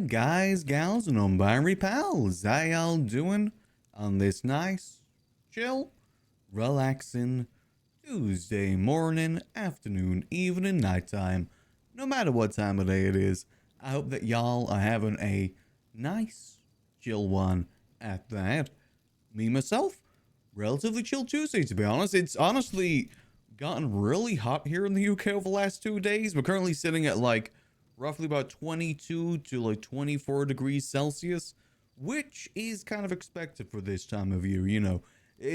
Guys, gals, and non-binary pals, how y'all doing on this nice, chill, relaxing Tuesday morning, afternoon, evening, nighttime, no matter what time of day it is? I hope that y'all are having a nice, chill one at that. Me, myself, relatively chill Tuesday, to be honest. It's honestly gotten really hot here in the UK over the last 2 days. We're currently sitting at like roughly about 22 to like 24 degrees Celsius, which is kind of expected for this time of year.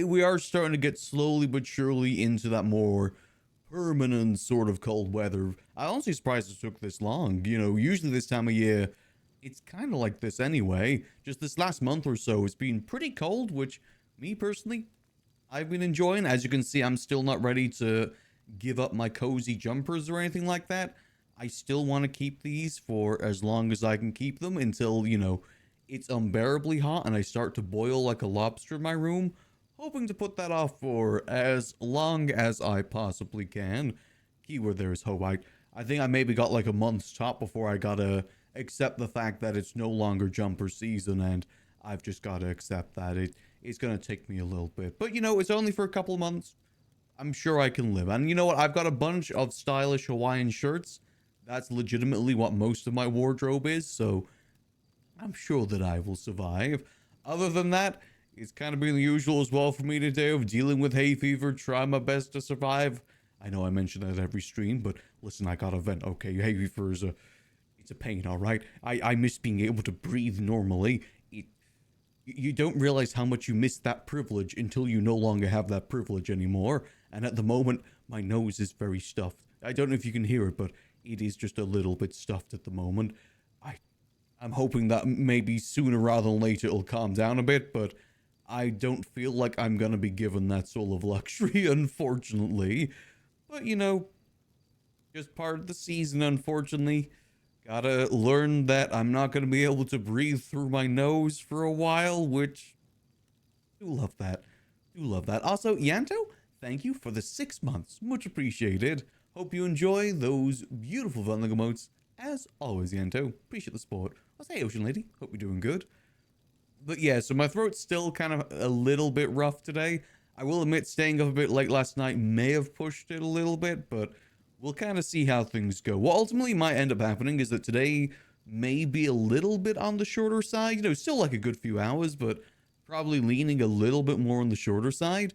We are starting to get slowly but surely into that more permanent sort of cold weather. I'm honestly surprised it took this long. Usually this time of year, it's kind of like this anyway. Just this last month or so, it's been pretty cold, which me personally, I've been enjoying. As you can see, I'm still not ready to give up my cozy jumpers or anything like that. I still want to keep these for as long as I can keep them until, it's unbearably hot and I start to boil like a lobster in my room. Hoping to put that off for as long as I possibly can. Keyword there is hope. I think I maybe got like a month's top before I gotta accept the fact that it's no longer jumper season, and I've just gotta accept that it's gonna take me a little bit. But it's only for a couple of months. I'm sure I can live. And you know what? I've got a bunch of stylish Hawaiian shirts. That's legitimately what most of my wardrobe is, so I'm sure that I will survive. Other than that, it's kind of been the usual as well for me today of dealing with hay fever, trying my best to survive. I know I mention that every stream, but listen, I gotta vent. Okay, hay fever is it's a pain, all right? I miss being able to breathe normally. You don't realize how much you miss that privilege until you no longer have that privilege anymore. And at the moment, my nose is very stuffed. I don't know if you can hear it, but it is just a little bit stuffed at the moment. I'm hoping that maybe sooner rather than later it'll calm down a bit, but I don't feel like I'm gonna be given that sort of luxury, unfortunately. But just part of the season, unfortunately. Gotta learn that I'm not gonna be able to breathe through my nose for a while, which do love that. Do love that. Also, Yanto, thank you for the 6 months. Much appreciated. Hope you enjoy those beautiful vending emotes. As always, Yanto. Appreciate the support. I'll say Ocean Lady. Hope you're doing good. But yeah, so my throat's still kind of a little bit rough today. I will admit staying up a bit late last night may have pushed it a little bit, but we'll kind of see how things go. What ultimately might end up happening is that today may be a little bit on the shorter side. Still like a good few hours, but probably leaning a little bit more on the shorter side.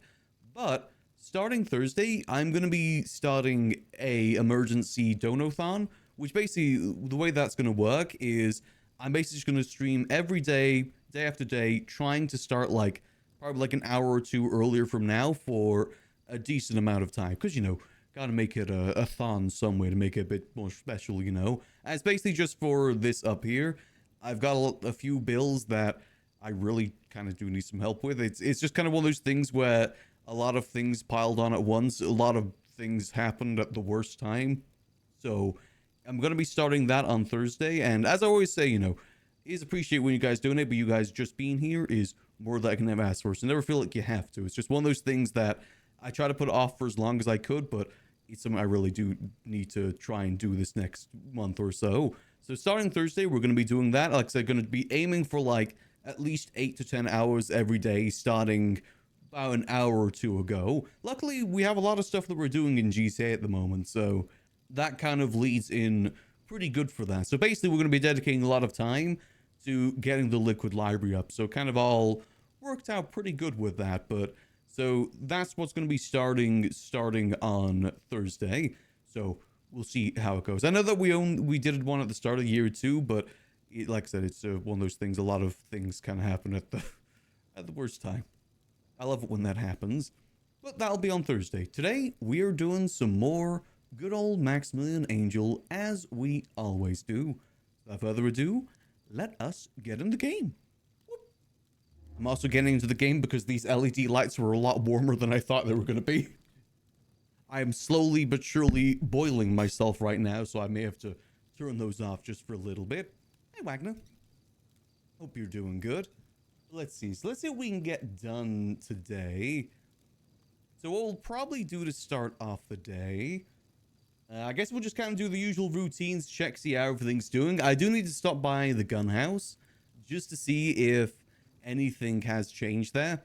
But starting Thursday, I'm going to be starting a emergency donathon, which basically the way that's going to work is I'm basically just going to stream every day, day after day, trying to start like probably like an hour or two earlier from now for a decent amount of time. Because, gotta make it a thon some way to make it a bit more special, And it's basically just for this up here. I've got a few bills that I really kind of do need some help with. It's just kind of one of those things where a lot of things piled on at once. A lot of things happened at the worst time. So I'm going to be starting that on Thursday. And as I always say, is appreciate when you guys donate, but you guys just being here is more than I can ever ask for. So never feel like you have to. It's just one of those things that I try to put off for as long as I could, but it's something I really do need to try and do this next month or so. So starting Thursday, we're going to be doing that. Like I said, going to be aiming for like at least 8 to 10 hours every day, starting about an hour or two ago. Luckily, we have a lot of stuff that we're doing in GTA at the moment, so that kind of leads in pretty good for that. So basically, we're going to be dedicating a lot of time to getting the Liquid library up. So kind of all worked out pretty good with that. But so that's what's going to be starting on Thursday. So we'll see how it goes. I know that we did one at the start of the year too, but like I said, it's one of those things. A lot of things kind of happen at the worst time. I love it when that happens. But that'll be on Thursday. Today we are doing some more good old Maximillian Angel, as we always do. Without further ado, let us get in the game. Whoop. I'm also getting into the game because these LED lights were a lot warmer than I thought they were going to be. I am slowly but surely boiling myself right now, so I may have to turn those off just for a little bit. Hey, Wagner. Hope you're doing good. Let's see. So let's see what we can get done today. So what we'll probably do to start off the day I guess we'll just kind of do the usual routines, check, see how everything's doing. I do need to stop by the gun house just to see if anything has changed there.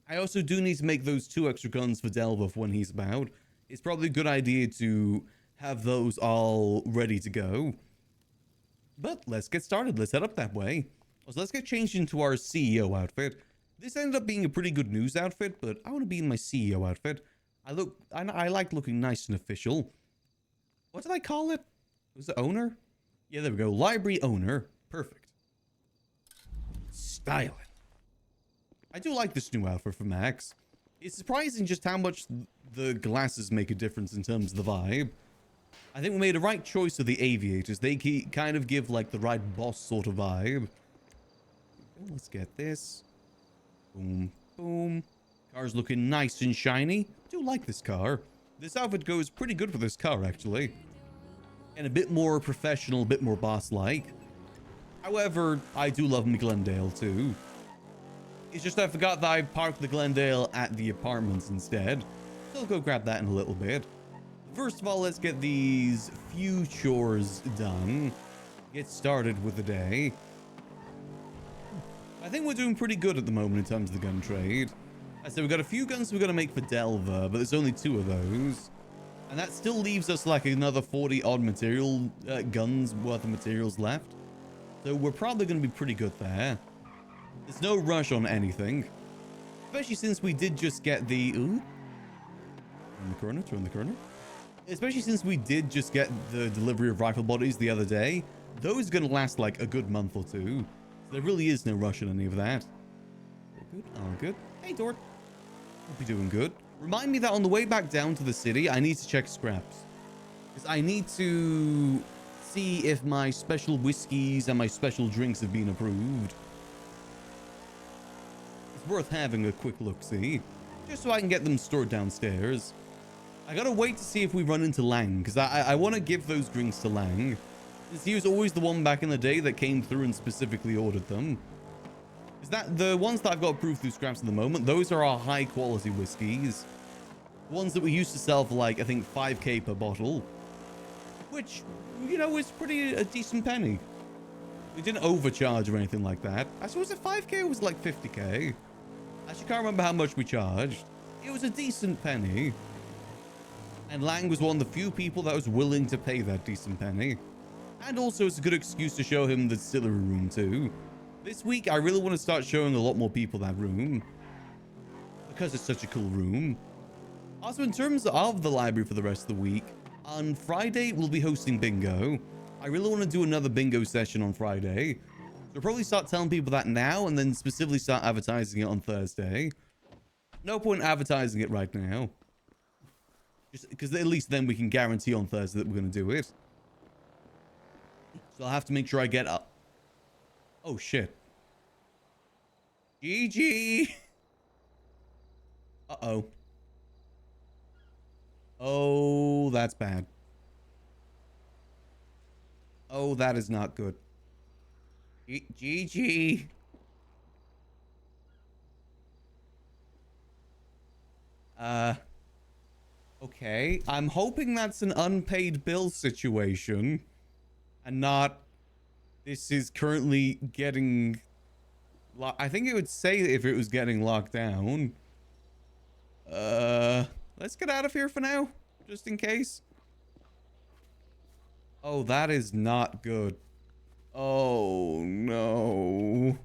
I also do need to make those 2 extra guns for Delver when he's about. It's probably a good idea to have those all ready to go. But let's get started. Let's head up that way. So let's get changed into our CEO outfit. This ended up being a pretty good news outfit, but I want to be in my CEO outfit. I like looking nice and official. What did I call it? Was it owner? Yeah, there we go. Library owner. Perfect. Styling. I do like this new outfit for Max. It's surprising just how much the glasses make a difference in terms of the vibe. I think we made a right choice of the aviators. They kind of give like the right boss sort of vibe. Let's get this. Boom, boom. Car's looking nice and shiny. I do like this car. This outfit goes pretty good for this car, actually. And a bit more professional, a bit more boss-like. However, I do love my Glendale, too. It's just I forgot that I parked the Glendale at the apartments instead. So I'll go grab that in a little bit. First of all, let's get these few chores done. Get started with the day. I think we're doing pretty good at the moment in terms of the gun trade. I said we've got a few guns we're going to make for Delver, but there's only 2 of those. And that still leaves us like another 40 odd guns worth of materials left. So we're probably going to be pretty good there. There's no rush on anything. Especially since we did just get the... Ooh. Turn the corner, turn the corner. Especially since we did just get the delivery of rifle bodies the other day. Those are going to last like a good month or 2. So there really is no rush on any of that. All good, all good. Hey, Dort. Hope you're doing good. Remind me that on the way back down to the city, I need to check scraps. Because I need to see if my special whiskeys and my special drinks have been approved. It's worth having a quick look-see. Just so I can get them stored downstairs. I gotta wait to see if we run into Lang. Because I want to give those drinks to Lang. Since he was always the one back in the day that came through and specifically ordered them. Is that the ones that I've got approved through scraps at the moment? Those are our high quality whiskeys. Ones that we used to sell for like, I think 5k per bottle. Which, you know, is pretty a decent penny. We didn't overcharge or anything like that. I suppose it 5k or was it like 50k? I actually can't remember how much we charged. It was a decent penny. And Lang was one of the few people that was willing to pay that decent penny. And also it's a good excuse to show him the distillery room too. This week, I really want to start showing a lot more people that room. Because it's such a cool room. Also, in terms of the library for the rest of the week, on Friday, we'll be hosting bingo. I really want to do another bingo session on Friday. So I'll probably start telling people that now and then specifically start advertising it on Thursday. No point advertising it right now. Just because at least then we can guarantee on Thursday that we're going to do it. So I'll have to make sure I get up. Oh, shit. GG. Uh-oh. Oh, that's bad. Oh, that is not good. GG. Okay. I'm hoping that's an unpaid bill situation. And not... This is currently getting... I think it would say if it was getting locked down. Let's get out of here for now. Just in case. Oh, that is not good. Oh, no.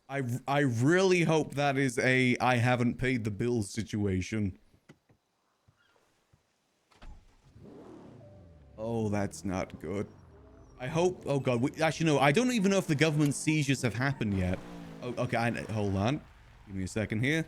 I really hope that is a I haven't paid the bills situation. Oh, that's not good. I hope... Oh, God. Actually, no. I don't even know if the government seizures have happened yet. Oh, okay. Hold on. Give me a second here.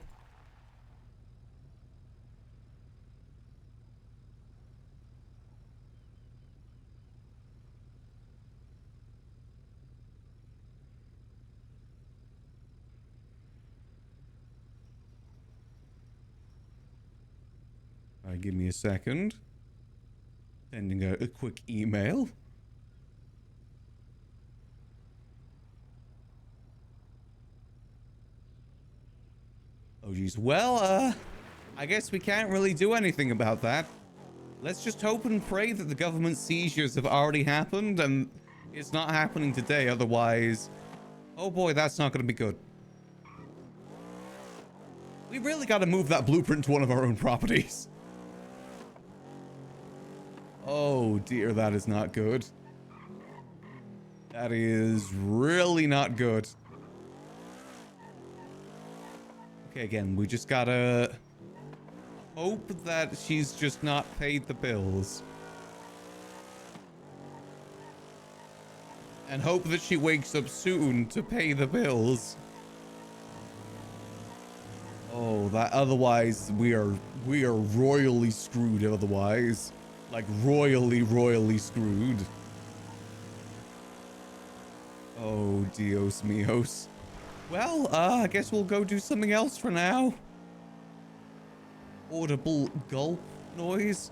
All right, give me a second. Sending a quick email. Oh, geez. Well, I guess we can't really do anything about that. let's just hope and pray that the government seizures have already happened and it's not happening today. Otherwise, oh boy, that's not going to be good. We really got to move that blueprint to one of our own properties. Oh dear, that is not good. That is really not good. Okay, again, we just gotta hope that she's just not paid the bills. And hope that she wakes up soon to pay the bills. Oh, that otherwise we are royally screwed otherwise. Like royally screwed. Oh, Dios míos. Well, I guess we'll go do something else for now. Audible gulp noise.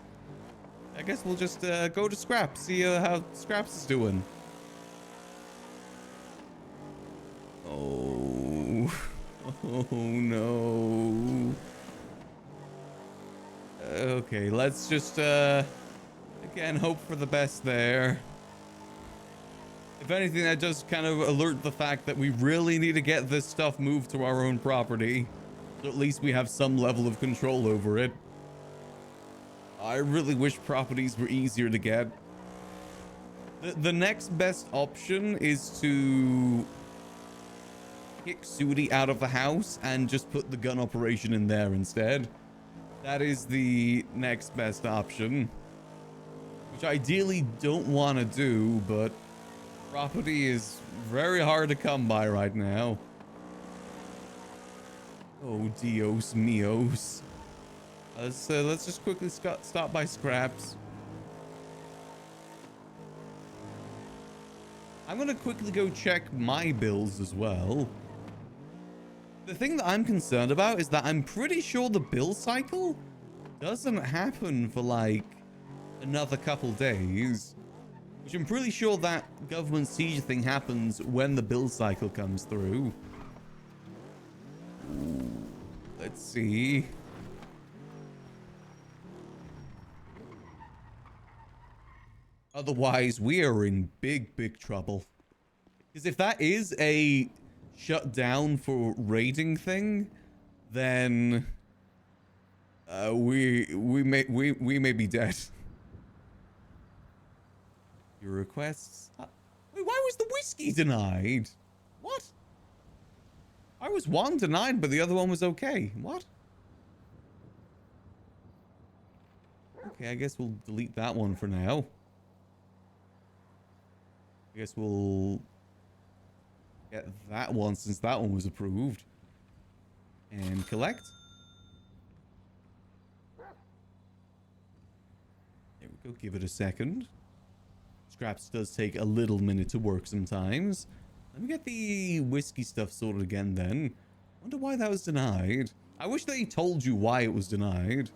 I guess we'll just go to Scraps, see how Scraps is doing. Oh. Oh no. Okay, let's just again hope for the best there. If anything, that does kind of alert the fact that we really need to get this stuff moved to our own property. So at least we have some level of control over it. I really wish properties were easier to get. The next best option is to kick Sudi out of the house and just put the gun operation in there instead. That is the next best option. Which I ideally don't want to do, but property is very hard to come by right now. Oh, Dios míos. Let's just quickly stop by Scraps. I'm gonna quickly go check my bills as well. The thing that I'm concerned about is that I'm pretty sure the bill cycle doesn't happen for like another couple days. Which I'm pretty sure that government seizure thing happens when the bill cycle comes through. Ooh, let's see. Otherwise, we are in big trouble. Because if that is a shut down for raiding thing, then we may be dead. Your requests. Wait, why was the whiskey denied? What? I was one denied, but the other one was okay. What? Okay, I guess we'll delete that one for now. I guess we'll get that one since that one was approved. And collect. There we go. Give it a second. Scraps does take a little minute to work sometimes. Let me get the whiskey stuff sorted again then. Wonder why that was denied. I wish they told you why it was denied.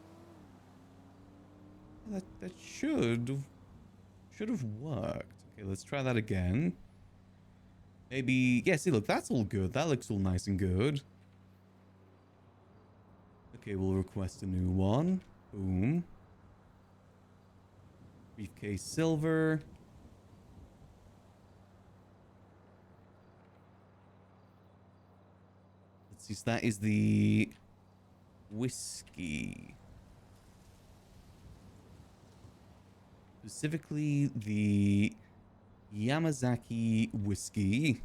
That should have worked. Okay, let's try that again. Maybe, yeah, see, look, that's all good. That looks all nice and good. Okay, we'll request a new one. Boom. Briefcase silver. Let's see, so that is the whiskey. Specifically, the Yamazaki whiskey.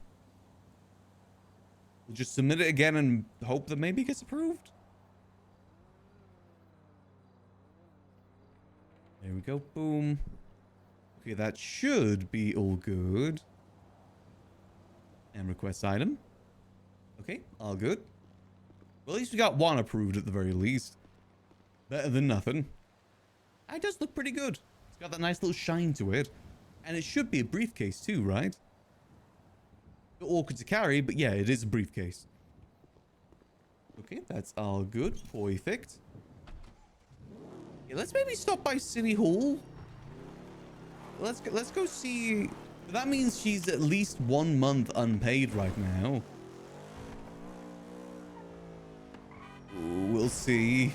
We'll just submit it again and hope that maybe it gets approved. There we go. Boom. Okay, that should be all good. And request item. Okay, all good. Well, at least we got one approved at the very least. Better than nothing. It does look pretty good. It's got that nice little shine to it. And it should be a briefcase too, right? A bit awkward to carry, but yeah, it is a briefcase. Okay, that's all good. Perfect. Okay, let's maybe stop by City Hall. Let's go see. That means she's at least 1 month unpaid right now. Ooh, we'll see.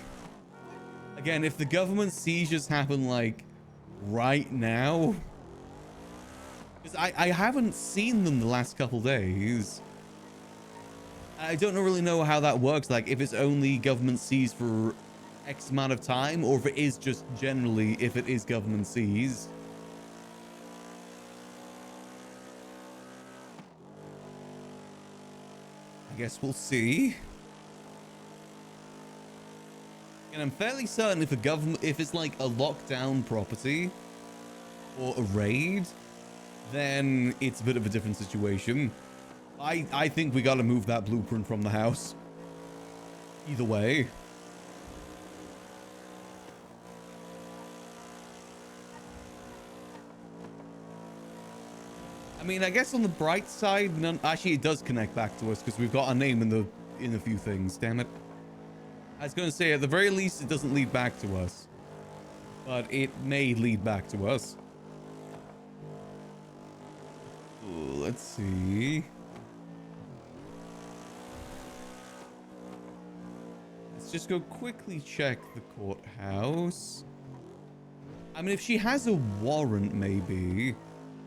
Again, if the government seizures happen, like, right now... Because I haven't seen them the last couple days. I don't really know how that works. Like, if it's only government seized for X amount of time, or if it is just generally if it is government seized. I guess we'll see. And I'm fairly certain if if it's like a lockdown property or a raid, then it's a bit of a different situation. I think we gotta move that blueprint from the house. Either way. I mean, I guess on the bright side, actually it does connect back to us because we've got our name in a few things. Damn it. I was going to say, at the very least, it doesn't lead back to us, but it may lead back to us. Ooh, let's see. Let's just go quickly check the courthouse. I mean, if she has a warrant, maybe.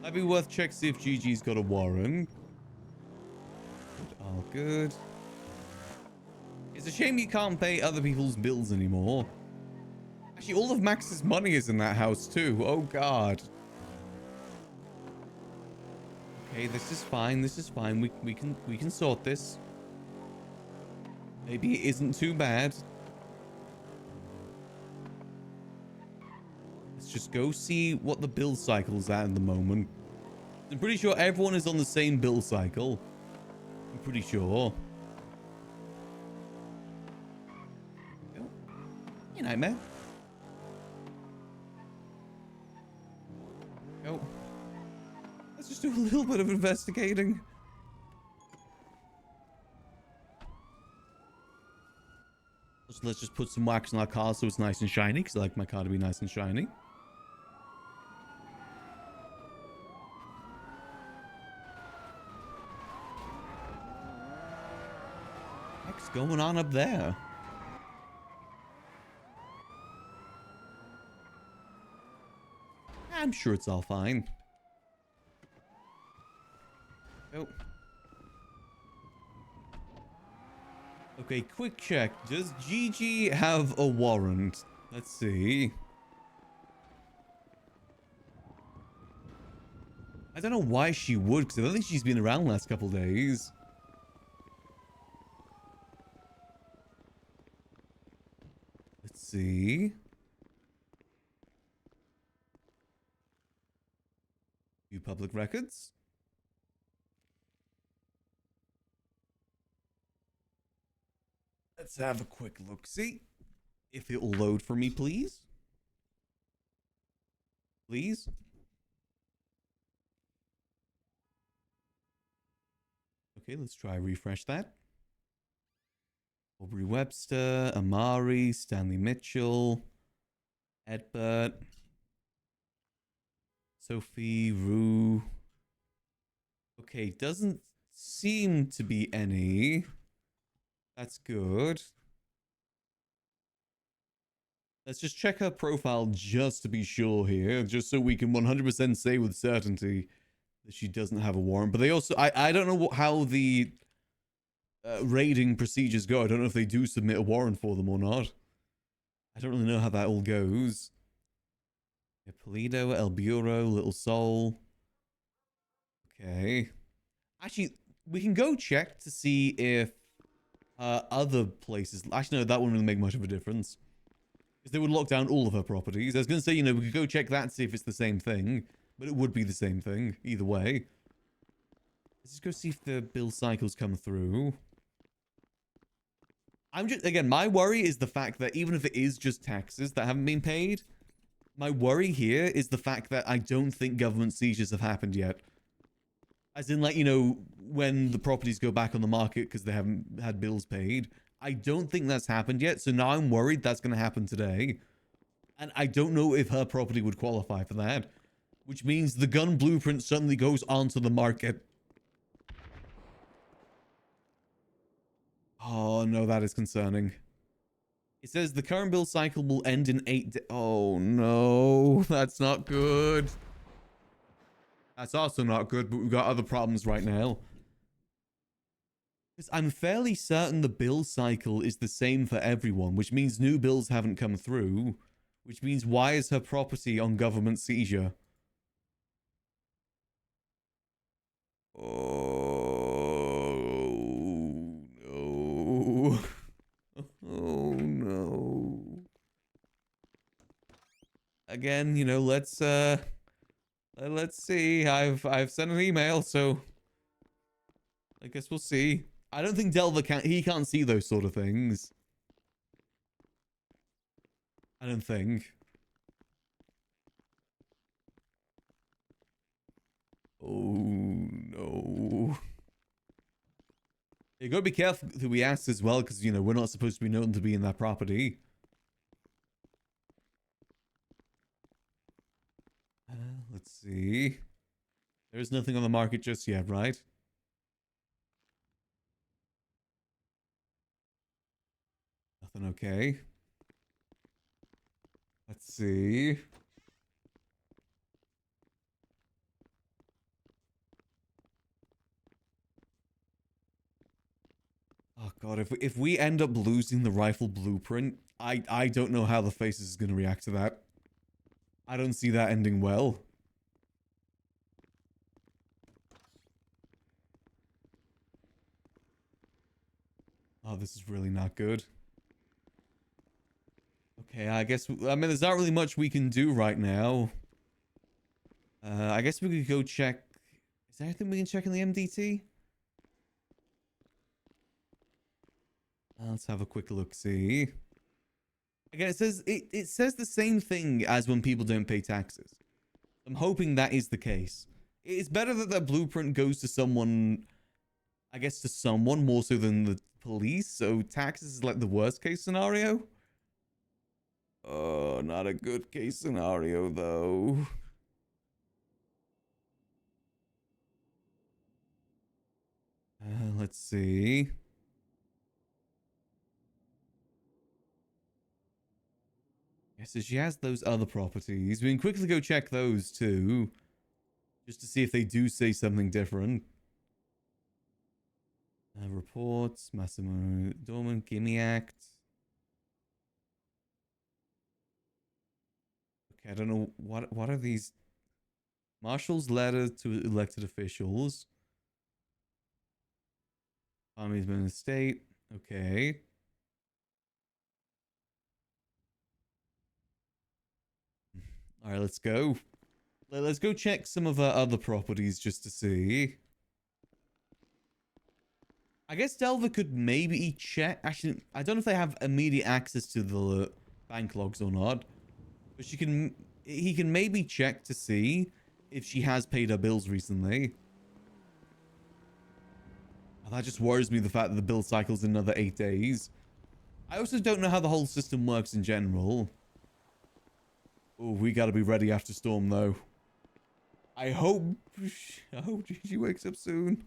That'd be worth check, see if Gigi's got a warrant. All good. It's a shame you can't pay other people's bills anymore. Actually, all of Max's money is in that house too. Oh god. Okay, this is fine. This is fine. We can sort this. Maybe it isn't too bad. Let's just go see what the bill cycle's at the moment. I'm pretty sure everyone is on the same bill cycle. I'm pretty sure. Hey, Nightmare. Oh. Let's just do a little bit of investigating. Let's just put some wax on our car so it's nice and shiny, because I like my car to be nice and shiny. What's going on up there? I'm sure it's all fine. Oh. Okay, quick check. Does Gigi have a warrant? Let's see. I don't know why she would, because I don't think she's been around the last couple days. Let's see. View public records. Let's have a quick look-see. If it will load for me, please. Please. Okay, let's try refresh that. Aubrey Webster, Amari, Stanley Mitchell, Edbert, Sophie, Rue. Okay, doesn't seem to be any. That's good. Let's just check her profile just to be sure here, just so we can 100% say with certainty that she doesn't have a warrant. But they also, I don't know how the raiding procedures go. I don't know if they do submit a warrant for them or not. I don't really know how that all goes. Pulido, El Bureau, Little Soul. Okay. Actually, we can go check to see if other places... Actually, no, that wouldn't really make much of a difference. Because they would lock down all of her properties. I was going to say, you know, we could go check that and see if it's the same thing. But it would be the same thing, either way. Let's just go see if the bill cycles come through. I'm just... Again, my worry is the fact that even if it is just taxes that haven't been paid... My worry here is the fact that I don't think government seizures have happened yet. As in, like, you know, when the properties go back on the market because they haven't had bills paid. I don't think that's happened yet, so now I'm worried that's going to happen today. And I don't know if her property would qualify for that. Which means the gun blueprint suddenly goes onto the market. Oh, no, that is concerning. It says the current build cycle will end in 8 days. Oh no, that's not good. That's also not good, but we've got other problems right now. Because I'm fairly certain the build cycle is the same for everyone, which means new bills haven't come through. Which means why is her property on government seizure? Oh no. Oh no. Again, you know, let's see. I've sent an email, so I guess we'll see. I don't think Delver can't see those sort of things. I don't think. Oh no. You gotta be careful who we ask as well, because you know we're not supposed to be known to be in that property. Let's see. There's nothing on the market just yet, right? Nothing. Okay. Let's see. Oh god, if we end up losing the rifle blueprint, I don't know how the Faces is gonna react to that. I don't see that ending well. Oh, this is really not good. Okay, I guess, I mean, there's not really much we can do right now. I guess we could go check. Is there anything we can check in the MDT? Let's have a quick look, see. Again, it says the same thing as when people don't pay taxes. I'm hoping that is the case. It's better that that blueprint goes to someone, I guess to someone more so than the police. So taxes is like the worst case scenario. Oh, not a good case scenario though. Let's see. Yeah, so she has those other properties. We can quickly go check those too. Just to see if they do say something different. Reports, Massimo Dorman, Gimme Act. Okay, I don't know what are these. Marshal's letter to elected officials. Army's been in state. Okay. All right, let's go. Let's go check some of our other properties just to see. I guess Delver could maybe check. Actually, I don't know if they have immediate access to the bank logs or not. But he can maybe check to see if she has paid her bills recently. Oh, that just worries me, the fact that the bill cycle's another 8 days. I also don't know how the whole system works in general. Oh, we gotta be ready after storm though. I hope she wakes up soon.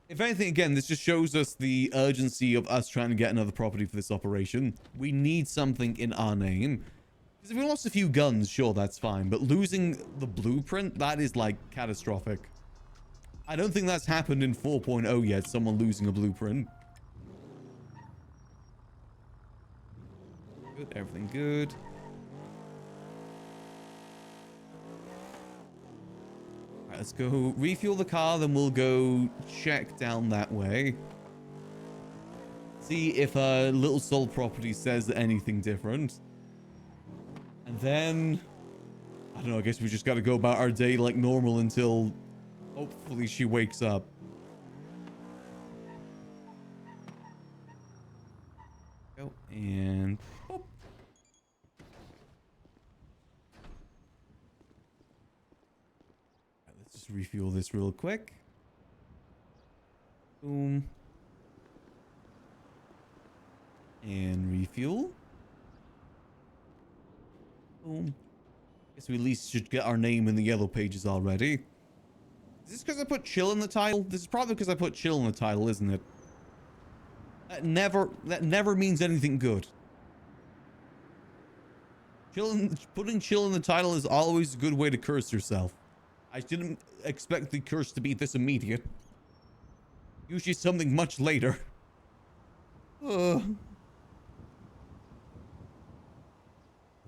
If anything, again, this just shows us the urgency of us trying to get another property for this operation. We need something in our name. Because if we lost a few guns, sure, that's fine. But losing the blueprint, that is, like, catastrophic. I don't think that's happened in 4.0 yet, someone losing a blueprint. Good, everything good. Alright, let's go refuel the car, then we'll go check down that way. See if a Little Soul property says anything different. And then, I don't know, I guess we just gotta go about our day like normal until hopefully she wakes up. Go, and... Oh. Right, let's just refuel this real quick. Boom. And refuel. Boom. Guess we at least should get our name in the yellow pages already. Is this because I put chill in the title? This is probably because I put chill in the title, isn't it? That never means anything good. Putting chill in the title is always a good way to curse yourself. I didn't expect the curse to be this immediate. Usually something much later. Let's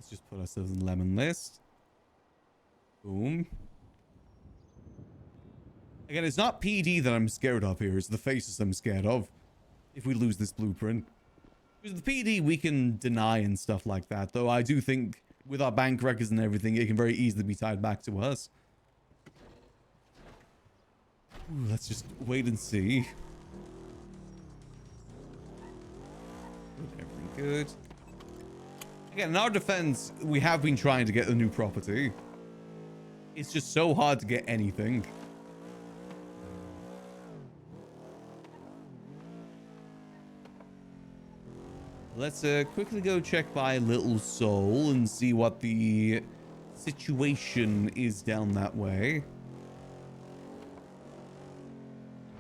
just put ourselves in lemon list. Boom. Again, it's not PD that I'm scared of here. It's the faces I'm scared of. If we lose this blueprint. Because the PD we can deny and stuff like that. Though I do think with our bank records and everything, it can very easily be tied back to us. Ooh, let's just wait and see. Good, everything good. Again, in our defense, we have been trying to get a new property. It's just so hard to get anything. Let's quickly go check by Little Soul and see what the situation is down that way.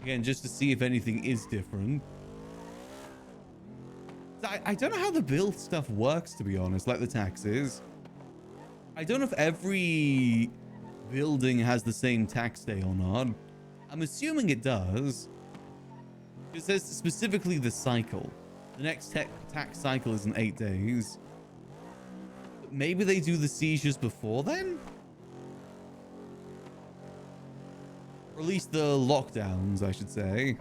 Again, just to see if anything is different. I don't know how the build stuff works, to be honest, like the taxes. I don't know if every building has the same tax day or not. I'm assuming it does. It says specifically the cycle. The next tax cycle is in 8 days. But maybe they do the seizures before then? Or at least the lockdowns, I should say.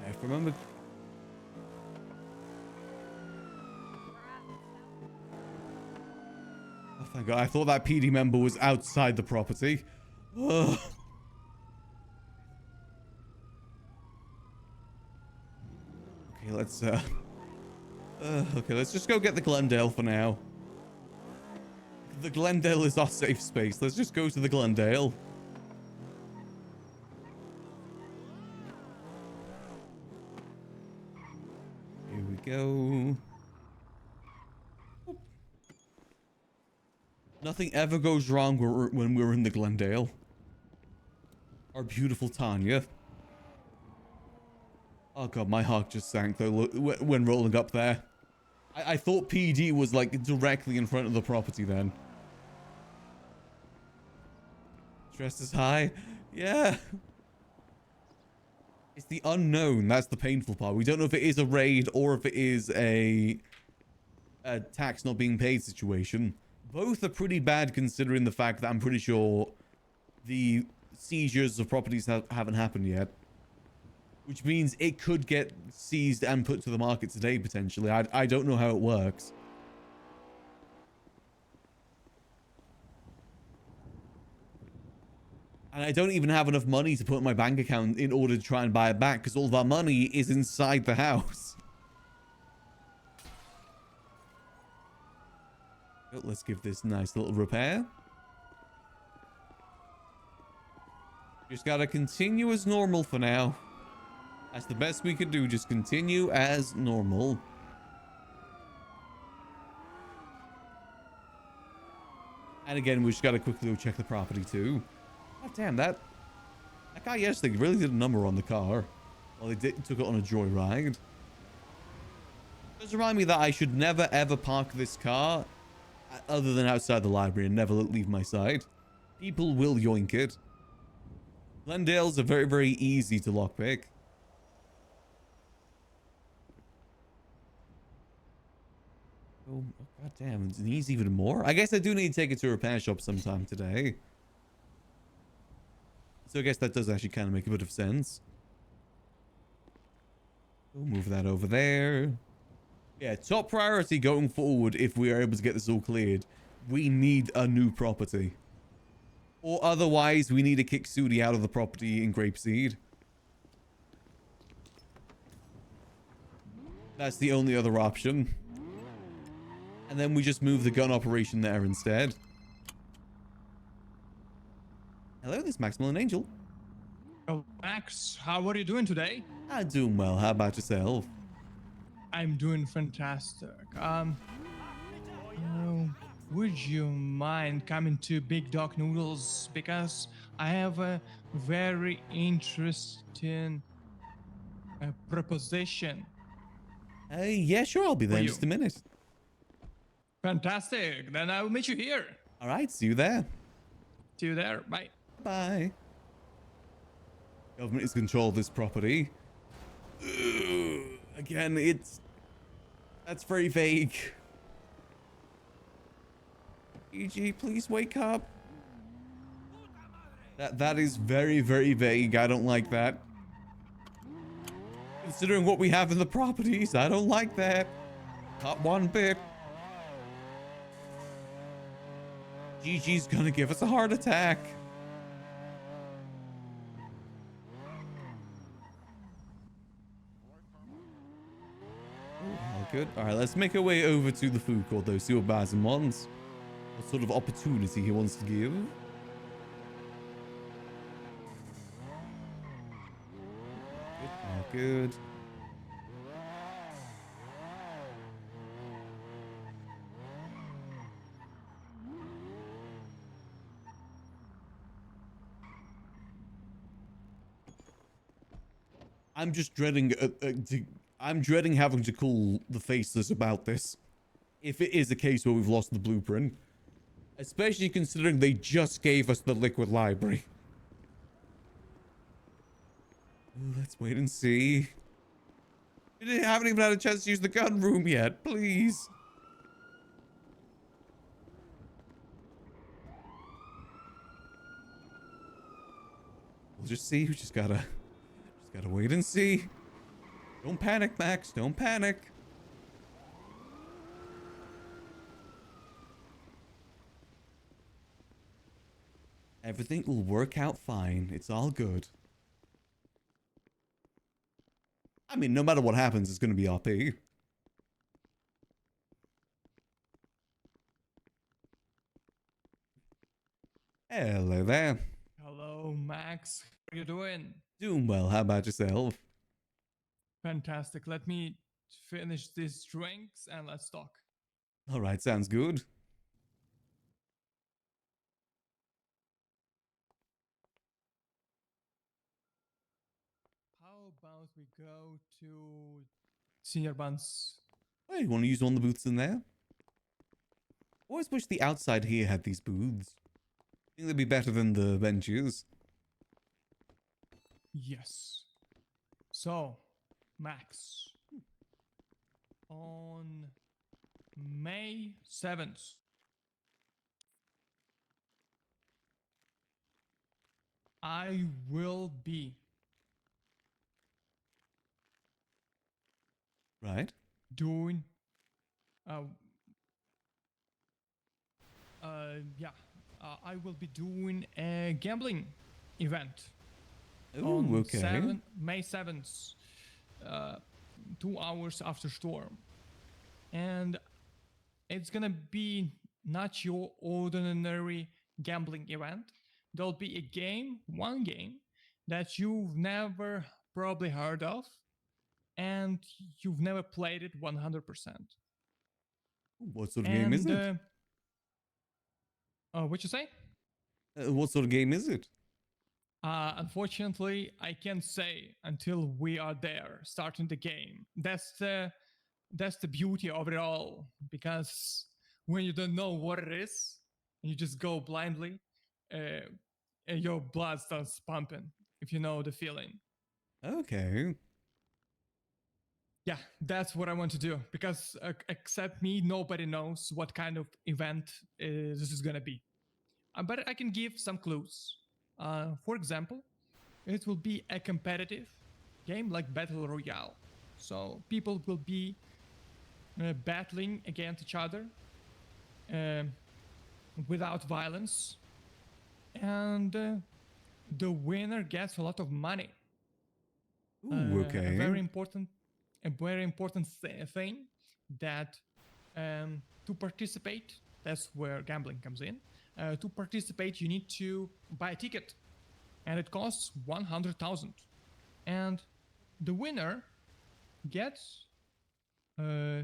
I remember... Oh, thank God. I thought that PD member was outside the property. Ugh. Okay, let's just go get the Glendale for now. The Glendale is our safe space. Let's just go to the Glendale. Here we go. Nothing ever goes wrong when we're in the Glendale. Our beautiful Tanya. Oh God, my heart just sank though when rolling up there. I thought PD was like directly in front of the property then. Stress is high. Yeah. It's the unknown. That's the painful part. We don't know if it is a raid or if it is a tax not being paid situation. Both are pretty bad considering the fact that I'm pretty sure the seizures of properties haven't happened yet. Which means it could get seized and put to the market today, potentially. I don't know how it works. And I don't even have enough money to put in my bank account in order to try and buy it back, because all of our money is inside the house. Let's give this nice little repair. Just gotta continue as normal for now. That's the best we could do. Just continue as normal. And again, we just gotta quickly go check the property too. God damn, that guy yesterday really did a number on the car. Well, they took it on a joyride. Does remind me that I should never ever park this car other than outside the library and never leave my side. People will yoink it. Glendales are very, very easy to lockpick. Oh, God damn, it needs even more? I guess I do need to take it to a repair shop sometime today. So I guess that does actually kind of make a bit of sense. We'll move that over there. Yeah, top priority going forward, if we are able to get this all cleared, we need a new property. Or otherwise, we need to kick Sudi out of the property in Grapeseed. That's the only other option. And then we just move the gun operation there instead. Hello, this is Maximillian Angel. Oh, Max, how are you doing today? I'm doing well. How about yourself? I'm doing fantastic. Would you mind coming to Big Dog Noodles? Because I have a very interesting proposition Yeah, sure, I'll be for there in you. just a minute. Fantastic. Then I will meet you here. All right, see you there. See you there. Bye. Bye. Government is control of this property. Again, that's very vague. EG, please wake up. That is very, very vague. I don't like that. Considering what we have in the properties, I don't like that. Not one bit. GG's gonna give us a heart attack. Oh, good. Alright, let's make our way over to the food court though, see what Basim wants. What sort of opportunity he wants to give. Good, good. I'm just dreading, I'm dreading having to call the faceless about this. If it is a case where we've lost the blueprint. Especially considering they just gave us the liquid library. Ooh, let's wait and see. We haven't even had a chance to use the gun room yet, please. We'll just see. We just gotta wait and see. Don't panic, Max. Don't panic. Everything will work out fine. It's all good. I mean, no matter what happens, it's gonna be RP. Hello there. Hello, Max. How are you doing? Doing well. How about yourself? Fantastic. Let me finish these drinks and let's talk. All right, sounds good. How about we go to Senior Buns? Hey, you want to use one of the booths in there? Always wish the outside here had these booths. Think they'd be better than the benches. Yes. So, Max, on May 7th, I will be Right? doing I will be doing a gambling event Oh, on okay. May 7th, 2 hours after storm. And it's gonna be not your ordinary gambling event. There'll be a game, one game, that you've never probably heard of, and you've never played it 100%. What sort of game is it? What you say? What sort of game is it? Unfortunately, I can't say until we are there starting the game. That's the beauty of it all, because when you don't know what it is, you just go blindly, uh, and your blood starts pumping. If you know the feeling. Okay. Yeah, that's what I want to do, because except me, nobody knows what kind of event this is gonna be. But I can give some clues. For example, it will be a competitive game like Battle Royale. So people will be battling against each other um without violence, and the winner gets a lot of money. Ooh, okay. A very important thing that to participate, that's where gambling comes in. To participate, you need to buy a ticket, and it costs 100,000. And the winner gets uh,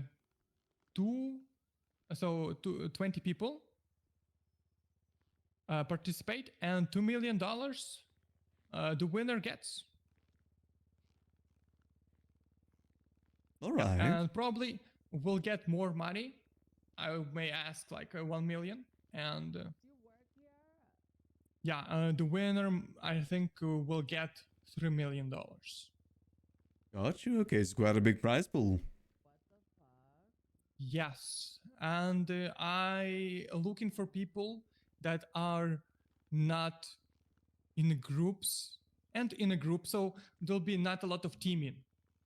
two, 20 people participate, and $2 million the winner gets. All Yeah, right. and probably we'll get more money. I may ask like 1 million, and the winner I think will get $3 million. Got you. Okay, it's quite a big prize pool. Yes, and I looking for people that are not in groups and in a group, so there'll be not a lot of teaming.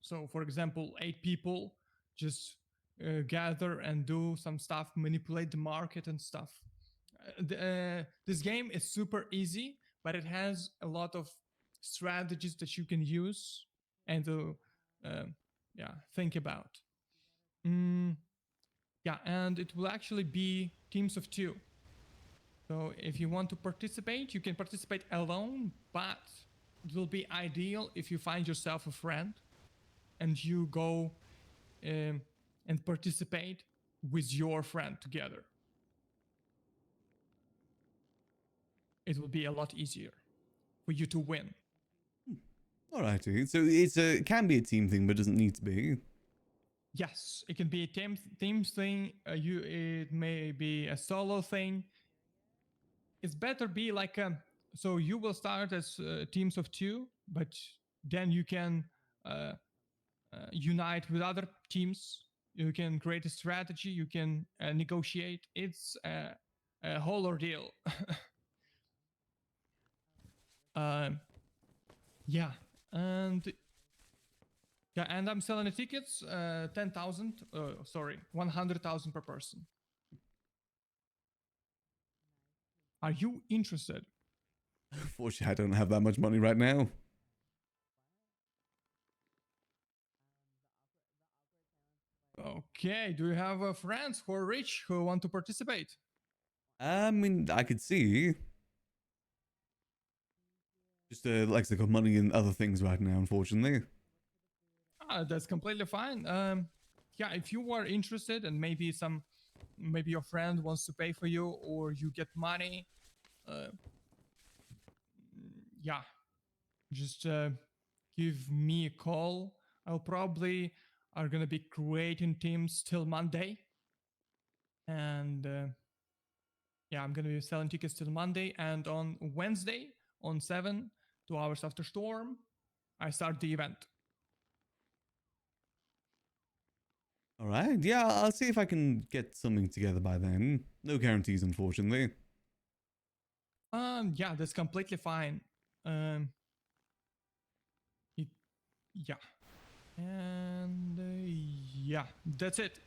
So, for example, 8 people just gather and do some stuff, manipulate the market and stuff. This game is super easy, but it has a lot of strategies that you can use and think about. Yeah, and it will actually be teams of 2. So if you want to participate, you can participate alone, but it will be ideal if you find yourself a friend and you go and participate with your friend together. It will be a lot easier for you to win. Alrighty. So it can be a team thing, but doesn't need to be. Yes, it can be a team thing. It may be a solo thing. It's better be like so you will start as teams of 2, but then you can unite with other teams. You can create a strategy. You can negotiate. It's a whole ordeal. Yeah, and I'm selling the tickets. 10,000. Sorry, 100,000 per person. Are you interested? Unfortunately, I don't have that much money right now. Okay. Do you have friends who are rich who want to participate? I mean, I could see. Just like I got money in other things right now, unfortunately. That's completely fine. Yeah, if you are interested and maybe your friend wants to pay for you or you get money, yeah, just give me a call. I'll probably are gonna be creating teams till Monday, and I'm gonna be selling tickets till Monday, and on Wednesday on 7, 2 hours after storm, I start the event. All right. Yeah, I'll see if I can get something together by then. No guarantees, unfortunately. Yeah, that's completely fine. It, yeah, and that's it.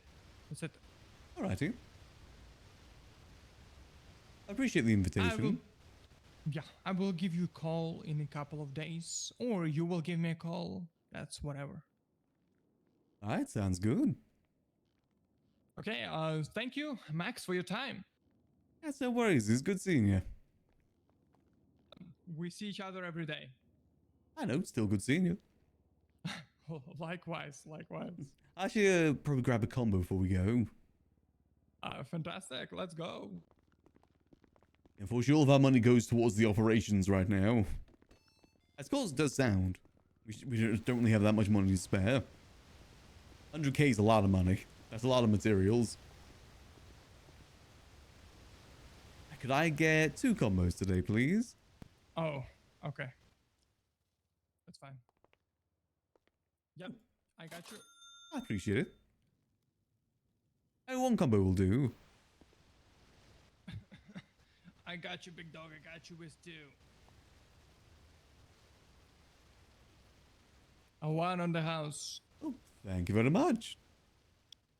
That's it. Alrighty. I appreciate the I will, invitation. I will give you a call in a couple of days, or you will give me a call. That's whatever. All right, sounds good. Okay. Thank you, Max, for your time. That's no worries. It's good seeing you. We see each other every day. I know, still good seeing you. Likewise. I should probably grab a combo before we go. Fantastic. Let's go. Unfortunately, all of our money goes towards the operations right now. As cool as it does sound, we don't really have that much money to spare. 100k is a lot of money. That's a lot of materials. Could I get 2 combos today, please? Oh, okay. That's fine. Yep, I got you. I appreciate it. Oh, 1 combo will do. I got you, big dog. I got you with 2. A 1 on the house. Oh, thank you very much.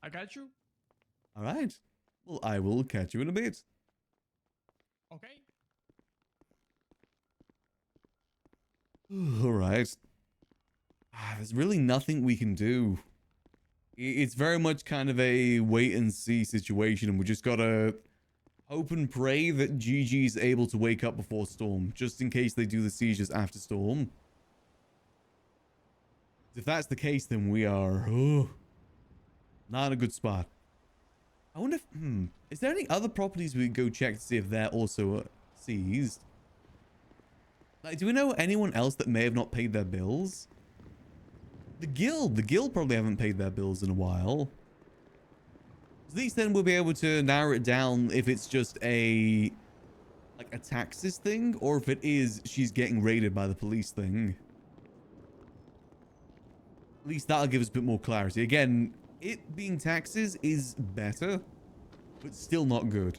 I got you. All right. Well, I will catch you in a bit. Okay. All right. There's really nothing we can do. It's very much kind of a wait and see situation, and we just gotta hope and pray that GG's able to wake up before Storm, just in case they do the sieges after Storm. If that's the case, then we are... Not in a good spot. I wonder if, is there any other properties we can go check to see if they're also seized? Like, do we know anyone else that may have not paid their bills? The guild probably haven't paid their bills in a while. At least then we'll be able to narrow it down if it's just a taxes thing, or if it is she's getting raided by the police thing. At least that'll give us a bit more clarity. Again, it being taxes is better, but still not good.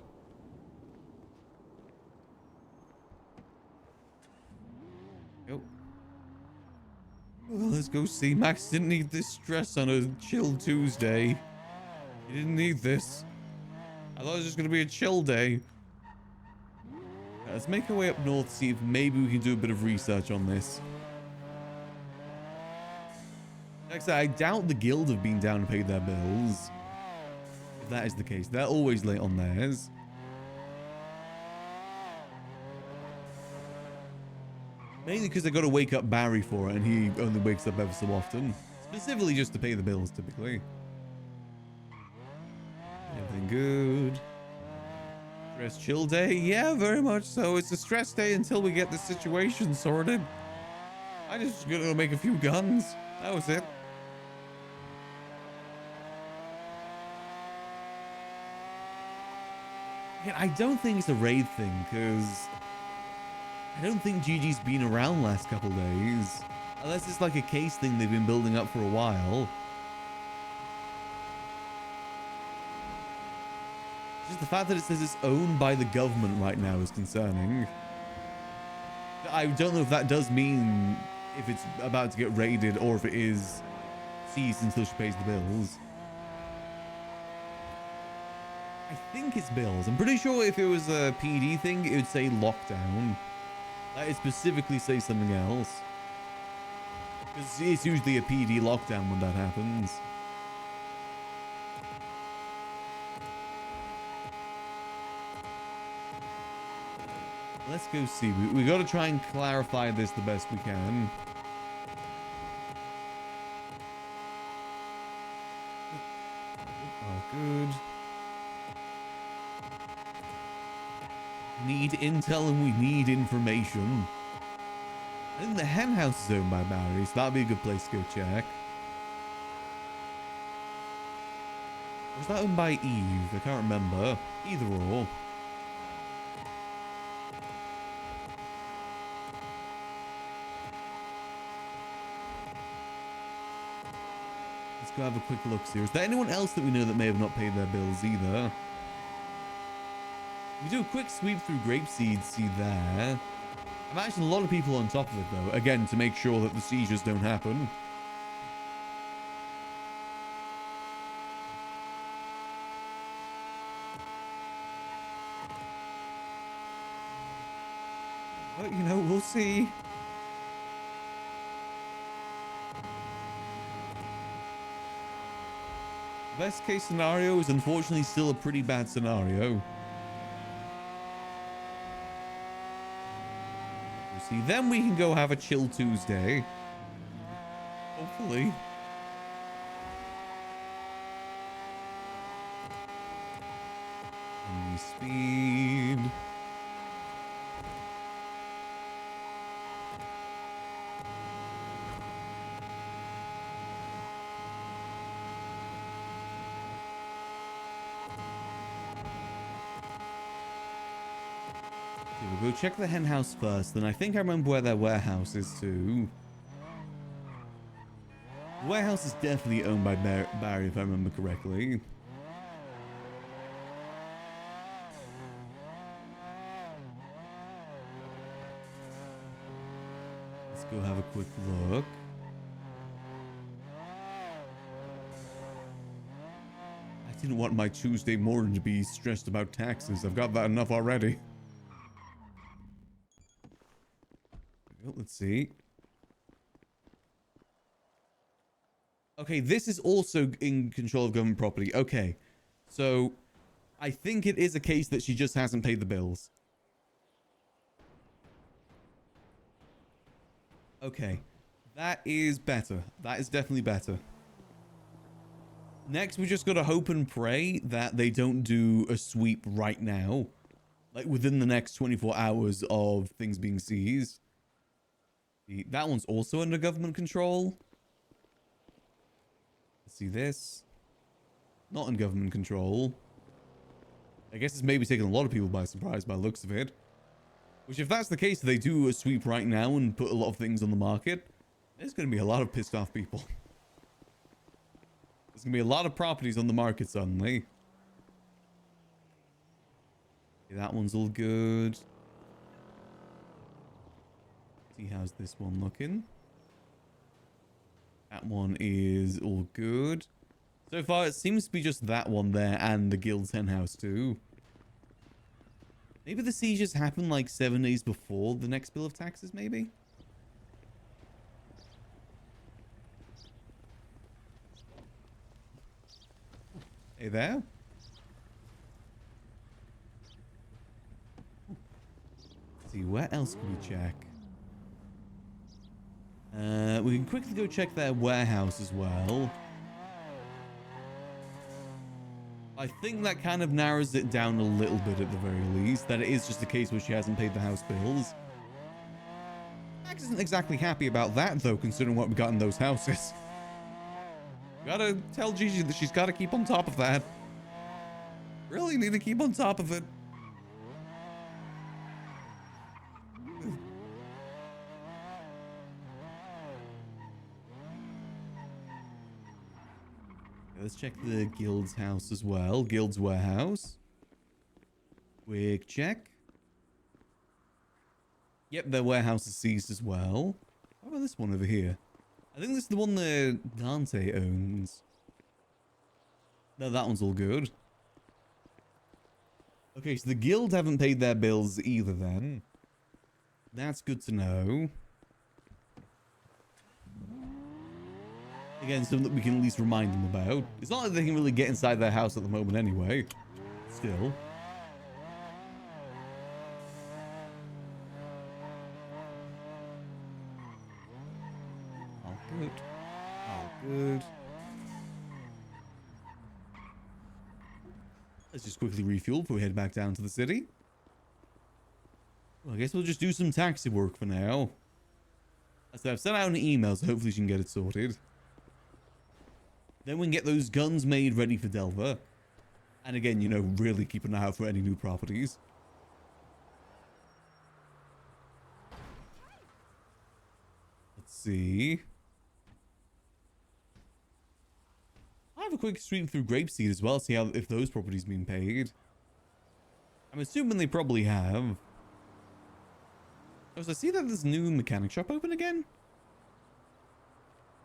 Yep. Well, let's go see. Max didn't need this stress on a chill Tuesday. He didn't need this. I thought it was just going to be a chill day. Let's make our way up north, see if maybe we can do a bit of research on this. Like I said, I doubt the guild have been down and paid their bills. If that is the case. They're always late on theirs. Mainly because they got to wake up Barry for it, and he only wakes up ever so often. Specifically just to pay the bills, typically. Everything good. Stress chill day? Yeah, very much so. It's a stress day until we get the situation sorted. I just gonna make a few guns. That was it. Yeah, I don't think it's a raid thing, because I don't think Gigi's been around last couple days. Unless it's like a case thing they've been building up for a while. Just the fact that it says it's owned by the government right now is concerning. I don't know if that does mean if it's about to get raided or if it is seized until she pays the bills. I think it's bills. I'm pretty sure if it was a PD thing, it would say lockdown. That would specifically say something else. Because it's usually a PD lockdown when that happens. Let's go see. We got to try and clarify this the best we can. Oh, good. Need intel and we need information. I think the hen house is owned by Barry, so that'd be a good place to go check. Or was that owned by Eve? I can't remember. Either or. Let's go have a quick look here. Is there anyone else that we know that may have not paid their bills either? We do a quick sweep through Grapeseed, see there. I've actually a lot of people on top of it though, again to make sure that the seizures don't happen. But you know, we'll see. Best case scenario is unfortunately still a pretty bad scenario. See, then we can go have a chill Tuesday. Hopefully. Enemy speed. We'll go check the hen house first, and I think I remember where their warehouse is too. The warehouse is definitely owned by Barry, if I remember correctly. Let's go have a quick look. I didn't want my Tuesday morning to be stressed about taxes. I've got that enough already. Let's see. Okay, this is also in control of government property. Okay, so I think it is a case that she just hasn't paid the bills. Okay, that is better. That is definitely better. Next, we just gotta hope and pray that they don't do a sweep right now. Like, within the next 24 hours of things being seized. That one's also under government control. Let's see this. Not in government control. I guess it's maybe taking a lot of people by surprise by the looks of it. Which, if that's the case, they do a sweep right now and put a lot of things on the market, there's going to be a lot of pissed off people. There's going to be a lot of properties on the market suddenly. Okay, that one's all good. See, how's this one looking? That one is all good. So far, it seems to be just that one there and the Guild's hen house too. Maybe the sieges happened like 7 days before the next bill of taxes, maybe? Hey there. Let's see, where else can we check? We can quickly go check their warehouse as well. I think that kind of narrows it down a little bit at the very least, that it is just a case where she hasn't paid the house bills. Max isn't exactly happy about that, though, considering what we got in those houses. Gotta tell Gigi that she's gotta keep on top of that. Really need to keep on top of it. Let's check the Guild's house as well. Guild's warehouse. Quick check. Yep, their warehouse is seized as well. How about this one over here? I think this is the one that Dante owns. No, that one's all good. Okay, so the Guild haven't paid their bills either then. That's good to know. Again, something that we can at least remind them about. It's not like they can really get inside their house at the moment anyway. Still. All good. All good. Let's just quickly refuel before we head back down to the city. Well, I guess we'll just do some taxi work for now. So I've sent out an email, so hopefully she can get it sorted. Then we can get those guns made ready for Delver. And again, you know, really keep an eye out for any new properties. Let's see. I have a quick sweep through Grapeseed as well, see how if those properties been paid. I'm assuming they probably have. Oh, so I see that there's a new mechanic shop open again?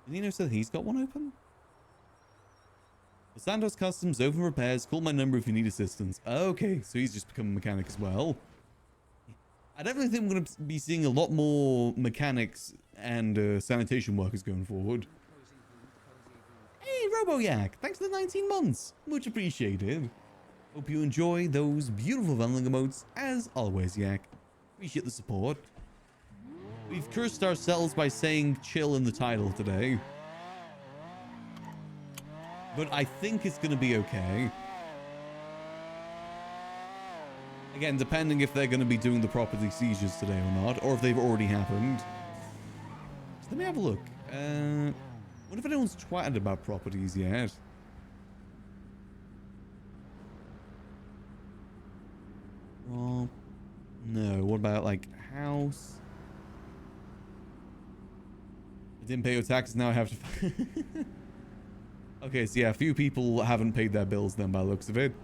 Did he know so that he's got one open? Santos Customs, open repairs, call my number if you need assistance. Okay, so he's just become a mechanic as well. I definitely think we're going to be seeing a lot more mechanics and sanitation workers going forward. Hey, RoboYak, thanks for the 19 months. Much appreciated. Hope you enjoy those beautiful vending emotes as always, Yak. Appreciate the support. We've cursed ourselves by saying chill in the title today. But I think it's going to be okay. Again, depending if they're going to be doing the property seizures today or not, or if they've already happened. So let me have a look. What if anyone's twatted about properties yet? Well, no. What about, like, house? I didn't pay your taxes, now I have to... Okay, so yeah, a few people haven't paid their bills then by the looks of it.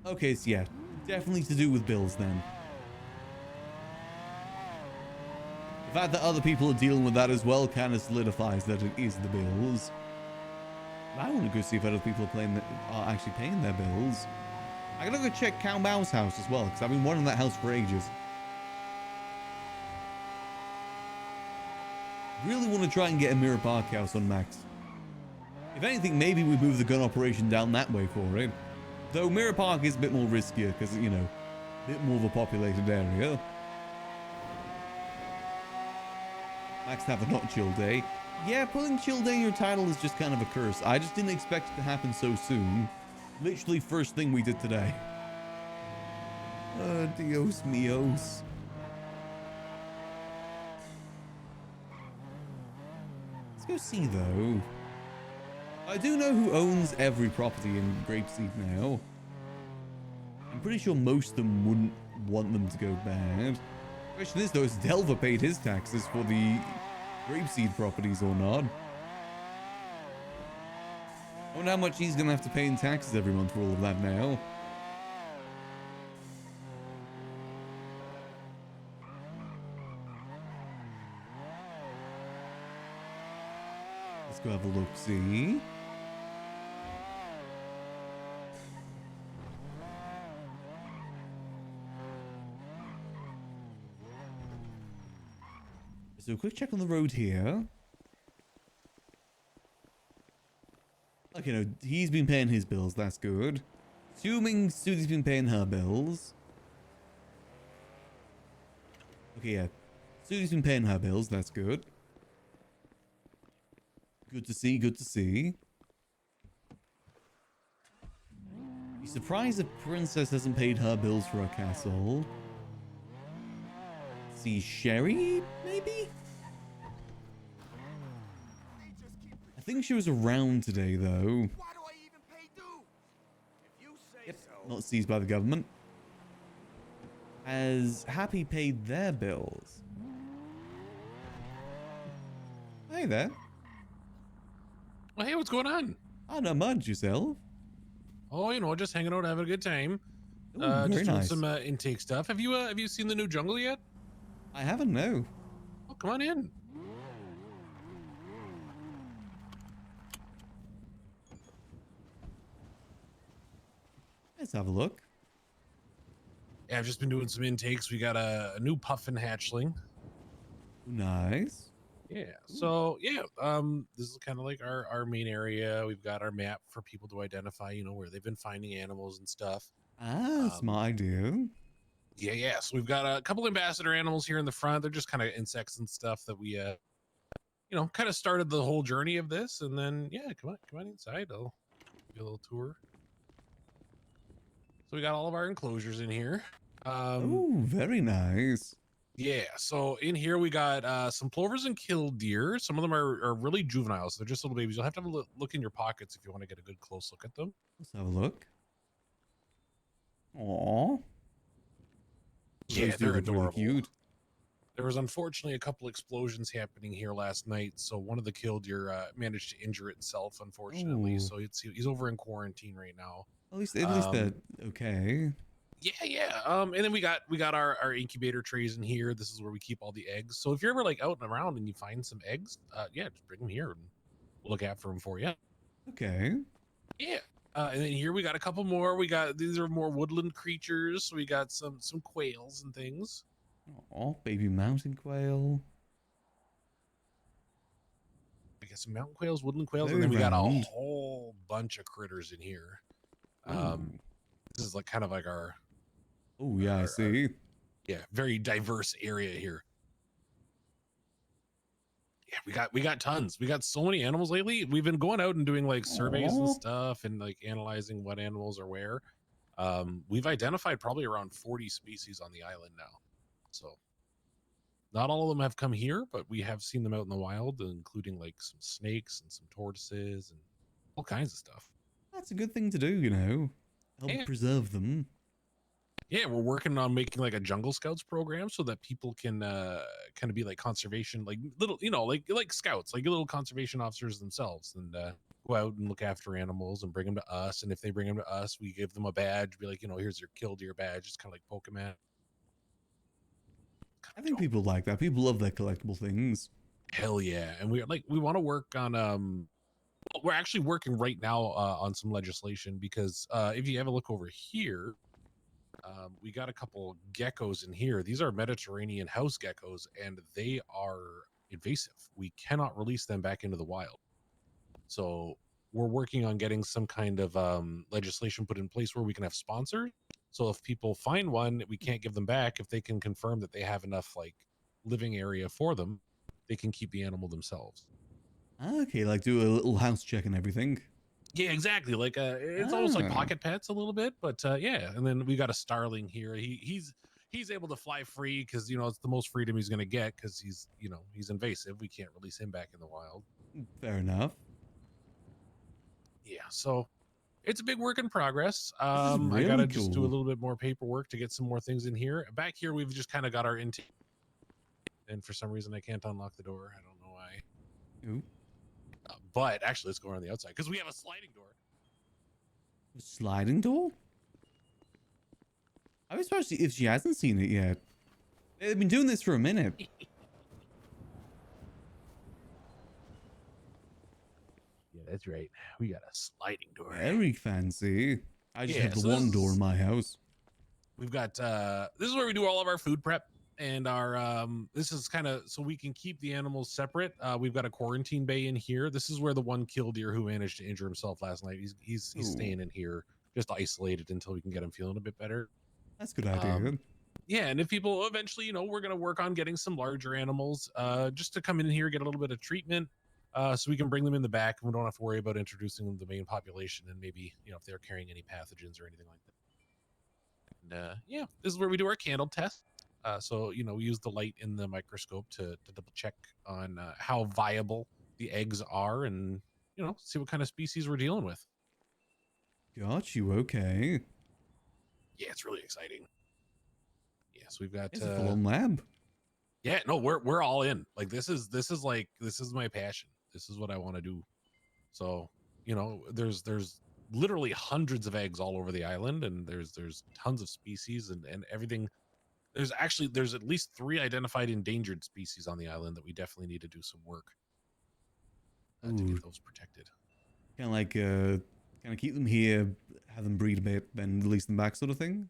Okay, so yeah, definitely to do with bills then. The fact that other people are dealing with that as well kind of solidifies that it is the bills. I want to go see if other people are actually paying their bills. I gotta go check Cow Mao's house as well, because I've been wanting that house for ages. Really want to try and get a Mirror Park house on Max. If anything, maybe we move the gun operation down that way for it. Though Mirror Park is a bit more riskier because, you know, a bit more of a populated area. Max have a not chill day. Yeah, putting chill day in your title is just kind of a curse. I just didn't expect it to happen so soon. Literally first thing we did today. Dios míos. Let's go see though. I do know who owns every property in Grapeseed now. I'm pretty sure most of them wouldn't want them to go bad. Question is though, has Delver paid his taxes for the Grapeseed properties or not? I wonder how much he's gonna have to pay in taxes every month for all of that now. Let's go have a look, see. So a quick check on the road here. Okay, no, he's been paying his bills, that's good. Assuming Sudi's been paying her bills. Okay, yeah. Sudi's been paying her bills, that's good. Good to see, good to see. Be surprised if Princess hasn't paid her bills for her castle. See, Sherry, maybe? I think she was around today, though. Why do I even pay due? If you say Yep, so. not seized by the government. Has Happy paid their bills? Hey there. Well, hey, what's going on? Oh, not much, yourself. Oh, you know, just hanging out, having a good time. Ooh, very Just doing nice. some intake stuff. Have you seen the new jungle yet? I haven't, no. Oh, come on in. Let's have a look. Yeah, I've just been doing some intakes. We got a new puffin hatchling. Nice. Yeah. So yeah, this is kind of like our main area. We've got our map for people to identify, you know, where they've been finding animals and stuff. Ah, smart idea. Yeah. So we've got a couple ambassador animals here in the front. They're just kind of insects and stuff that we, you know, kind of started the whole journey of this. And then yeah, come on inside. I'll give you a little tour. So we got all of our enclosures in here. Oh, very nice. Yeah, so in here we got some plovers and killdeer. Some of them are really juvenile, so they're just little babies. You'll have to have a look in your pockets if you want to get a good close look at them. Let's have a look. Aww. Yeah, Those two they're look really adorable. cute. There was unfortunately a couple explosions happening here last night, so one of the killdeer managed to injure itself, unfortunately. Ooh. So he's over in quarantine right now. At least they're okay. Yeah. And then we got our incubator trays in here. This is where we keep all the eggs. So if you're ever like out and around and you find some eggs, yeah, just bring them here and we'll look after them for you. Okay. Yeah. And then here we got a couple more. These are more woodland creatures. So we got some quails and things. Oh, baby mountain quail. I guess some mountain quails, woodland quails, Very and then we got a round. whole bunch of critters in here. Ooh. This is like kind of like our Oh, yeah, I see. very diverse area here. Yeah, we got tons. We got so many animals lately. We've been going out and doing like surveys and Aw. stuff and like analyzing what animals are where. We've identified probably around 40 species on the island now. So not all of them have come here, but we have seen them out in the wild, including like some snakes and some tortoises and all kinds of stuff. That's a good thing to do, you know. Help Yeah. preserve them. Yeah, we're working on making like a jungle scouts program so that people can kind of be like conservation, like little, you know, like scouts, like little conservation officers themselves, and go out and look after animals and bring them to us. And if they bring them to us, we give them a badge, be like, you know, here's your killdeer badge. It's kind of like Pokemon. I think people like that. People love their collectible things. Hell yeah. And we want to work on we're actually working right now on some legislation because if you have a look over here, we got a couple geckos in here. These are Mediterranean house geckos, and they are invasive. We cannot release them back into the wild. So we're working on getting some kind of legislation put in place where we can have sponsors. So if people find one, we can't give them back if they can confirm that they have enough like living area for them. they can keep the animal themselves. Okay, like do a little house check and everything. Yeah, exactly. Like it's almost like Ah. pocket pets a little bit, but yeah. And then we got a starling here. He's able to fly free because it's the most freedom he's gonna get because he's invasive. We can't release him back in the wild. Fair enough. Yeah, so it's a big work in progress. This is I gotta really just do a cool. little bit more paperwork to get some more things in here. Back here, we've just kind of got our intake, and for some reason, I can't unlock the door. I don't know why. Ooh. But actually, let's go around the outside because we have a sliding door. Sliding door? I was surprised if she hasn't seen it yet. They've been doing this for a minute. Yeah, that's right. We got a sliding door. Very fancy. I just Yeah, have the so one this door is- in my house. We've got this is where we do all of our food prep and our this is kind of so we can keep the animals separate. We've got a quarantine bay in here. This is where the one killdeer who managed to injure himself last night. He's Ooh. staying in here just isolated until we can get him feeling a bit better. That's a good idea. Yeah, and if people eventually, we're going to work on getting some larger animals just to come in here, get a little bit of treatment so we can bring them in the back and we don't have to worry about introducing them to the main population and maybe, if they're carrying any pathogens or anything like that. And yeah, this is where we do our candle test. So, we use the light in the microscope to double check on how viable the eggs are and, see what kind of species we're dealing with. Got you. Okay. Yeah, it's really exciting. Yes, we've got It's a full-on lab. yeah, no, we're all in. Like this is my passion. This is what I want to do. So, there's literally hundreds of eggs all over the island and there's tons of species and everything. There's at least 3 identified endangered species on the island that we definitely need to do some work to get those protected. Kind of keep them here, have them breed a bit, then release them back, sort of thing.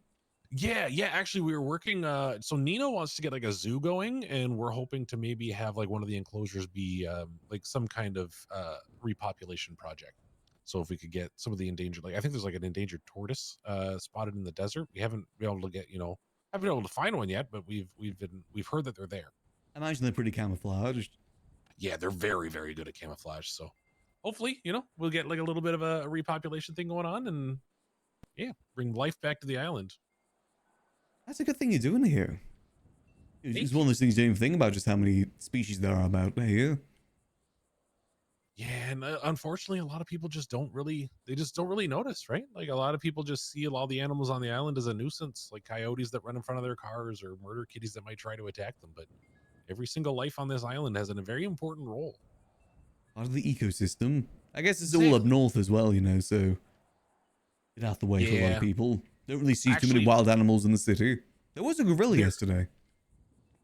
Yeah, actually we were working so Nino wants to get like a zoo going and we're hoping to maybe have like one of the enclosures be like some kind of repopulation project. So if we could get some of the endangered, like I think there's like an endangered tortoise spotted in the desert. We haven't been able to get, haven't been able to find one yet, but we've heard that they're there. I imagine they're pretty camouflaged. Yeah, they're very, very good at camouflage. So hopefully, we'll get like a little bit of a repopulation thing going on and yeah, bring life back to the island. That's a good thing you're doing here. It's one of those things you don't even think about just how many species there are about here. Yeah, and unfortunately, a lot of people just don't really notice, right? Like a lot of people just see all the animals on the island as a nuisance, like coyotes that run in front of their cars or murder kitties that might try to attack them. But every single life on this island has a very important role. Part of the ecosystem. I guess it's all up north as well, so get out the way for a lot of people. Don't really see too many wild animals in the city. There was a gorilla yesterday.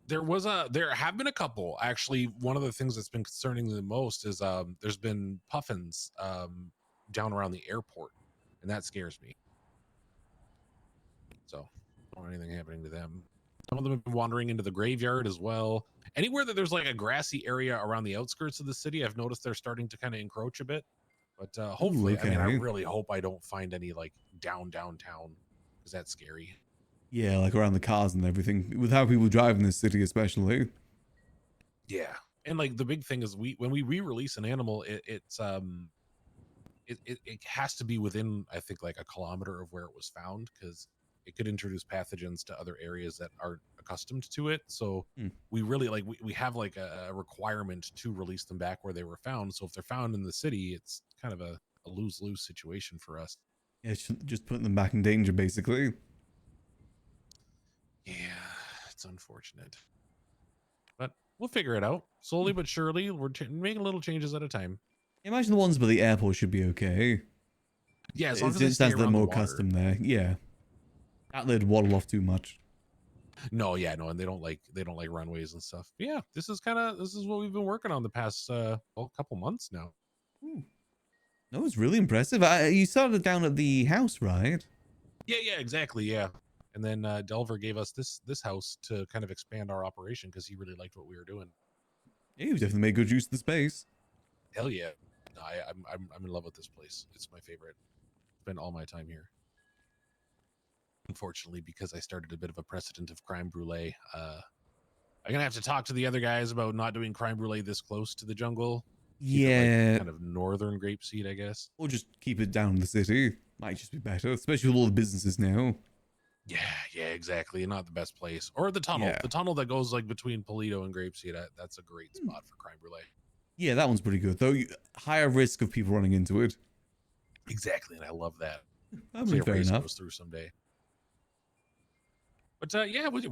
There have been a couple. Actually, one of the things that's been concerning the most is there's been puffins down around the airport, and that scares me. So, don't want anything happening to them. Some of them have been wandering into the graveyard as well. Anywhere that there's like a grassy area around the outskirts of the city, I've noticed they're starting to kind of encroach a bit. But hopefully, okay. I really hope I don't find any like downtown, because that's scary. Yeah, like around the cars and everything. With how people drive in this city, especially. Yeah, and like the big thing is when we re-release an animal, it has to be within, I think, like a kilometer of where it was found, because it could introduce pathogens to other areas that aren't accustomed to it. So we really we have like a requirement to release them back where they were found. So if they're found in the city, it's kind of a lose-lose situation for us. Yeah, just putting them back in danger, basically. Yeah, it's unfortunate, but we'll figure it out slowly but surely. We're making little changes at a time. Imagine the ones by the airport should be okay. Yeah, as long as they're more custom there. Yeah, that they'd waddle off too much. No, and they don't like runways and stuff. But yeah, this is what we've been working on the past couple months now. That was really impressive. You started down at the house, right? Yeah, exactly. Yeah. And then Delver gave us this house to kind of expand our operation because he really liked what we were doing. Yeah, you definitely made good use of the space. Hell yeah! I'm in love with this place. It's my favorite. Spend all my time here. Unfortunately, because I started a bit of a precedent of crime brulee, I'm gonna have to talk to the other guys about not doing crime brulee this close to the jungle. Keep it, Yeah, like, kind of northern grapeseed, I guess. or just keep it down in the city. Might just be better, especially with all the businesses now. Yeah, exactly. Not the best place. Or the tunnel. Yeah. The tunnel that goes like between Polito and Grapeseed. That's a great Hmm. spot for crime brulee. Yeah, that one's pretty good, though. Higher risk of people running into it. Exactly, and I love that. I Say mean, a fair race enough. goes through someday. But yeah, what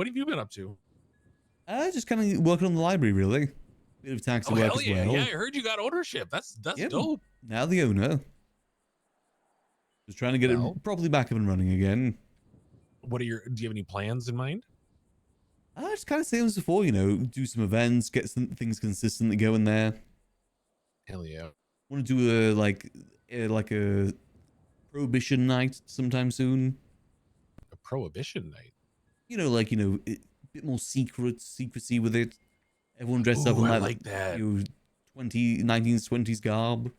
have you been up to? Just kind of working on the library, really. Bit of taxi work hell as yeah, well. yeah! I heard you got ownership. That's Yep. dope. Now the owner. Just trying to get Well. it properly back up and running again. Do you have any plans in mind? Just kind of same as before, you know, do some events, get some things consistently going there. Hell yeah. Want to do like a prohibition night sometime soon. A prohibition night. You know, like, you know, a bit more secrecy with it. Everyone dressed up Ooh, in I that, like that. you know, 1920s, 20s garb.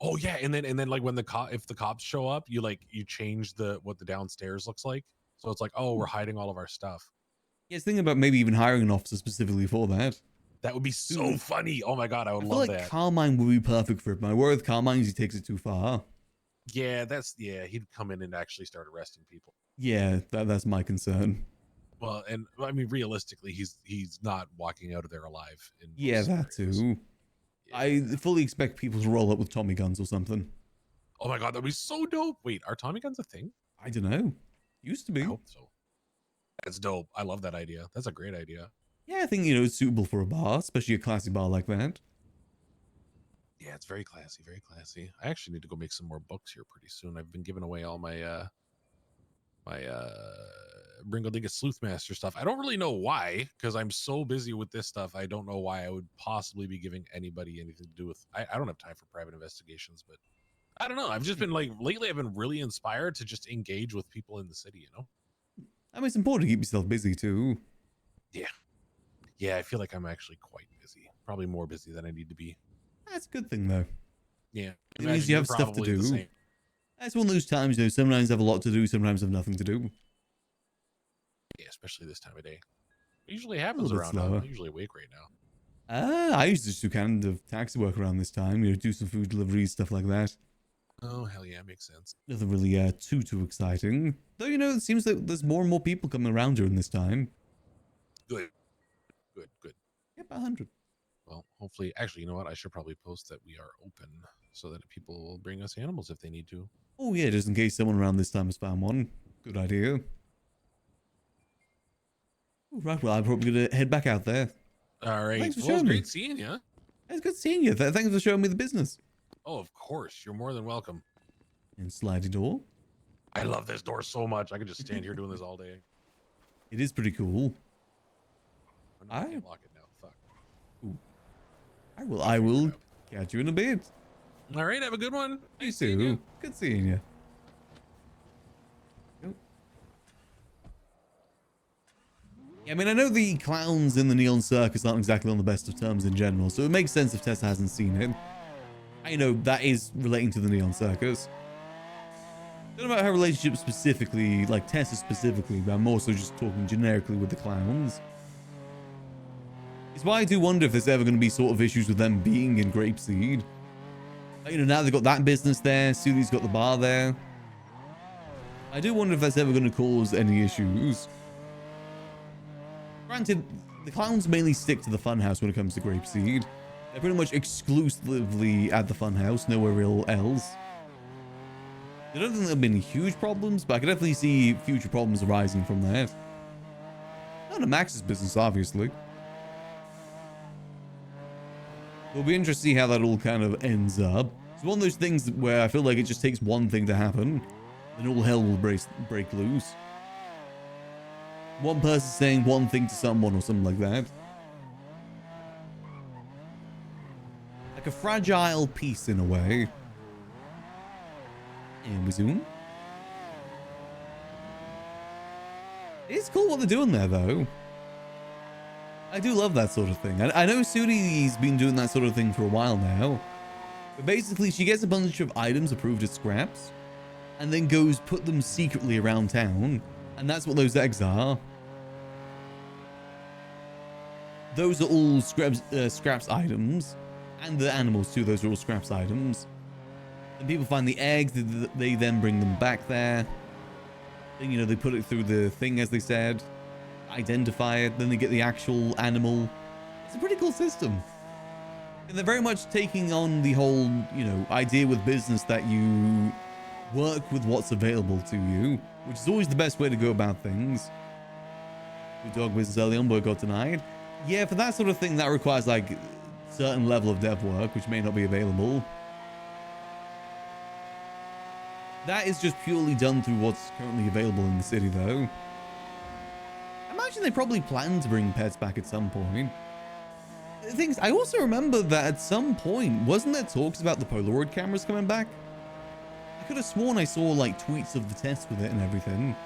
Oh yeah, and then like when if the cops show up, you change what the downstairs looks like. So it's like, oh, we're hiding all of our stuff. Yeah, I was thinking about maybe even hiring an officer specifically for that. That would be so funny. Oh my god, I would I feel love like that. Carmine would be perfect for it. My word with Carmine is he takes it too far. Yeah, he'd come in and actually start arresting people. Yeah, that's my concern. Well, and I mean, realistically, he's not walking out of there alive. Yeah, that too. Yeah. I fully expect people to roll up with Tommy guns or something. Oh my god, that'd be so dope. Wait, are Tommy guns a thing? I don't know. Used to be. I hope so. That's dope. I love that idea. That's a great idea. Yeah, I think, you know, it's suitable for a bar, especially a classy bar like that. Yeah, it's very classy, very classy. I actually need to go make some more books here pretty soon. I've been giving away all my Bringodingus Sleuthmaster stuff. I don't really know why, because I'm so busy with this stuff. I don't know why I would possibly be giving anybody anything to do with. I don't have time for private investigations, but I don't know. I've just been lately. I've been really inspired to just engage with people in the city. You know. I mean, it's important to keep yourself busy too. Yeah, I feel like I'm actually quite busy. Probably more busy than I need to be. That's a good thing though. Yeah, It means you have stuff to do. That's one of those times, you know, sometimes have a lot to do, sometimes have nothing to do. Yeah, especially this time of day. It usually happens bit around. slower. I'm usually awake right now. I used to just do kind of taxi work around this time, you know, do some food deliveries, stuff like that. Oh hell yeah, makes sense. Nothing really too exciting. Though, you know, it seems that there's more and more people coming around during this time. Good. Yep, 100. Well, hopefully, actually, you know what? I should probably post that we are open so that people will bring us animals if they need to. Oh yeah, just in case someone around this time has found one. Good idea. All right, well, I'm probably gonna head back out there. All right. Thanks for Well, it's showing me. great seeing you. It's good seeing you. Thanks for showing me the business. Oh, of course. You're more than welcome. And slidey door. I love this door so much. I could just stand here doing this all day. It is pretty cool. Oh, no, I can't lock it now. Fuck. I will catch you in a bit. All right. Have a good one. You Nice seeing too. Good seeing you. Yeah, I mean, I know the clowns in the Neon Circus aren't exactly on the best of terms in general, so it makes sense if Tessa hasn't seen it. I know that is relating to the Neon Circus. Don't know about her relationship specifically, like Tessa specifically, but I'm also just talking generically with the clowns. It's why I do wonder if there's ever going to be sort of issues with them being in Grapeseed. You know, now they've got that business there, Sudi's got the bar there. I do wonder if that's ever going to cause any issues. Granted, the clowns mainly stick to the funhouse when it comes to Grapeseed. They're pretty much exclusively at the funhouse, nowhere else. I don't think there have been huge problems, but I could definitely see future problems arising from that. None of Max's business, obviously. It'll be interesting to see how that all kind of ends up. It's one of those things where I feel like it just takes one thing to happen, and all hell will break loose. One person saying one thing to someone or something like that. Like a fragile piece in a way. And we zoom. It's cool what they're doing there though. I do love that sort of thing. I know Sudi's been doing that sort of thing for a while now. But basically she gets a bunch of items approved as scraps. And then goes put them secretly around town. And that's what those eggs are. those are all scraps items. And the animals too, those are all scraps items. And people find the eggs, they then bring them back there. Then, you know, they put it through the thing, as they said. Identify it, then they get the actual animal. It's a pretty cool system. And they're very much taking on the whole, you know, idea with business that you work with what's available to you, which is always the best way to go about things. Good dog business early on, but got denied. Yeah, for that sort of thing, that requires like certain level of dev work, which may not be available. That is just purely done through what's currently available in the city, though. I imagine they probably plan to bring pets back at some point. The thing is, I also remember that at some point, wasn't there talks about the Polaroid cameras coming back? I could have sworn I saw like tweets of the test with it and everything.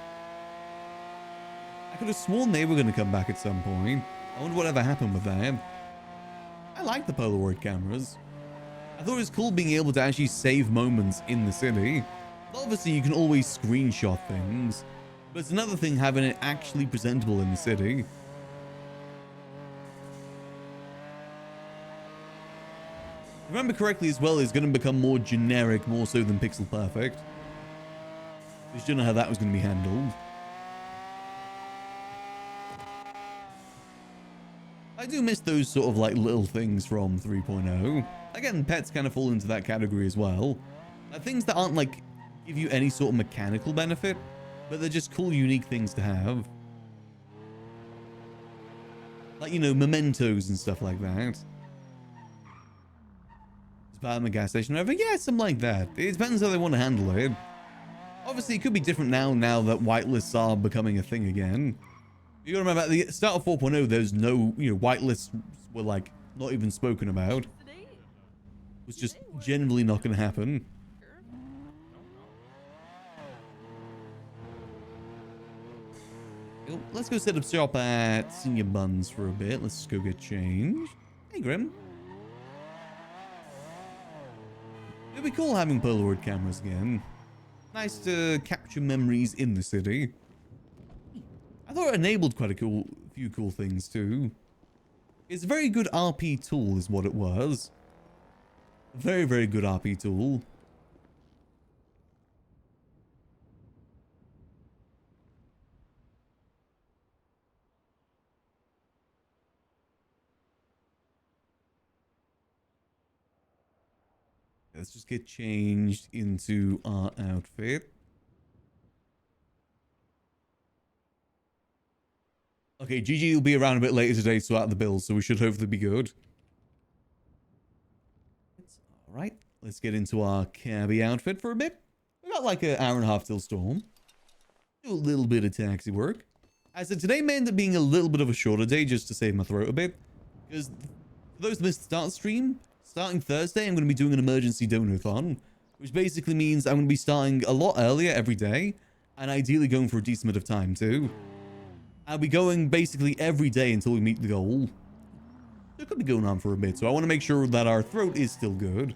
I could have sworn they were going to come back at some point. I wonder whatever happened with that. I like the Polaroid cameras. I thought it was cool being able to actually save moments in the city. Obviously, you can always screenshot things, but it's another thing having it actually presentable in the city. If I remember correctly as well, it's going to become more generic, more so than Pixel Perfect. Just don't know how that was going to be handled. I do miss those sort of like little things from 3.0. Again, pets kind of fall into that category as well. Things that aren't like give you any sort of mechanical benefit, but they're just cool, unique things to have. Like, you know, mementos and stuff like that. It's bad in the gas station or whatever. Yeah, something like that. It depends how they want to handle it. Obviously, it could be different now that whitelists are becoming a thing again. You gotta remember, at the start of 4.0, there's no, you know, whitelists were like not even spoken about. It was just generally not gonna happen. Let's go set up shop at Senior Buns for a bit. Let's just go get changed. Hey, Grim. It'd be cool having Polaroid cameras again. Nice to capture memories in the city. I thought it enabled quite a few cool things too. It's a very good RP tool is what it was. A very, very good RP tool. Let's just get changed into our outfit. Okay, GG will be around a bit later today to out the bills, so we should hopefully be good. All right, let's get into our cabbie outfit for a bit. We got like an hour and a half till storm. Do a little bit of taxi work. I said today may end up being a little bit of a shorter day just to save my throat a bit. Because for those who missed the start stream, starting Thursday, I'm going to be doing an emergency donathon, which basically means I'm going to be starting a lot earlier every day, and ideally going for a decent bit of time too. I'll be going basically every day until we meet the goal. It could be going on for a bit, so I want to make sure that our throat is still good.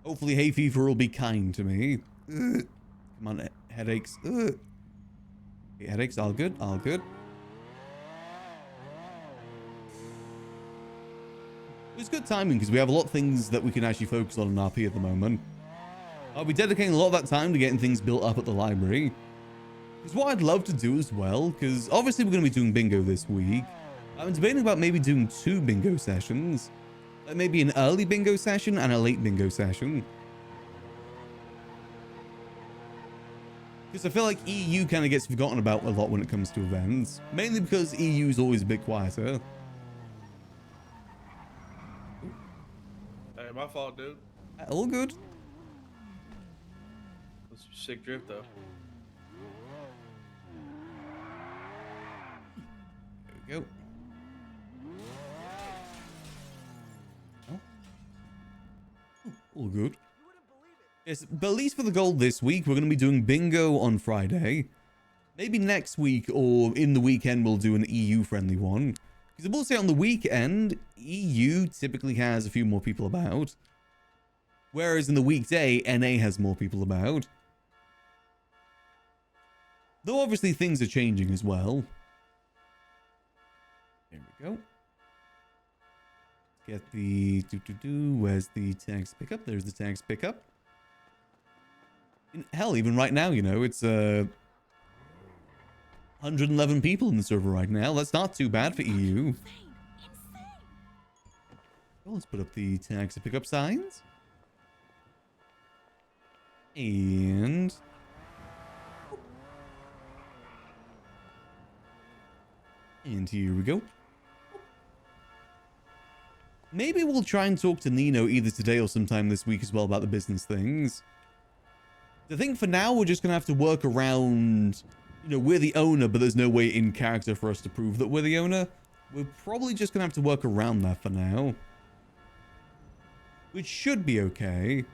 Hopefully hay fever will be kind to me. Ugh. Come on, headaches. Ugh. Okay, headaches, all good, all good. It's good timing because we have a lot of things that we can actually focus on in RP at the moment. I'll be dedicating a lot of that time to getting things built up at the library. Because what I'd love to do as well, because obviously we're going to be doing bingo this week. I'm debating about maybe doing 2 bingo sessions. Like maybe an early bingo session and a late bingo session. Because I feel like EU kind of gets forgotten about a lot when it comes to events. Mainly because EU is always a bit quieter. Hey, my fault, dude. All good. That's a sick drift, though. There we go. Oh. All good. Yes, but at least for the goal this week, we're going to be doing bingo on Friday. Maybe next week or in the weekend we'll do an EU-friendly one. Because I will say on the weekend, EU typically has a few more people about. Whereas in the weekday, NA has more people about. Though obviously things are changing as well. Go. Get the where's the tags pickup? There's the tags pickup. Hell, even right now, you know, it's 111 people in the server right now. That's not too bad for EU. Well, let's put up the tags to pick up signs. And here we go. Maybe we'll try and talk to Nino either today or sometime this week as well about the business things. I think for now we're just going to have to work around, you know, we're the owner, but there's no way in character for us to prove that we're the owner. We're probably just going to have to work around that for now. Which should be okay.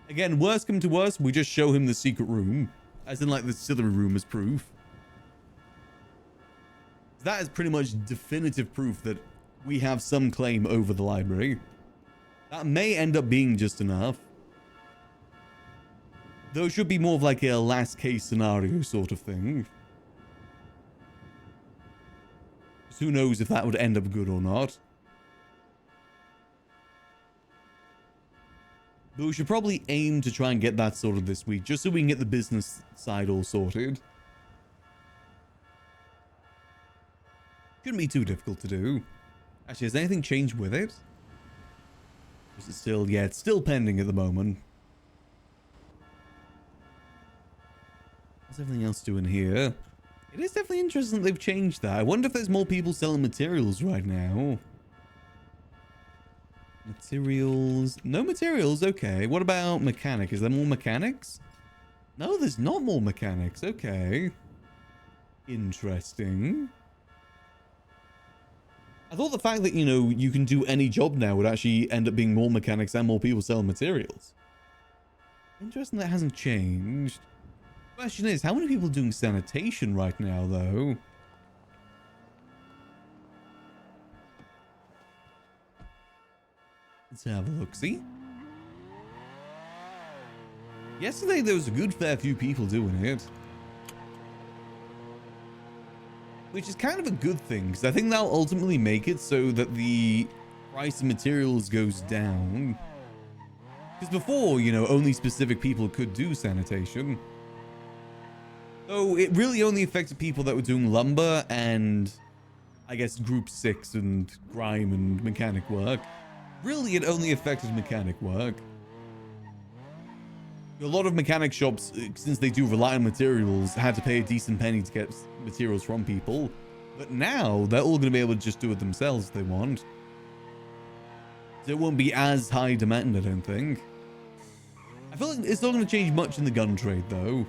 Again, worst come to worst, we just show him the secret room. As in like the distillery room as proof. That is pretty much definitive proof that we have some claim over the library. That may end up being just enough. Though it should be more of like a last case scenario sort of thing. So who knows if that would end up good or not. But we should probably aim to try and get that sorted this week, just so we can get the business side all sorted. Shouldn't be too difficult to do. Actually, has anything changed with it? Or is it still... Yeah, it's still pending at the moment. What's everything else doing here? It is definitely interesting that they've changed that. I wonder if there's more people selling materials right now. Materials. No materials. Okay. What about mechanic? Is there more mechanics? No, there's not more mechanics. Okay. Interesting. I thought the fact that, you know, you can do any job now would actually end up being more mechanics and more people selling materials. Interesting that hasn't changed. Question is, how many people are doing sanitation right now, though? Let's have a look-see. Yesterday, there was a good fair few people doing it. Which is kind of a good thing, because I think that'll ultimately make it so that the price of materials goes down. Because before, you know, only specific people could do sanitation. So it really only affected people that were doing lumber and, I guess, group 6 and grime and mechanic work. Really, it only affected mechanic work. A lot of mechanic shops, since they do rely on materials, had to pay a decent penny to get materials from people. But now, they're all going to be able to just do it themselves if they want. So it won't be as high demand, I don't think. I feel like it's not going to change much in the gun trade, though.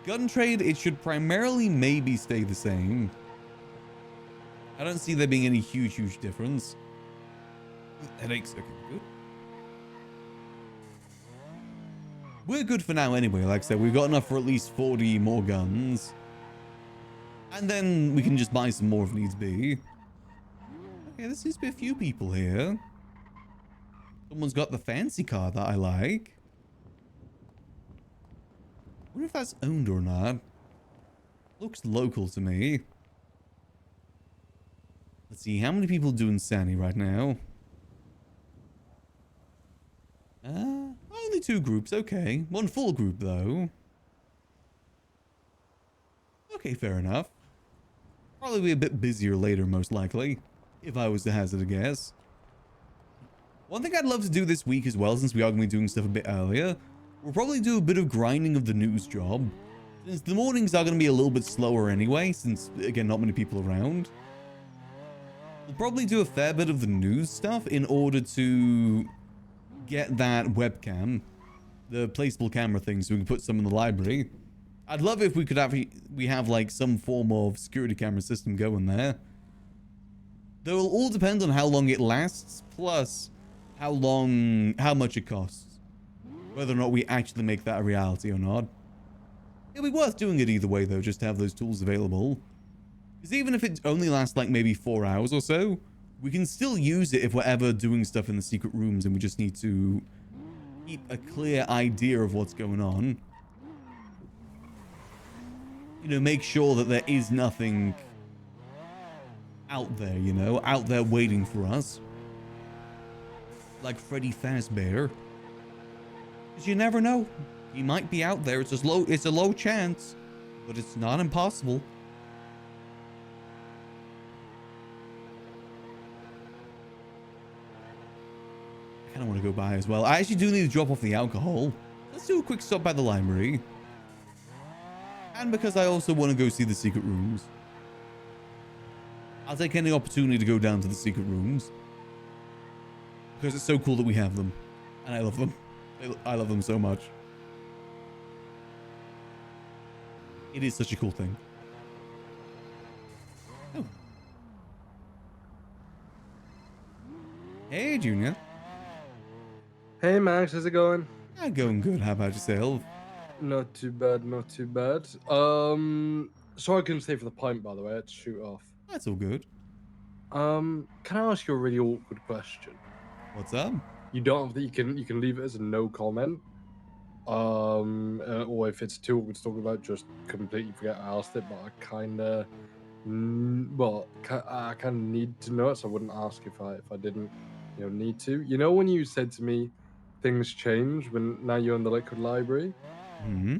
Gun trade, it should primarily maybe stay the same. I don't see there being any huge difference. Headaches, okay, good. We're good for now anyway, like I said, we've got enough for at least 40 more guns. And then we can just buy some more if needs be. Okay, there seems to be a few people here. Someone's got the fancy car that I like. I wonder if that's owned or not. Looks local to me. Let's see, how many people doing Sani right now? Only 2 groups, okay. 1 full group, though. Okay, fair enough. Probably be a bit busier later, most likely. If I was to hazard a guess. One thing I'd love to do this week as well, since we are going to be doing stuff a bit earlier, we'll probably do a bit of grinding of the news job. Since the mornings are going to be a little bit slower anyway, since, again, not many people around. We'll probably do a fair bit of the news stuff in order to get that webcam, the placeable camera thing, so we can put some in the library. I'd love if we could have like some form of security camera system going there. Though it'll all depend on how long it lasts, plus how much it costs. Whether or not we actually make that a reality or not. It'll be worth doing it either way though, just to have those tools available. Because even if it only lasts like maybe 4 hours or so, we can still use it if we're ever doing stuff in the secret rooms and we just need to keep a clear idea of what's going on. You know, make sure that there is nothing out there, you know, out there waiting for us. Like Freddy Fazbear. Because you never know. He might be out there. It's a low chance, but it's not impossible. I kind of want to go by as well. I actually do need to drop off the alcohol. Let's do a quick stop by the library. And because I also want to go see the secret rooms. I'll take any opportunity to go down to the secret rooms. Because it's so cool that we have them. And I love them. I love them so much. It is such a cool thing. Oh. Hey, Junior. Hey Max, how's it going? I'm going good. How about yourself? Not too bad, not too bad. Sorry I couldn't stay for the pint, by the way. I had to shoot off. That's all good. Can I ask you a really awkward question? What's up? You don't have that. You can leave it as a no comment. Or if it's too awkward to talk about, just completely forget I asked it. But I kind of, I kind of need to know it, so I wouldn't ask if I didn't, need to. You know when you said to me, things change when now you're in the liquid library. Hmm.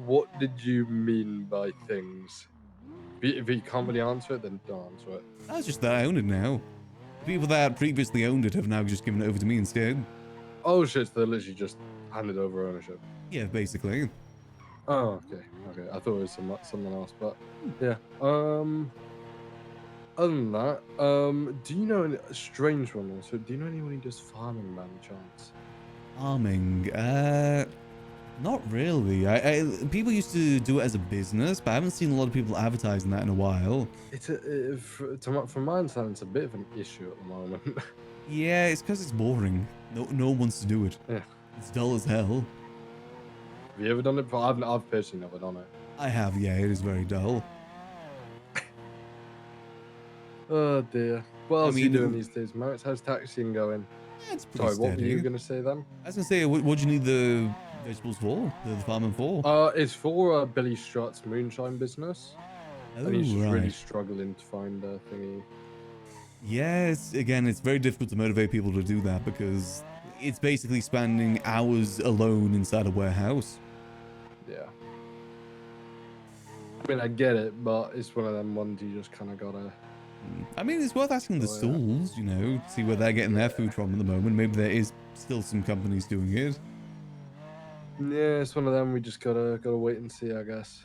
What did you mean by things? If you can't really answer it, then don't answer it. That's just that I own it now. The people that previously owned it have now just given it over to me instead. Oh shit, so they literally just handed over ownership. Yeah, basically. Oh, okay. I thought it was someone else, but yeah. Other than that, do you know a strange one also? Do you know anyone who does farming by any chance? Farming, not really. People used to do it as a business, but I haven't seen a lot of people advertising that in a while. It's from my understanding, it's a bit of an issue at the moment. Yeah, it's because it's boring. No one wants to do it. Yeah. It's dull as hell. Have you ever done it before? I've personally never done it. I have, yeah, it is very dull. Oh dear. What else are you mean, doing these days, Max? How's taxiing going? Yeah, it's pretty Sorry, what were steady. you going to say then? I was gonna say, what do you need the vegetables for? The farming for? It's for Billy Strutt's moonshine business. Oh, And he's just really right. struggling to find a thingy. Yes, again, it's very difficult to motivate people to do that because it's basically spending hours alone inside a warehouse. Yeah. I mean, I get it, but it's one of them ones you just kind of gotta. I mean, it's worth asking the Oh, yeah. stalls, see where they're getting their food from at the moment. Maybe there is still some companies doing it. Yeah, it's one of them we just gotta wait and see, I guess.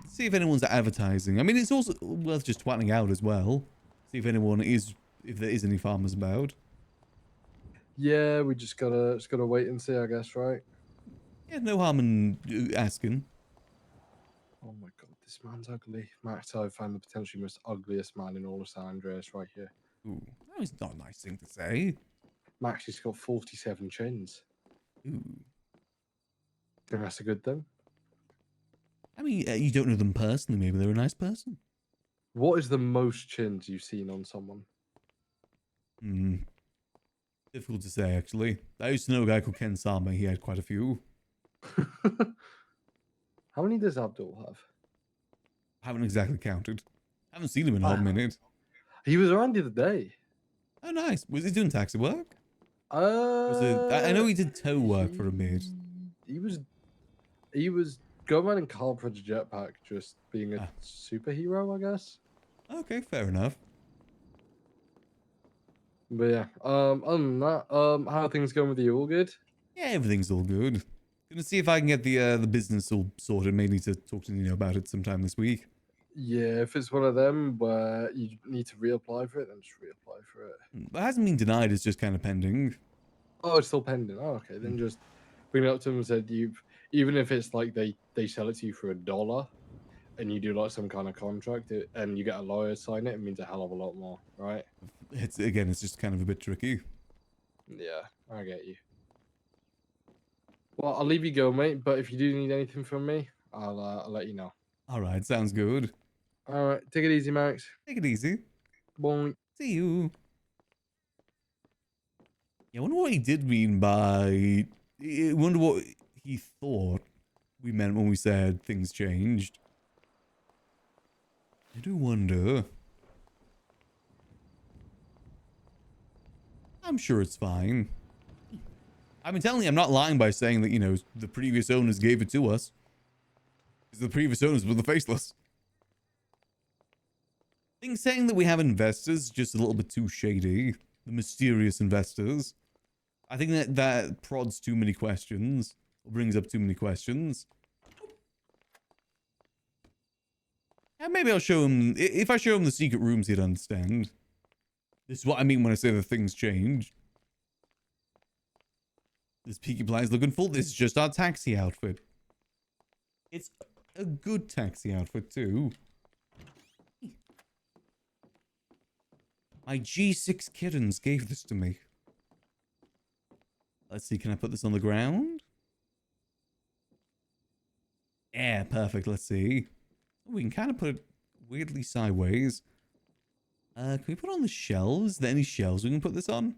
See if anyone's advertising. I mean, it's also worth just twatting out as well. See if there is any farmers about. Yeah, we just gotta wait and see, I guess, right? Yeah, no harm in asking. Oh my god, this man's ugly. Max, I found the potentially most ugliest man in all of San Andreas right here. Ooh, that was not a nice thing to say. Max, he's got 47 chins. Ooh. Think that's a good thing? I mean, you don't know them personally. Maybe they're a nice person. What is the most chins you've seen on someone? Difficult to say, actually. I used to know a guy called Ken Sama. He had quite a few. How many does Abdul have? Haven't exactly counted. Haven't seen him in a hot minute. He was around the other day. Oh, nice. Was he doing taxi work? I know he did tow work for a bit. He was going around in Carl Project Jetpack, just being a superhero, I guess. Okay, fair enough. But yeah, other than that, how are things going with you? All good? Yeah, everything's all good. Gonna see if I can get the business all sorted. May need to talk to Nino about it sometime this week. Yeah, if it's one of them where you need to reapply for it, then just reapply for it. It hasn't been denied. It's just kind of pending. Oh, it's still pending. Oh, okay, then just bring it up to them and said even if it's like they sell it to you for $1 and you do like some kind of contract and you get a lawyer sign it, it means a hell of a lot more, right? It's just kind of a bit tricky. Yeah, I get you. Well, I'll leave you go, mate. But if you do need anything from me, I'll let you know. All right, sounds good. All right, take it easy, Max. Take it easy. Bye. See you. Yeah, I wonder what he did mean by. I wonder what he thought we meant when we said things changed. I do wonder. I'm sure it's fine. I've been telling you, I'm not lying by saying that, you know, the previous owners gave it to us. Because the previous owners were the faceless. I think saying that we have investors is just a little bit too shady. The mysterious investors. I think that prods too many questions. Or brings up too many questions. And maybe I'll show him... If I show him the secret rooms, he'd understand. This is what I mean when I say that things change. This Peaky Blinders looking full. This is just our taxi outfit. It's a good taxi outfit too. My G6 kittens gave this to me. Let's see, can I put this on the ground? Yeah, perfect. Let's see. We can kind of put it weirdly sideways. Can we put it on the shelves? Is there any shelves we can put this on?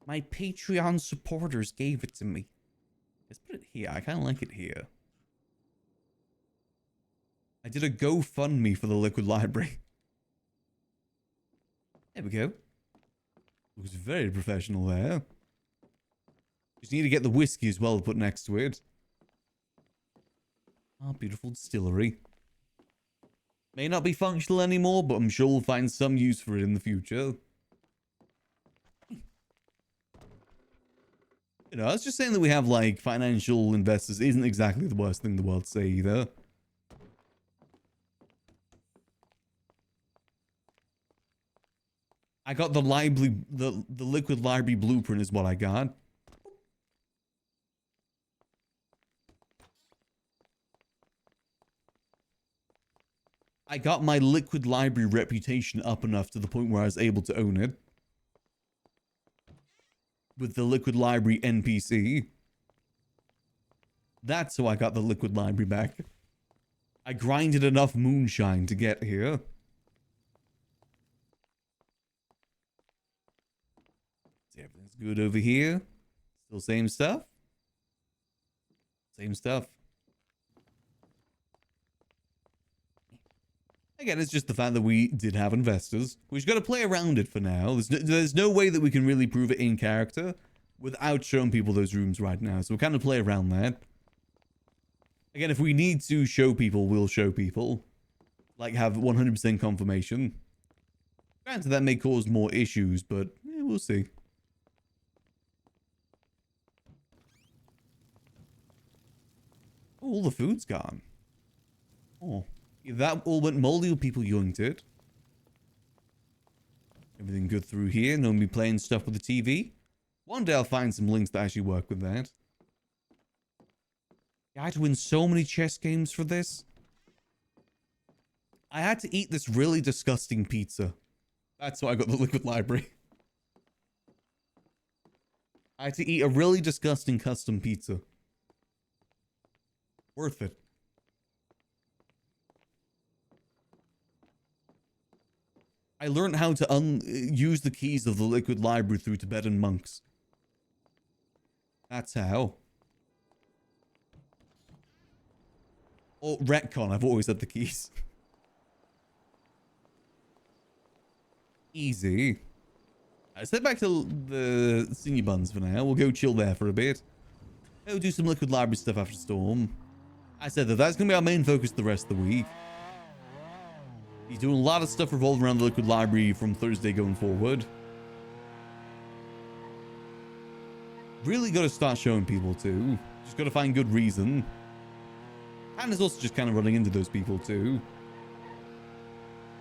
My Patreon supporters gave it to me. Let's put it here. I kind of like it here. I did a GoFundMe for the Liquid Library. There we go. Looks very professional there. Just need to get the whiskey as well to put next to it. Ah, beautiful distillery. May not be functional anymore, but I'm sure we'll find some use for it in the future. You know, I was just saying that we have, like, financial investors isn't exactly the worst thing in the world to say either. I got the library, the Liquid Library blueprint is what I got. I got my Liquid Library reputation up enough to the point where I was able to own it. With the Liquid Library NPC. That's how I got the Liquid Library back. I grinded enough moonshine to get here. See, everything's good over here. Still same stuff. Same stuff. Again, it's just the fact that we did have investors. We just got to play around it for now. There's no way that we can really prove it in character without showing people those rooms right now. So we'll kind of play around that. Again, if we need to show people, we'll show people. Like, have 100% confirmation. Granted, that may cause more issues, but we'll see. Oh, all the food's gone. Oh. That all went moldy with people yoinked it. Everything good through here. No me playing stuff with the TV. One day I'll find some links that actually work with that. I had to win so many chess games for this. I had to eat this really disgusting pizza. That's why I got the Liquid Library. I had to eat a really disgusting custom pizza. Worth it. I learned how to use the keys of the Liquid Library through Tibetan monks. That's how. Oh, retcon. I've always had the keys. Easy. Let's head back to the Senior Buns for now. We'll go chill there for a bit. We'll do some Liquid Library stuff after Storm. I said that that's going to be our main focus the rest of the week. He's doing a lot of stuff revolving around the Liquid Library from Thursday going forward. Really got to start showing people too. Just got to find good reason. And it's also just kind of running into those people too.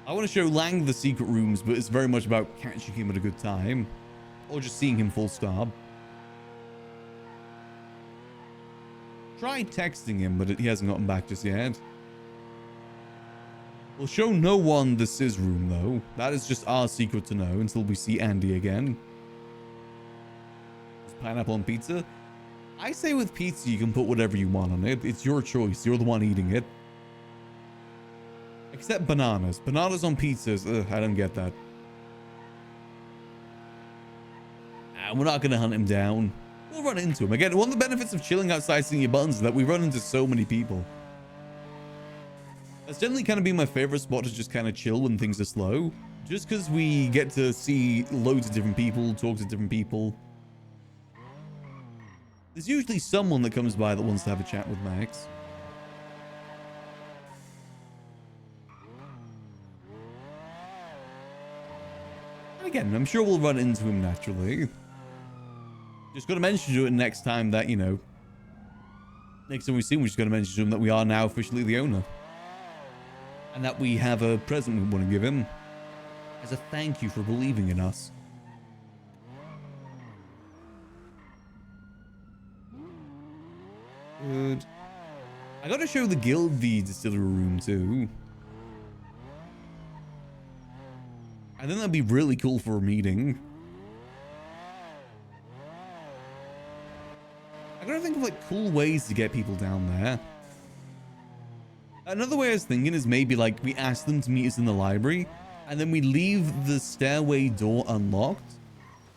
I want to show Lang the secret rooms, but it's very much about catching him at a good time. Or just seeing him full stop. Tried texting him, but he hasn't gotten back just yet. We'll show no one the Sizz room, though. That is just our secret to know until we see Andy again. Is pineapple on pizza? I say with pizza, you can put whatever you want on it. It's your choice. You're the one eating it. Except bananas. Bananas on pizzas. Ugh, I don't get that. We're not going to hunt him down. We'll run into him. Again, one of the benefits of chilling outside Senior Buns is that we run into so many people. That's definitely kind of been my favorite spot to just kind of chill when things are slow. Just because we get to see loads of different people, talk to different people. There's usually someone that comes by that wants to have a chat with Max. And again, I'm sure we'll run into him naturally. Just got to mention to it next time that, you know, next time we see him, we're just going to mention to him that we are now officially the owner. And that we have a present we want to give him as a thank you for believing in us. Good. I gotta show the guild the distillery room too. I think that'd be really cool for a meeting. I gotta think of like cool ways to get people down there. Another way I was thinking is maybe like we ask them to meet us in the library and then we leave the stairway door unlocked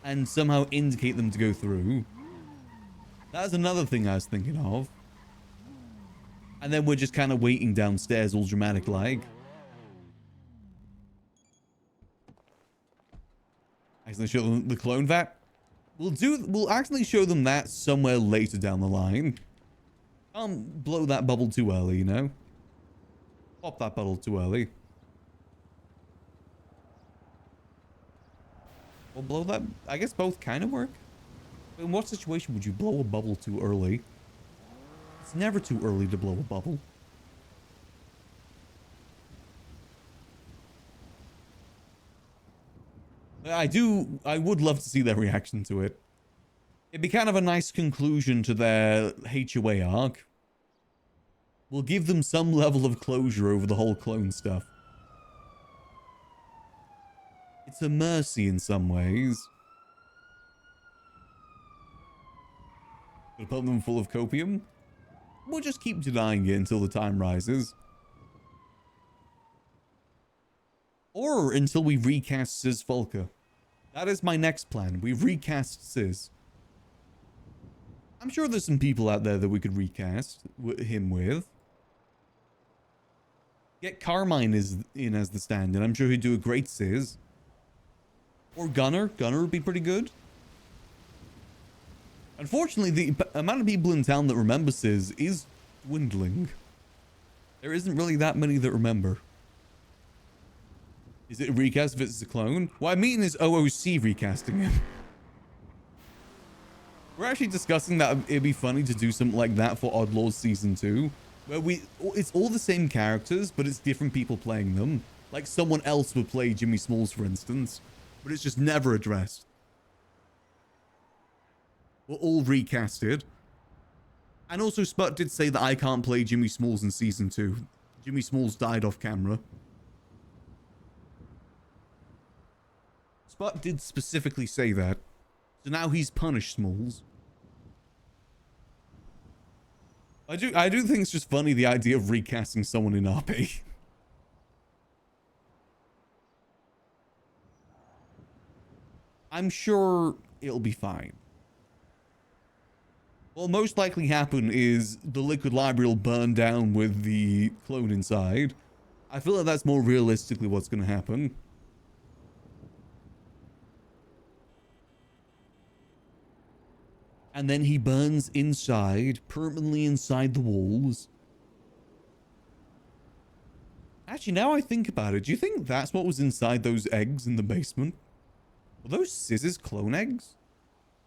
and somehow indicate them to go through. That's another thing I was thinking of. And then we're just kind of waiting downstairs all dramatic like. Actually show them the clone vat. We'll actually show them that somewhere later down the line. Can't blow that bubble too early, you know? Pop that bubble too early. Or blow that... I guess both kind of work. But in what situation would you blow a bubble too early? It's never too early to blow a bubble. I would love to see their reaction to it. It'd be kind of a nice conclusion to their HOA arc. We'll give them some level of closure over the whole clone stuff. It's a mercy in some ways. Gonna pump them full of copium? We'll just keep denying it until the time rises. Or until we recast Sis Volker. That is my next plan. We recast Sis. I'm sure there's some people out there that we could recast him with. Get Carmine in as the stand-in. I'm sure he'd do a great Sis. Or Gunner. Gunner would be pretty good. Unfortunately, the amount of people in town that remember Sis is dwindling. There isn't really that many that remember. Is it a recast if it's a clone? What I mean is OOC recasting him. We're actually discussing that it'd be funny to do something like that for Oddlaws Season 2. Where it's all the same characters, but it's different people playing them. Like someone else would play Jimmy Smalls, for instance. But it's just never addressed. We're all recasted. And also Sput did say that I can't play Jimmy Smalls in Season 2. Jimmy Smalls died off camera. Sput did specifically say that. So now he's punished Smalls. I do think it's just funny, the idea of recasting someone in RP. I'm sure it'll be fine. What'll most likely happen is the Liquid Library will burn down with the clone inside. I feel like that's more realistically what's going to happen. And then he burns inside, permanently inside the walls. Actually, now I think about it, do you think that's what was inside those eggs in the basement? Were those Sis's clone eggs?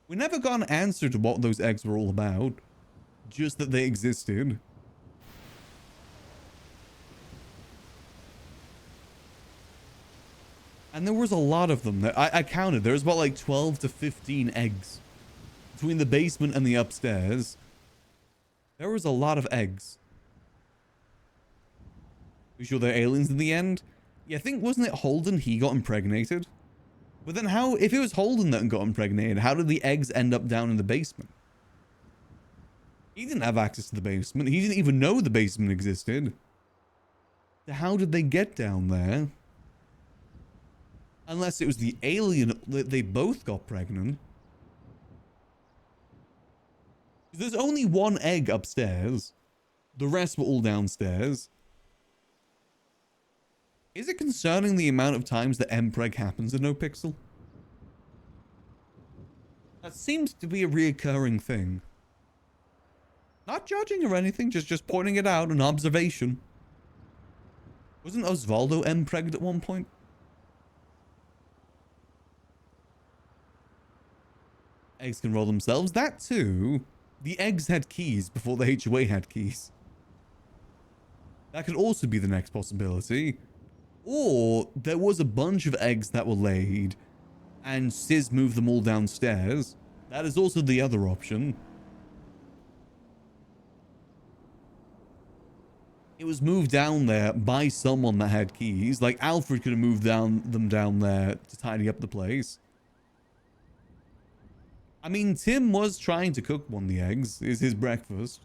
We never got an answer to what those eggs were all about. Just that they existed. And there was a lot of them. I counted. There was about like 12 to 15 eggs. Between the basement and the upstairs. There was a lot of eggs. You sure they're aliens in the end? Yeah, I think, wasn't it Holden? He got impregnated. But then how, if it was Holden that got impregnated, how did the eggs end up down in the basement? He didn't have access to the basement. He didn't even know the basement existed. So how did they get down there? Unless it was the alien that they both got pregnant. There's only one egg upstairs. The rest were all downstairs. Is it concerning the amount of times that mpreg happens in NoPixel? That seems to be a reoccurring thing. Not judging or anything, just pointing it out, an observation. Wasn't Osvaldo mpregged at one point? Eggs can roll themselves. That too. The eggs had keys before the HOA had keys. That could also be the next possibility. Or there was a bunch of eggs that were laid and Sis moved them all downstairs. That is also the other option. It was moved down there by someone that had keys. Like Alfred could have moved them down there to tidy up the place. I mean, Tim was trying to cook one of the eggs. Is his breakfast.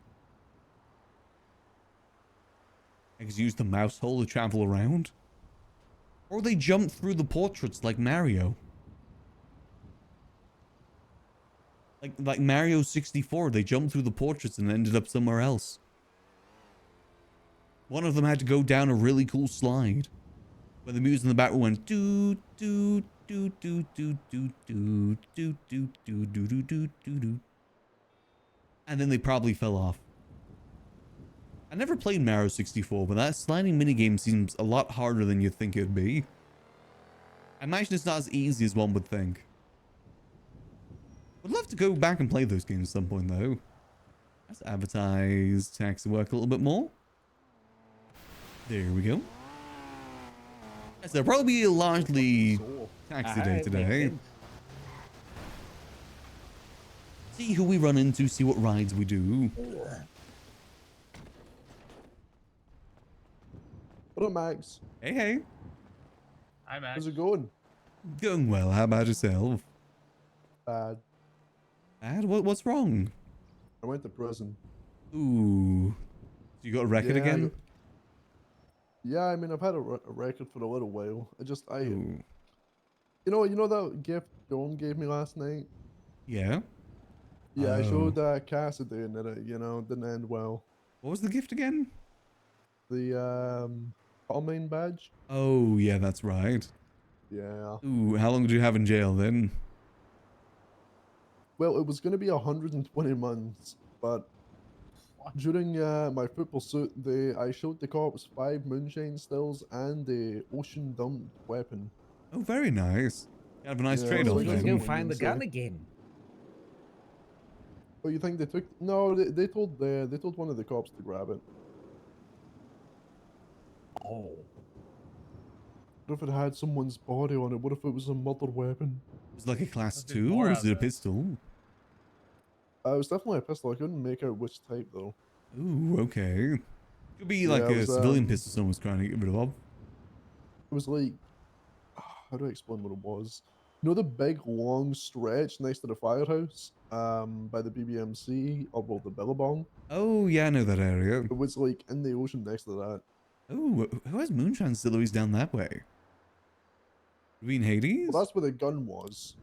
Eggs use the mouse hole to travel around. Or they jump through the portraits like Mario. Like Mario 64, they jumped through the portraits and ended up somewhere else. One of them had to go down a really cool slide. Where the music in the background went doo doo doo doo doo doo doo doo doo doo doo doo doo doo. And then they probably fell off. I never played Mario 64, but that sliding minigame seems a lot harder than you'd think it'd be. I imagine it's not as easy as one would think. Would love to go back and play those games at some point though. Let's advertise taxi work a little bit more. There we go. Yes, there'll probably be a largely taxi day today. See who we run into, see what rides we do. What up, Max? Hey, hey. Hi, Max. How's it going? Going well. How about yourself? Bad. Bad? What's wrong? I went to prison. Ooh. You got a record Yeah, again? Yeah, I mean, I've had a record for a little while. Ooh. You know that gift Dome gave me last night? Yeah. Yeah, I Oh. showed Cassidy and it, didn't end well. What was the gift again? The, Palmain badge? Oh, yeah, that's right. Yeah. Ooh, how long did you have in jail then? Well, it was going to be 120 months, but during my football suit, I showed the cops 5 moonshine stills and the ocean dumped weapon. Oh, very nice. You have a nice Yeah, trade-off so I Let's just then. go find the So- gun again. Oh, you think they took? No, they told one of the cops to grab it. Oh. What if it had someone's body on it? What if it was a murder weapon? It was like a class Must be 2 more or out was it a there. pistol? It was definitely a pistol. I couldn't make out which type though. Ooh, okay. Could be Yeah, like it a was, civilian pistol someone was trying to get rid of. It was like, how do I explain what it was? You know the big long stretch next to the firehouse, by the BBMC, or well, the Billabong? Oh, yeah, I know that area. It was like in the ocean next to that. Oh, who has moonshine distilleries down that way? You mean Hades? Well, that's where the gun was.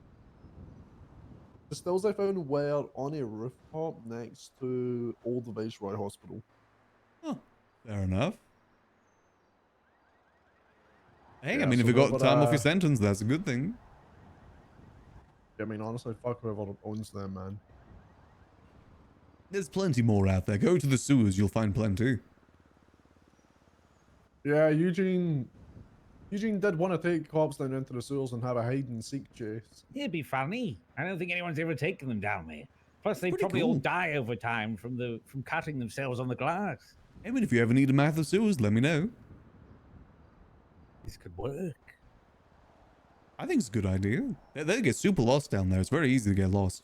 The stills I found were on a rooftop next to Old Viceroy Hospital. Oh, fair enough. Hey, I Yeah, mean, if so you got what, time off your sentence, that's a good thing. I mean, honestly, fuck whoever owns them, man. There's plenty more out there. Go to the sewers, you'll find plenty. Yeah, Eugene did want to take cops down into the sewers and have a hide and seek chase. It'd be funny. I don't think anyone's ever taken them down there. Plus, they Pretty probably all cool. die over time from cutting themselves on the glass. I mean, if you ever need a map of sewers, let me know. This could work. I think it's a good idea. They get super lost down there. It's very easy to get lost.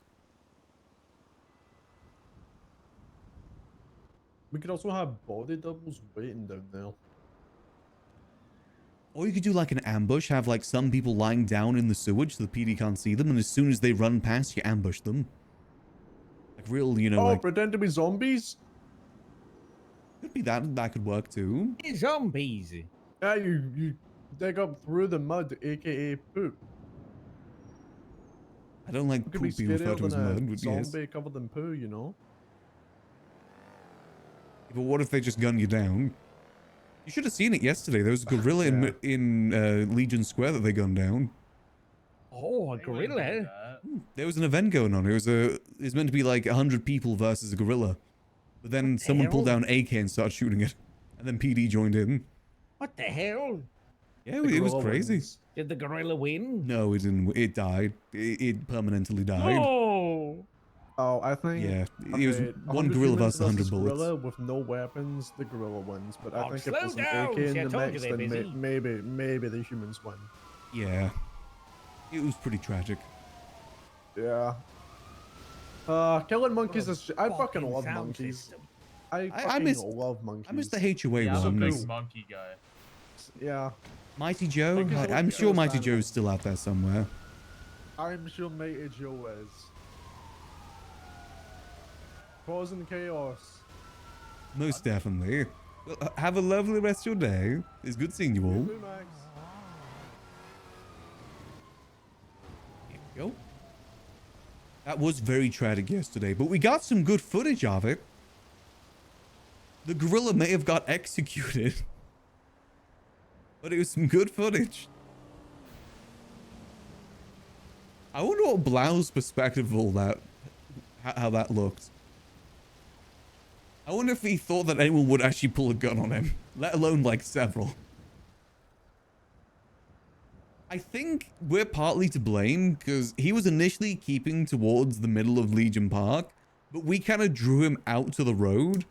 We could also have body doubles waiting down there. Or you could do like an ambush, have like some people lying down in the sewage so the PD can't see them, and as soon as they run past, you ambush them. Like real, you know, Oh, like, pretend to be zombies? could be that could work too. Hey, zombies. Yeah, you dig up through the mud, aka poop. I don't like It could be poop being referred to scarier as than mud, a but yes. zombie covered in poo, you know? But what if they just gun you down? You should have seen it yesterday. There was a gorilla Yeah. in Legion Square that they gunned down. Oh, a They wouldn't do gorilla. that. There was an event going on. It was meant to be like 100 people versus a gorilla. But then What the someone pulled hell? down AK and started shooting it. And then PD joined in. What the hell? Yeah, The it was gorilla crazy. wins. Did the gorilla win? No, it didn't. It died. It permanently died. No. Oh, I think. Yeah, it was okay, one 100 gorilla humans versus 100 bullets. Gorilla with no weapons, the gorilla wins. But I Oh, think if slow there's an down, AK see, I in the told you mix, they're then busy. maybe the humans win. Yeah. It was pretty tragic. Yeah. Killing monkeys What a is. I fucking fucking love sound monkeys. system. I miss- love monkeys. I miss the HOA Yeah, I'm a one. big monkey guy. Yeah, Mighty Joe? Monkeys I'm always sure goes Mighty down. Joe's still out there somewhere. I'm sure Mighty Joe is. Causing chaos. Most definitely. Well, have a lovely rest of your day. It's good seeing you all. You too, Max. There we go. That was very tragic yesterday, but we got some good footage of it. The gorilla may have got executed, but it was some good footage. I wonder what Blau's perspective of all that, how that looked. I wonder if he thought that anyone would actually pull a gun on him, let alone like several. I think we're partly to blame because he was initially keeping towards the middle of Legion Park, but we kind of drew him out to the road.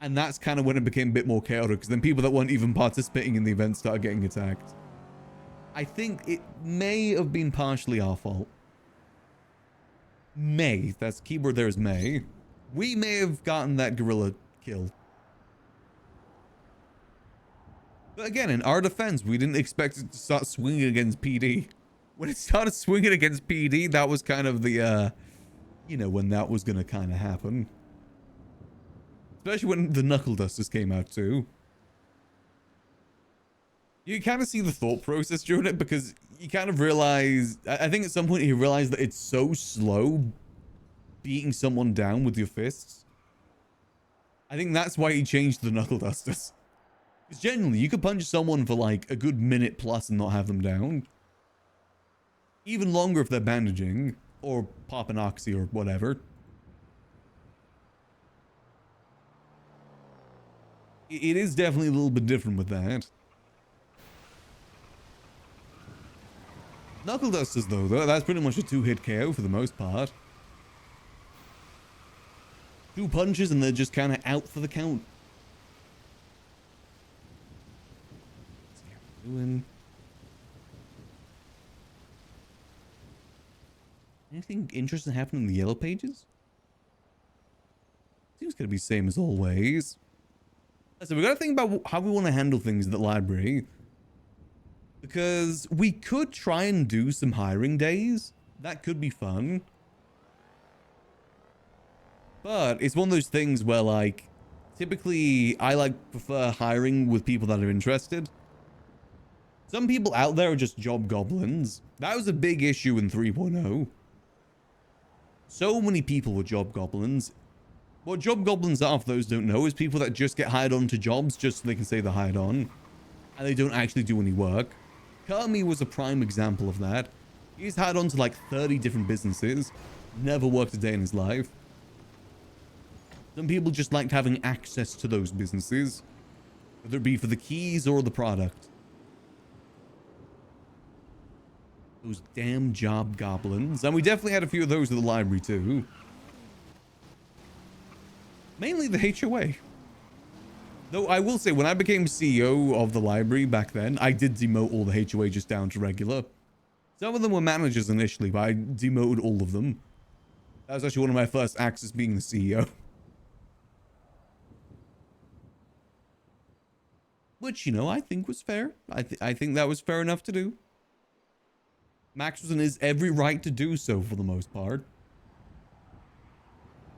And that's kind of when it became a bit more chaotic because then people that weren't even participating in the event started getting attacked. I think it may have been partially our fault. That's keyword there is may. We may have gotten that gorilla killed. But again, in our defense, we didn't expect it to start swinging against PD. When it started swinging against PD, that was kind of the, you know, when that was going to kind of happen. Especially when the Knuckle Dusters came out too. You kind of see the thought process during it because you kind of realize, I think at some point he realized that it's so slow beating someone down with your fists. I think that's why he changed the Knuckle Dusters. Because generally, you could punch someone for like a good minute plus and not have them down. Even longer if they're bandaging or popping oxy or whatever. It is definitely a little bit different with that. Knuckle Dusters though, that's pretty much a 2-hit KO for the most part. 2 punches and they're just kind of out for the count. Let's see how we're doing. Anything interesting happening in the yellow pages? Seems gonna be same as always. So we gotta think about how we want to handle things at the library. Because we could try and do some hiring days. That could be fun. But it's one of those things where like, typically I prefer hiring with people that are interested. Some people out there are just job goblins. That was a big issue in 3.0. So many people were job goblins. What job goblins are, for those who don't know, is people that just get hired on to jobs just so they can say they're hired on. And they don't actually do any work. Kermie was a prime example of that. He's hired on to like 30 different businesses. Never worked a day in his life. Some people just liked having access to those businesses. Whether it be for the keys or the product. Those damn job goblins. And we definitely had a few of those at the library too. Mainly the HOA. Though I will say, when I became CEO of the library back then, I did demote all the HOA just down to regular. Some of them were managers initially, but I demoted all of them. That was actually one of my first acts as being the CEO. Which, you know, I think was fair. I think that was fair enough to do. Max was in his every right to do so for the most part.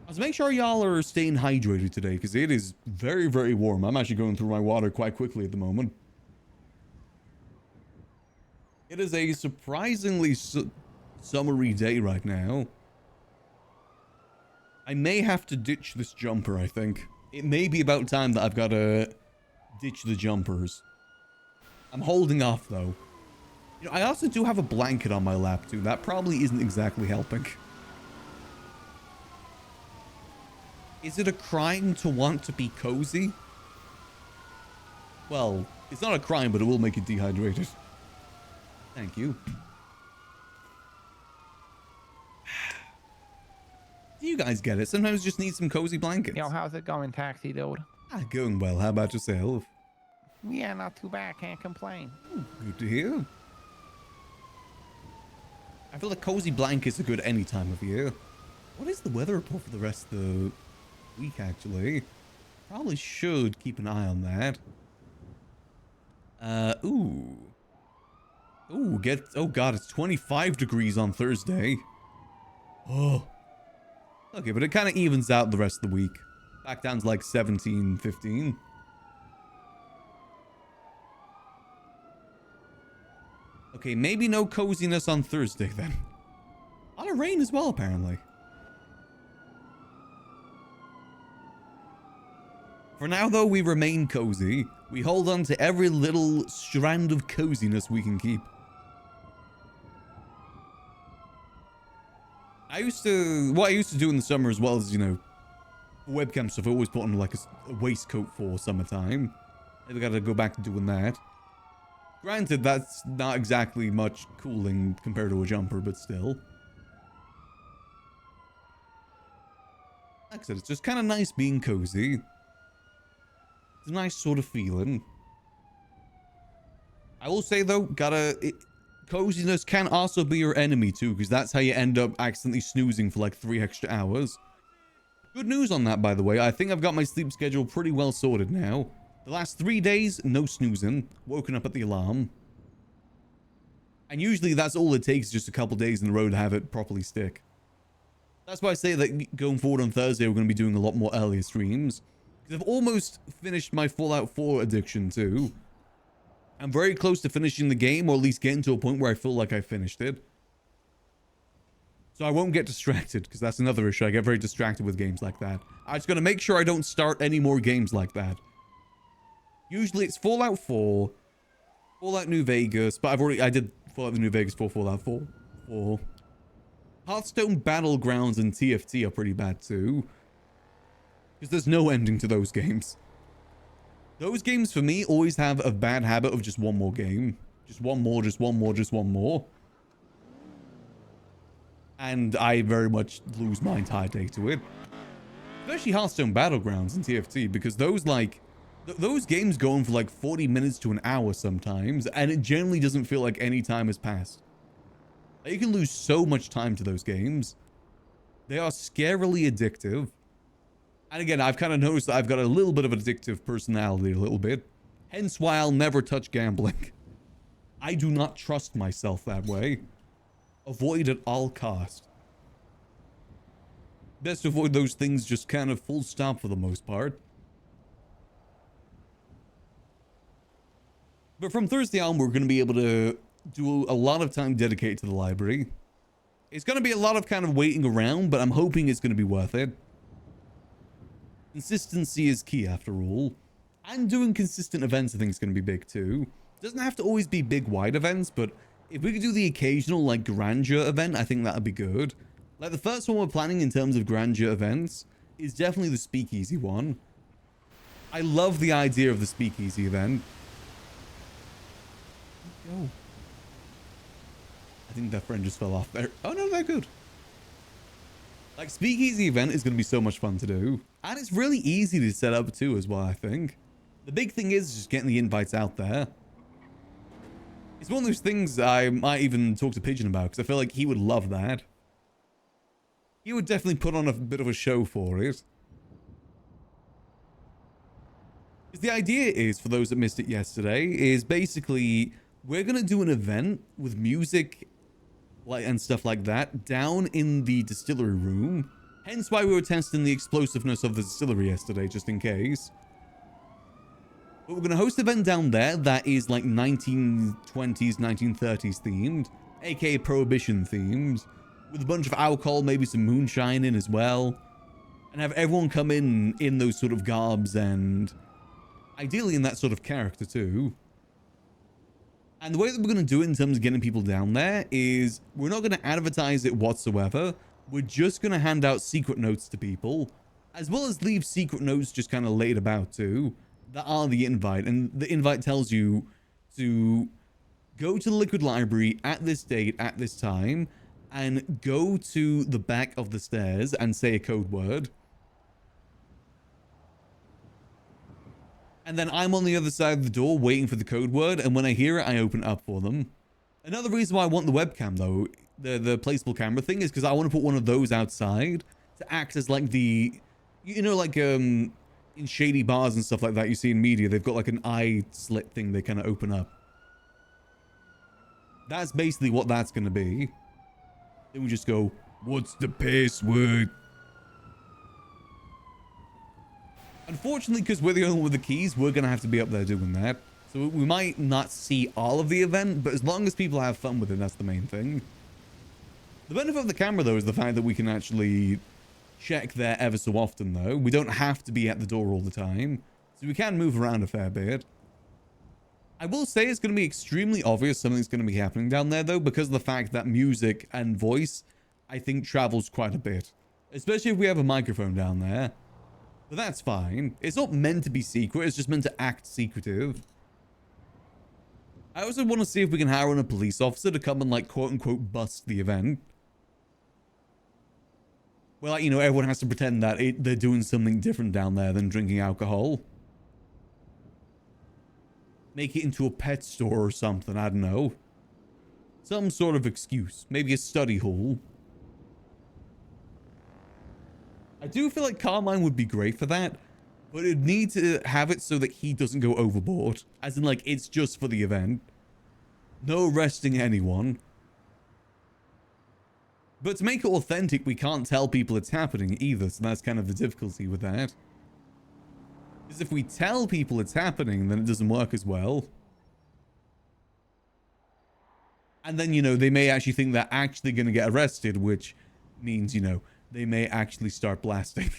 So make sure y'all are staying hydrated today because it is very, very warm. I'm actually going through my water quite quickly at the moment. It is a surprisingly summery day right now. I may have to ditch this jumper, I think. It may be about time that I've got to ditch the jumpers. I'm holding off, though. You know, I also do have a blanket on my lap, too. That probably isn't exactly helping. Is it a crime to want to be cozy? Well, it's not a crime, but it will make you dehydrated. Thank you. You guys get it. Sometimes you just need some cozy blankets. Yo, how's it going, taxi dude? Going well. How about yourself? Yeah, not too bad. Can't complain. Good to hear. I feel like cozy blankets are good any time of year. What is the weather report for the rest of the week, actually? Probably should keep an eye on that. Ooh, oh god, it's 25 degrees on Thursday. Oh. Okay, but it kind of evens out the rest of the week. Back down to like 17, 15. Okay, maybe no coziness on Thursday then. A lot of rain as well, apparently. For now, though, we remain cozy. We hold on to every little strand of coziness we can keep. What I used to do in the summer as well as, you know, webcam stuff, I always put on like a waistcoat for summertime. Maybe gotta go back to doing that. Granted, that's not exactly much cooling compared to a jumper, but still. Like I said, it's just kind of nice being cozy. It's a nice sort of feeling. I will say though, coziness can also be your enemy too, because that's how you end up accidentally snoozing for like 3 extra hours. Good news on that, by the way. I think I've got my sleep schedule pretty well sorted now. The last 3 days, no snoozing. Woken up at the alarm. And usually that's all it takes, just a couple days in a row to have it properly stick. That's why I say that going forward on Thursday, we're going to be doing a lot more earlier streams. Because I've almost finished my Fallout 4 addiction too. I'm very close to finishing the game, or at least getting to a point where I feel like I finished it. So I won't get distracted, because that's another issue. I get very distracted with games like that. I'm just going to make sure I don't start any more games like that. Usually it's Fallout 4, Fallout New Vegas, but I did Fallout New Vegas for Fallout 4. Hearthstone Battlegrounds and TFT are pretty bad too. Because there's no ending to those games. Those games, for me, always have a bad habit of just one more game. Just one more, just one more, just one more. And I very much lose my entire day to it. Especially Hearthstone Battlegrounds and TFT, because those, like... those games go on for like 40 minutes to an hour sometimes, and it generally doesn't feel like any time has passed. You can lose so much time to those games. They are scarily addictive. And again, I've kind of noticed that I've got a little bit of an addictive personality, a little bit. Hence why I'll never touch gambling. I do not trust myself that way. Avoid at all cost. Best to avoid those things just kind of full stop for the most part. But from Thursday on, we're going to be able to do a lot of time dedicated to the library. It's going to be a lot of kind of waiting around, but I'm hoping it's going to be worth it. Consistency is key after all. And doing consistent events I think is going to be big too. Doesn't have to always be big wide events, but if we could do the occasional like grandeur event, I think that'd be good. Like the first one we're planning in terms of grandeur events is definitely the speakeasy one. I love the idea of the speakeasy event. Go. I think that friend just fell off there. Oh no, they're good. Like, speakeasy event is going to be so much fun to do. And it's really easy to set up too as well, I think. The big thing is just getting the invites out there. It's one of those things I might even talk to Pigeon about, because I feel like he would love that. He would definitely put on a bit of a show for it. Because the idea is, for those that missed it yesterday, is basically we're going to do an event with music and stuff like that down in the distillery room. Hence why we were testing the explosiveness of the distillery yesterday, just in case. But we're going to host an event down there that is like 1920s, 1930s themed, aka Prohibition themed, with a bunch of alcohol, maybe some moonshine in as well, and have everyone come in those sort of garbs and Ideally in that sort of character too. And the way that we're going to do it in terms of getting people down there is we're not going to advertise it whatsoever. We're just going to hand out secret notes to people, as well as leave secret notes just kind of laid about too, that are the invite. And the invite tells you to go to the Liquid Library at this date, at this time, and go to the back of the stairs and say a code word. And then I'm on the other side of the door waiting for the code word, and when I hear it, I open it up for them. Another reason why I want the webcam, though, the placeable camera thing, is because I want to put one of those outside to act as like the, you know, like in shady bars and stuff like that you see in media, they've got like an eye slit thing they kind of open up. That's basically what that's going to be. Then we just go, what's the password? Unfortunately, because we're the only one with the keys, we're going to have to be up there doing that. So we might not see all of the event, but as long as people have fun with it, that's the main thing. The benefit of the camera, though, is the fact that we can actually check there ever so often, though. We don't have to be at the door all the time, so we can move around a fair bit. I will say it's going to be extremely obvious something's going to be happening down there, though, because of the fact that music and voice, I think, travels quite a bit. Especially if we have a microphone down there. But that's fine. It's not meant to be secret. It's just meant to act secretive. I also want to see if we can hire on a police officer to come and, like, quote-unquote bust the event. Well, like, you know, everyone has to pretend that they're doing something different down there than drinking alcohol. Make it into a pet store or something. I don't know. Some sort of excuse. Maybe a study hall. I do feel like Carmine would be great for that, but it'd need to have it so that he doesn't go overboard. As in, like, it's just for the event. No arresting anyone. But to make it authentic, we can't tell people it's happening either, so that's kind of the difficulty with that. Because if we tell people it's happening, then it doesn't work as well. And then, you know, they may actually think they're actually going to get arrested, which means, you know, they may actually start blasting.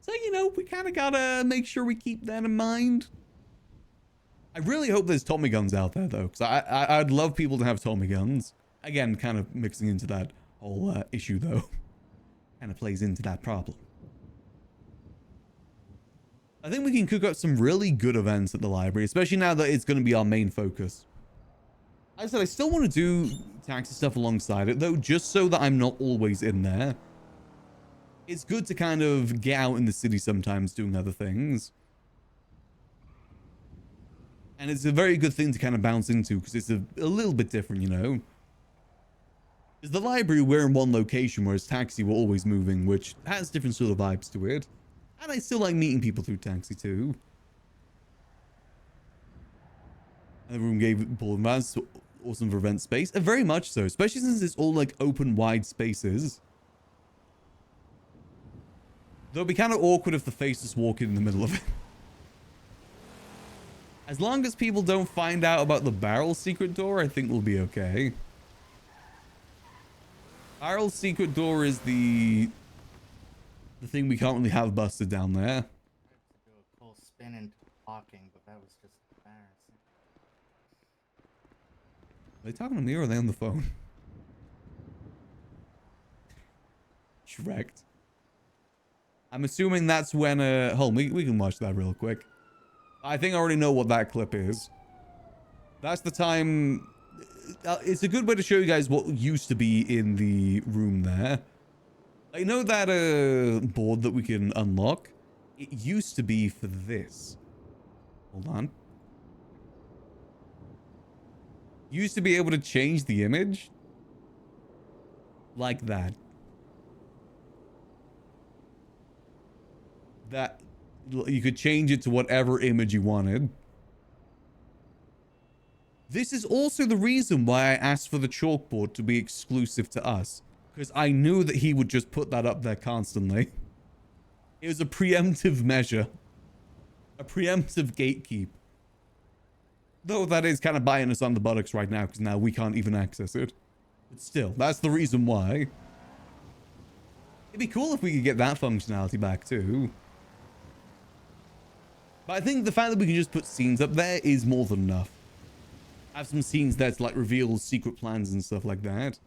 So, you know, we kind of gotta make sure we keep that in mind. I really hope there's Tommy guns out there, though, because I'd love people to have Tommy guns. Again, kind of mixing into that whole issue, though. Kind of plays into that problem. I think we can cook up some really good events at the library, especially now that it's going to be our main focus. Like I said, I still want to do taxi stuff alongside it, though, just so that I'm not always in there. It's good to kind of get out in the city sometimes doing other things. And it's a very good thing to kind of bounce into, because it's a little bit different, you know. Because the library, we're in one location, whereas taxi, we're always moving, which has different sort of vibes to it. And I still like meeting people through taxi, too. And the room gave Paul and Vaz awesome for event space. Very much so, especially since it's all like open, wide spaces. Though it'd be kind of awkward if the face just walked in the middle of it. As long as people don't find out about the barrel secret door, I think we'll be okay. Barrel secret door is the thing we can't really have busted down there. I had to do a full spin into blocking, but that was just embarrassing. Are they talking to me or are they on the phone? Shrek. I'm assuming that's when, hold on, we can watch that real quick. I think I already know what that clip is. That's the time. It's a good way to show you guys what used to be in the room there. I know that board that we can unlock. It used to be for this. Hold on. Used to be able to change the image. Like that. That you could change it to whatever image you wanted. This is also the reason why I asked for the chalkboard to be exclusive to us. Because I knew that he would just put that up there constantly. It was a preemptive measure. A preemptive gatekeep. Though that is kind of biting us on the buttocks right now, because now we can't even access it. But still, that's the reason why. It'd be cool if we could get that functionality back too. But I think the fact that we can just put scenes up there is more than enough. Have some scenes there to like reveal secret plans and stuff like that.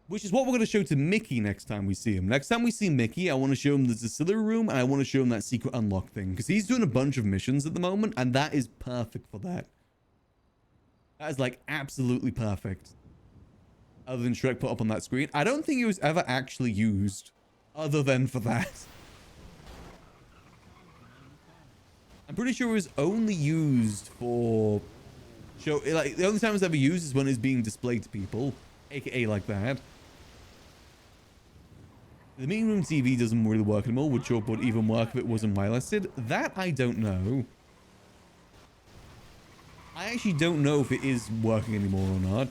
Which is what we're going to show to Mickey next time we see him. Next time we see Mickey, I want to show him the distillery room and I want to show him that secret unlock thing. Because he's doing a bunch of missions at the moment and that is perfect for that. That is like absolutely perfect. Other than Shrek put up on that screen. I don't think it was ever actually used other than for that. I'm pretty sure it was only used for show. Like the only time it's ever used is when it's being displayed to people, aka like that. The meeting room TV doesn't really work anymore. Would chalkboard even work if it wasn't whitelisted? That I don't know. I actually don't know if it is working anymore or not.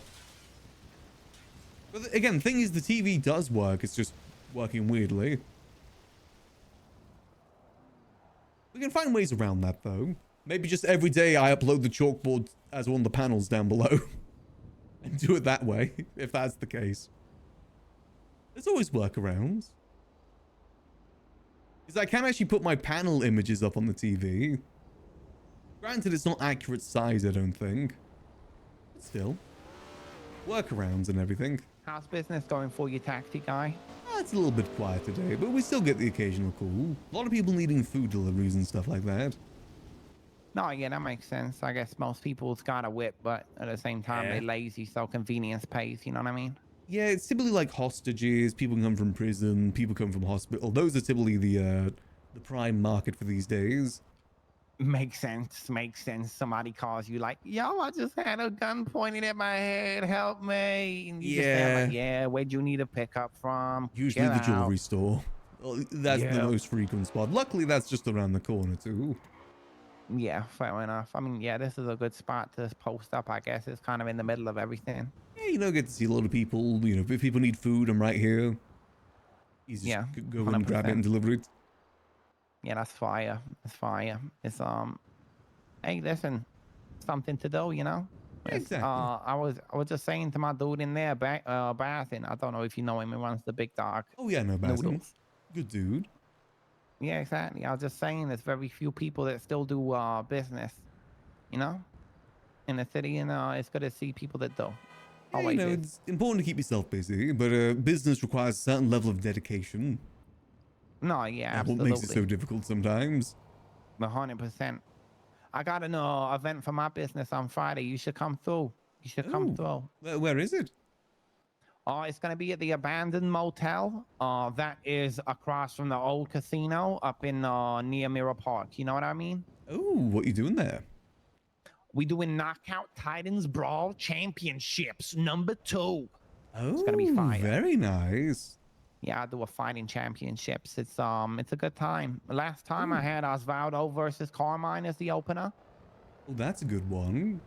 But again, the thing is, the TV does work. It's just working weirdly. We can find ways around that, though. Maybe just every day I upload the chalkboard as one of the panels down below. And do it that way, if that's the case. There's always workarounds. Because I can actually put my panel images up on the TV. Granted, it's not accurate size, I don't think. But still. Workarounds and everything. How's business going for you, taxi guy? It's a little bit quiet today, but we still get the occasional call. A lot of people needing food deliveries and stuff like that. No, yeah, that makes sense. I guess most people's got a whip, but at the same time, they're lazy, so convenience pays, you know what I mean? Yeah, it's typically like hostages, people come from prison, people come from hospital. Those are typically the prime market for these days. Makes sense, makes sense. Somebody calls you like, yo, I just had a gun pointed at my head, help me. And you just say, like, yeah, where'd you need a pickup from? Usually Get the jewelry out. store. Well, that's the most frequent spot. Luckily, that's just around the corner too. Yeah, fair enough. I mean, yeah, this is a good spot to post up, I guess. It's kind of in the middle of everything. Yeah, you know, get to see a lot of people. You know, if people need food, I'm right here. Easy, Yeah, just go and grab it and deliver it. Yeah, that's fire. That's fire. It's hey, listen, something to do, you know. Exactly. I was just saying to my dude in there, bathing. I don't know if you know him. He runs the Big Dog. Oh yeah, no, Basil. Noodles. Good dude. Yeah, exactly. I was just saying, there's very few people that still do business, you know, in the city, and it's good to see people that do. Yeah, you know, it's important to keep yourself busy, but business requires a certain level of dedication. No, yeah, That's absolutely. what makes it so difficult sometimes. 100%. I got an event for my business on Friday. You should come through. You should come through. Where is it? It's going to be at the abandoned motel. That is across from the old casino up in near Mirror Park. You know what I mean? Oh, what are you doing there? We doing Knockout Titans Brawl Championships #2. Oh, it's gonna be fire. Very nice. Yeah, I do a fighting championships. It's a good time. Last time I had Osvaldo versus Carmine as the opener. Oh, that's a good one.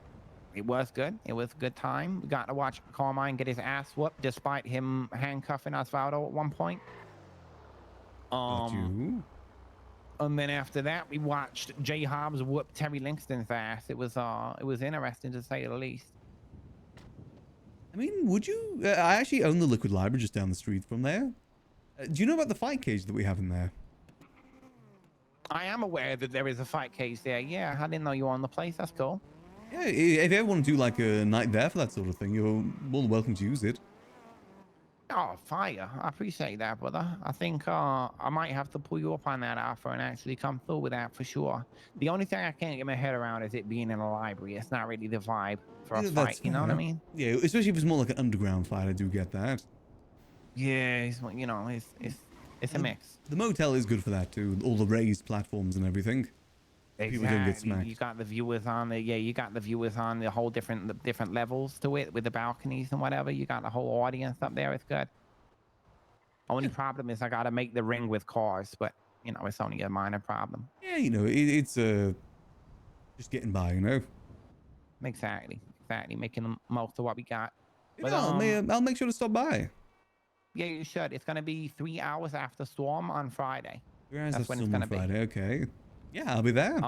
It was good. It was a good time. We got to watch Carmine get his ass whooped despite him handcuffing Osvaldo at one point. Got you. And then after that, we watched Jay Hobbs whoop Terry Langston's ass. It was interesting to say the least. I mean, would you? I actually own the Liquid Library just down the street from there. Do you know about the fight cage that we have in there? I am aware that there is a fight cage there. Yeah, I didn't know you owned the place. That's cool. Yeah, if you ever want to do like a night there for that sort of thing, you're more than welcome to use it. Oh, fire. I appreciate that, brother. I think I might have to pull you up on that offer and actually come through with that for sure. The only thing I can't get my head around is it being in a library. It's not really the vibe for a fight, you know what I mean? Yeah, especially if it's more like an underground fight, I do get that. Yeah, it's a mix. The motel is good for that too, all the raised platforms and everything. People don't get smacked. You got the viewers on the you got the viewers on the whole different levels to it with the balconies and whatever. You got the whole audience up there. It's good. Only problem is I gotta make the ring with cars, but you know it's only a minor problem. Yeah, you know it's just getting by, you know. Exactly, making the most of what we got. But I'll make sure to stop by. Yeah, you should. It's gonna be 3 hours after storm on Friday. 3 hours That's after when it's storm gonna on be. Friday. Okay. Yeah, I'll be there.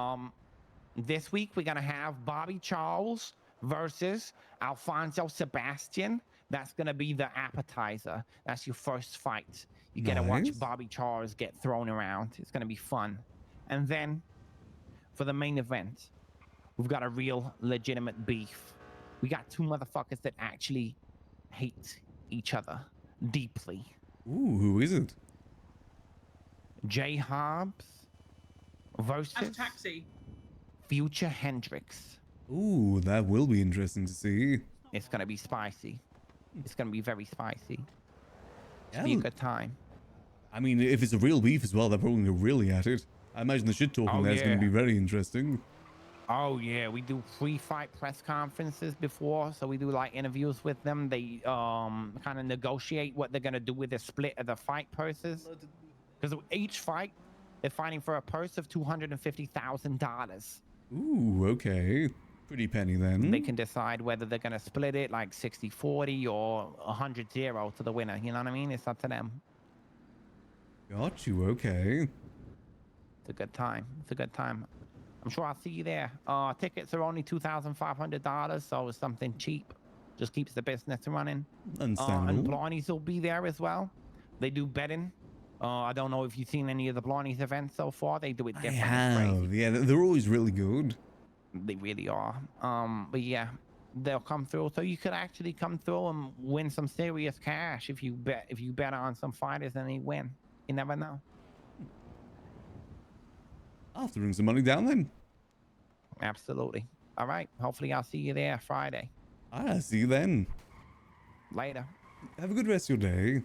This week we're gonna have Bobby Charles versus Alfonso Sebastian. That's gonna be the appetizer. That's your first fight. You get to watch Nice. Bobby Charles get thrown around. It's gonna be fun. And then for the main event, we've got a real legitimate beef. We got two motherfuckers that actually hate each other deeply. Ooh, who is it? Jay Hobbs versus That's taxi. Future Hendrix. Ooh, that will be interesting to see. It's gonna be spicy. It's gonna be very spicy. It's be a Yeah. good time. I mean, if it's a real beef as well, they're probably gonna really at it. I imagine the shit talking Oh, there is going yeah. to be very interesting. Oh yeah, we do pre-fight press conferences before, so we do like interviews with them. They kind of negotiate what they're gonna do with the split of the fight purses, because each fight they're fighting for a purse of $250,000. Ooh, okay. Pretty penny then. They can decide whether they're gonna split it like 60-40 or 100-0 to the winner. You know what I mean? It's up to them. Got you, okay. It's a good time. It's a good time. I'm sure I'll see you there. Tickets are only $2,500, so it's something cheap. Just keeps the business running. And Understandable. Blarneys will be there as well. They do betting. I don't know if you've seen any of the Blarneys events so far. They do it I different. It's have. crazy. Yeah, they're always really good. They really are. But yeah, they'll come through. So you could actually come through and win some serious cash if you bet on some fighters and they win. You never know. I'll have to bring some money down then. Absolutely. All right. Hopefully I'll see you there Friday. Ah, see you then. Later. Have a good rest of your day.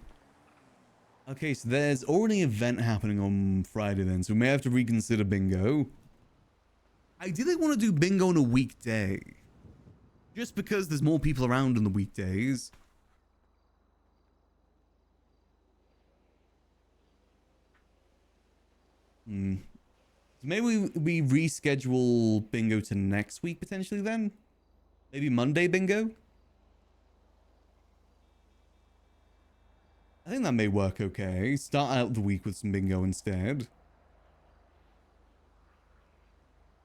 Okay, so there's already an event happening on Friday then, so we may have to reconsider bingo. Ideally, I want to do bingo on a weekday. Just because there's more people around on the weekdays. So maybe we reschedule bingo to next week potentially then? Maybe Monday bingo? I think that may work okay. Start out the week with some bingo instead.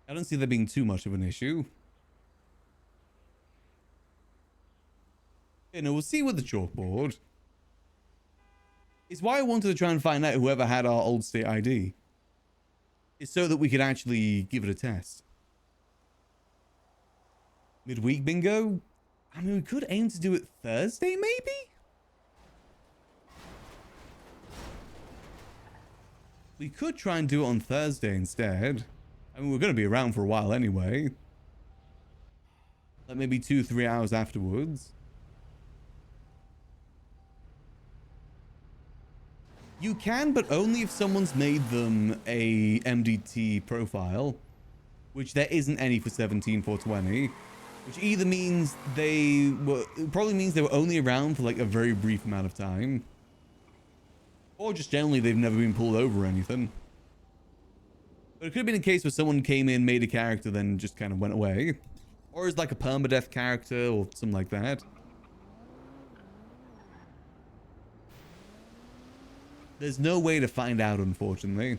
I don't see there being too much of an issue. You know, we'll see with the chalkboard. It's why I wanted to try and find out whoever had our old state ID. It's so that we could actually give it a test. Midweek bingo? I mean, we could aim to do it Thursday, maybe? We could try and do it on Thursday instead. I mean, we're going to be around for a while anyway. Like maybe 2-3 hours afterwards. You can, but only if someone's made them a MDT profile, which there isn't any for 17420, which either means it probably means they were only around for like a very brief amount of time, or just generally they've never been pulled over or anything. But it could have been a case where someone came in, made a character, then just kind of went away, or is like a permadeath character or something like that. There's no way to find out, unfortunately.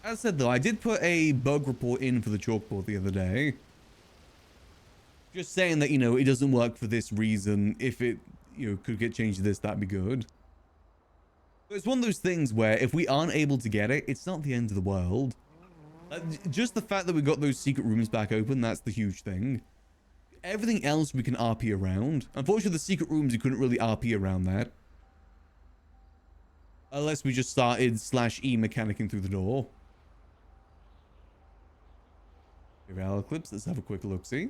As I said, though, I did put a bug report in for the chalkboard the other day. Just saying that, you know, it doesn't work for this reason. If it, you know, could get changed to this, that'd be good. But it's one of those things where if we aren't able to get it, it's not the end of the world. Just the fact that we got those secret rooms back open, that's the huge thing. Everything else we can RP around. Unfortunately, the secret rooms, you couldn't really RP around that. Unless we just started /E mechanicking through the door. Real Eclipse, let's have a quick look-see.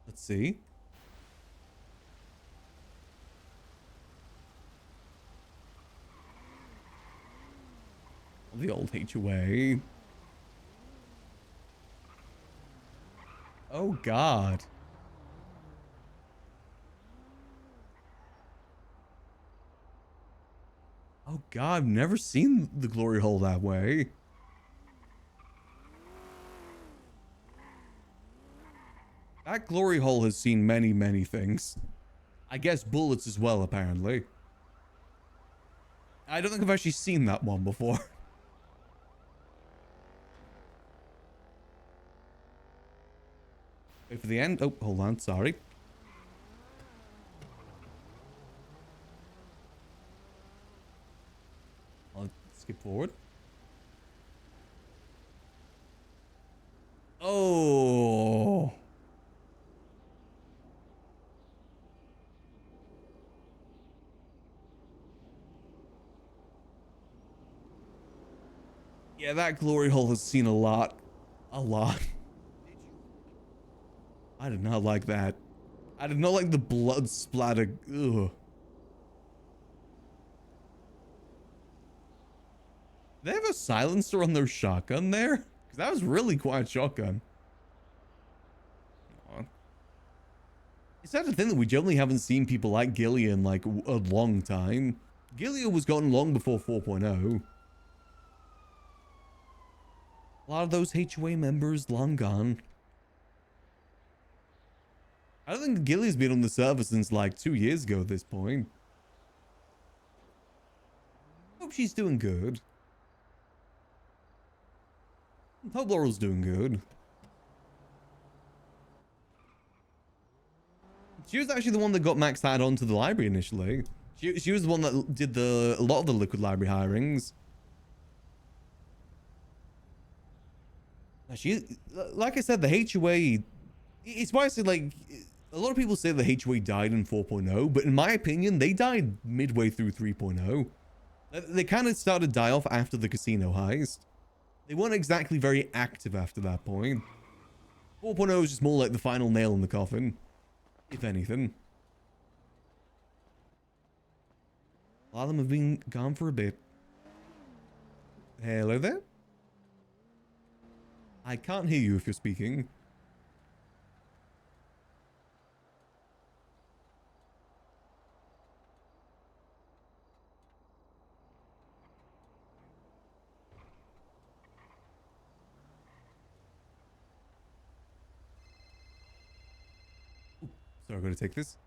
Let's see. The old HOA. Oh God. Oh God, I've never seen the glory hole that way. That glory hole has seen many, many things. I guess bullets as well, apparently. I don't think I've actually seen that one before. Wait for the end. Oh, hold on. Sorry. I'll skip forward. Oh. Yeah, that glory hole has seen a lot. A lot. I did not like that. I did not like the blood splatter. Ugh. They have a silencer on their shotgun there? Because that was really quiet shotgun. It's sad to think that we generally haven't seen people like Gillia in like a long time. Gillia was gone long before 4.0. A lot of those HOA members long gone. I don't think Gillia's been on the server since like 2 years ago at this point. Hope she's doing good. Hope Laurel's doing good. She was actually the one that got Max hired onto the library initially. She was the one that did a lot of the Liquid Library hirings. She, like I said, the HOA, it's why I say, like, a lot of people say the HOA died in 4.0, but in my opinion, they died midway through 3.0. They kind of started to die off after the casino heist. They weren't exactly very active after that point. 4.0 is just more like the final nail in the coffin, if anything. A lot of them have been gone for a bit. Hello there? I can't hear you if you're speaking. Ooh, sorry, I'm going to take this.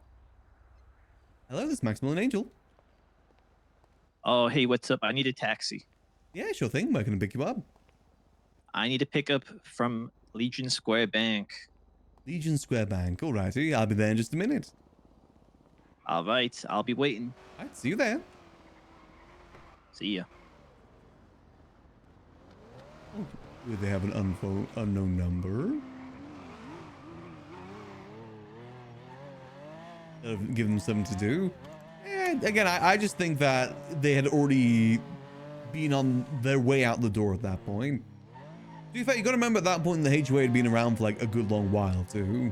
Hello, this is Maximillian Angel. Oh, hey, what's up? I need a taxi. Yeah, sure thing. Where can I pick you up? I need to pick up from Legion Square Bank. Legion Square Bank. Alrighty, I'll be there in just a minute. All right, I'll be waiting. Alright, see you there. See ya. Oh, do they have an unknown number? Give them something to do. And again, I just think that they had already been on their way out the door at that point. To be fair, you gotta remember at that point the HOA had been around for like a good long while too.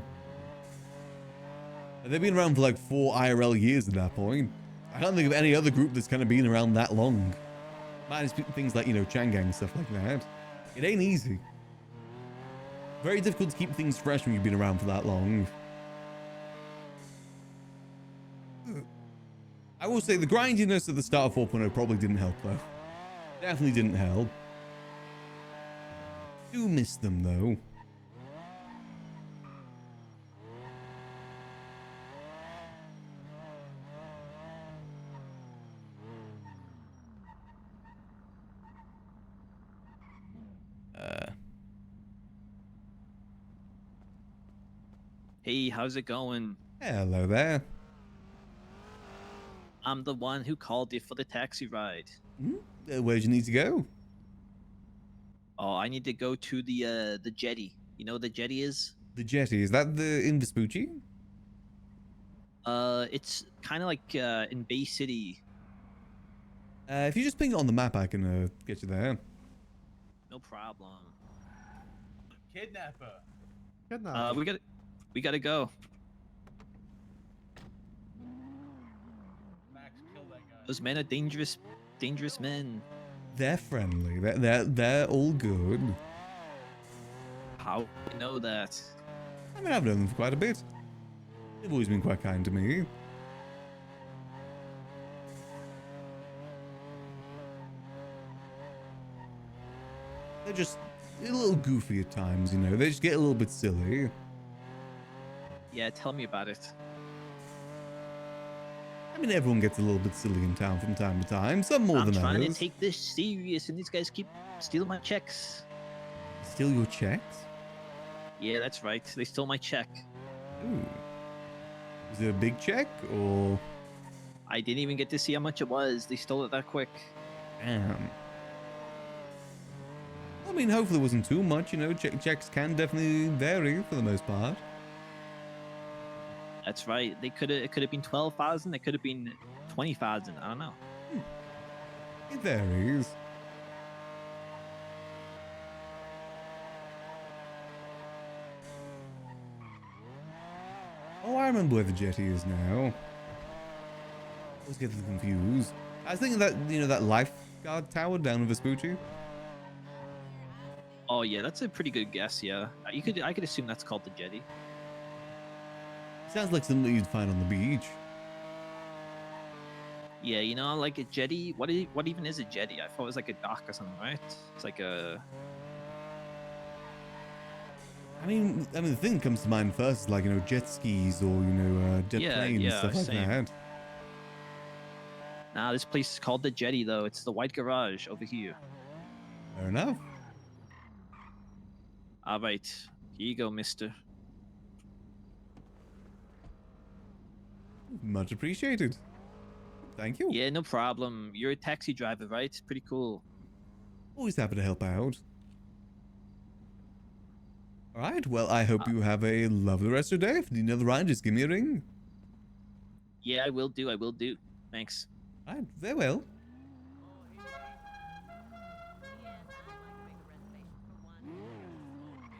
They've been around for like 4 IRL years at that point. I can't think of any other group that's kind of been around that long. Minus things like, you know, Changang, stuff like that. It ain't easy. Very difficult to keep things fresh when you've been around for that long. I will say the grindiness at the start of 4.0 probably didn't help though. Definitely didn't help. Do miss them though. Hey, how's it going? Hello there. I'm the one who called you for the taxi ride. Where'd you need to go? Oh, I need to go to the jetty. You know what the jetty is? The jetty, is that in Vespucci? It's kind of like in Bay City. If you just ping it on the map, I can get you there. No problem. Kidnapper. We gotta go. Max, kill that guy. Those men are dangerous men. They're friendly. They're all good. How do you know that? I mean, I've known them for quite a bit. They've always been quite kind to me. They're just a little goofy at times, you know. They just get a little bit silly. Yeah, tell me about it. I mean, everyone gets a little bit silly in town from time to time. Some more than I'm trying others. to take this serious, and these guys keep stealing my checks. Steal your checks? Yeah, that's right. They stole my check. Ooh. Is it a big check or? I didn't even get to see how much it was. They stole it that quick. Damn. I mean, hopefully it wasn't too much. You know, checks can definitely vary for the most part. That's right. They could have. It could have been 12,000. It could have been 20,000. I don't know. It varies. Oh, I remember where the jetty is now. I always get confused. I was thinking that, you know, that lifeguard tower down in Vespucci. Oh yeah, that's a pretty good guess. Yeah, you could. I could assume that's called the jetty. Sounds like something you'd find on the beach. Yeah, you know, like a jetty. What even is a jetty? I thought it was like a dock or something, right? It's like a. I mean, the thing that comes to mind first is like, you know, jet skis or, you know, jet planes, stuff like same. that. Nah, this place is called the jetty though. It's the white garage over here. Fair enough. All right, here you go, mister. Much appreciated. Thank you. Yeah, no problem. You're a taxi driver, right? Pretty cool. Always happy to help out. All right. Well, I hope you have a lovely rest of your day. If you need another ride, just give me a ring. Yeah, I will do. I will do. Thanks. All right. Very well.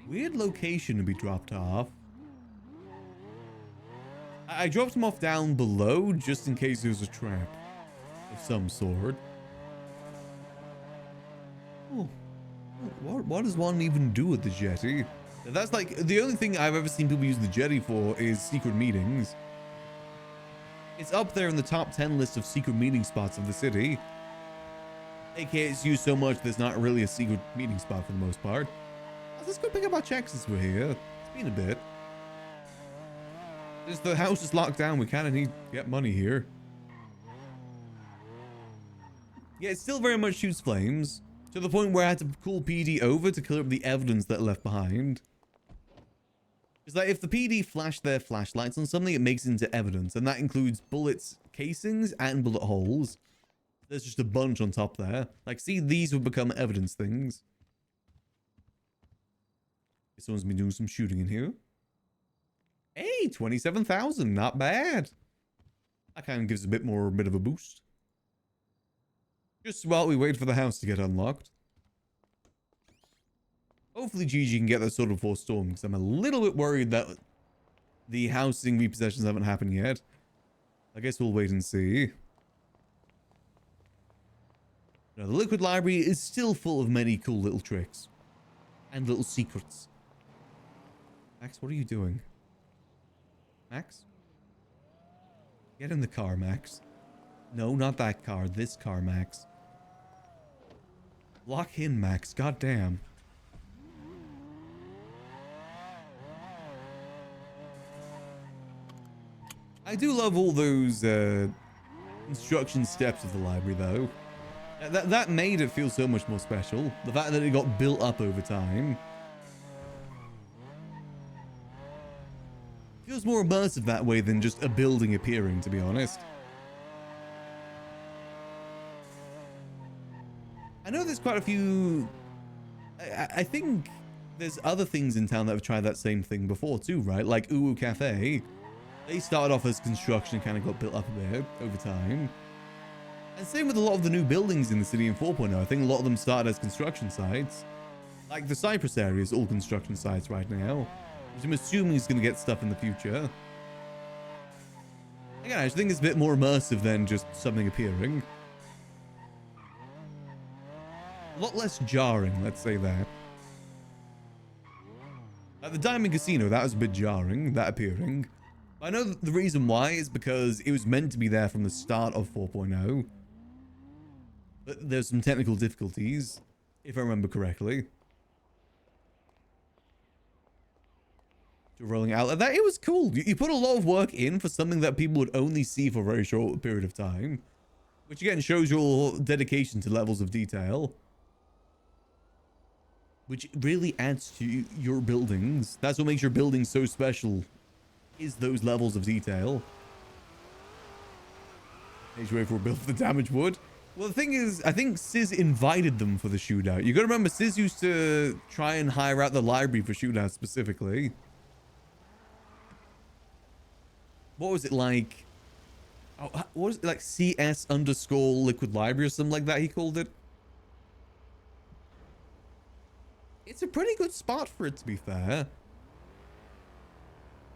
Weird location to be dropped off. I dropped him off down below just in case there was a trap of some sort. Oh, what does one even do with the jetty? That's like the only thing I've ever seen people use the jetty for is secret meetings. It's up there in the top 10 list of secret meeting spots of the city. AKA it's used so much there's not really a secret meeting spot for the most part. Let's go pick up our checks since we're here. It's been a bit. Just the house is locked down. We kind of need to get money here. Yeah, it still very much shoots flames. To the point where I had to call PD over to clear up the evidence that left behind. It's like if the PD flash their flashlights on something, it makes it into evidence. And that includes bullets, casings, and bullet holes. There's just a bunch on top there. Like, see, these would become evidence things. Someone's been doing some shooting in here. Hey, 27,000, not bad. That kind of gives a bit of a boost. Just while we wait for the house to get unlocked. Hopefully Gigi can get that sort of before storm, because I'm a little bit worried that the housing repossessions haven't happened yet. I guess we'll wait and see. Now, the liquid library is still full of many cool little tricks. And little secrets. Max, what are you doing? Max? Get in the car, Max. No, not that car. This car, Max. Lock in, Max. Goddamn. I do love all those instruction steps of the library, though. That made it feel so much more special. The fact that it got built up over time. Feels more immersive that way than just a building appearing, to be honest. I know there's quite a few... I think there's other things in town that have tried that same thing before too, right? Like Uwu Cafe. They started off as construction and kind of got built up a bit over time. And same with a lot of the new buildings in the city in 4.0. I think a lot of them started as construction sites. Like the Cypress area is all construction sites right now. Which I'm assuming is going to get stuff in the future. Again, I just think it's a bit more immersive than just something appearing. A lot less jarring, let's say that. At the Diamond Casino, that was a bit jarring, that appearing. I know the reason why is because it was meant to be there from the start of 4.0. But there's some technical difficulties, if I remember correctly. Rolling out that, it was cool. You put a lot of work in for something that people would only see for a very short period of time. Which again shows your dedication to levels of detail. which really adds to your buildings. That's what makes your buildings so special, is those levels of detail. HOA for build for the damaged wood. Well, the thing is, I think Sis invited them for the shootout. You gotta remember, Sis used to try and hire out the library for shootouts specifically. What was it like? Oh, what was it like? CS underscore liquid library or something like that, he called it. It's a pretty good spot for it, to be fair.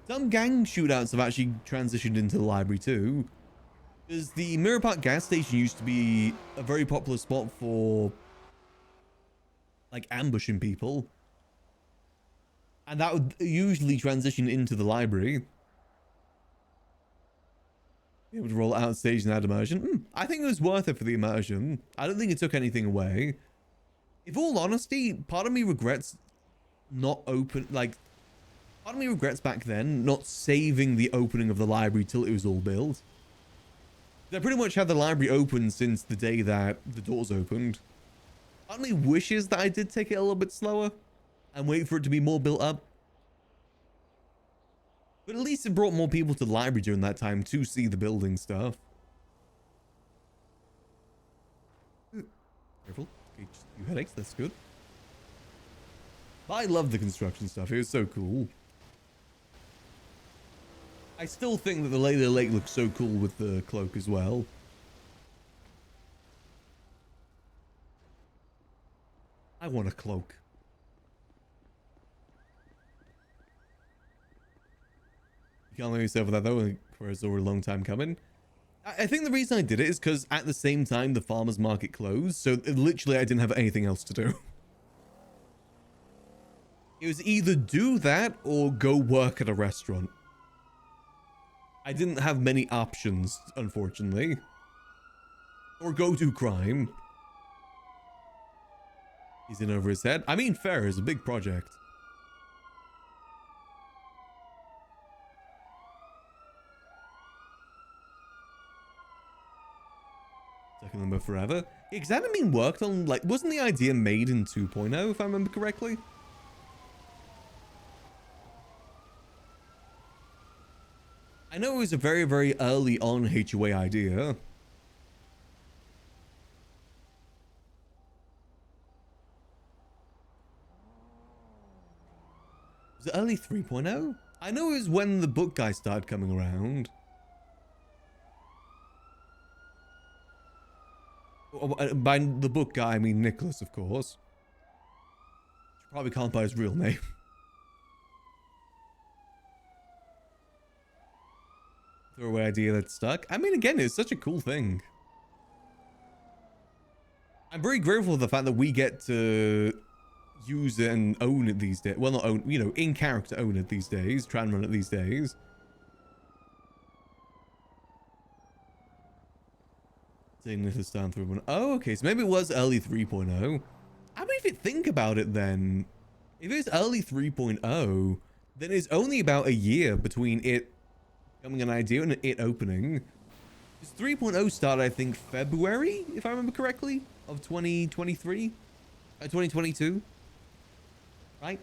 Some gang shootouts have actually transitioned into the library too. Because the Mirror Park gas station used to be a very popular spot for, like, ambushing people. And that would usually transition into the library. Be able to roll out stage and add immersion. I think it was worth it for the immersion. I don't think it took anything away. In all honesty, part of me regrets not open, like, part of me regrets back then not saving the opening of the library till it was all built. I pretty much had the library open since the day that the doors opened. Part of me wishes that I did take it a little bit slower and wait for it to be more built up. But at least it brought more people to the library during that time to see the building stuff. Careful. Okay, just a few headaches, that's good. But I love the construction stuff, it was so cool. I still think that the Lady of the Lake looks so cool with the cloak as well. I want a cloak. You can't let yourself with that though, for it's over a long time coming. I think the reason I did it is because at the same time the farmer's market closed, so literally I didn't have anything else to do. It was either do that or go work at a restaurant. I didn't have many options, unfortunately. Or go do crime. He's in over his head. I mean, fair, it's a big project. Second number forever. Because that hadn't been worked on, like, wasn't the idea made in 2.0, if I remember correctly? I know it was a very, very early on HOA idea. Was it early 3.0? I know it was when the book guy started coming around. By the book guy, I mean Nicholas, of course. Probably can't buy his real name. Throwaway idea that stuck. I mean, again, it's such a cool thing. I'm very grateful for the fact that we get to use it and own it these days. Well, not own, you know, in character own it these days. Try and run it these days. Taking this down through one. Oh, okay. So maybe it was early 3.0. I mean, if you think about it then, if it's early 3.0, then it's only about a year between it becoming an idea and it opening. Because 3.0 started, I think, February, if I remember correctly, of 2023? 2022? Right?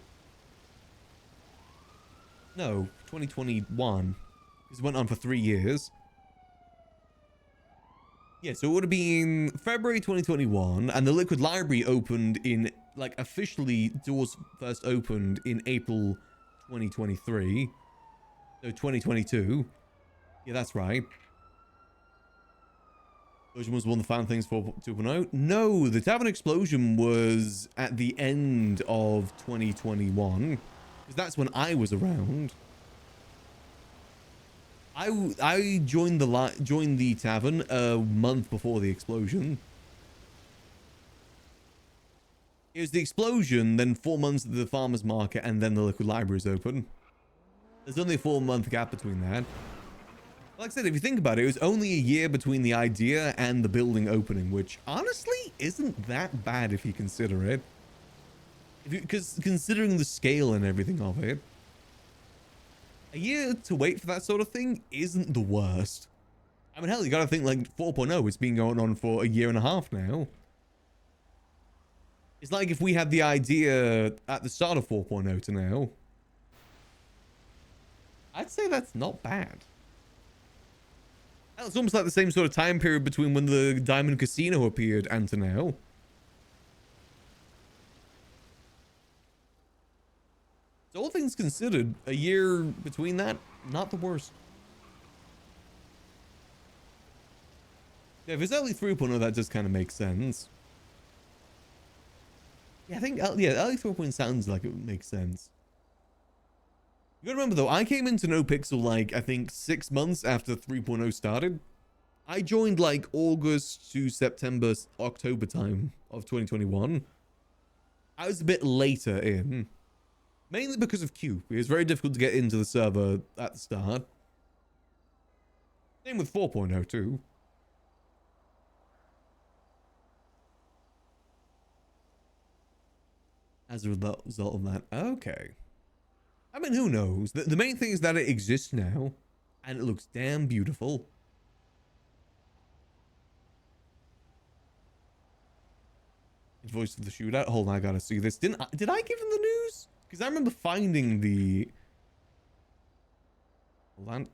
No, 2021. Because it went on for 3 years. Yeah, so it would have been February 2021, and the Liquid Library opened in, like, officially, doors first opened in April 2023. So 2022. Yeah, that's right. Explosion was one of the final things for 2.0. No, the Tavern Explosion was at the end of 2021. Because that's when I was around. I joined the tavern a month before the explosion. It was the explosion, then 4 months of the farmer's market, and then the Liquid Library is open. There's only a 4-month gap between that. Like I said, if you think about it, it was only a year between the idea and the building opening, which honestly isn't that bad if you consider it. Because considering the scale and everything of it, a year to wait for that sort of thing isn't the worst. I mean, hell, you gotta think like 4.0, it's been going on for a year and a half now. It's like if we had the idea at the start of 4.0 to now. I'd say that's not bad. It's almost like the same sort of time period between when the Diamond Casino appeared and to now. So all things considered, a year between that, not the worst. Yeah, if it's early 3.0, that just kind of makes sense. Yeah, I think, yeah, early 3.0 sounds like it makes sense. You gotta remember though, I came into NoPixel like, I think 6 months after 3.0 started. I joined like August to September, October time of 2021. I was a bit later in. Mainly because of Q. It was very difficult to get into the server at the start. Same with 4.0 too. As a result of that, okay. I mean, who knows? The main thing is that it exists now, and it looks damn beautiful. Voice of the shootout. Hold on, I gotta see this. Did I give him the news? Because I remember finding the. Hold on.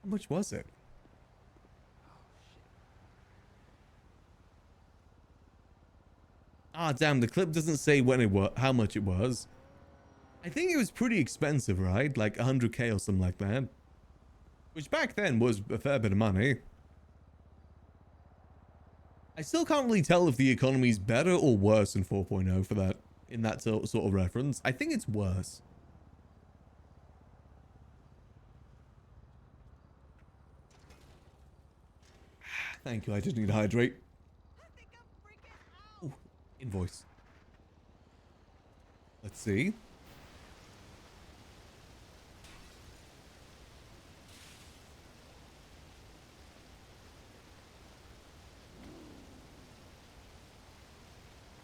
How much was it? Ah, damn, the clip doesn't say when it was, how much it was. I think it was pretty expensive, right? Like 100k or something like that. Which back then was a fair bit of money. I still can't really tell if the economy's better or worse in 4.0 for that, in that sort of reference. I think it's worse. Thank you, I just need to hydrate. Ooh, invoice. Let's see.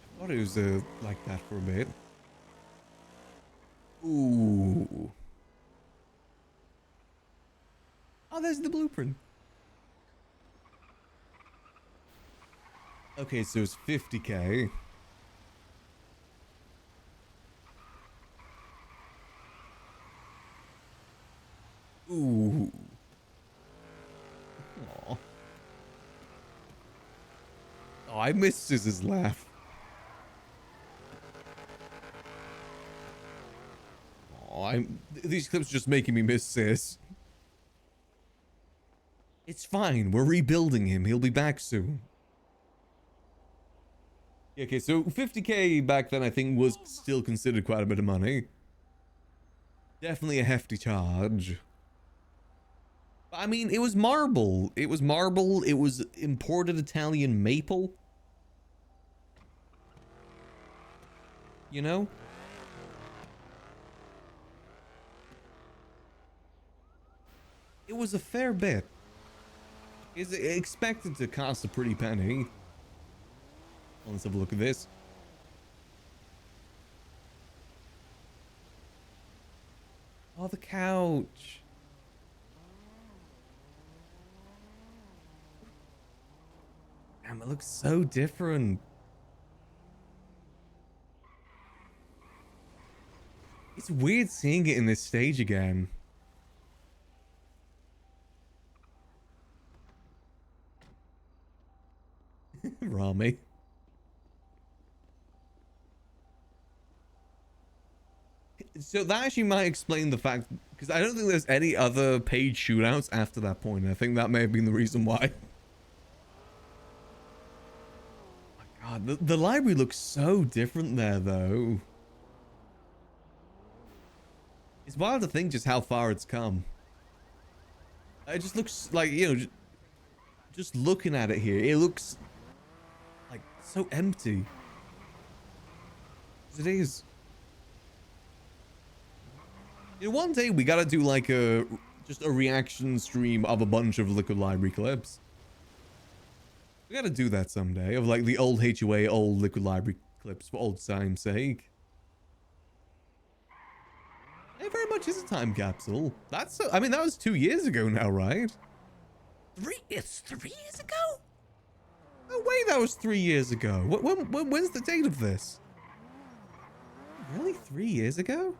I thought it was like that for a bit. Ooh. Oh, there's the blueprint. Okay, so it's 50k. Ooh. Aw. Oh, I missed Scissor's laugh. Oh, these clips are just making me miss Sis. It's fine. We're rebuilding him. He'll be back soon. Yeah, okay, so 50k back then I think was still considered quite a bit of money. Definitely a hefty charge. But, I mean, it was marble. It was marble. It was imported Italian maple. You know? It was a fair bit. It's expected to cost a pretty penny. Let's have a look at this. Oh, the couch. Damn, it looks so different. It's weird seeing it in this stage again. Rami. So that actually might explain the fact, because I don't think there's any other paid shootouts after that point. I think that may have been the reason why. Oh my god, the library looks so different there, though. It's wild to think just how far it's come. It just looks like, you know, just looking at it here, it looks like so empty. As it is. You know, one day we gotta do like just a reaction stream of a bunch of Liquid Library clips. We gotta do that someday, of like the old HOA, old Liquid Library clips for old time's sake. It very much is a time capsule. That's so, I mean, that was 2 years ago now, right? It's 3 years ago? No way that was 3 years ago. When's the date of this? Really? 3 years ago?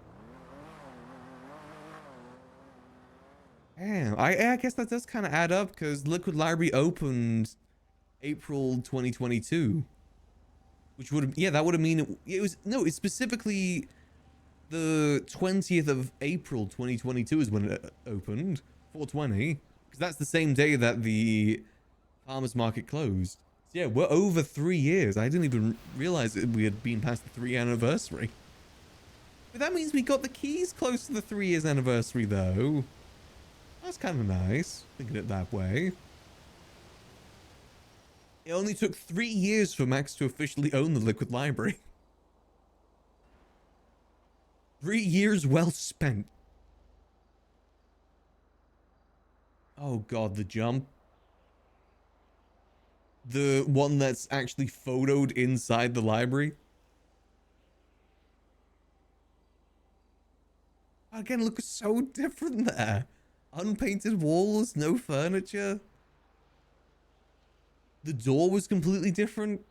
Damn, I guess that does kind of add up because Liquid Library opened April 2022. Which would have, yeah, that would have mean it was, no, it's specifically the 20th of April 2022 is when it opened. 420. Because that's the same day that the farmers market closed. So yeah, we're over 3 years. I didn't even realize we had been past the 3 anniversary. But that means we got the keys close to the 3 years anniversary though. That's kind of nice, thinking it that way. It only took 3 years for Max to officially own the Liquid Library. 3 years well spent. Oh god, the jump. The one that's actually photoed inside the library. Again, looks so different there. Unpainted walls, no furniture. The door was completely different.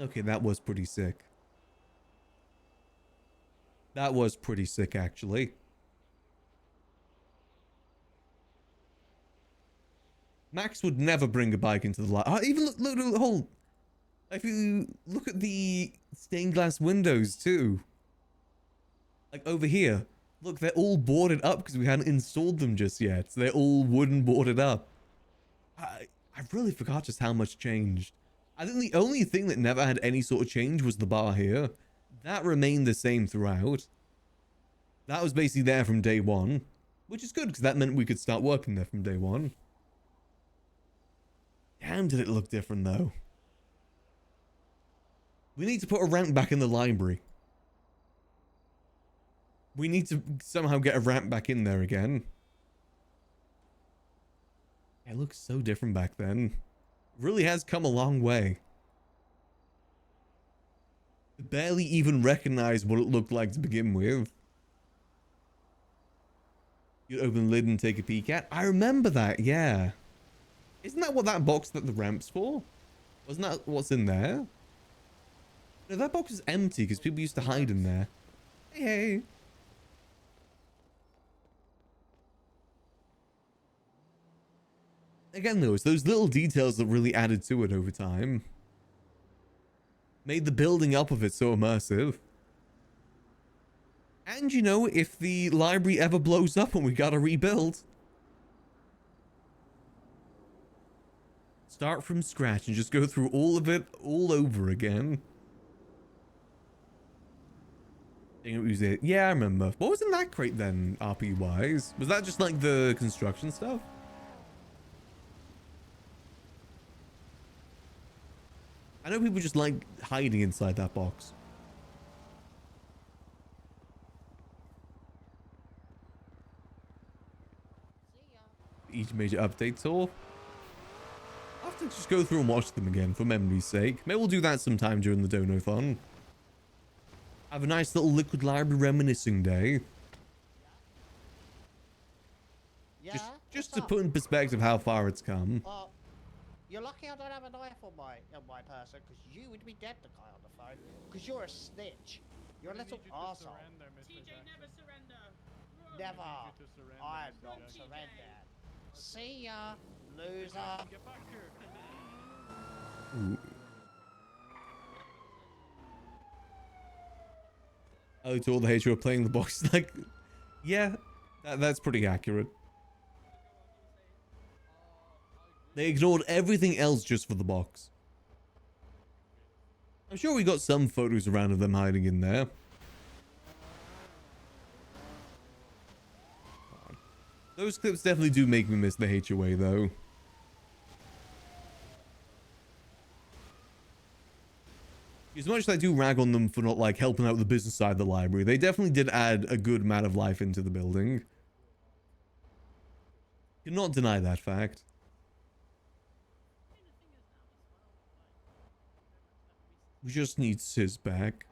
Okay, that was pretty sick. That was pretty sick, actually. Max would never bring a bike into the light. Oh, even look, hold. If you look at the stained glass windows too. Like over here. Look, they're all boarded up because we hadn't installed them just yet. They're all wooden boarded up. I really forgot just how much changed. I think the only thing that never had any sort of change was the bar here. That remained the same throughout. That was basically there from day one. Which is good because that meant we could start working there from day one. Damn, did it look different though. We need to put a ramp back in the library. We need to somehow get a ramp back in there again. It looks so different back then. It really has come a long way. I barely even recognize what it looked like to begin with. You open the lid and take a peek at. I remember that, yeah. Isn't that what that box that the ramp's for? Wasn't that what's in there? No, that box is empty because people used to hide in there. Hey, hey. Again, though, it's those little details that really added to it over time. Made the building up of it so immersive. And, you know, if the library ever blows up and we gotta rebuild, start from scratch and just go through all of it all over again. Yeah, I remember. What was in that crate then, RP-wise? Was that just like the construction stuff? I know people just like hiding inside that box. Each major update tour. I'll have to just go through and watch them again for memory's sake. Maybe we'll do that sometime during the Dono-thon. Have a nice little Liquid Library reminiscing day. Yeah? Just to put in perspective how far it's come. You're lucky I don't have a knife on my person, because you would be dead, the guy on the phone. Because you're a snitch. You're a little arsehole. TJ, never surrender. Never. I am not surrendered. See ya, loser. Get back here. Ooh. Oh, to all the haters who are playing the box, like, yeah, that's pretty accurate. They ignored everything else just for the box. I'm sure we got some photos around of them hiding in there. Those clips definitely do make me miss the HOA though. As much as I do rag on them for not like helping out the business side of the library, they definitely did add a good amount of life into the building. Cannot deny that fact. We just need Sis back.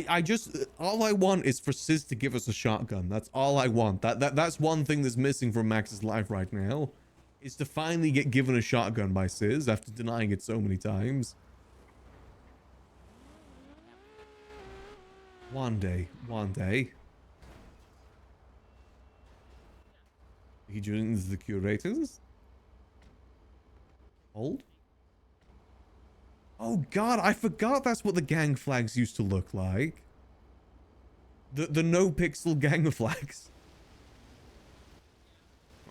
I just, all I want is for Sis to give us a shotgun. That's all I want. That's one thing that's missing from Max's life right now, is to finally get given a shotgun by Sis after denying it so many times. One day, one day. He joins the curators. Hold. Oh god, I forgot that's what the gang flags used to look like. The NoPixel gang flags.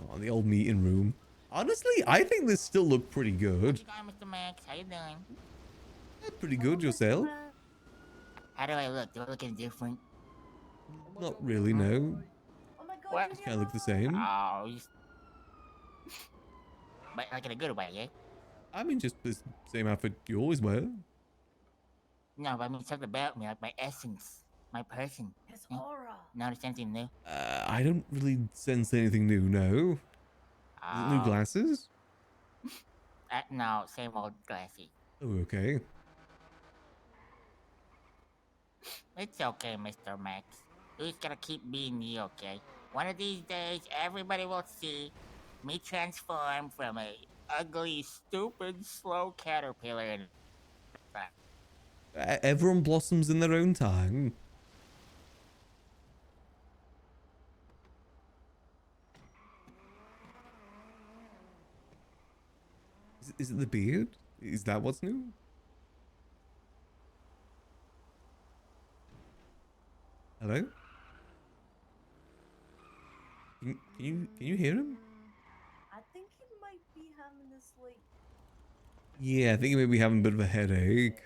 Oh, the old meeting room. Honestly, I think this still look pretty good. Mr. Max, how you doing? Pretty good yourself. How do I look? Do I look any different? Not really, no. Oh my god, what? Kind of look the same. Oh, but like in a good way, yeah? I mean, just the same outfit you always wear. No, but I mean something about me, like my essence, my person. His aura. Notice anything new? I don't really sense anything new, no. Is it new glasses? No, same old glassy. Oh, okay. It's okay, Mr. Max. You just gotta keep being you, okay? One of these days, everybody will see me transform from a ugly, stupid, slow caterpillar and... Everyone blossoms in their own time. Is it the beard? Is that what's new? Hello? Can you hear him? I think he might be having this like... Yeah, I think he may be having a bit of a headache.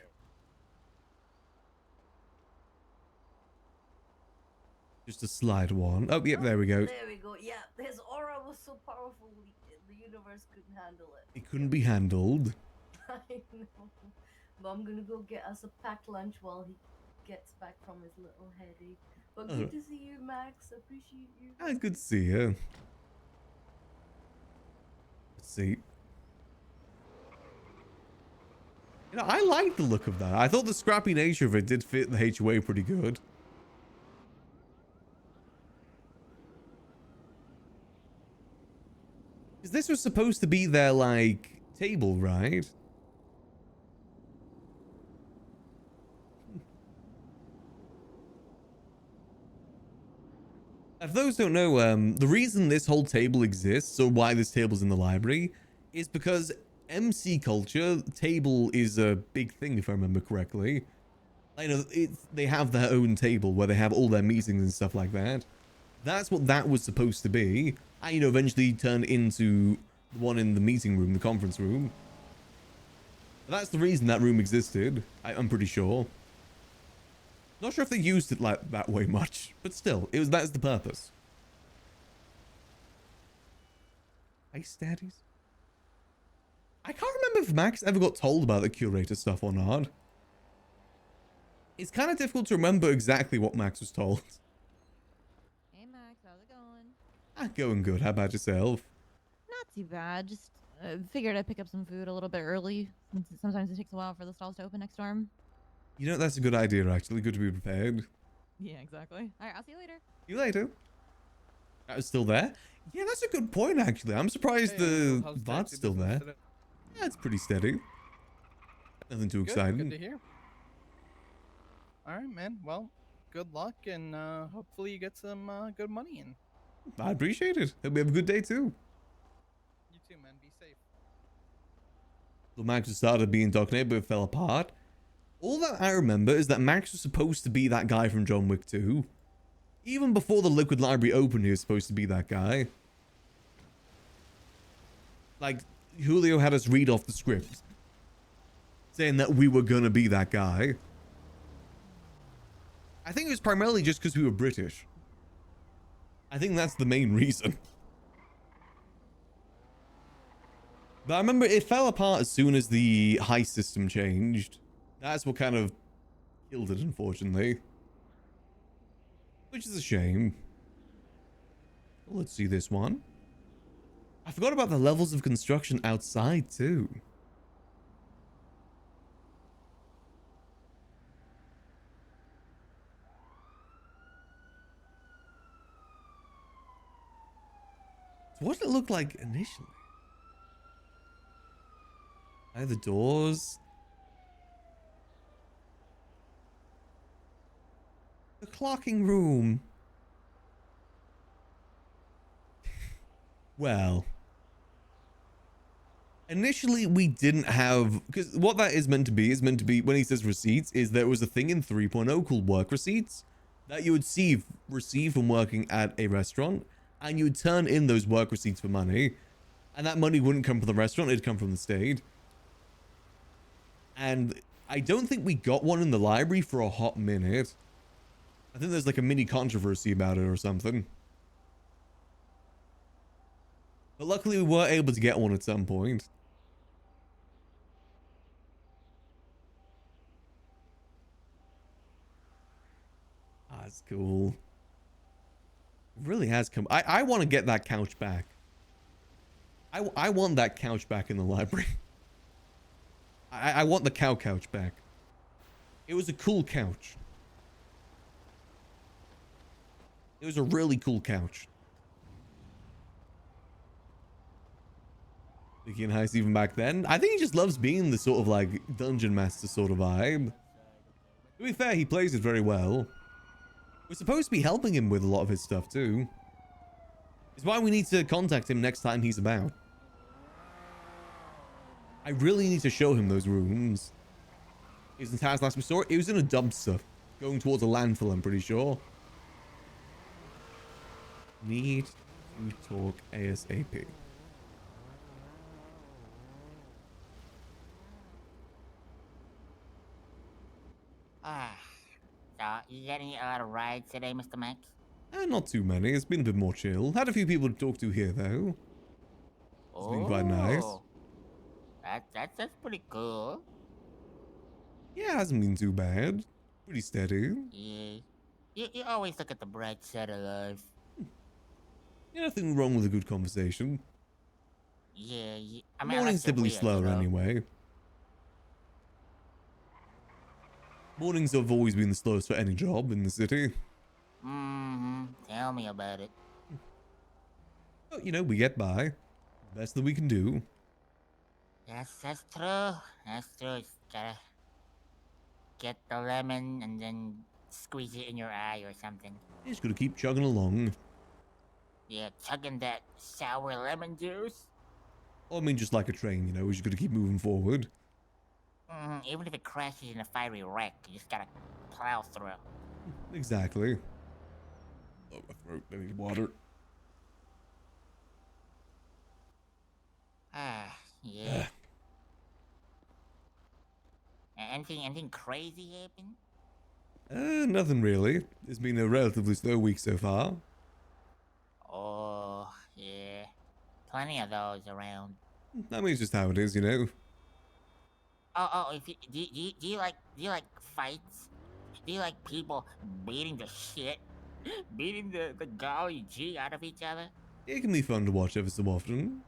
Just a slight one. Oh, yep, there we go. There we go. Yeah, his aura was so powerful, the universe couldn't handle it. It couldn't be handled. I know. But I'm gonna go get us a packed lunch while he gets back from his little headache. But good to see you, Max. Appreciate you. Ah, good to see you. Let's see. You know, I like the look of that. I thought the scrappy nature of it did fit the HOA pretty good. Because this was supposed to be their, like, table, right? If those don't know, the reason this whole table exists, or why this table's in the library, is because MC culture, table is a big thing, if I remember correctly. I know they have their own table where they have all their meetings and stuff like that. That's what that was supposed to be. And, you know, eventually turned into the one in the meeting room, the conference room. But that's the reason that room existed, I'm pretty sure. Not sure if they used it like that way much, but still, that's the purpose. Ice daddies? I can't remember if Max ever got told about the curator stuff or not. It's kind of difficult to remember exactly what Max was told. Hey Max, how's it going? Going good. How about yourself? Not too bad. Just figured I'd pick up some food a little bit early, since sometimes it takes a while for the stalls to open next storm. You know, that's a good idea, actually. Good to be prepared. Yeah, exactly. All right, I'll see you later. See you later. That was still there? Yeah, that's a good point, actually. I'm surprised the VOD's still there. Yeah, it's pretty steady. Nothing too exciting. Good to hear. All right, man. Well, good luck, and hopefully you get some good money in. I appreciate it. Hope you have a good day, too. You too, man. Be safe. So Max started being Dark Neighbor, fell apart. All that I remember is that Max was supposed to be that guy from John Wick 2. Even before the Liquid Library opened, he was supposed to be that guy. Like, Julio had us read off the script, saying that we were gonna be that guy. I think it was primarily just because we were British. I think that's the main reason. But I remember it fell apart as soon as the heist system changed. That's what kind of killed it, unfortunately. Which is a shame. Well, let's see this one. I forgot about the levels of construction outside, too. So what did it look like initially? The doors. The clocking room. Well. Initially, we didn't have... Because what that is meant to be, when he says receipts, is there was a thing in 3.0 called work receipts that you would receive from working at a restaurant, and you would turn in those work receipts for money, and that money wouldn't come from the restaurant, it'd come from the state. And I don't think we got one in the library for a hot minute. I think there's like a mini controversy about it or something. But luckily we were able to get one at some point. Ah, that's cool. It really has come. I want to get that couch back. I want that couch back in the library. I want the couch back. It was a cool couch. It was a really cool couch. Thinking heist even back then. I think he just loves being the sort of like dungeon master sort of vibe. To be fair, he plays it very well. We're supposed to be helping him with a lot of his stuff too. It's why we need to contact him next time he's about. I really need to show him those rooms. Is the task last we saw it? It was in a dumpster. Going towards a landfill, I'm pretty sure. Need to talk ASAP. So, you getting a lot of rides today, Mr. Max? Not too many. It's been a bit more chill. Had a few people to talk to here, though. It's been quite nice. That's pretty cool. Yeah, it hasn't been too bad. Pretty steady. Yeah. You always look at the bright side of life. Yeah, nothing wrong with a good conversation. Yeah, I mean, Morning's typically slower anyway. Mornings have always been the slowest for any job in the city. Tell me about it. But, you know, we get by. Best that we can do. Yes, that's true. That's true. Just gotta get the lemon and then squeeze it in your eye or something. You just gotta keep chugging along. Yeah, chugging that sour lemon juice. I mean, just like a train, you know, we just gotta keep moving forward. Even if it crashes in a fiery wreck, you just gotta plow through. Exactly. Oh, my throat. I need water. Yeah. Anything crazy happen? Nothing really. It's been a relatively slow week so far. Oh, yeah. Plenty of those around. I mean, it's just how it is, you know. If you, do you like fights? Do you like people beating the golly gee out of each other? It can be fun to watch every so often.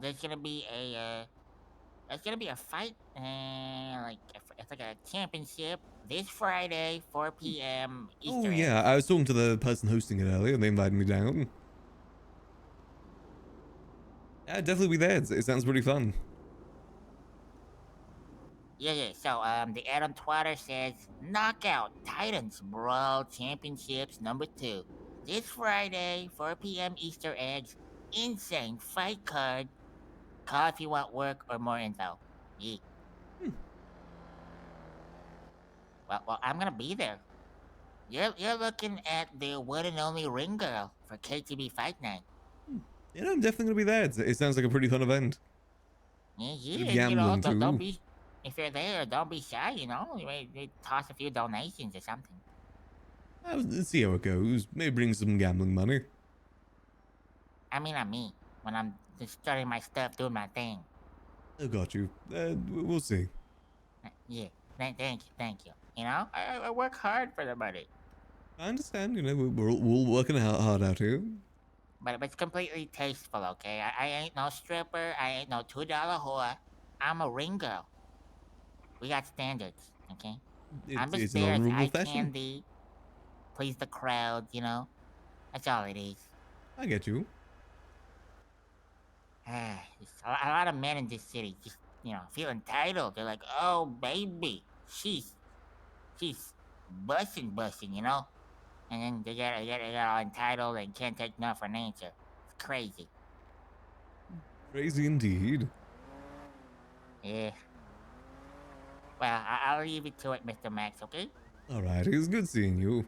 There's gonna be a fight, it's like a championship this Friday, 4 p.m. Eastern. Oh yeah, I was talking to the person hosting it earlier, and they invited me down. Yeah, I'd definitely be there. It sounds pretty fun. Yeah. So, the Adam Twatter says, Knockout Titans Brawl Championships #2. This Friday, 4 p.m. Easter eggs. Insane fight card. Call if you want work or more info. Yeah. Well, I'm gonna be there. You're looking at the one and only ring girl for KTB Fight Night. Yeah, I'm definitely gonna be there. It sounds like a pretty fun event. Yeah, don't be. If you're there, don't be shy. You know, they toss a few donations or something. Let's see how it goes. Maybe bring some gambling money. I mean, when I'm Just starting my stuff, doing my thing. I got you. We'll see. Yeah. Thank you. You know, I work hard for the money. I understand. You know, we're working hard out here. But it's completely tasteful, okay? I ain't no stripper. I ain't no $2 whore. I'm a ring girl. We got standards, okay? I'm just It's an there as honorable eye fashion. candy, please the crowd, you know? That's all it is. I get you. A lot of men in this city just, you know, feel entitled. They're like, oh, baby, she's busting, you know? And then they get all entitled and can't take no for an answer. It's crazy. Crazy indeed. Yeah. Well, I'll leave it to it, Mr. Max, okay? All right, it was good seeing you.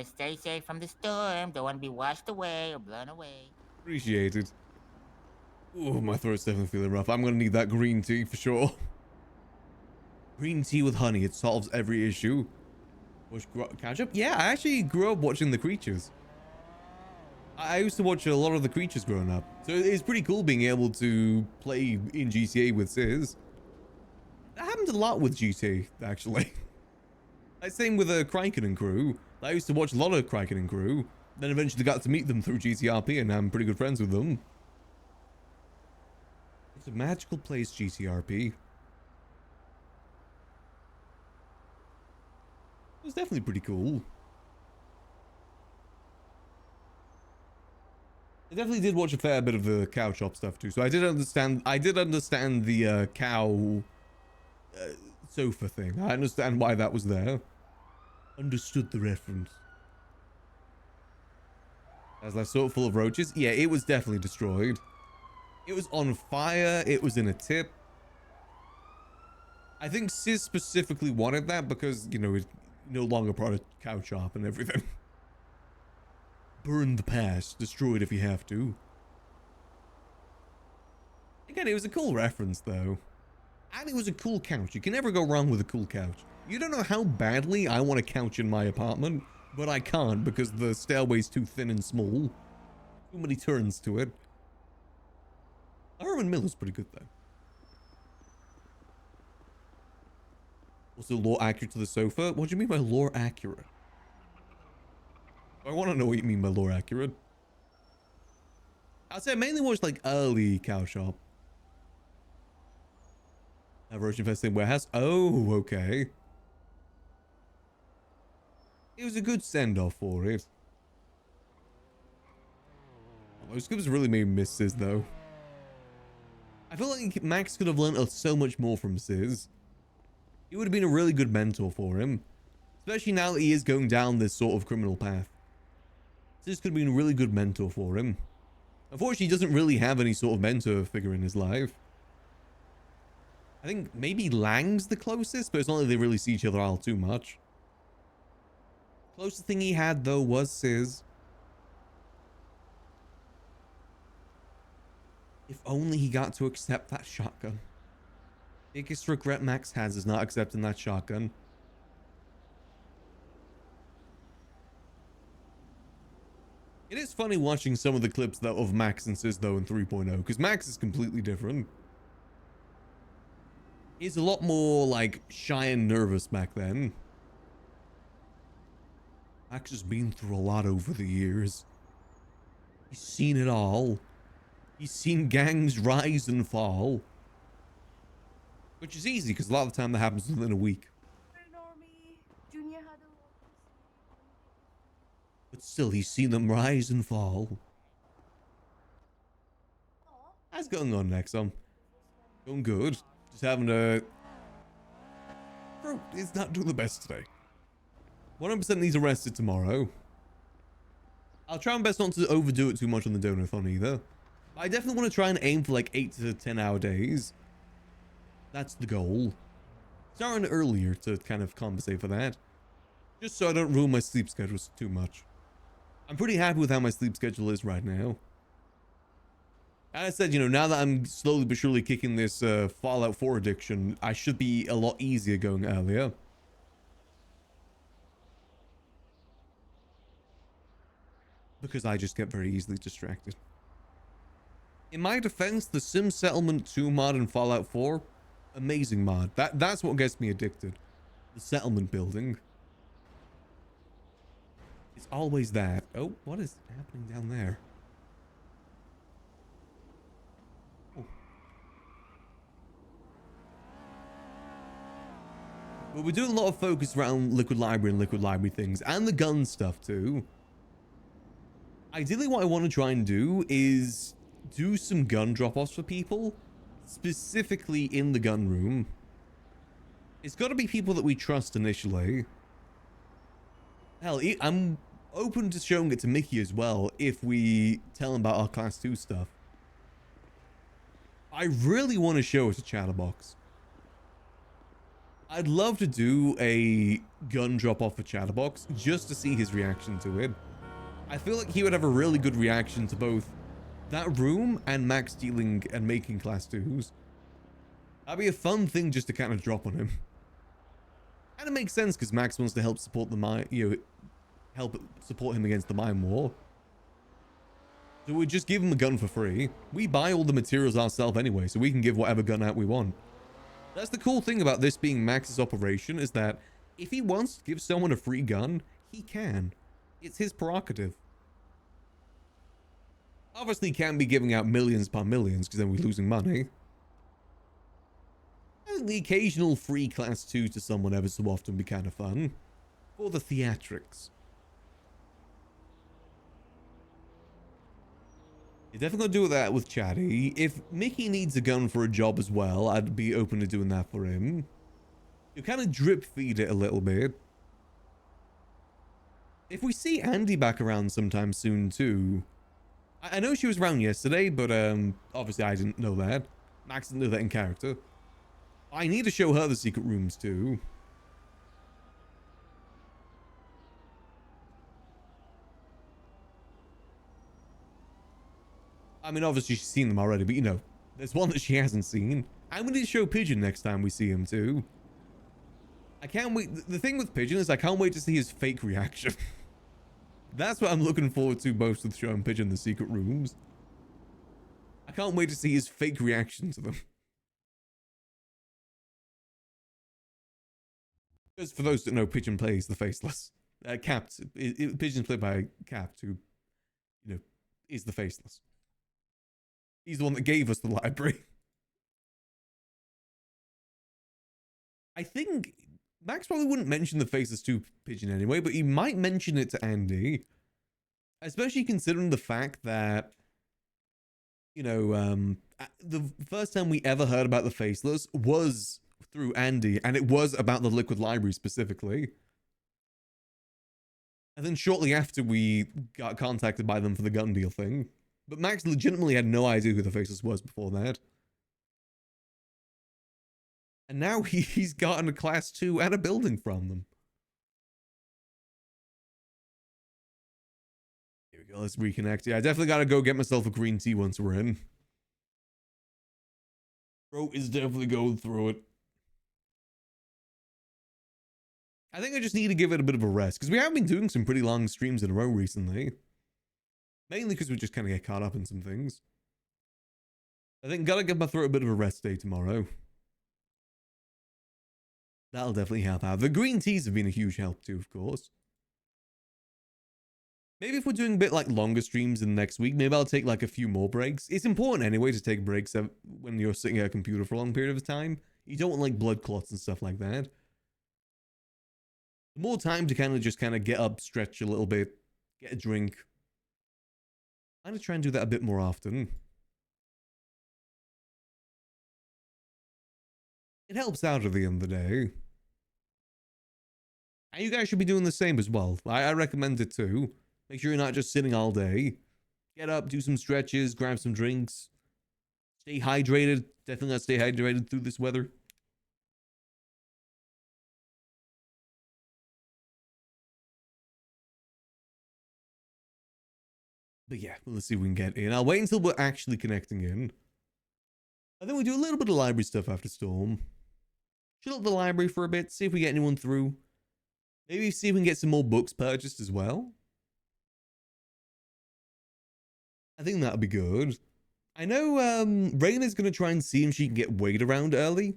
Stay safe from the storm. Don't want to be washed away or blown away. Appreciate it. Ooh, my throat's definitely feeling rough. I'm gonna need that green tea for sure. Green tea with honey, it solves every issue. Catch up? Yeah, I actually grew up watching The Creatures. I used to watch a lot of The Creatures growing up. So it's pretty cool being able to play in GTA with Sis. That happened a lot with GTA, actually. Like, same with Criken and crew. I used to watch a lot of Criken and crew. Then eventually got to meet them through GTRP, and I'm pretty good friends with them. It's a magical place, GTRP. It was definitely pretty cool. I definitely did watch a fair bit of the cow shop stuff too, so I did understand the cow sofa thing. I understand why that was there. Understood the reference. As I saw it full of roaches. Yeah, it was definitely destroyed. It was on fire. It was in a tip. I think Sis specifically wanted that because, you know, it's no longer part of cow shop and everything. Burn the past. Destroy it if you have to. Again, it was a cool reference, though. And it was a cool couch. You can never go wrong with a cool couch. You don't know how badly I want a couch in my apartment, but I can't because the stairway's too thin and small. Too many turns to it. Herman Miller's pretty good, though. Also, lore accurate to the sofa? What do you mean by lore accurate? I want to know what you mean by lore accurate. I'd say I mainly watched, like, early cow shop. Roach infested warehouse? Oh, okay. It was a good send-off for it. Those scripts really made me miss Sis, though. I feel like Max could have learned so much more from Sis. He would have been a really good mentor for him. Especially now that he is going down this sort of criminal path. Sis could have been a really good mentor for him. Unfortunately, he doesn't really have any sort of mentor figure in his life. I think maybe Lang's the closest, but it's not like they really see each other out too much. Closest thing he had, though, was Sis. If only he got to accept that shotgun. Biggest regret Max has is not accepting that shotgun. It is funny watching some of the clips though of Max and Sis though in 3.0, because Max is completely different. He's a lot more like shy and nervous back then. Max has been through a lot over the years. He's seen it all. He's seen gangs rise and fall. Which is easy, because a lot of the time that happens within a week. But still, he's seen them rise and fall. How's going on, Nexum? Going good. Just having a... Bro, it's not doing the best today. 100% needs arrested tomorrow. I'll try my best not to overdo it too much on the donathon either. I definitely want to try and aim for like 8 to 10 hour days. That's the goal. Starting earlier to kind of compensate for that. Just so I don't ruin my sleep schedule too much. I'm pretty happy with how my sleep schedule is right now. As I said, you know, now that I'm slowly but surely kicking this Fallout 4 addiction, I should be a lot easier going earlier. Because I just get very easily distracted. In my defense, the Sim Settlement 2 mod in Fallout 4, amazing mod. That's what gets me addicted. The settlement building. It's always that. Oh, what is happening down there? Oh. But we're doing a lot of focus around Liquid Library and Liquid Library things, and the gun stuff too. Ideally, what I want to try and do is do some gun drop-offs for people, specifically in the gun room. It's got to be people that we trust initially. Hell, I'm open to showing it to Mickey as well if we tell him about our Class 2 stuff. I really want to show it to Chatterbox. I'd love to do a gun drop-off for Chatterbox just to see his reaction to it. I feel like he would have a really good reaction to both that room and Max stealing and making Class 2s. That'd be a fun thing just to kind of drop on him. And it makes sense because Max wants to help support the mine, help support him against the mine war. So we just give him a gun for free. We buy all the materials ourselves anyway, so we can give whatever gun out we want. That's the cool thing about this being Max's operation, is that if he wants to give someone a free gun, he can. It's his prerogative. Obviously, he can't be giving out millions upon millions, because then we're losing money. I think the occasional free Class 2 to someone ever so often would be kind of fun. For the theatrics. You're definitely gonna do that with Chatty. If Mickey needs a gun for a job as well, I'd be open to doing that for him. You kind of drip feed it a little bit. If we see Andy back around sometime soon too. I know she was around yesterday, but obviously I didn't know that. Max didn't know that in character. I need to show her the secret rooms too. I mean, obviously she's seen them already, but there's one that she hasn't seen. I'm going to show Pigeon next time we see him too. I can't wait. The thing with Pigeon is I can't wait to see his fake reaction. That's what I'm looking forward to most with showing Pigeon the secret rooms. I can't wait to see his fake reaction to them. Because for those that know, Pigeon plays the Faceless. Capt. Pigeon's played by Capt, who, is the Faceless. He's the one that gave us the library. I think Max probably wouldn't mention the Faceless to Pigeon anyway, but he might mention it to Andy. Especially considering the fact that, the first time we ever heard about the Faceless was through Andy, and it was about the Liquid Library specifically. And then shortly after, we got contacted by them for the gun deal thing. But Max legitimately had no idea who the Faceless was before that. And now he's gotten a Class 2 and a building from them. Here we go, let's reconnect. Yeah, I definitely gotta go get myself a green tea once we're in. Bro is definitely going through it. I think I just need to give it a bit of a rest, because we have been doing some pretty long streams in a row recently. Mainly because we just kind of get caught up in some things. I think gotta give my throat a bit of a rest day tomorrow. That'll definitely help out. The green teas have been a huge help too, of course. Maybe if we're doing a bit like longer streams in the next week, maybe I'll take like a few more breaks. It's important anyway to take breaks when you're sitting at a computer for a long period of time. You don't want like blood clots and stuff like that. More time to kind of get up, stretch a little bit, get a drink. I'm gonna try and do that a bit more often. It helps out at the end of the day. And you guys should be doing the same as well. I recommend it too. Make sure you're not just sitting all day. Get up, do some stretches, grab some drinks. Stay hydrated. Definitely gotta stay hydrated through this weather. But yeah, let's see if we can get in. I'll wait until we're actually connecting in. And then we do a little bit of library stuff after Storm. Chill up the library for a bit, see if we get anyone through. Maybe see if we can get some more books purchased as well. I think that'll be good. I know Raina's gonna try and see if she can get Wade around early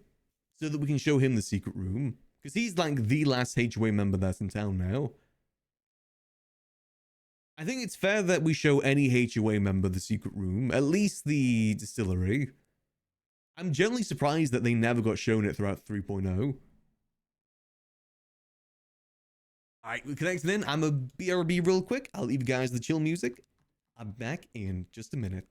so that we can show him the secret room. Because he's like the last HOA member that's in town now. I think it's fair that we show any HOA member the secret room, at least the distillery. I'm generally surprised that they never got shown it throughout 3.0. Alright, we're connecting in. I'm a BRB real quick. I'll leave you guys the chill music. I'm back in just a minute.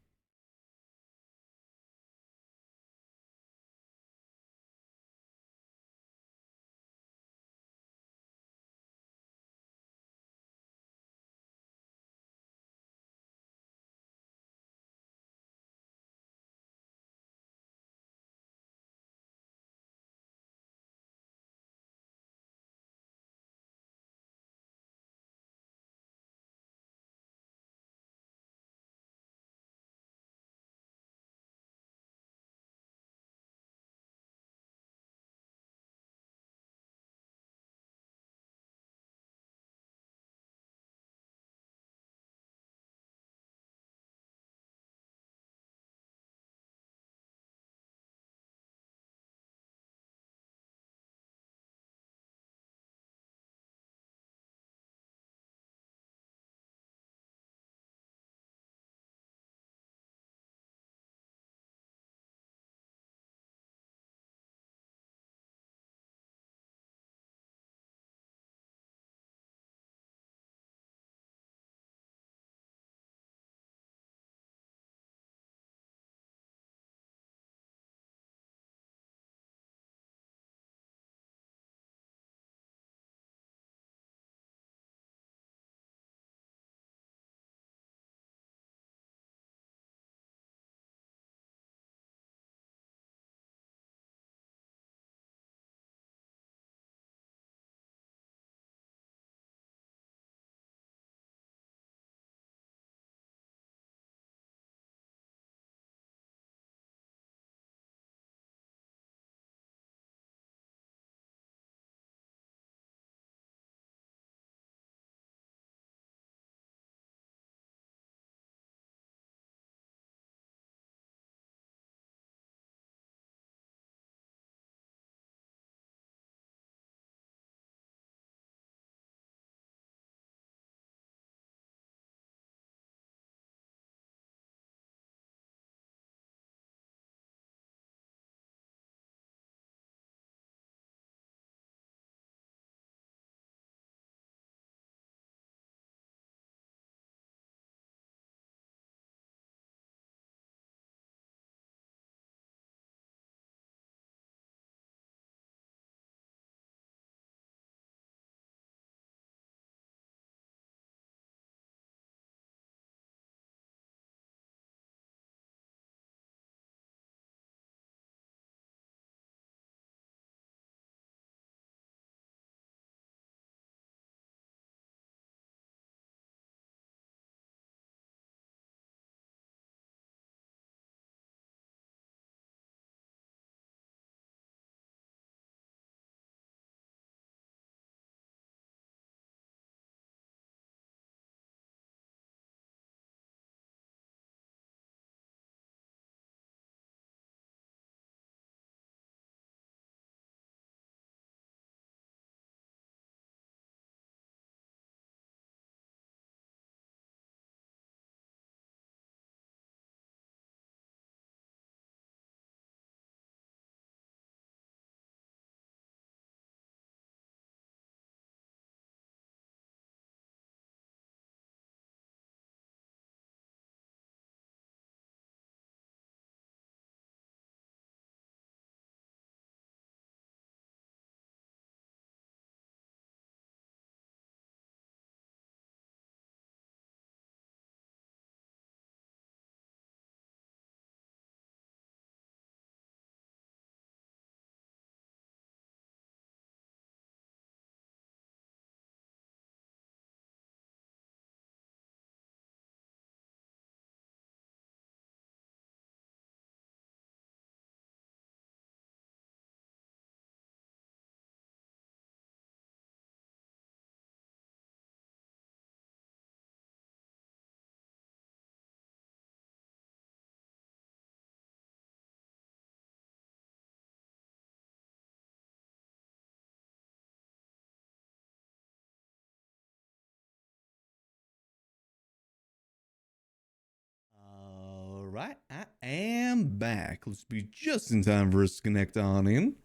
back. Let's be just in time for us to connect on in.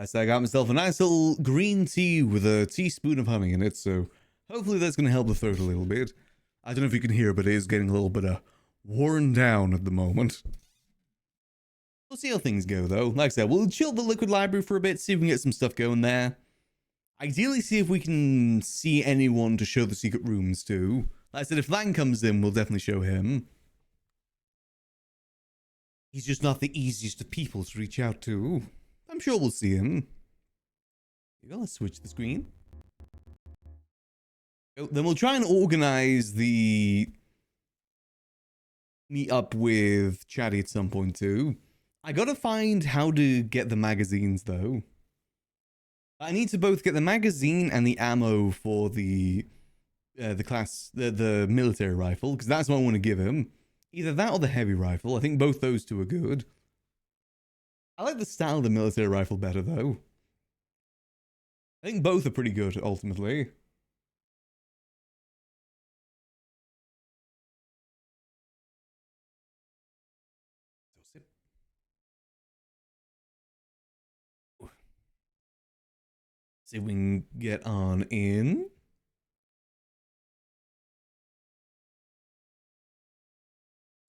So I got myself a nice little green tea with a teaspoon of honey in it, so hopefully that's going to help the throat a little bit. I don't know if you can hear, but it is getting a little bit worn down at the moment. We'll see how things go, though. Like I said, we'll chill the liquid library for a bit, see if we can get some stuff going there. Ideally, see if we can see anyone to show the secret rooms to. Like I said, if Lang comes in, we'll definitely show him. He's just not the easiest of people to reach out to. I'm sure we'll see him. Here we go, let's switch the screen. Then we'll try and organize the meet up with Chatty at some point too. I gotta find how to get the magazines though. I need to both get the magazine and the ammo for the military rifle, because that's what I want to give him. Either that or the heavy rifle. I think both those two are good. I like the style of the military rifle better though. I think both are pretty good ultimately. See if we can get on in.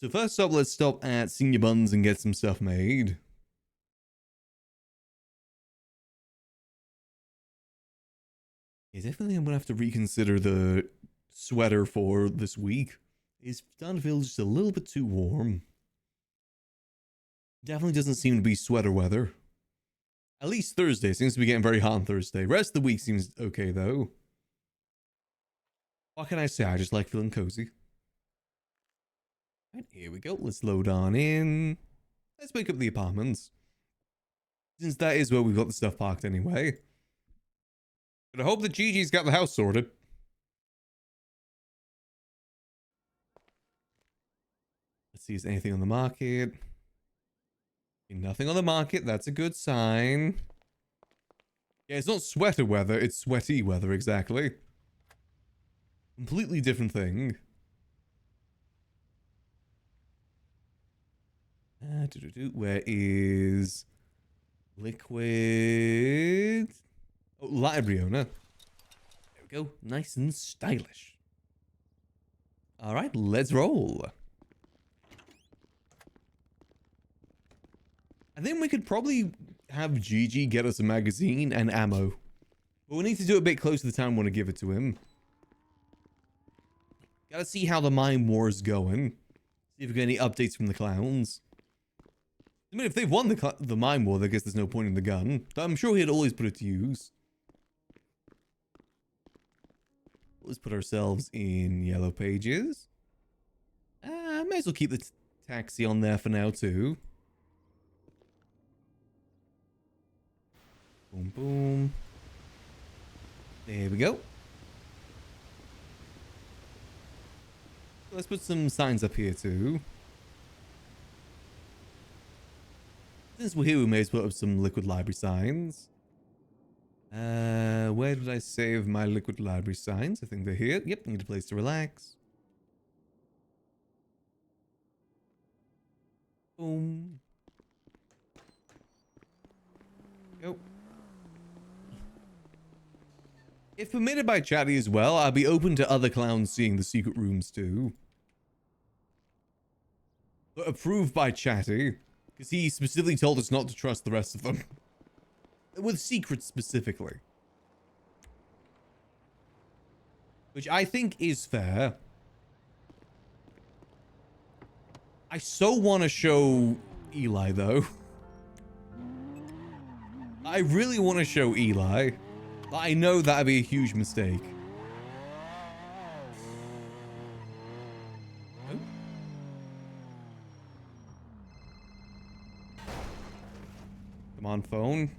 So first up, let's stop at Senior Buns and get some stuff made. Yeah, definitely I'm gonna have to reconsider the sweater for this week. It's starting to feel just a little bit too warm. Definitely doesn't seem to be sweater weather. At least Thursday seems to be getting very hot on Thursday. Rest of the week seems okay though. What can I say? I just like feeling cozy. Right, here we go. Let's load on in. Let's make up the apartments. Since that is where we've got the stuff parked anyway. But I hope that Gigi's got the house sorted. Let's see, is there anything on the market? Nothing on the market, that's a good sign. Yeah, it's not sweater weather, it's sweaty weather, exactly. Completely different thing. Where is liquid? Oh, library owner. There we go, nice and stylish. All right, let's roll. I think we could probably have Gigi get us a magazine and ammo. But we need to do it a bit closer to the time we want to give it to him. Gotta see how the mine war is going. See if we get any updates from the clowns. I mean, if they've won the mine war, I guess there's no point in the gun. But I'm sure he'd always put it to use. Let's put ourselves in yellow pages. May as well keep the taxi on there for now too. Boom, boom. There we go. Let's put some signs up here too. Since we're here, we may as well put up some liquid library signs. Where did I save my liquid library signs? I think they're here. Yep, need a place to relax. Boom. Go. If permitted by Chatty as well, I'll be open to other clowns seeing the secret rooms too. But approved by Chatty, because he specifically told us not to trust the rest of them. With secrets specifically. Which I think is fair. I so want to show Eli though. I really want to show Eli. I know that'd be a huge mistake. Oh. Come on, phone.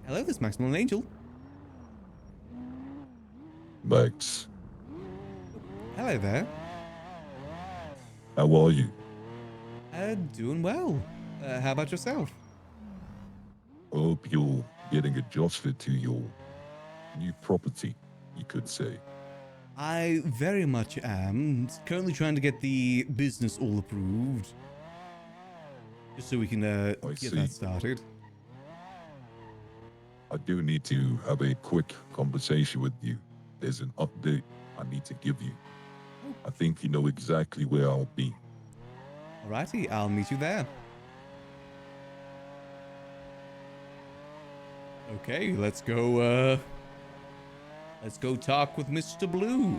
Hello, this is Maximillian Angel. Max, Hello there. how are you? Doing well. How about yourself? Hope you're getting adjusted to your new property, you could say. I very much am. Currently trying to get the business all approved. Just so we can get see. that started. I do need to have a quick conversation with you. There's an update I need to give you. I think you know exactly where I'll be. Alrighty, I'll meet you there. Okay, let's go talk with Mr. Blue.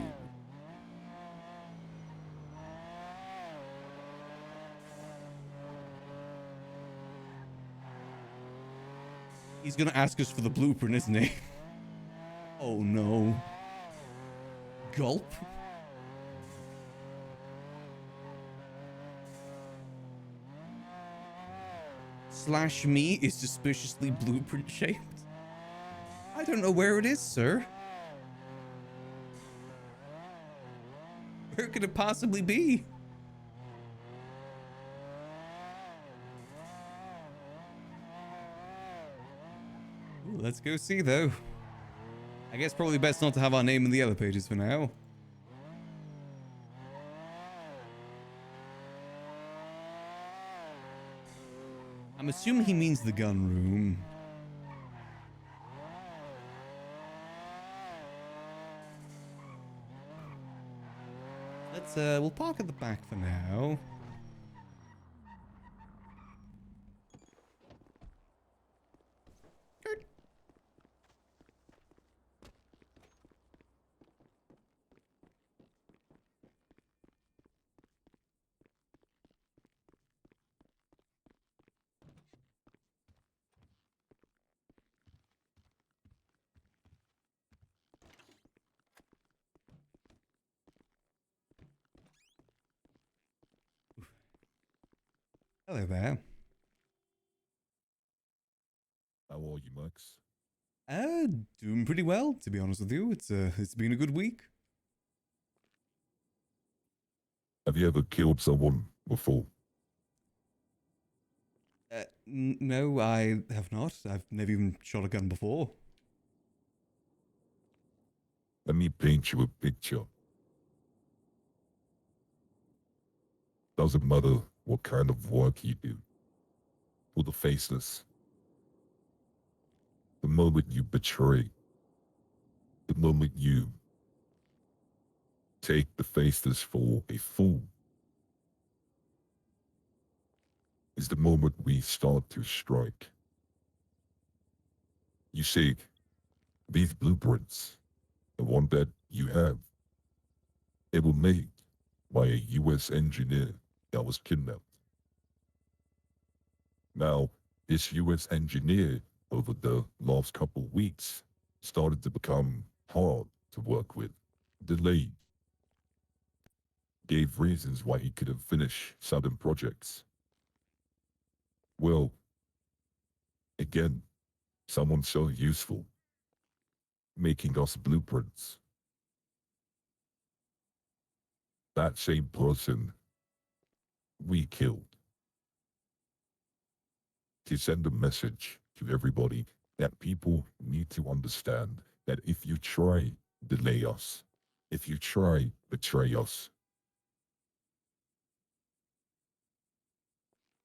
He's gonna ask us for the blueprint, isn't he? Oh no. Gulp. Slash me is suspiciously blueprint shaped. I don't know where it is, sir. Where could it possibly be? Ooh, let's go see, though. I guess probably best not to have our name in the other pages for now. I'm assuming he means the gun room. Let's, we'll park at the back for now. Hello there. How are you, Max? Doing pretty well, to be honest with you. It's been a good week. Have you ever killed someone before? No, I have not. I've never even shot a gun before. Let me paint you a picture. Doesn't matter what kind of work you do. For the faceless. The moment you betray. The moment you take the faceless for a fool. Is the moment we start to strike. You see, these blueprints, the one that you have, they were made by a U.S. engineer that was kidnapped. Now, this U.S. engineer, over the last couple of weeks, started to become hard to work with, delayed, gave reasons why he couldn't finish certain projects. Well, again, someone so useful, making us blueprints. That same person we killed. To send a message to everybody that people need to understand that if you try delay us, if you try betray us,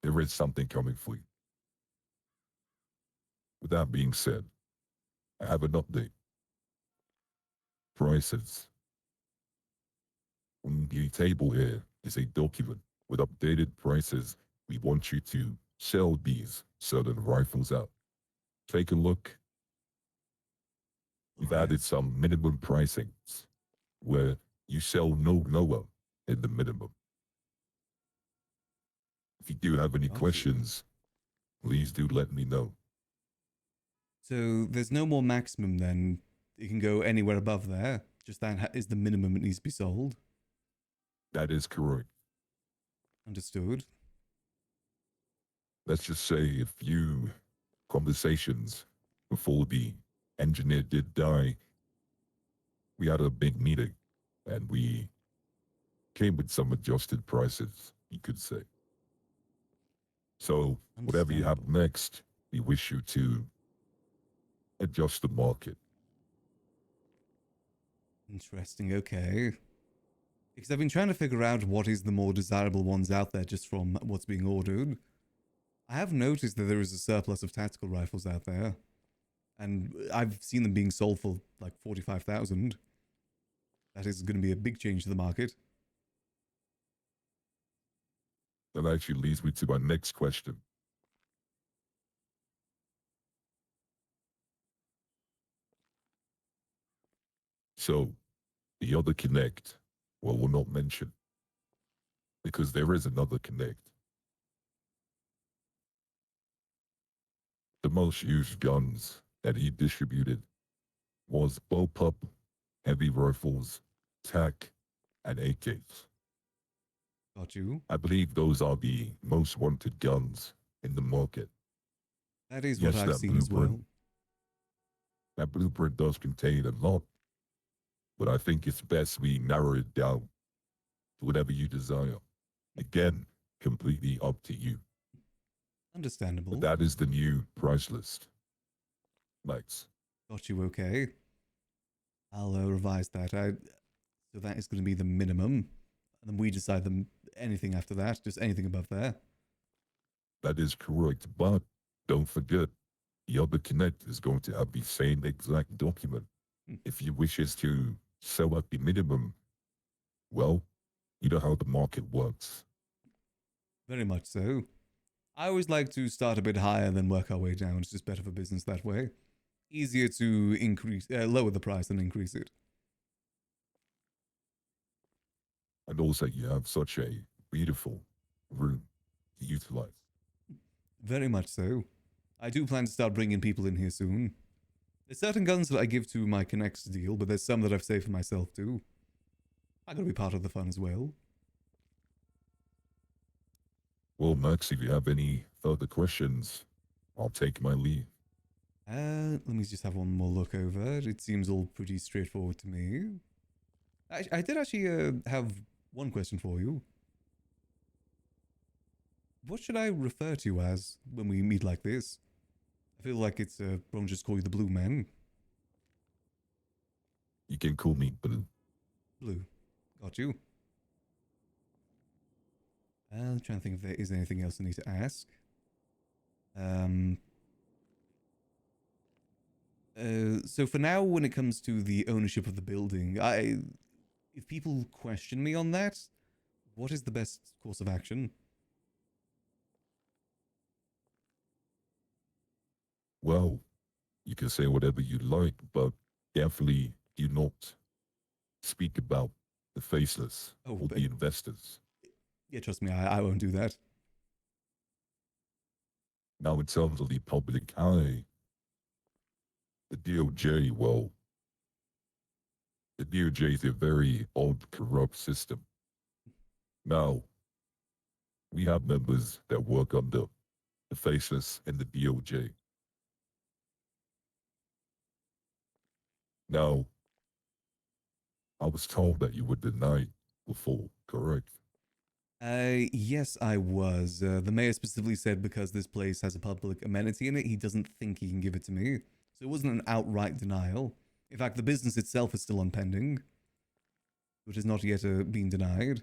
there is something coming for you. With that being said, I have an update. Prices. On the table here is a document with updated prices. We want you to sell these certain rifles out. Take a look. We've added some minimum pricings where you sell no lower in the minimum. If you do have any questions, please do let me know. So there's no more maximum then. You can go anywhere above there. Just that is the minimum it needs to be sold. That is correct. Understood. Let's just say a few conversations before the engineer did die, we had a big meeting and we came with some adjusted prices, you could say. So whatever you have next, we wish you to adjust the market. Interesting, okay. Because I've been trying to figure out what is the more desirable ones out there just from what's being ordered. I have noticed that there is a surplus of tactical rifles out there, and I've seen them being sold for like 45,000. That is going to be a big change to the market. That actually leads me to my next question. So, the other Connect, well, we'll not mention, because there is another Connect. The most used guns that he distributed was bullpup, heavy rifles, TAC, and AKs. Got you. I believe those are the most wanted guns in the market. That is Yes, what I've that seen as well. That blueprint does contain a lot, but I think it's best we narrow it down to whatever you desire. Again, completely up to you. Understandable. But that is the new price list. Max. Got you. Okay. I'll revise that. So that is going to be the minimum, and then we decide anything after that. Just anything above there. That is correct, but don't forget, the other Connect is going to have the same exact document. If you wishes to sell at the minimum, well, you know how the market works. Very much so. I always like to start a bit higher than work our way down. It's just better for business that way. Easier to lower the price than increase it. And also, you have such a beautiful room to utilize. Very much so. I do plan to start bringing people in here soon. There's certain guns that I give to my Connects deal, but there's some that I've saved for myself too. I gotta be part of the fun as well. Well, Max, if you have any further questions, I'll take my leave. Let me just have one more look over. It seems all pretty straightforward to me. I did actually have one question for you. What should I refer to you as when we meet like this? I feel like it's wrong just call you the Blue Man. You can call me Blue. Blue. Got you. I'm trying to think if there is anything else I need to ask. So for now, when it comes to the ownership of the building, if people question me on that, what is the best course of action? Well, you can say whatever you like, but definitely do not speak about the faceless or the investors. Yeah, trust me, I won't do that. Now, in terms of the public eye, the DOJ, well, the DOJ is a very old, corrupt system. Now, we have members that work under the faceless and the DOJ. Now, I was told that you were denied before, correct? Yes, I was. The mayor specifically said because this place has a public amenity in it, he doesn't think he can give it to me. So it wasn't an outright denial. In fact, the business itself is still on pending, which has not yet been denied.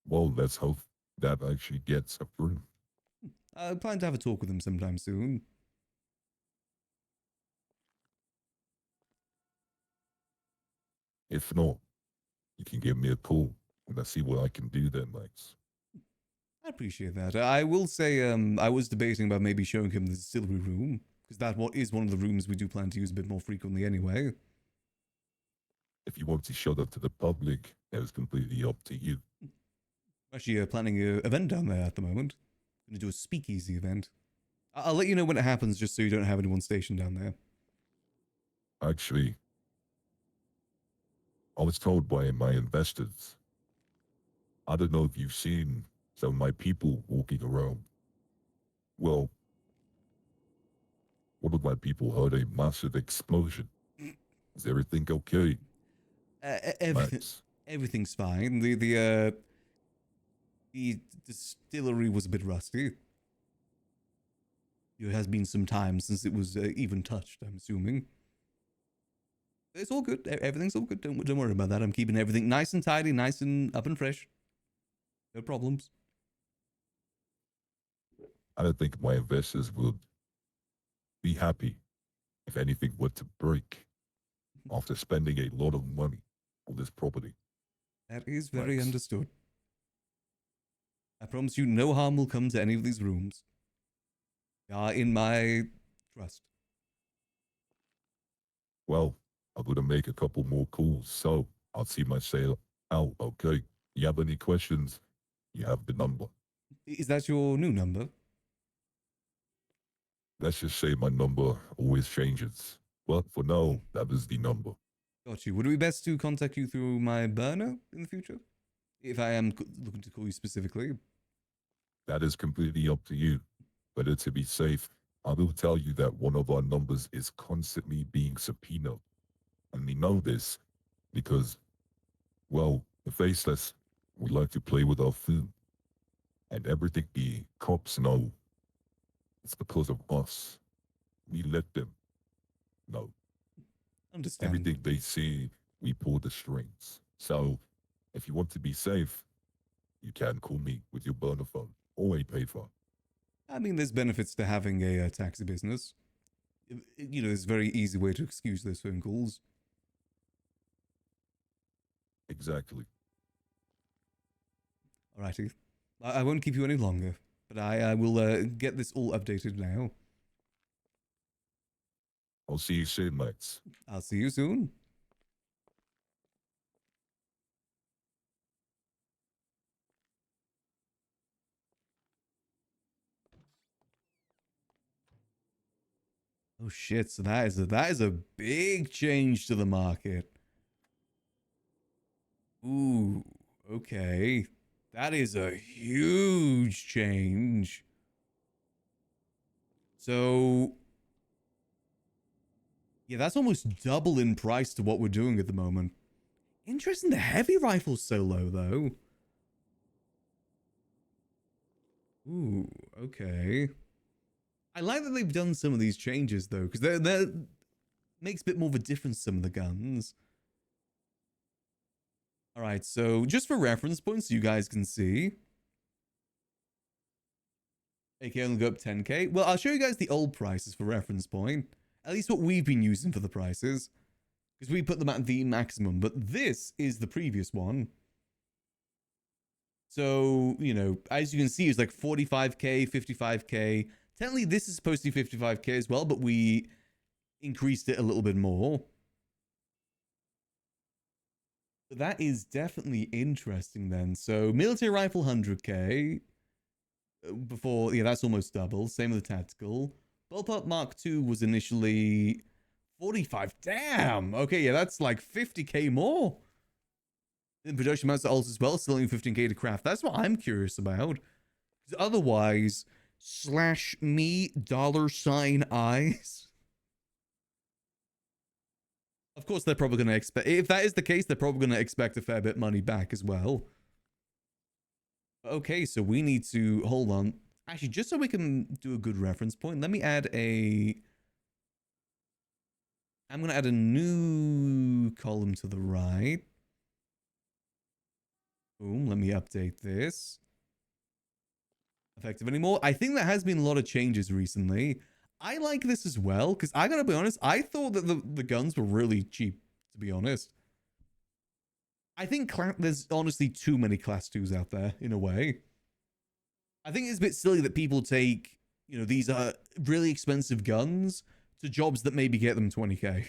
Well, let's hope that actually gets approved. I plan to have a talk with him sometime soon. If not, you can give me a call and I see what I can do then, Max. I appreciate that. I will say, I was debating about maybe showing him the distillery room, because that is one of the rooms we do plan to use a bit more frequently anyway. If you want to show that to the public, that is completely up to you. Actually, planning an event down there at the moment. Going to do a speakeasy event. I'll let you know when it happens, just so you don't have anyone stationed down there. Actually, I was told by my investors. I don't know if you've seen some of my people walking around. Well, one of my people heard a massive explosion. Is everything okay? Everything's fine. The distillery was a bit rusty. It has been some time since it was even touched, I'm assuming. It's all good. Everything's all good. Don't worry about that. I'm keeping everything nice and tidy, nice and up and fresh. No problems. I don't think my investors would be happy if anything were to break after spending a lot of money on this property. That is very Max. understood. I promise you no harm will come to any of these rooms. They are in my trust. Well, I'm gonna make a couple more calls, so I'll see my sale out, okay? You have any questions? You have the number. Is that your new number? Let's just say my number always changes. But for now, that is the number. Got you. Would it be best to contact you through my burner in the future? If I am looking to call you specifically. That is completely up to you. But to be safe, I will tell you that one of our numbers is constantly being subpoenaed. And we know this because, well, the faceless would like to play with our food. And everything the cops know, it's because of us. We let them know. Understand. Everything they see, we pull the strings. So, if you want to be safe, you can call me with your burner phone or a payphone. I mean, there's benefits to having a taxi business. You know, there's a very easy way to excuse those phone calls. Exactly. Alrighty. I won't keep you any longer, but I will get this all updated now. I'll see you soon, mates. I'll see you soon. Oh shit, so that is a big change to the market. Ooh, okay. That is a huge change. So yeah, that's almost double in price to what we're doing at the moment. Interesting, the heavy rifle's so low though. Ooh, okay. I like that they've done some of these changes though, because they're makes a bit more of a difference some of the guns. Alright, so just for reference points so you guys can see. AK only go up 10k. Well, I'll show you guys the old prices for reference point. At least what we've been using for the prices. Because we put them at the maximum. But this is the previous one. So, you know, as you can see, it's like 45k, 55k. Technically, this is supposed to be 55k as well, but we increased it a little bit more. But that is definitely interesting then. So, military rifle 100k. Before, yeah, that's almost double. Same with the tactical. Bullpup Mark II was initially 45. Damn. Okay, yeah, that's like 50k more. In production mounts alt as well, still only 15k to craft. That's what I'm curious about. Because otherwise, /me $eyes. Of course, they're probably going to expect, if that is the case, they're probably going to expect a fair bit money back as well. Okay, so we need to, hold on. Actually, just so we can do a good reference point, let me add a, I'm going to add a new column to the right. Boom, let me update this. Effective anymore. I think there has been a lot of changes recently. I like this as well, because I gotta be honest, I thought that the guns were really cheap, to be honest. I think there's honestly too many class 2s out there, in a way. I think it's a bit silly that people take, you know, these are really expensive guns to jobs that maybe get them 20k.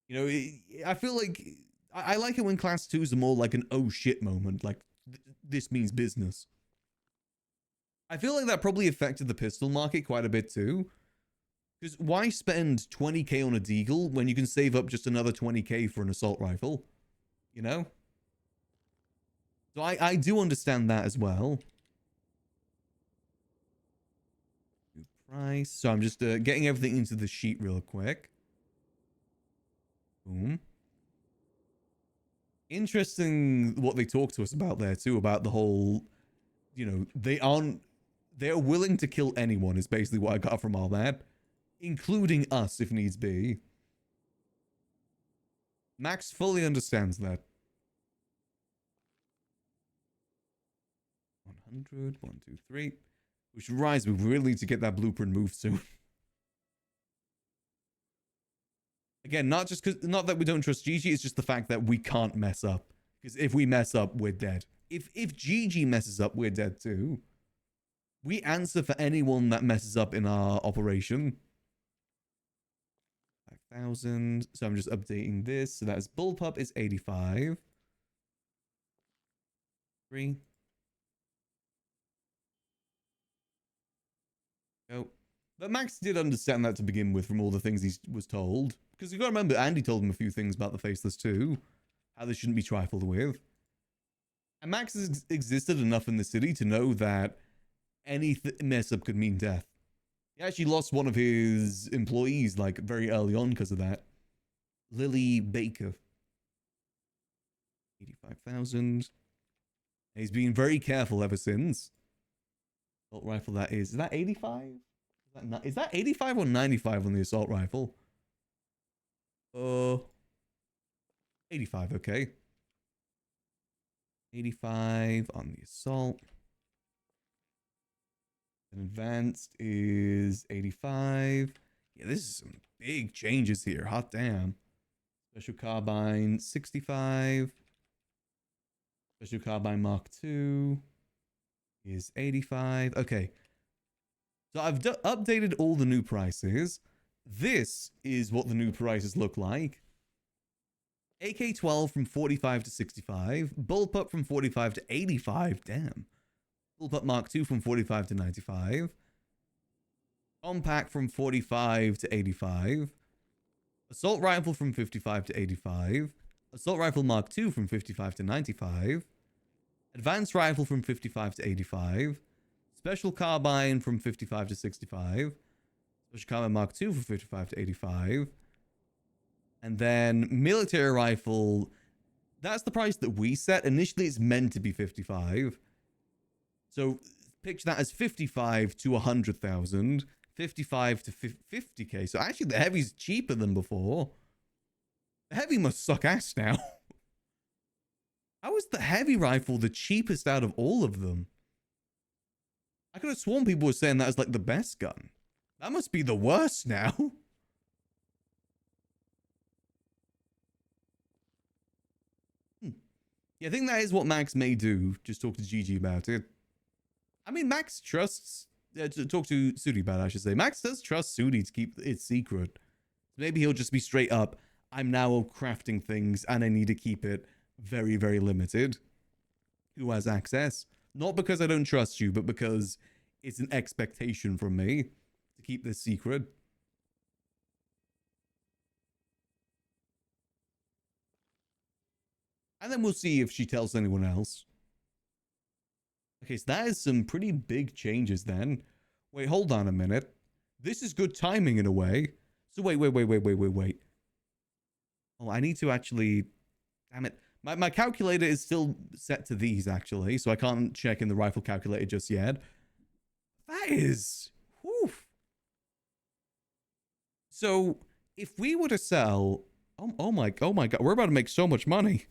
You know, I feel like, I like it when class 2s are more like an oh shit moment, like, this means business. I feel like that probably affected the pistol market quite a bit too. Because why spend 20k on a deagle when you can save up just another 20k for an assault rifle? You know? So I do understand that as well. New price. So I'm just getting everything into the sheet real quick. Boom. Interesting what they talk to us about there too, about the whole, you know, they're willing to kill anyone is basically what I got from all that, including us if needs be. Max fully understands that. 100, 1, 2, 3. Which reminds me, we really need to get that blueprint moved soon. Again, not that we don't trust Gigi, it's just the fact that we can't mess up. Because if we mess up, we're dead. If Gigi messes up, we're dead too. We answer for anyone that messes up in our operation. 5,000. So I'm just updating this. So that's bullpup is 85. 3. Go. But Max did understand that to begin with from all the things he was told. Because you've got to remember, Andy told him a few things about the Faceless too. How they shouldn't be trifled with. And Max has existed enough in the city to know that any mess up could mean death. He actually lost one of his employees, like, very early on because of that. Lily Baker. 85,000. He's been very careful ever since. Assault rifle that is. Is that 85? Is that 85 or 95 on the assault rifle? 85, okay. 85 on the assault. And advanced is 85. Yeah, this is some big changes here. Hot damn. Special carbine 65. Special carbine Mark II is 85. Okay. So I've updated all the new prices. This is what the new prices look like. AK-12 from 45 to 65. Bullpup from 45 to 85. Damn. Bullpup Mark II from 45 to 95. Compact from 45 to 85. Assault Rifle from 55 to 85. Assault Rifle Mark II from 55 to 95. Advanced Rifle from 55 to 85. Special Carbine from 55 to 65. Special Carbine Mark II from 55 to 85. And then Military Rifle, that's the price that we set. Initially, it's meant to be 55. So picture that as 55 to 100,000. 55 to 50k. So actually, the Heavy's cheaper than before. The Heavy must suck ass now. How is the Heavy Rifle the cheapest out of all of them? I could have sworn people were saying that as like the best gun. That must be the worst now. Yeah, I think that is what Max may do. Just talk to Gigi about it. I mean, Max trusts... to talk to Sudi about it, I should say. Max does trust Sudi to keep it secret. Maybe he'll just be straight up, I'm now crafting things and I need to keep it very, very limited. Who has access? Not because I don't trust you, but because it's an expectation from me to keep this secret. And then we'll see if she tells anyone else. Okay, so that is some pretty big changes then. Wait, hold on a minute. This is good timing in a way. So wait. Oh, I need to actually... Damn it. My calculator is still set to these, actually, so I can't check in the rifle calculator just yet. That is... Whew. So, if we were to sell... Oh my god, we're about to make so much money.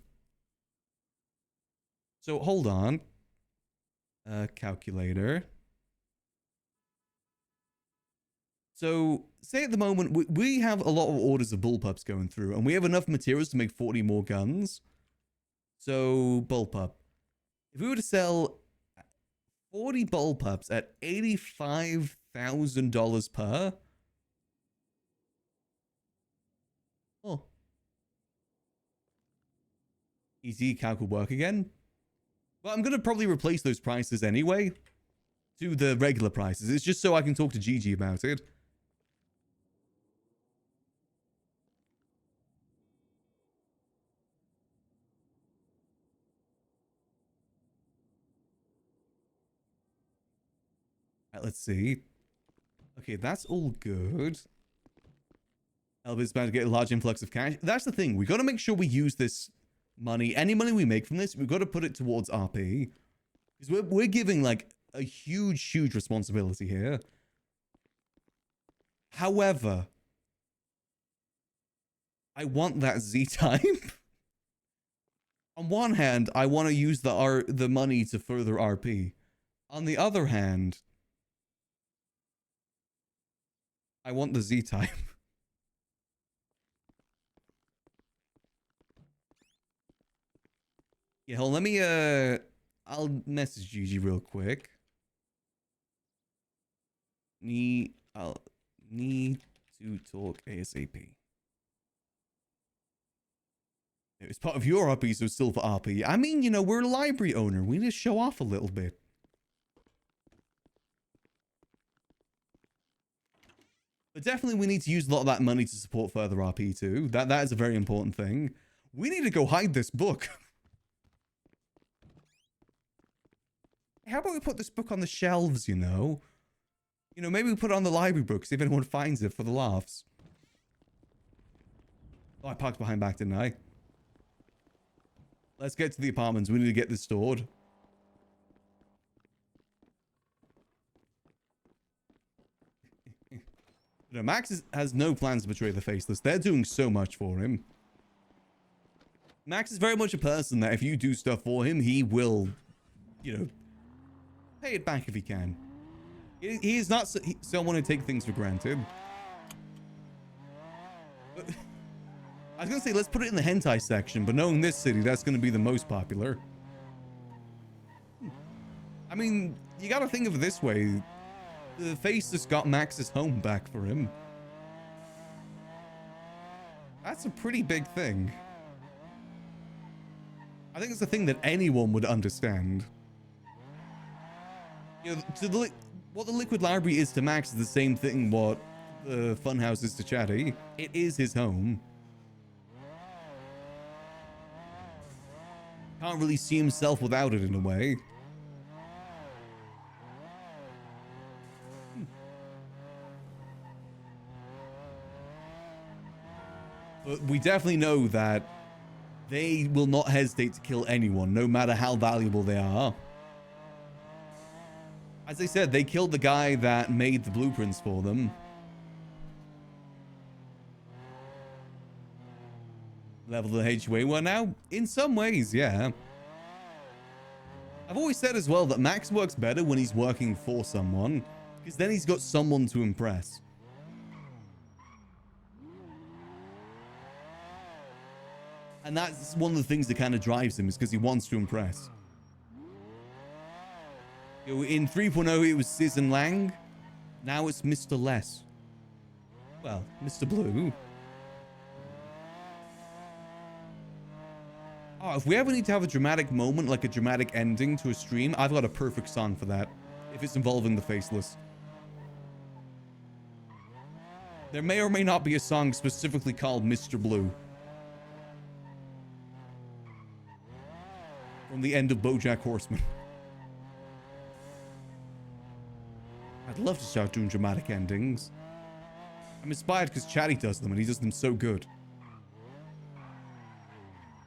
So, hold on. Calculator. So, say at the moment, we have a lot of orders of bullpups going through, and we have enough materials to make 40 more guns. So, bullpup. If we were to sell 40 bullpups at $85,000 per... Oh. Easy calc will work again. But I'm going to probably replace those prices anyway to the regular prices. It's just so I can talk to Gigi about it. Right, let's see. Okay, that's all good. Elvis about to get a large influx of cash. That's the thing. We got to make sure we use this money. Any money we make from this, we've got to put it towards RP. Because we're giving, like, a huge responsibility here. However, I want that Z-type. On one hand, I want to use the money to further RP. On the other hand, I want the Z-type. Yeah, hold on, let me, I'll message Gigi real quick. I'll need to talk ASAP. It's part of your RP, so it's still for RP. I mean, you know, we're a library owner. We need to show off a little bit. But definitely we need to use a lot of that money to support further RP too. That is a very important thing. We need to go hide this book. How about we put this book on the shelves, you know? You know, maybe we put it on the library book, see if anyone finds it for the laughs. Oh, I parked behind back, didn't I? Let's get to the apartments. We need to get this stored. You know, Max has no plans to betray the Faceless. They're doing so much for him. Max is very much a person that if you do stuff for him, he will, you know, pay it back if he can. He is not someone to take things for granted. But, I was going to say, let's put it in the hentai section, but knowing this city, that's going to be the most popular. I mean, you got to think of it this way. The Faceless got Max's home back for him. That's a pretty big thing. I think it's a thing that anyone would understand. You know, what the Liquid Library is to Max is the same thing what the Funhouse is to Chatty. It is his home. Can't really see himself without it in a way. But we definitely know that they will not hesitate to kill anyone, no matter how valuable they are. As I said, they killed the guy that made the blueprints for them. Level the HUA one now? In some ways, yeah. I've always said as well that Max works better when he's working for someone, because then he's got someone to impress. And that's one of the things that kind of drives him, is because he wants to impress. You know, in 3.0, it was Sis and Lang. Now it's Mr. Less. Well, Mr. Blue. Oh, if we ever need to have a dramatic moment, like a dramatic ending to a stream, I've got a perfect song for that. If it's involving the Faceless. There may or may not be a song specifically called Mr. Blue. From the end of BoJack Horseman. I'd love to start doing dramatic endings. I'm inspired because Chatty does them and he does them so good.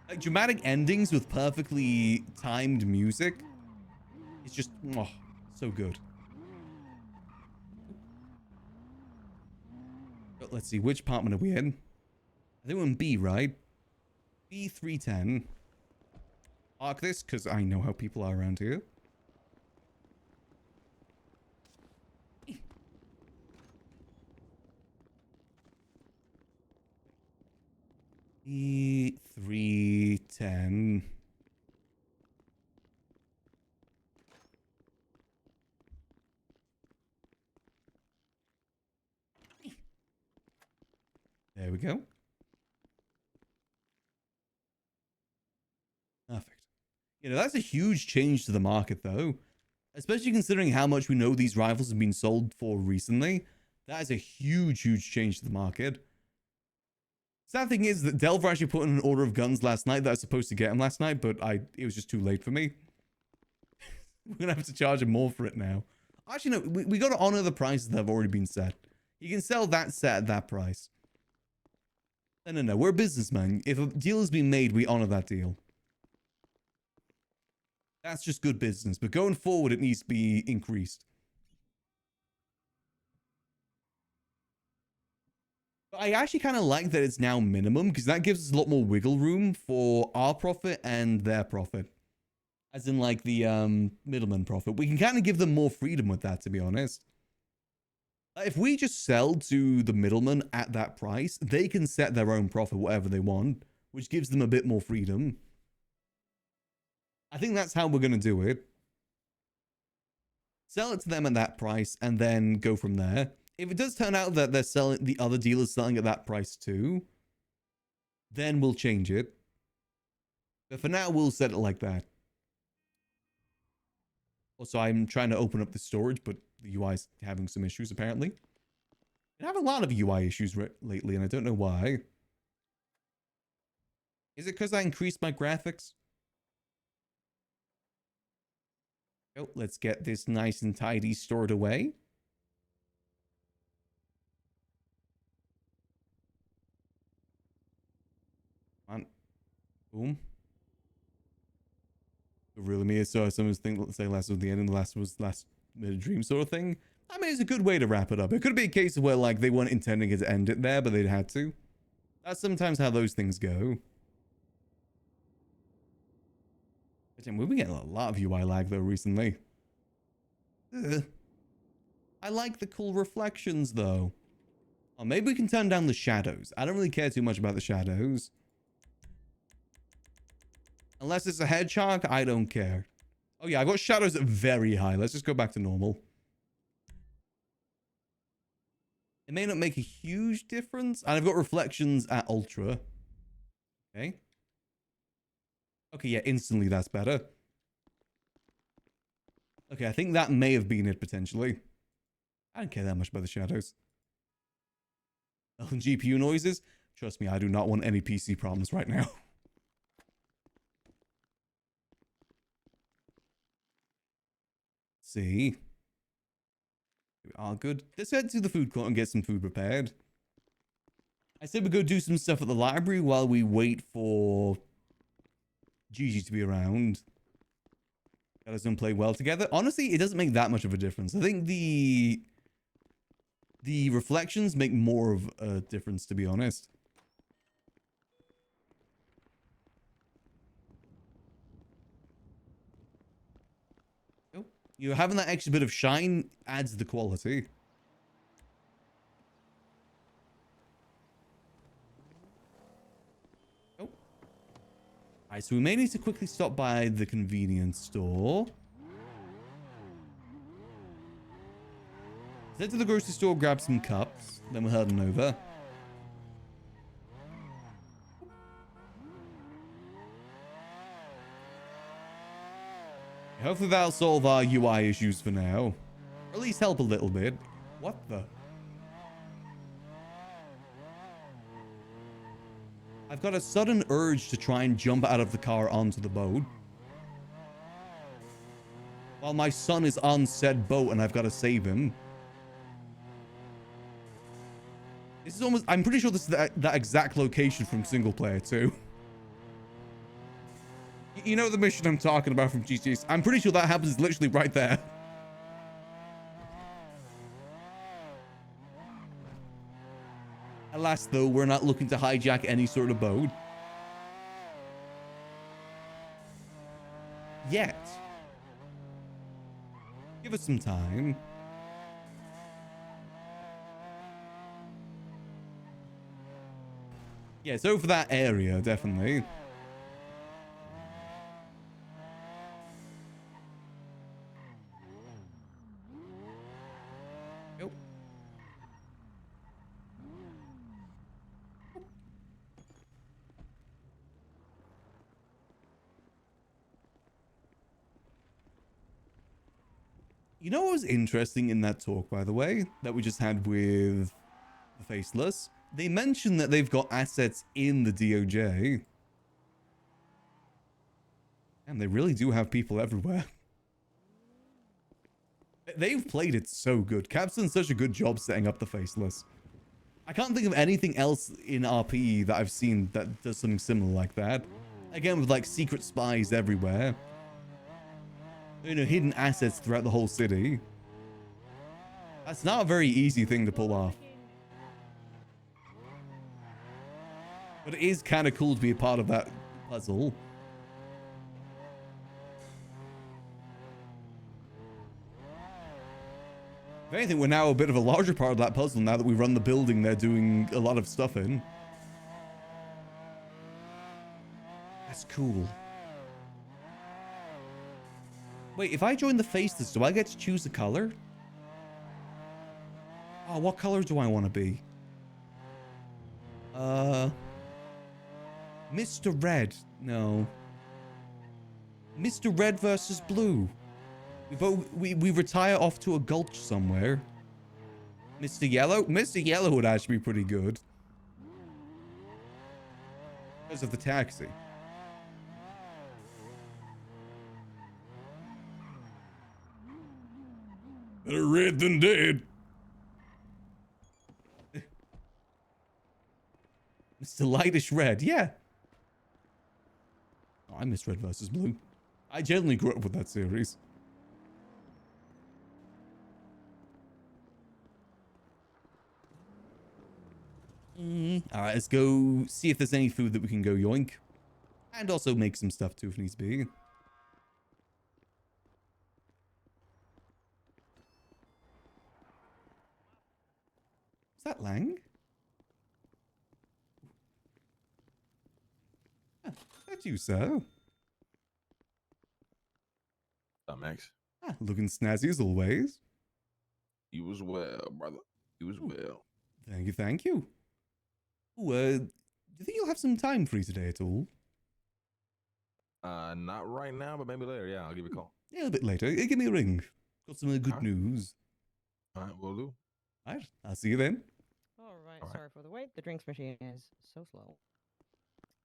Like dramatic endings with perfectly timed music. It's just, oh, so good. But let's see, which apartment are we in? I think we're in B, right? B310. Arc this, because I know how people are around here. E310. There we go. Perfect. You know, that's a huge change to the market, though. Especially considering how much we know these rifles have been sold for recently. That is a huge, huge change to the market. Sad thing is that Delver actually put in an order of guns last night that I was supposed to get him last night, but it was just too late for me. We're going to have to charge him more for it now. Actually, no, we got to honor the prices that have already been set. You can sell that set at that price. No, we're a businessman. If a deal has been made, we honor that deal. That's just good business. But going forward, it needs to be increased. But I actually kind of like that it's now minimum, because that gives us a lot more wiggle room for our profit and their profit. As in, like, the middleman profit. We can kind of give them more freedom with that, to be honest. If we just sell to the middleman at that price, they can set their own profit, whatever they want, which gives them a bit more freedom. I think that's how we're going to do it. Sell it to them at that price and then go from there. If it does turn out that they're selling, the other dealer's selling at that price too, then we'll change it. But for now, we'll set it like that. Also, I'm trying to open up the storage, but the UI's having some issues apparently. I have a lot of UI issues lately, and I don't know why. Is it because I increased my graphics? Oh, let's get this nice and tidy stored away. On. Boom. Really me, so someone's think, let's say last was the end and the last was last minute dream sort of thing. I mean, it's a good way to wrap it up. It could be a case of where like they weren't intending it to end it there, but they'd had to. That's sometimes how those things go. We've been getting a lot of UI lag though recently. Ugh. I like the cool reflections though. Oh, maybe we can turn down the shadows. I don't really care too much about the shadows. Unless it's a hedgehog, I don't care. Oh yeah, I got shadows at very high. Let's just go back to normal. It may not make a huge difference. And I've got reflections at ultra. Okay. Okay, yeah, instantly that's better. Okay, I think that may have been it potentially. I don't care that much about the shadows. Oh, and GPU noises? Trust me, I do not want any PC problems right now. See. We are good. Let's head to the food court and get some food prepared. I said we go do some stuff at the library while we wait for Gigi to be around. That doesn't play well together. Honestly, it doesn't make that much of a difference. I think the reflections make more of a difference, to be honest. Oh, you having that extra bit of shine adds the quality. Oh. Alright, so we may need to quickly stop by the convenience store. Let's head to the grocery store, grab some cups, then we're heading over. Hopefully that'll solve our UI issues for now. Or at least help a little bit. What the? I've got a sudden urge to try and jump out of the car onto the boat. While my son is on said boat and I've got to save him. This is almost... I'm pretty sure this is that exact location from single player too. You know the mission I'm talking about from GTA? I'm pretty sure that happens literally right there. Alas, though, we're not looking to hijack any sort of boat. Yet. Give us some time. Yeah, it's over that area, definitely. Yep. You know what was interesting in that talk, by the way, that we just had with the Faceless? They mentioned that they've got assets in the DOJ. And they really do have people everywhere. They've played it so good. Cap's done such a good job setting up the Faceless. I can't think of anything else in RP that I've seen that does something similar like that. Again, with like secret spies everywhere. You know, hidden assets throughout the whole city. That's not a very easy thing to pull off. But it is kind of cool to be a part of that puzzle. anything, we're now a bit of a larger part of that puzzle now that we run the building they're doing a lot of stuff in. That's cool. Wait, if I join the faces, do I get to choose a color? Oh, what color do I want to be? Mr. Red. No. Mr. Red versus Blue. We retire off to a gulch somewhere. Mr. Yellow? Mr. Yellow would actually be pretty good. Because of the taxi. Better red than dead. Mr. Lightish Red, yeah. Oh, I miss Red versus Blue. I generally grew up with that series. Alright, let's go see if there's any food that we can go yoink. And also make some stuff too if needs be. Is that Lang? Ah, that's you, sir. Max. Ah, looking snazzy as always. You as well, brother. You as well. Thank you, thank you. Ooh, do you think you'll have some time free today at all? Not right now, but maybe later. Yeah, I'll give you a call. Yeah, a bit later. Give me a ring. Got some good news. All right, will do. All right, I'll see you then. All right, sorry for the wait. The drinks machine is so slow.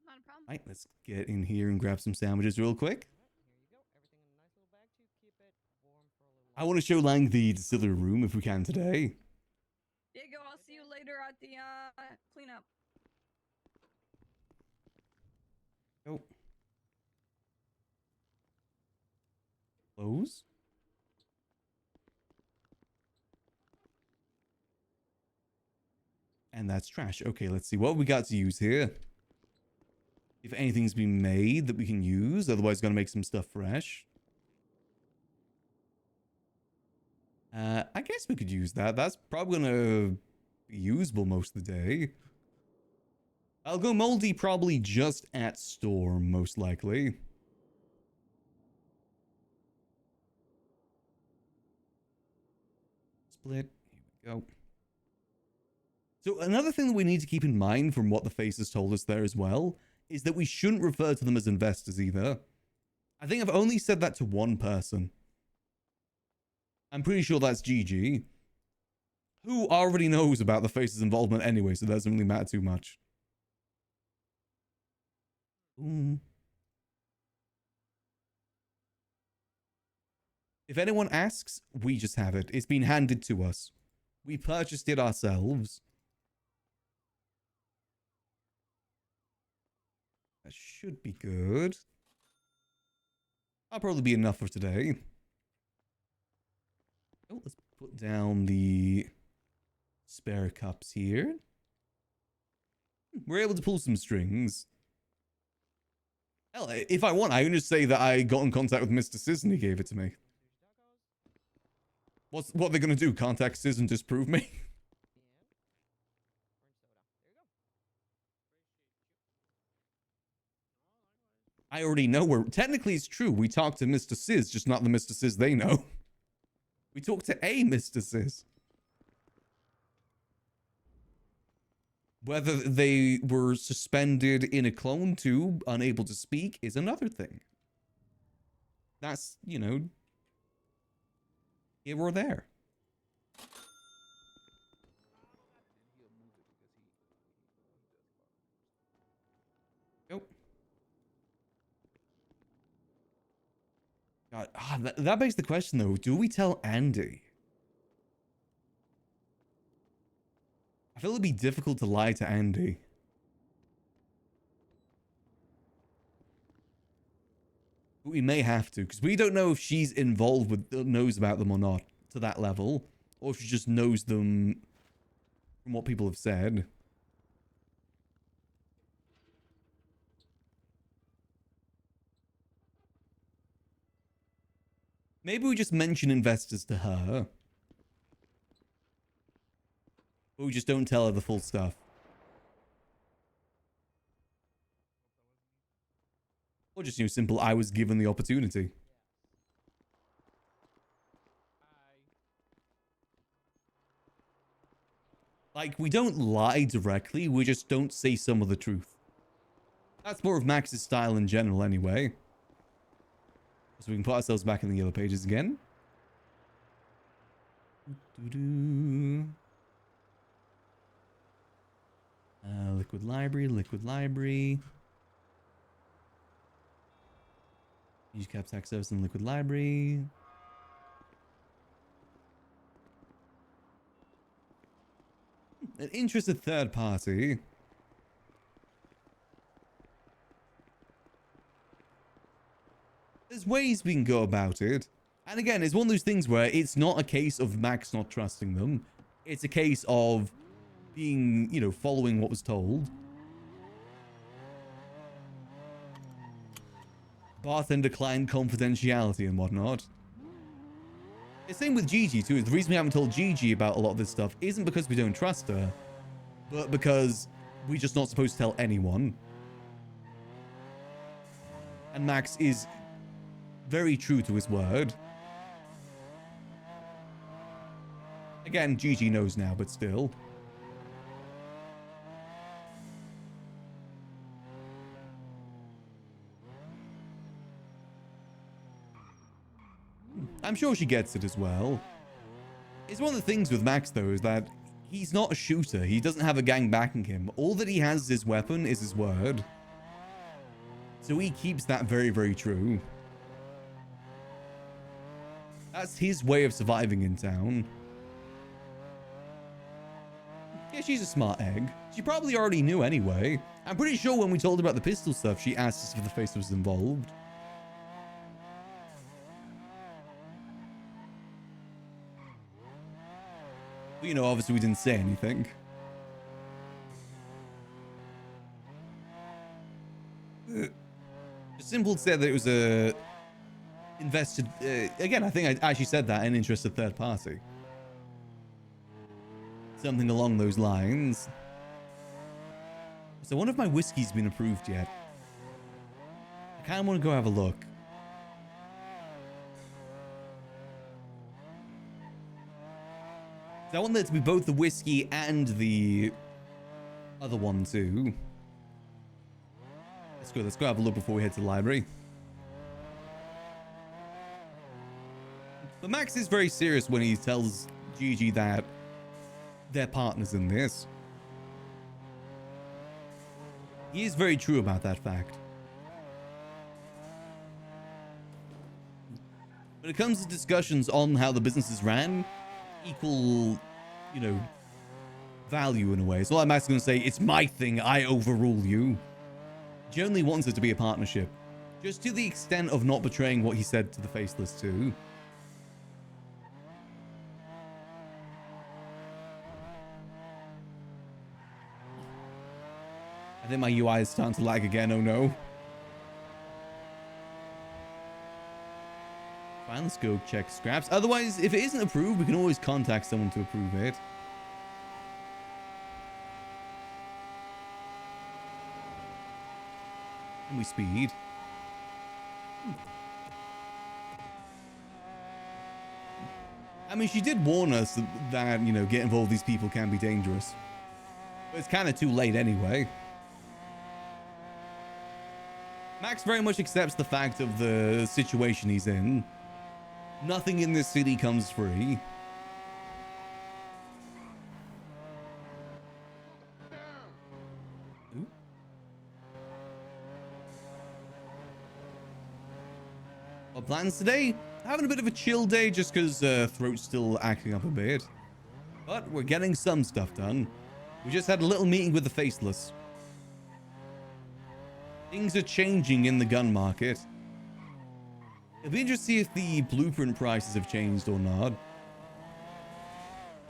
Not a problem. All right, let's get in here and grab some sandwiches real quick. I want to show Lang the distillery room if we can today. Diego, I'll see you later at the cleanup. Oh. Close. And that's trash. Okay, let's see what we got to use here. If anything's been made that we can use, otherwise gonna make some stuff fresh. I guess we could use that. That's probably gonna be usable most of the day. I'll go moldy probably just at storm, most likely. Split. Here we go. So another thing that we need to keep in mind from what the faces told us there as well is that we shouldn't refer to them as investors either. I think I've only said that to one person. I'm pretty sure that's Gigi, who already knows about the faces' involvement anyway, so that doesn't really matter too much. Ooh. If anyone asks, we just have it. It's been handed to us. We purchased it ourselves. That should be good. That'll probably be enough for today. Oh, let's put down the spare cups here. We're able to pull some strings. Hell, if I want, I can just say that I got in contact with Mr. Sis and he gave it to me. What are they going to do? Contact Sis and disprove me? I already know where... Technically, it's true. We talked to Mr. Sis, just not the Mr. Sis they know. We talked to a Mr. Sis. Whether they were suspended in a clone tube, unable to speak, is another thing. That's, you know, here or there. Nope. God, that begs the question though. Do we tell Andy? I feel it'd be difficult to lie to Andy. But we may have to, because we don't know if she's involved with, knows about them or not to that level, or if she just knows them from what people have said. Maybe we just mention investors to her. But we just don't tell her the full stuff. Or just, simple, I was given the opportunity. Like, we don't lie directly, we just don't say some of the truth. That's more of Max's style in general anyway. So we can put ourselves back in the yellow pages again. Liquid library, liquid library. Use cap tax service in liquid library. An interested third party. There's ways we can go about it. And again, it's one of those things where it's not a case of Max not trusting them. It's a case of being, following what was told. Bartender declined confidentiality and whatnot. The same with Gigi too. The reason we haven't told Gigi about a lot of this stuff isn't because we don't trust her, but because we're just not supposed to tell anyone. And Max is very true to his word. Again, Gigi knows now, but still. I'm sure she gets it as well. It's one of the things with Max, though, is that he's not a shooter. He doesn't have a gang backing him. All that he has as his weapon is his word. So he keeps that very, very true. That's his way of surviving in town. Yeah, she's a smart egg. She probably already knew anyway. I'm pretty sure when we told her about the pistol stuff, she asked us if the face was involved. But, obviously we didn't say anything. Simple said that it was a invested... again, I think I actually said that, an interested third party. Something along those lines. So I wonder if my whiskey's been approved yet. I kind of want to go have a look. I want there to be both the whiskey and the other one too. Let's go have a look before we head to the library. But Max is very serious when he tells Gigi that they're partners in this. He is very true about that fact. When it comes to discussions on how the business is ran, equal, value in a way. So like Max is going to say, it's my thing, I overrule you. Generally wants it to be a partnership. Just to the extent of not betraying what he said to the Faceless too. I think my UI is starting to lag again, oh no. Fine, let's go check scraps. Otherwise, if it isn't approved, we can always contact someone to approve it. And we speed. I mean, she did warn us that, get involved with these people can be dangerous. But it's kind of too late anyway. Max very much accepts the fact of the situation he's in. Nothing in this city comes free. Ooh. Our plans today? Having a bit of a chill day just because throat's still acting up a bit. But we're getting some stuff done. We just had a little meeting with the Faceless. Things are changing in the gun market. It'll be interesting to see if the blueprint prices have changed or not.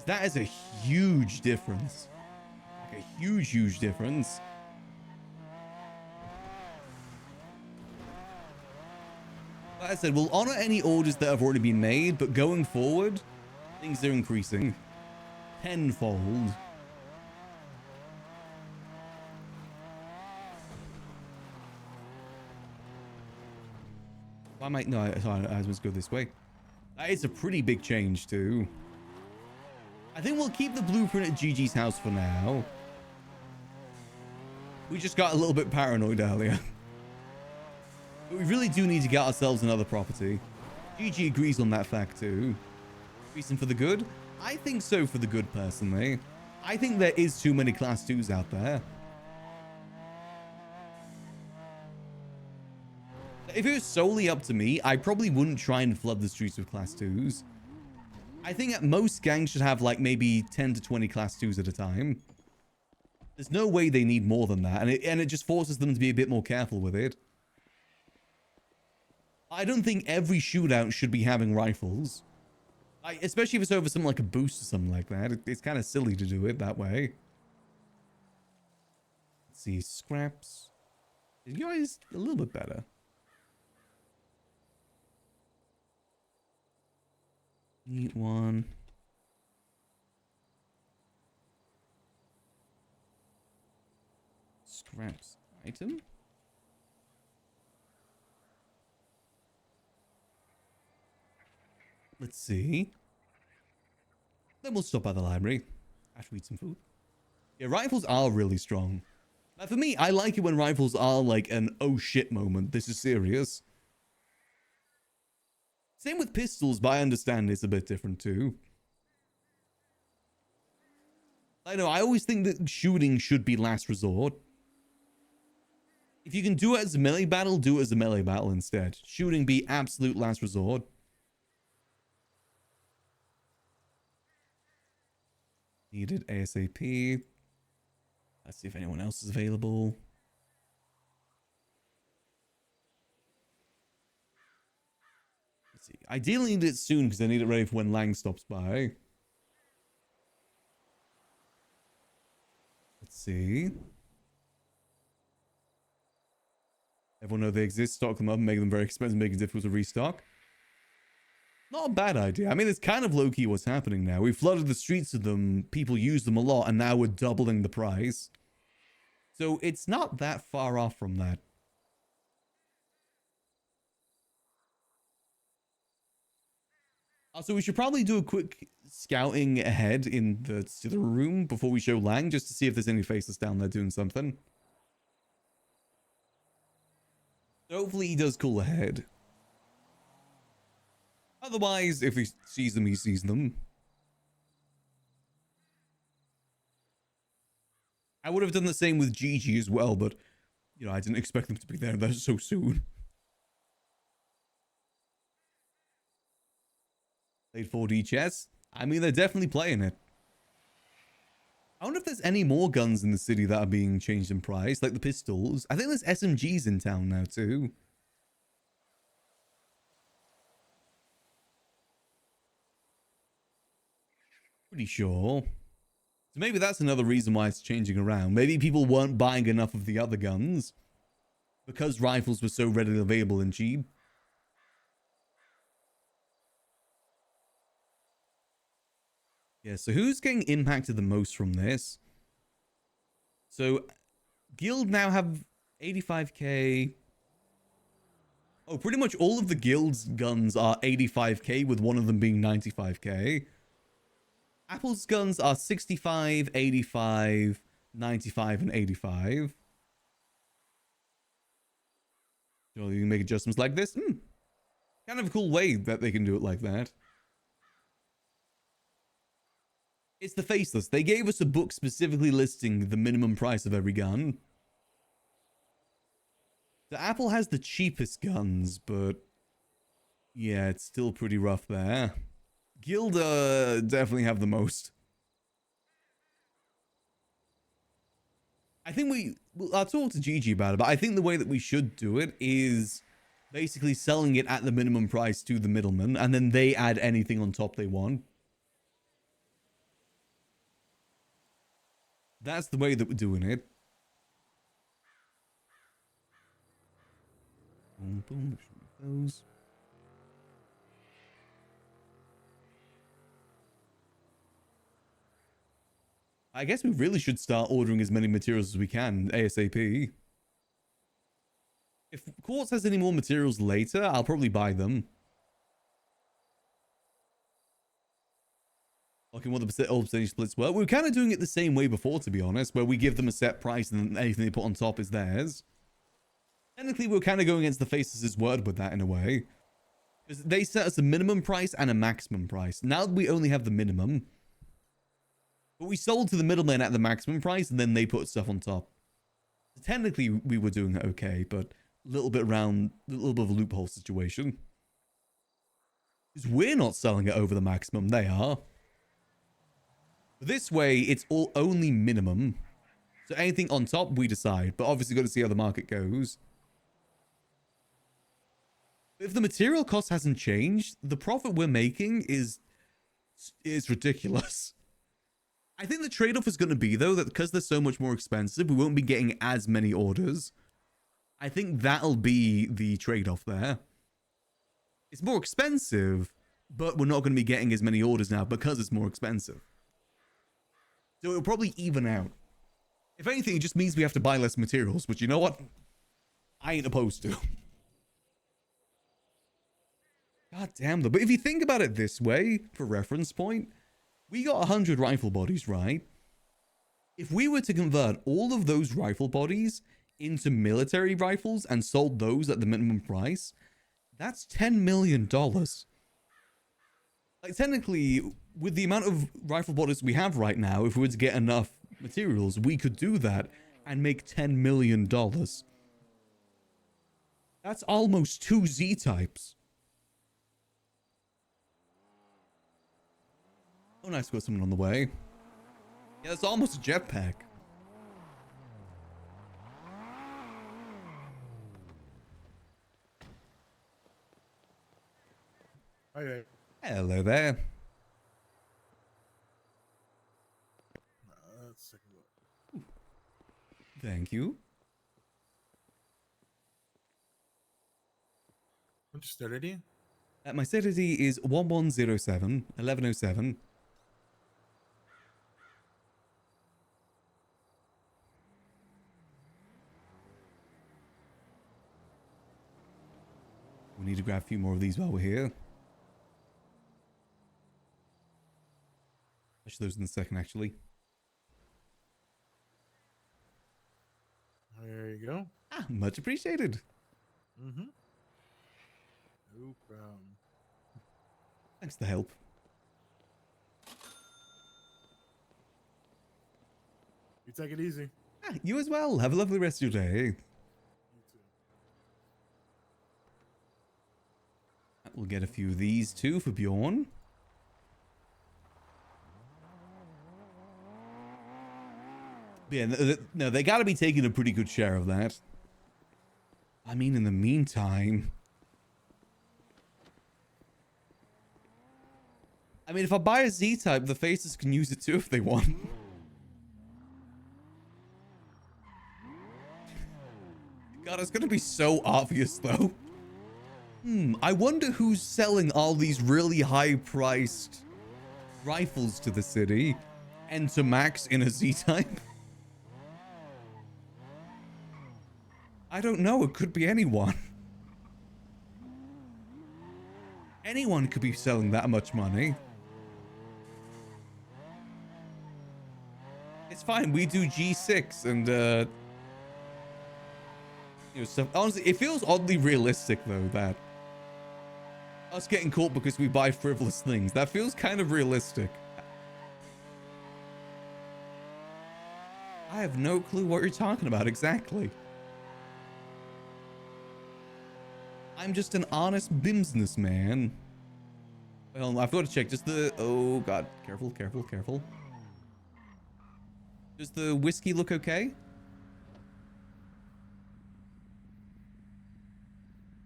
That is a huge difference. Like a huge, huge difference. Like I said, we'll honor any orders that have already been made, but going forward, things are increasing tenfold. Why am I? No, sorry, I was supposed to go this way. It's a pretty big change too. I think we'll keep the blueprint at Gigi's house for now. We just got a little bit paranoid earlier. But we really do need to get ourselves another property. Gigi agrees on that fact too. Reason for the good? I think so, for the good, personally. I think there is too many class 2s out there. If it was solely up to me, I probably wouldn't try and flood the streets with class 2s. I think at most gangs should have like maybe 10 to 20 class 2s at a time. There's no way they need more than that, and it just forces them to be a bit more careful with it. I don't think every shootout should be having rifles. Especially if it's over something like a boost or something like that. It's kind of silly to do it that way. Let's see, scraps. You guys a little bit better. Neat one. Scraps item. Let's see. Then we'll stop by the library after we eat some food. Yeah, rifles are really strong. Now, for me, I like it when rifles are like an oh shit moment. This is serious. Same with pistols, but I understand it's a bit different too. I know, I always think that shooting should be last resort. If you can do it as a melee battle, do it as a melee battle instead. Shooting be absolute last resort. Needed ASAP. Let's see if anyone else is available. Let's see. Ideally need it soon because I need it ready for when Lang stops by. Let's see. Everyone know they exist, stock them up, make them very expensive, make it difficult to restock. Not a bad idea. I mean, it's kind of low-key what's happening now. We flooded the streets with them, people use them a lot, and now we're doubling the price. So it's not that far off from that. Also, we should probably do a quick scouting ahead in the room before we show Lang, just to see if there's any faces down there doing something. Hopefully he does call ahead. Otherwise, if he sees them, he sees them. I would have done the same with Gigi as well, but, you know, I didn't expect them to be there so soon. Played 4D chess? I mean, they're definitely playing it. I wonder if there's any more guns in the city that are being changed in price, like the pistols. I think there's SMGs in town now, too. Pretty sure. So maybe that's another reason why it's changing around. Maybe people weren't buying enough of the other guns because rifles were so readily available and cheap. Yeah, so who's getting impacted the most from this? So Guild now have 85k. Oh, pretty much all of the Guild's guns are 85k, with one of them being 95k. Apple's guns are 65, 85, 95, and 85. So you can make adjustments like this. Kind of a cool way that they can do it like that. It's the Faceless. They gave us a book specifically listing the minimum price of every gun. The Apple has the cheapest guns, but yeah, it's still pretty rough there. Guild definitely have the most. I think I'll talk to Gigi about it, but I think the way that we should do it is basically selling it at the minimum price to the middleman, and then they add anything on top they want. That's the way that we're doing it. Boom, boom, those. I guess we really should start ordering as many materials as we can ASAP. If Quartz has any more materials later, I'll probably buy them. Looking what the old percentage splits were. We were kind of doing it the same way before, to be honest, where we give them a set price and then anything they put on top is theirs. Technically, we were kind of going against the Faces' word with that in a way. Because they set us a minimum price and a maximum price. Now we only have the minimum. But we sold to the middleman at the maximum price and then they put stuff on top. So technically, we were doing it okay, but a little bit around, a little bit of a loophole situation. Because we're not selling it over the maximum, they are. This way, it's all only minimum. So anything on top, we decide. But obviously, got to see how the market goes. If the material cost hasn't changed, the profit we're making is ridiculous. I think the trade-off is going to be, though, that because they're so much more expensive, we won't be getting as many orders. I think that'll be the trade-off there. It's more expensive, but we're not going to be getting as many orders now because it's more expensive. So it'll probably even out. If anything, it just means we have to buy less materials, which, you know what? I ain't opposed to. God damn though. But if you think about it this way, for reference point, we got 100 rifle bodies, right? If we were to convert all of those rifle bodies into military rifles and sold those at the minimum price, that's $10 million. Like, technically, with the amount of rifle bodies we have right now, if we were to get enough materials, we could do that and make $10 million. That's almost 2 Z-types. Oh, nice, got someone on the way. Yeah, that's almost a jetpack. Hi. Hello there. Let's take a look. Thank you. What's your sterility? My sterility is 1107, 1107. We need to grab a few more of these while we're here. I should those in a second, actually. There you go. Ah, much appreciated. Mm-hmm. No problem. Thanks for the help. You take it easy. Ah, you as well. Have a lovely rest of your day. We'll get a few of these too for Bjorn. Yeah, no, they gotta be taking a pretty good share of that. I mean, in the meantime... I mean, if I buy a Z-type, the Faces can use it too if they want. God, it's gonna be so obvious though. I wonder who's selling all these really high-priced rifles to the city and to Max in a Z-type. I don't know. It could be anyone. Anyone could be selling that much money. It's fine. We do G6 and, you know, stuff. Honestly, it feels oddly realistic, though, that us getting caught because we buy frivolous things. That feels kind of realistic. I have no clue what you're talking about exactly. I'm just an honest businessman. Well, I've got to check. Just the... Oh, God. Careful, careful, careful. Does the whiskey look okay?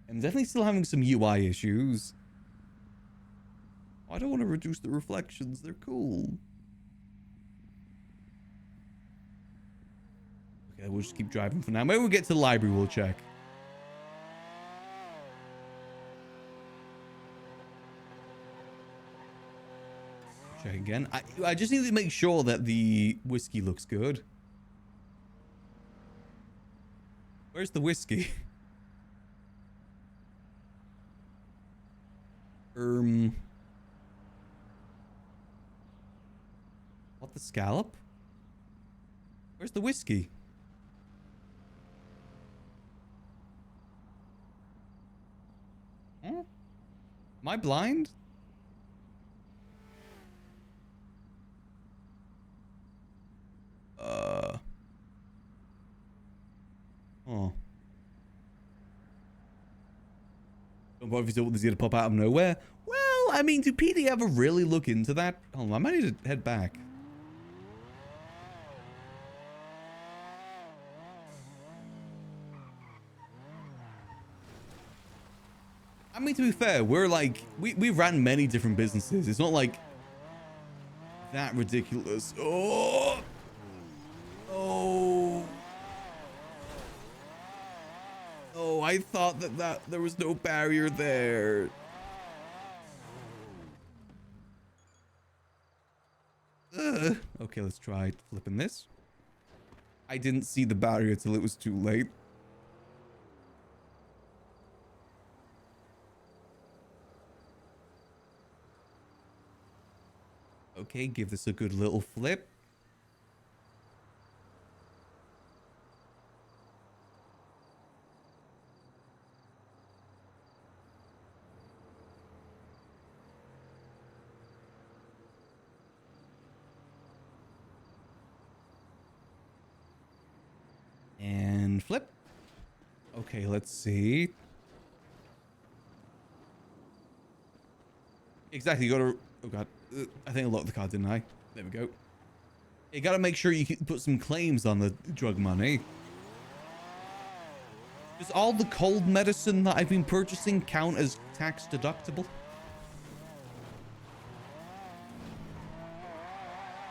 I'm definitely still having some UI issues. I don't want to reduce the reflections. They're cool. Okay, we'll just keep driving for now. Maybe we'll get to the library. We'll check. Check again. I just need to make sure that the whiskey looks good. Where's the whiskey? What, the scallop? Where's the whiskey? Huh? Am I blind? Oh. Don't bother if you thought this was gonna pop out of nowhere. Well, I mean, do PD ever really look into that? Hold on, I might need to head back. I mean, to be fair, we're like, we ran many different businesses. It's not like that ridiculous. Oh! Oh! Oh, I thought that there was no barrier there. Okay, let's try flipping this. I didn't see the barrier till it was too late. Okay, give this a good little flip. And flip. Okay, let's see. Exactly, you gotta... Oh god. I think I locked the card, didn't I? There we go. You gotta make sure you can put some claims on the drug money. Does all the cold medicine that I've been purchasing count as tax deductible?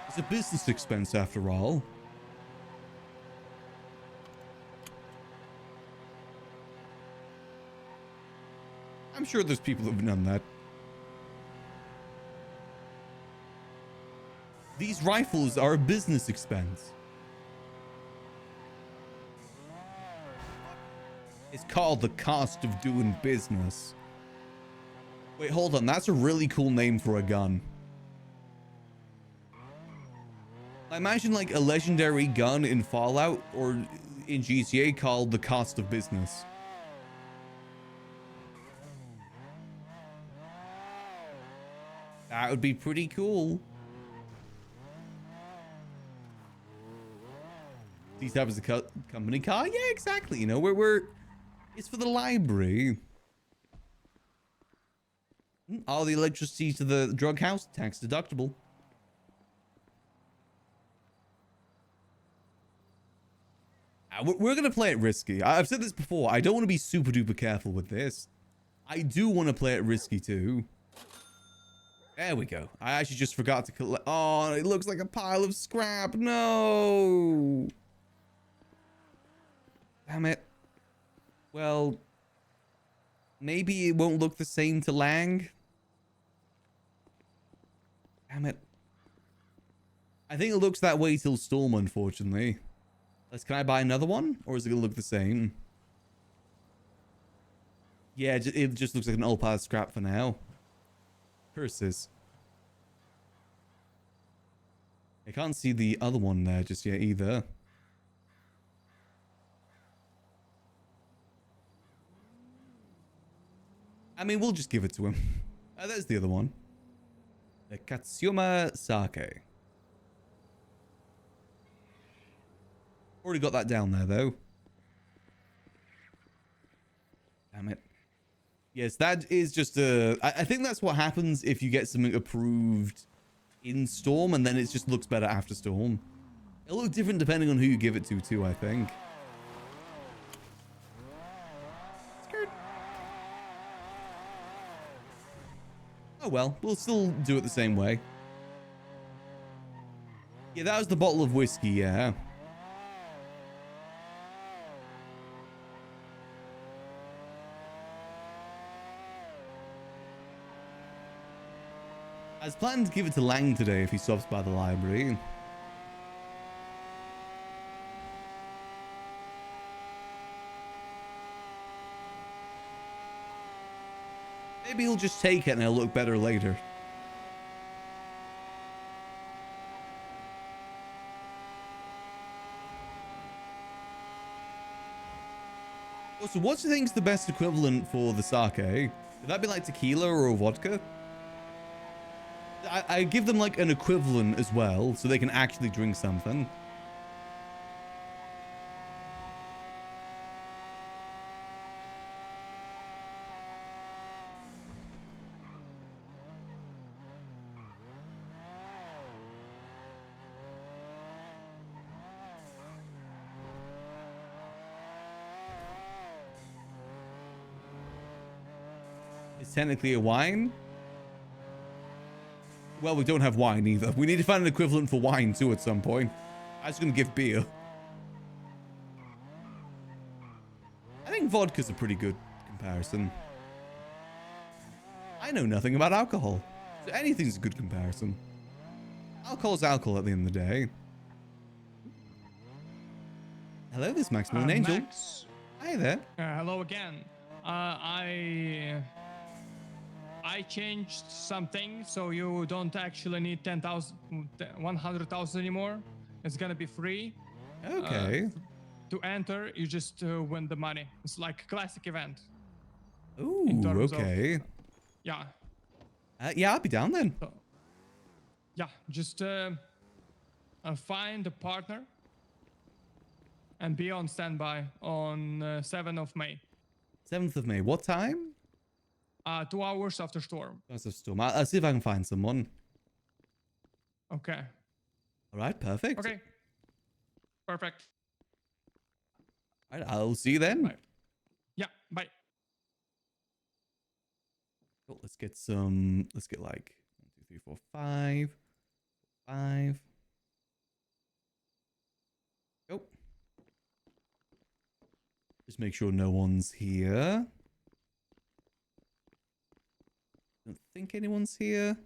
It's a business expense after all. I'm sure there's people who've done that. These rifles are a business expense. It's called the cost of doing business. Wait, hold on. That's a really cool name for a gun. I imagine like a legendary gun in Fallout or in GTA called the cost of business. That would be pretty cool. These have as a company car? Yeah, exactly. You know, it's for the library. All the electricity to the drug house, tax deductible. We're going to play it risky. I've said this before. I don't want to be super duper careful with this. I do want to play it risky too. There we go. I actually just forgot to collect. Oh, it looks like a pile of scrap. No. Damn it. Well, maybe it won't look the same to Lang. Damn it. I think it looks that way till Storm, unfortunately. Can I buy another one? Or is it going to look the same? Yeah, it just looks like an old pile of scrap for now. Curses. I can't see the other one there just yet either. I mean, we'll just give it to him. There's the other one. The Katsuyama Sake. Already got that down there, though. Damn it. Yes, that is just a... I think that's what happens if you get something approved in Storm, and then it just looks better after Storm. It'll look different depending on who you give it to, too, I think. Skirt. Oh, well. We'll still do it the same way. Yeah, that was the bottle of whiskey, yeah. I was planning to give it to Lang today if he stops by the library. Maybe he'll just take it and it'll look better later. So what do you think is the best equivalent for the sake? Would that be like tequila or a vodka? I give them like an equivalent as well, so they can actually drink something. It's technically a wine. Well, we don't have wine either. We need to find an equivalent for wine too at some point. I was going to give beer. I think vodka's a pretty good comparison. I know nothing about alcohol, so anything's a good comparison. Alcohol's alcohol at the end of the day. Hello, this is Maximillian Angel. Max. Hi there. Hello again. I changed something, so you don't actually need 10,000, 100,000 anymore. It's gonna be free. Okay. To enter, you just win the money. It's like a classic event. Ooh, okay. Yeah. Yeah, I'll be down then. So, yeah, just find a partner and be on standby on 7th of May. 7th of May. What time? 2 hours after storm. After storm. I'll see if I can find someone. Okay. All right, perfect. Okay. Perfect. All right, I'll see you then. Bye. Yeah, bye. Cool, let's get some, let's get like 1, 2, 3, 4, 5. 5. Oh. Just make sure no one's here. Don't think anyone's here.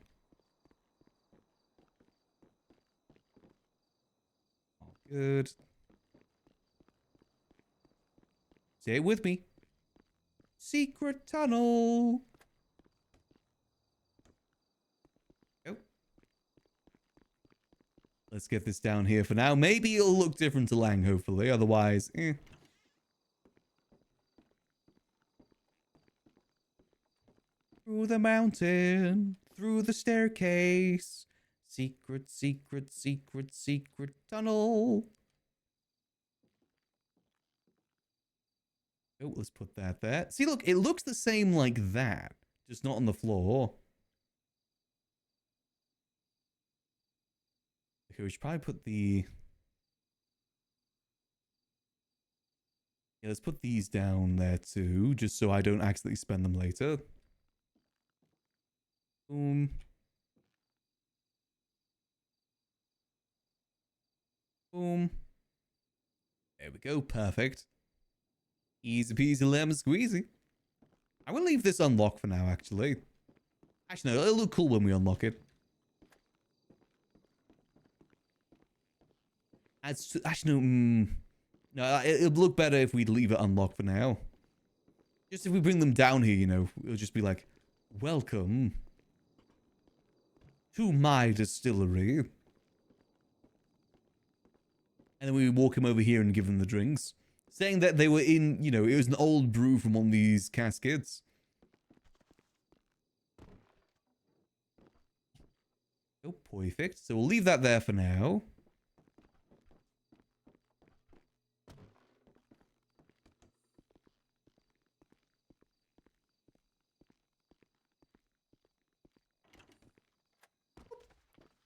All good. Say it with me. Secret tunnel. Oh. Let's get this down here for now. Maybe it'll look different to Lang, hopefully. Otherwise, eh. Through the mountain, through the staircase. Secret, secret, secret, secret tunnel. Oh, let's put that there. See, look, it looks the same like that, just not on the floor. Okay, we should probably put the... Yeah, let's put these down there too, just so I don't accidentally spend them later. Boom. Boom. There we go, perfect. Easy peasy lemon squeezy. I'm gonna leave this unlocked for now, actually. Actually, no, it'll look cool when we unlock it. Actually, no, no, it'll look better if we leave it unlocked for now. Just if we bring them down here, you know, it'll just be like, welcome to my distillery. And then we walk him over here and give them the drinks. Saying that they were in, you know, it was an old brew from one of these cascades. Oh, perfect. So we'll leave that there for now.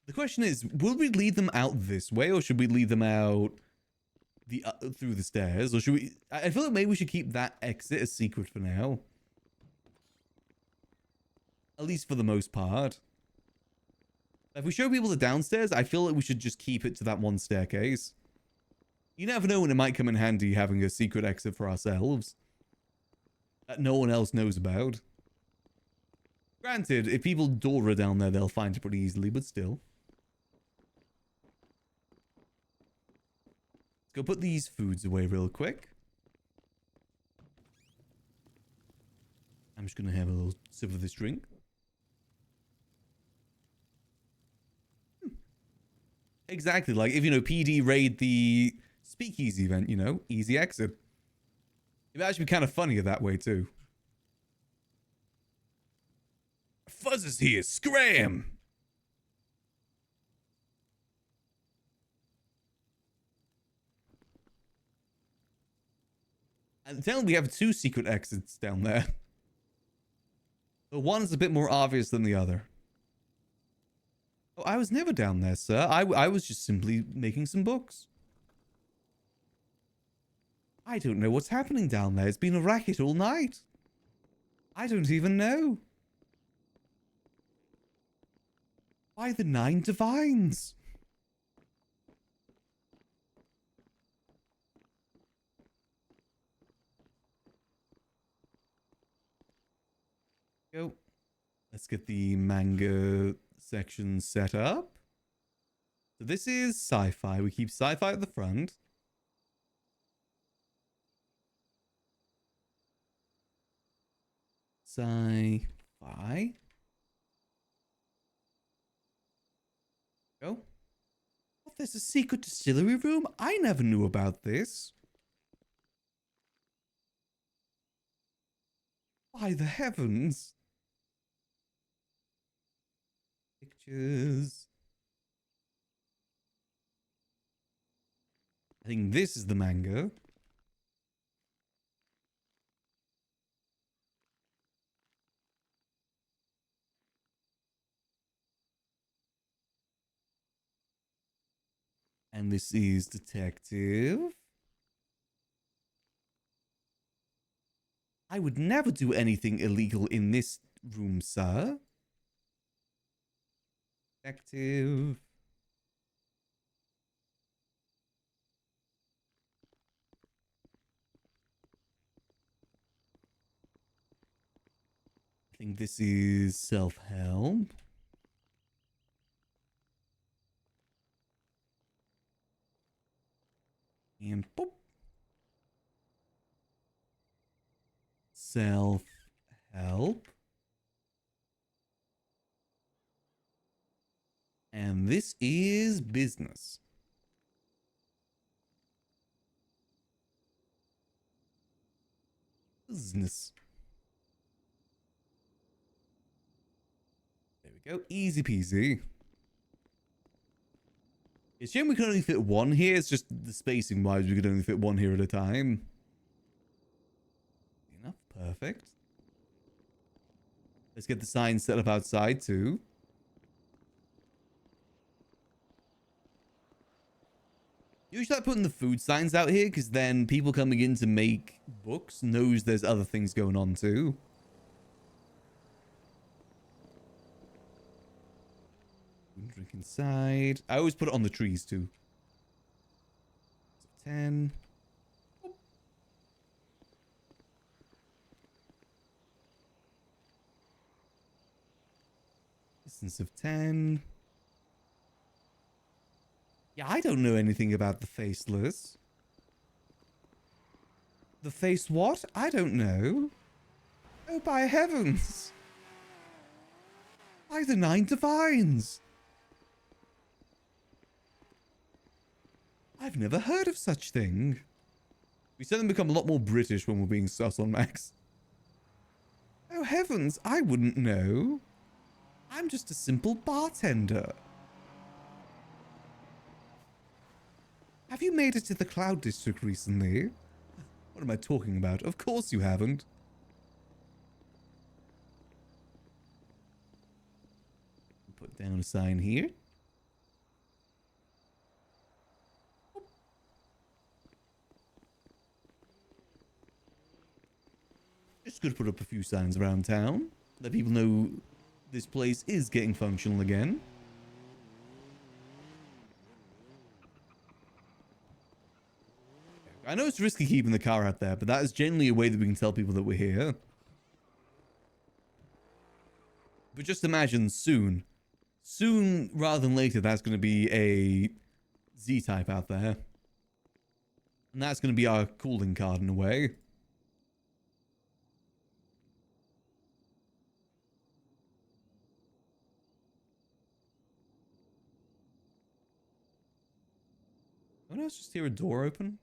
The question is, will we lead them out this way, or should we lead them out the through the stairs, or should we? I feel like maybe we should keep that exit a secret for now, at least for the most part. If we show people the downstairs, I feel like we should just keep it to that one staircase. You never know when it might come in handy having a secret exit for ourselves that no one else knows about. Granted, if people Dora down there, they'll find it pretty easily, but still. Let's go put these foods away real quick. I'm just gonna have a little sip of this drink. Exactly, like if, you know, PD raid the speakeasy event, you know, easy exit. It'd actually be kind of funnier that way too. Fuzz is here, scram! And tell we have 2 secret exits down there. The one is a bit more obvious than the other. Oh, I was never down there, sir. I was just simply making some books. I don't know what's happening down there. It's been a racket all night. I don't even know. Why the 9 divines? Go. Let's get the manga section set up. So this is sci-fi. We keep sci-fi at the front. Sci-fi. Go. Oh, there's a secret distillery room? I never knew about this. By the heavens. Pictures. I think this is the manga. And this is detective. I would never do anything illegal in this room, sir. Detective. I think this is self-help. And boop. Self-help. And this is business. Business. There we go. Easy peasy. It's a shame we can only fit 1 here. It's just the spacing wise, we could only fit 1 here at a time. Enough. Perfect. Let's get the sign set up outside too. Usually I putting the food signs out here because then people coming in to make books knows there's other things going on too. Drink inside. I always put it on the trees too. 10. Distance of 10. Yeah, I don't know anything about the faceless. The face what? I don't know. Oh, by heavens. By the 9 divines. I've never heard of such thing. We suddenly become a lot more British when we're being sus on Max. Oh heavens, I wouldn't know. I'm just a simple bartender. Have you made it to the Cloud District recently? What am I talking about? Of course you haven't. Put down a sign here. Just gonna put up a few signs around town. Let people know this place is getting functional again. I know it's risky keeping the car out there, but that is generally a way that we can tell people that we're here. But just imagine soon rather than later, that's going to be a Z-type out there. And that's going to be our calling card in a way. else just hear a door open?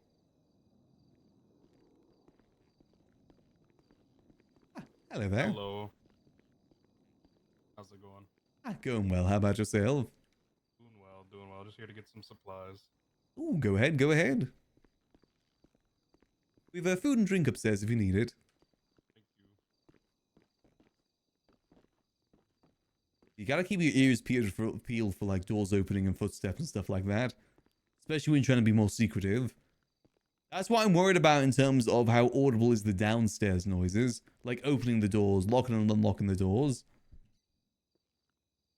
Ah, hello there. Hello. How's it going? Ah, going well. How about yourself? Doing well, doing well. Just here to get some supplies. Ooh, go ahead, go ahead. We've food and drink upstairs if you need it. You gotta keep your ears peeled for like doors opening and footsteps and stuff like that. Especially when you're trying to be more secretive. That's what I'm worried about in terms of how audible is the downstairs noises. Like opening the doors, locking and unlocking the doors.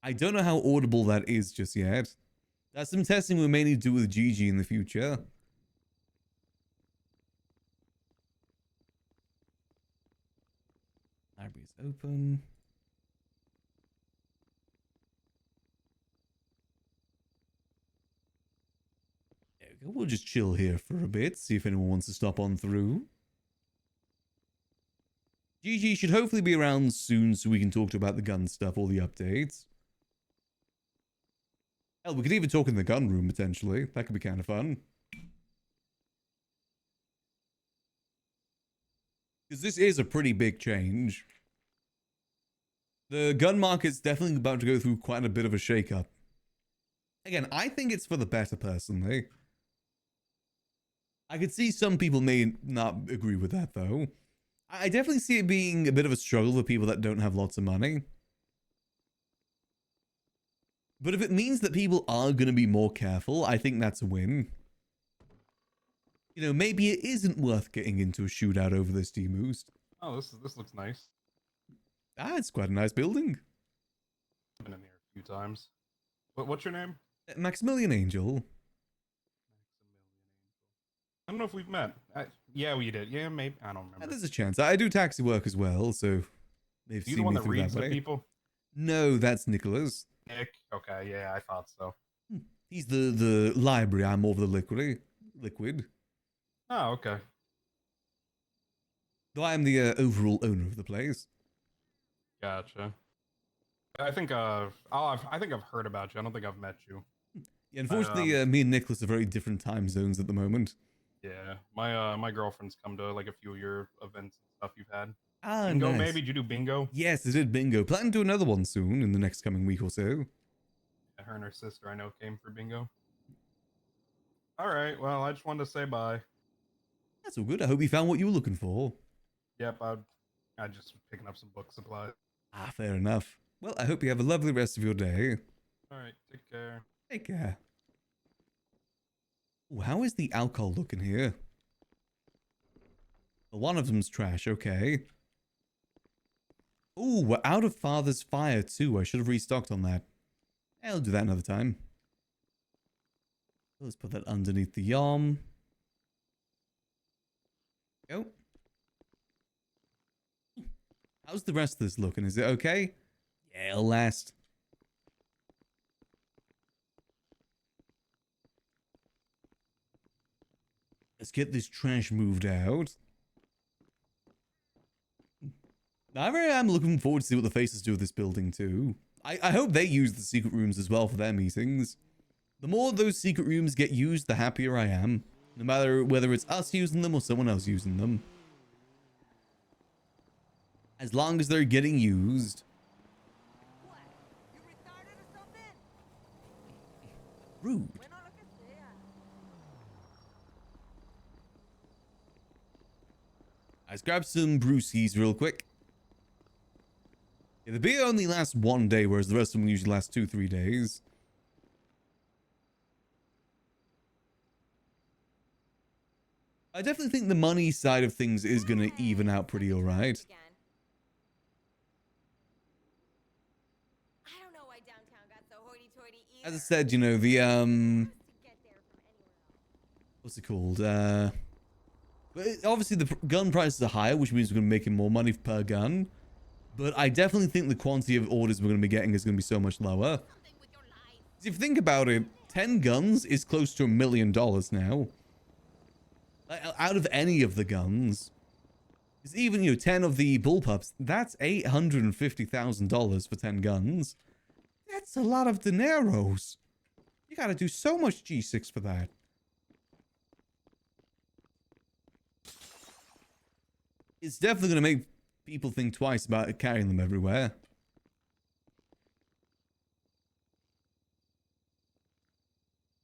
I don't know how audible that is just yet. That's some testing we may need to do with Gigi in the future. Library's open. There we go. We'll just chill here for a bit, see if anyone wants to stop on through. Gigi should hopefully be around soon so we can talk to about the gun stuff, all the updates. Hell, we could even talk in the gun room, potentially. That could be kind of fun. Because this is a pretty big change. The gun market's definitely about to go through quite a bit of a shakeup. Again, I think it's for the better, personally. I could see some people may not agree with that, though. I definitely see it being a bit of a struggle for people that don't have lots of money. But if it means that people are going to be more careful, I think that's a win. You know, maybe it isn't worth getting into a shootout over this D-Moost. Oh, this looks nice. Ah, it's quite a nice building. I've been in here a few times. What's your name? Maximillian Angel. I don't know if we've met. Yeah, we did. Yeah, maybe. I don't remember. There's a chance. I do taxi work as well, so they've You seen the one me that through reads that the way. people? No, that's Nicholas. Nick. Okay, yeah, I thought so. He's the library. I'm more of the liquid. Oh, okay. Though I'm the overall owner of the place. Gotcha. I think I've heard about you. I don't think I've met you. Yeah, unfortunately, me and Nicholas are very different time zones at the moment. Yeah, my girlfriend's come to like a few of your events and stuff you've had. Ah, Bingo, nice. maybe? Did you do bingo? Yes, I did bingo. Plan to do another one soon in the next coming week or so. Her and her sister I know came for bingo. All right, well, I just wanted to say bye. That's all good. I hope you found what you were looking for. Yep, I just picking up some book supplies. Ah, fair enough. Well, I hope you have a lovely rest of your day. All right, take care. Take care. Ooh, how is the alcohol looking here? Well, one of them's trash, okay. Ooh, we're out of Father's Fire too. I should have restocked on that. I'll do that another time. Let's put that underneath the yom. Go. How's the rest of this looking? Is it okay? Yeah, it'll last. Let's get this trash moved out. I really am looking forward to see what the faces do with this building too. I hope they use the secret rooms as well for their meetings. The more those secret rooms get used, the happier I am. No matter whether it's us using them or someone else using them. As long as they're getting used. Rude. Let's grab some brewskis real quick. Yeah, the beer only lasts 1 day, whereas the rest of them usually last 2-3 days. I definitely think the money side of things is going to even out pretty alright. As I said, you know, the, what's it called? But obviously the gun prices are higher, which means we're going to be making more money per gun. But I definitely think the quantity of orders we're going to be getting is going to be so much lower. If you think about it, 10 guns is close to $1 million now. Out of any of the guns. Because even, you know, 10 of the bullpups, that's $850,000 for 10 guns. That's a lot of dineros. You gotta do so much G6 for that. it's definitely going to make people think twice about carrying them everywhere.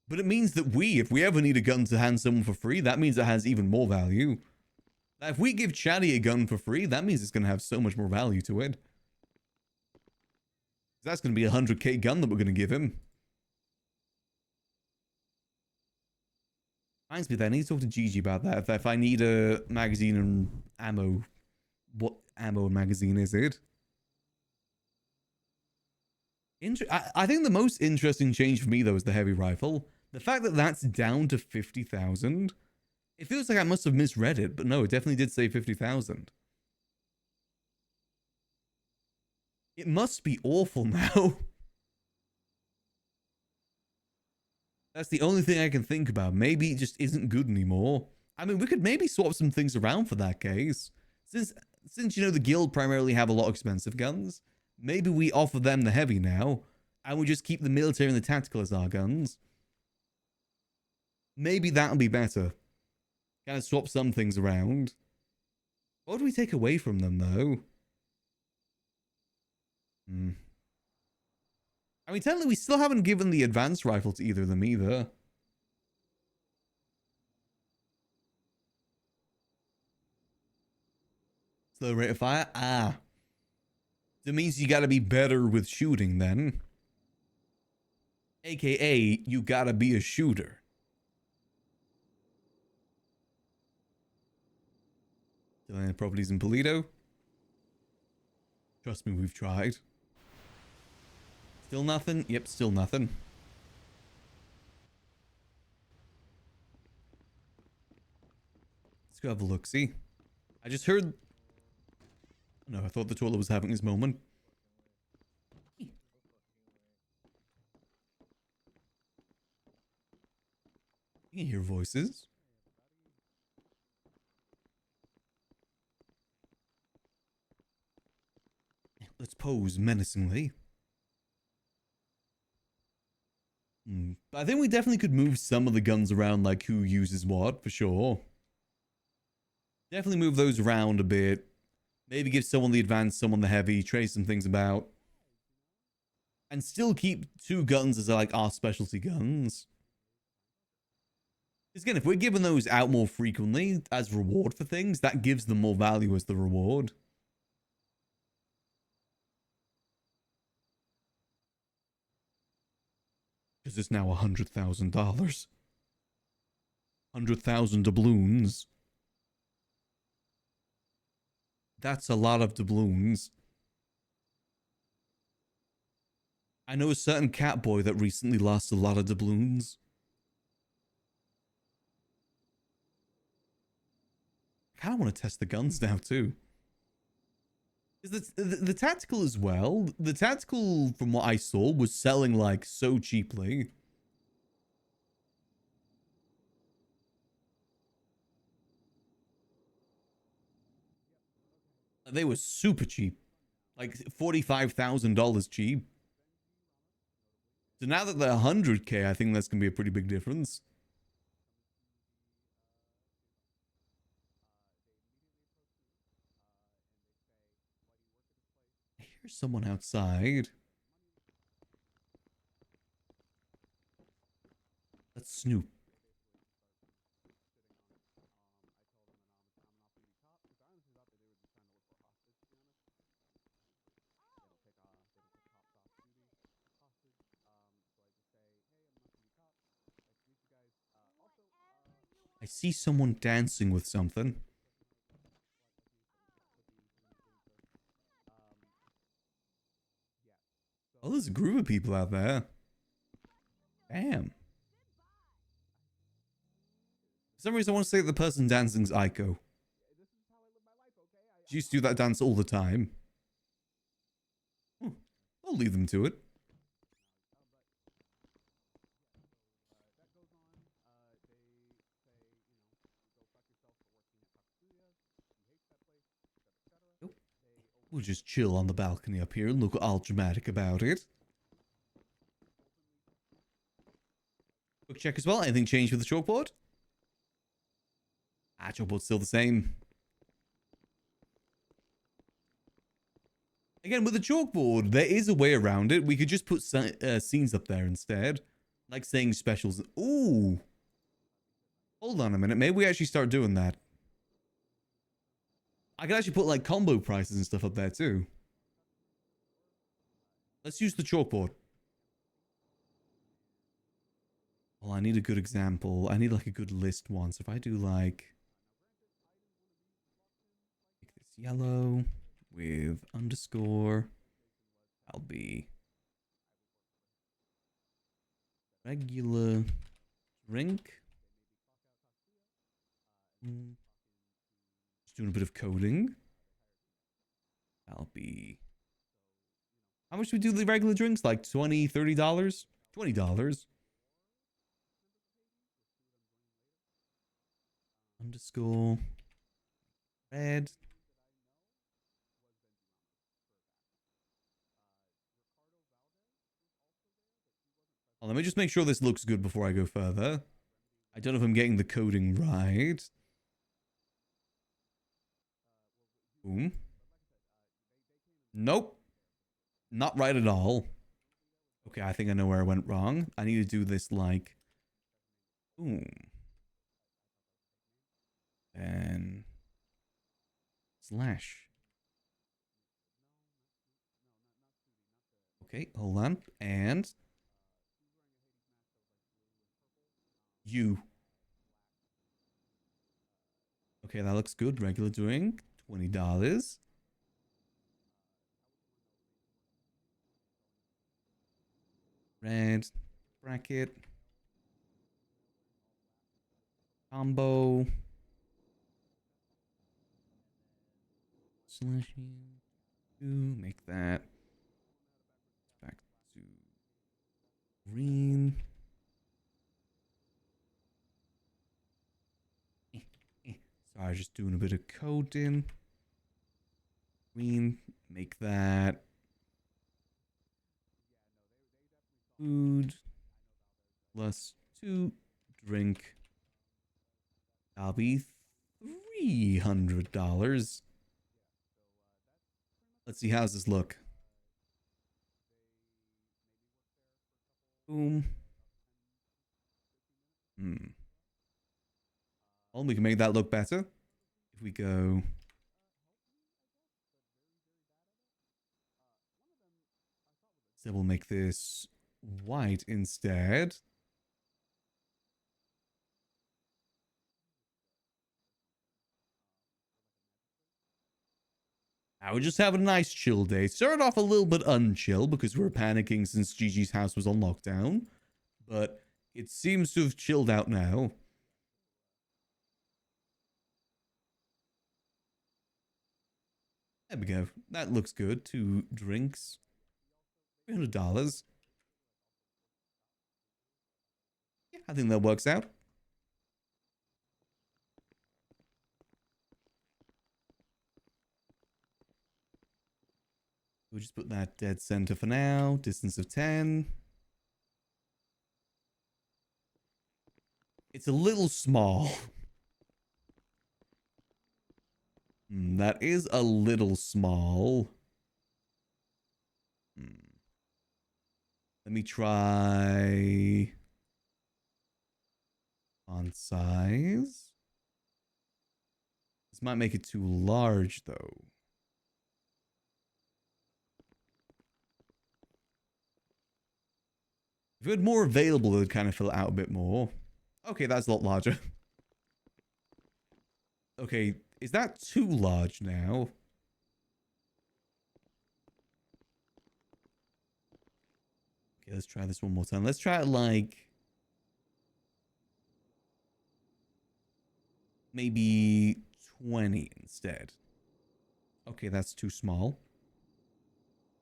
But it means that if we ever need a gun to hand someone for free, that means it has even more value. Now, if we give Chatty a gun for free, that means it's going to have so much more value to it. That's going to be a 100k gun that we're going to give him. Reminds me that I need to talk to Gigi about that. If I need a magazine and ammo, what ammo and magazine is it? I think the most interesting change for me, though, is the heavy rifle. The fact that that's down to 50,000. It feels like I must have misread it, but no, it definitely did say 50,000. It must be awful now. That's the only thing I can think about. Maybe it just isn't good anymore. I mean, we could maybe swap some things around for that case. Since you know, the guild primarily have a lot of expensive guns, maybe we offer them the heavy now, and we just keep the military and the tactical as our guns. Maybe that'll be better. Kind of swap some things around. What do we take away from them, though? I mean, technically, we still haven't given the advanced rifle to either of them either. Slow rate of fire? Ah. That means you gotta be better with shooting then. AKA, you gotta be a shooter. Still any properties in Polito? Trust me, we've tried. Still nothing? Yep, still nothing. Let's go have a look-see. I just heard... No, I thought the toilet was having his moment. You can hear voices. Let's pose menacingly. But I think we definitely could move some of the guns around, like who uses what, for sure. Definitely move those around a bit. Maybe give someone the advanced, someone the heavy, trade some things about. And still keep 2 guns as like our specialty guns. Because again, if we're giving those out more frequently as reward for things, that gives them more value as the reward. Because it's now $100,000. 100,000 doubloons. That's a lot of doubloons. I know a certain cat boy that recently lost a lot of doubloons. I kind of want to test the guns now too. Is the tactical as well? The tactical, from what I saw, was selling like so cheaply. They were super cheap. Like $45,000 cheap. So now that they're 100k, I think that's going to be a pretty big difference. I hear someone outside. Let's snoop. I see someone dancing with something. Oh, there's a group of people out there. Damn. For some reason, I want to say that the person dancing's Aiko. She used to do that dance all the time. I'll leave them to it. We'll just chill on the balcony up here and look all dramatic about it. Quick check as well. Anything changed with the chalkboard? Ah, chalkboard's still the same. Again, with the chalkboard, there is a way around it. We could just put scenes up there instead. Like saying specials. Ooh. Hold on a minute. Maybe we actually start doing that. I could actually put like combo prices and stuff up there too. Let's use the chalkboard. Well, I need a good example. I need like a good list one. So if I do like... make this yellow with underscore. I'll be... regular drink. Just doing a bit of coding. I'll be... how much do we do the regular drinks? Like $20, $30? $20. Underscore. Red. Oh, let me just make sure this looks good before I go further. I don't know if I'm getting the coding right. Boom. Nope. Not right at all. Okay, I think I know where I went wrong. I need to do this like... boom. And... slash. Okay, hold on. And... you. Okay, that looks good. Regular drink, $20. Red bracket. Combo. Slash to make that back to green. Sorry, just doing a bit of coding. Green, make that food plus 2 drink. That'll be $300. Let's see, how's this look? Boom. Well, we can make that look better. If we go... so we'll make this white instead. Now we're just having a nice chill day. Started off a little bit unchill because we were panicking since Gigi's house was on lockdown. But it seems to have chilled out now. There we go. That looks good. 2 drinks. $300. Yeah, I think that works out. We'll just put that dead center for now. Distance of 10. It's a little small. That is a little small. Let me try font size. This might make it too large though. If we had more available, it would kind of fill it out a bit more. Okay, that's a lot larger. Okay, is that too large now? Okay, let's try this one more time. Let's try it like... maybe 20 instead. Okay, that's too small.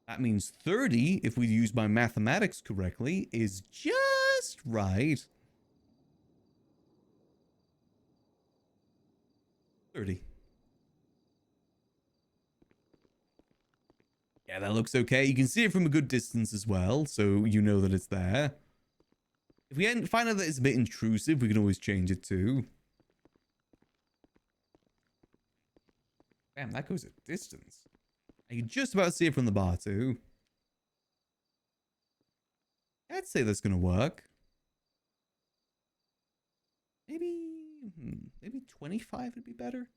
That means 30, if we use my mathematics correctly, is just right. 30. Yeah, that looks okay. You can see it from a good distance as well, so you know that it's there. If we find out that it's a bit intrusive, we can always change it too. Damn, that goes a distance. I can just about see it from the bar too. I'd say that's gonna work. Maybe 25 would be better.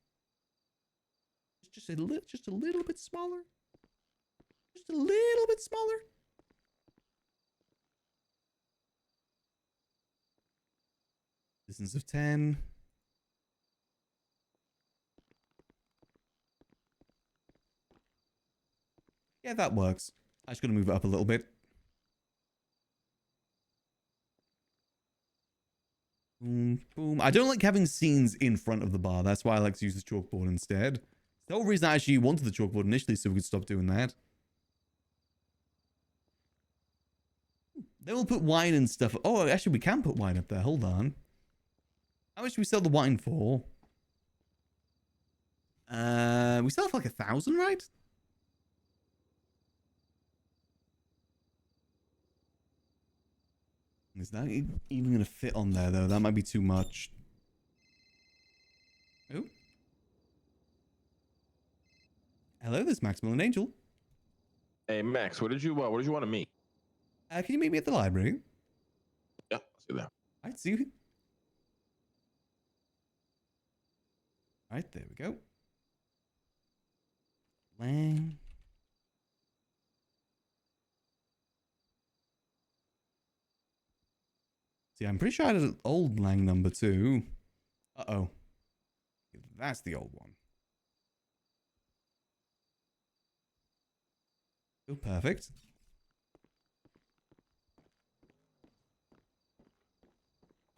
Just a little bit smaller. Just a little bit smaller. Distance of 10. Yeah, that works. I'm just gonna move it up a little bit. Boom, boom. I don't like having scenes in front of the bar. That's why I like to use the chalkboard instead. The whole reason I actually wanted the chalkboard initially, so we could stop doing that. Then we'll put wine and stuff. Oh, actually, we can put wine up there. Hold on. How much do we sell the wine for? We sell it for like 1,000, right? Is that even going to fit on there, though? That might be too much. Oh. Hello, this is Maximillian Angel. Hey, Max, what did you want to meet? Can you meet me at the library? Yeah, see you there. Alright, see you. Alright, there we go. Lang. See, I'm pretty sure I had an old Lang number too. Uh-oh. That's the old one. Oh, perfect.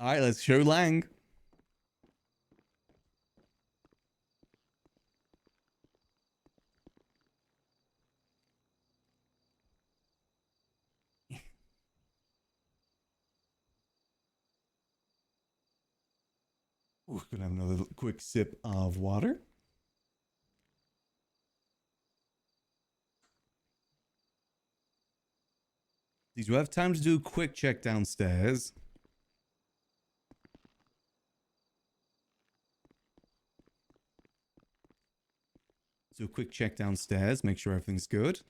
Alright, let's show Lang. Ooh, gonna have another quick sip of water. These will have time to do a quick check downstairs. Do a quick check downstairs, make sure everything's good.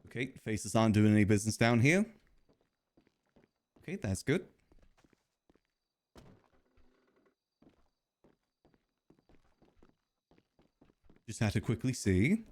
Okay, faces aren't doing any business down here. Okay, that's good. Just had to quickly see.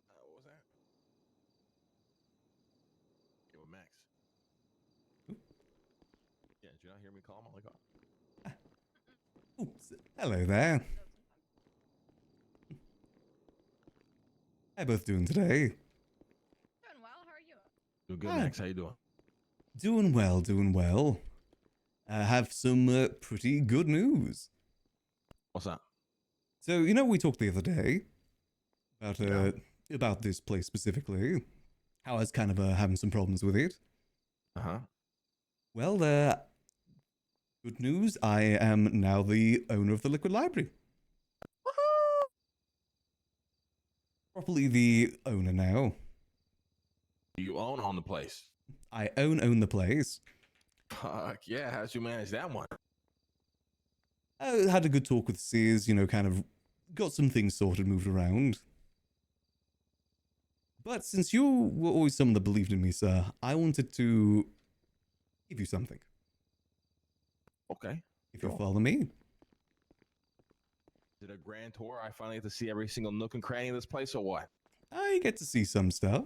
What was that? Yo, Max. Yeah, did you not hear me call him? I'm like, oh. Oops. Hello there. How you both doing today? Doing well. How are you? Doing good, Max. How you doing? Doing well, doing well. Have some pretty good news. What's that? So, you know, we talked the other day about this place specifically. How I was kind of having some problems with it. Uh-huh. Well, good news. I am now the owner of the Liquid Library. Properly the owner now. You own the place. I own the place. Fuck yeah! How'd you manage that one? I had a good talk with Sears, you know, kind of got some things sorted, moved around. But since you were always someone that believed in me, sir, I wanted to give you something. Okay. If you'll follow me. Is it a grand tour? I finally get to see every single nook and cranny of this place, or what? I get to see some stuff.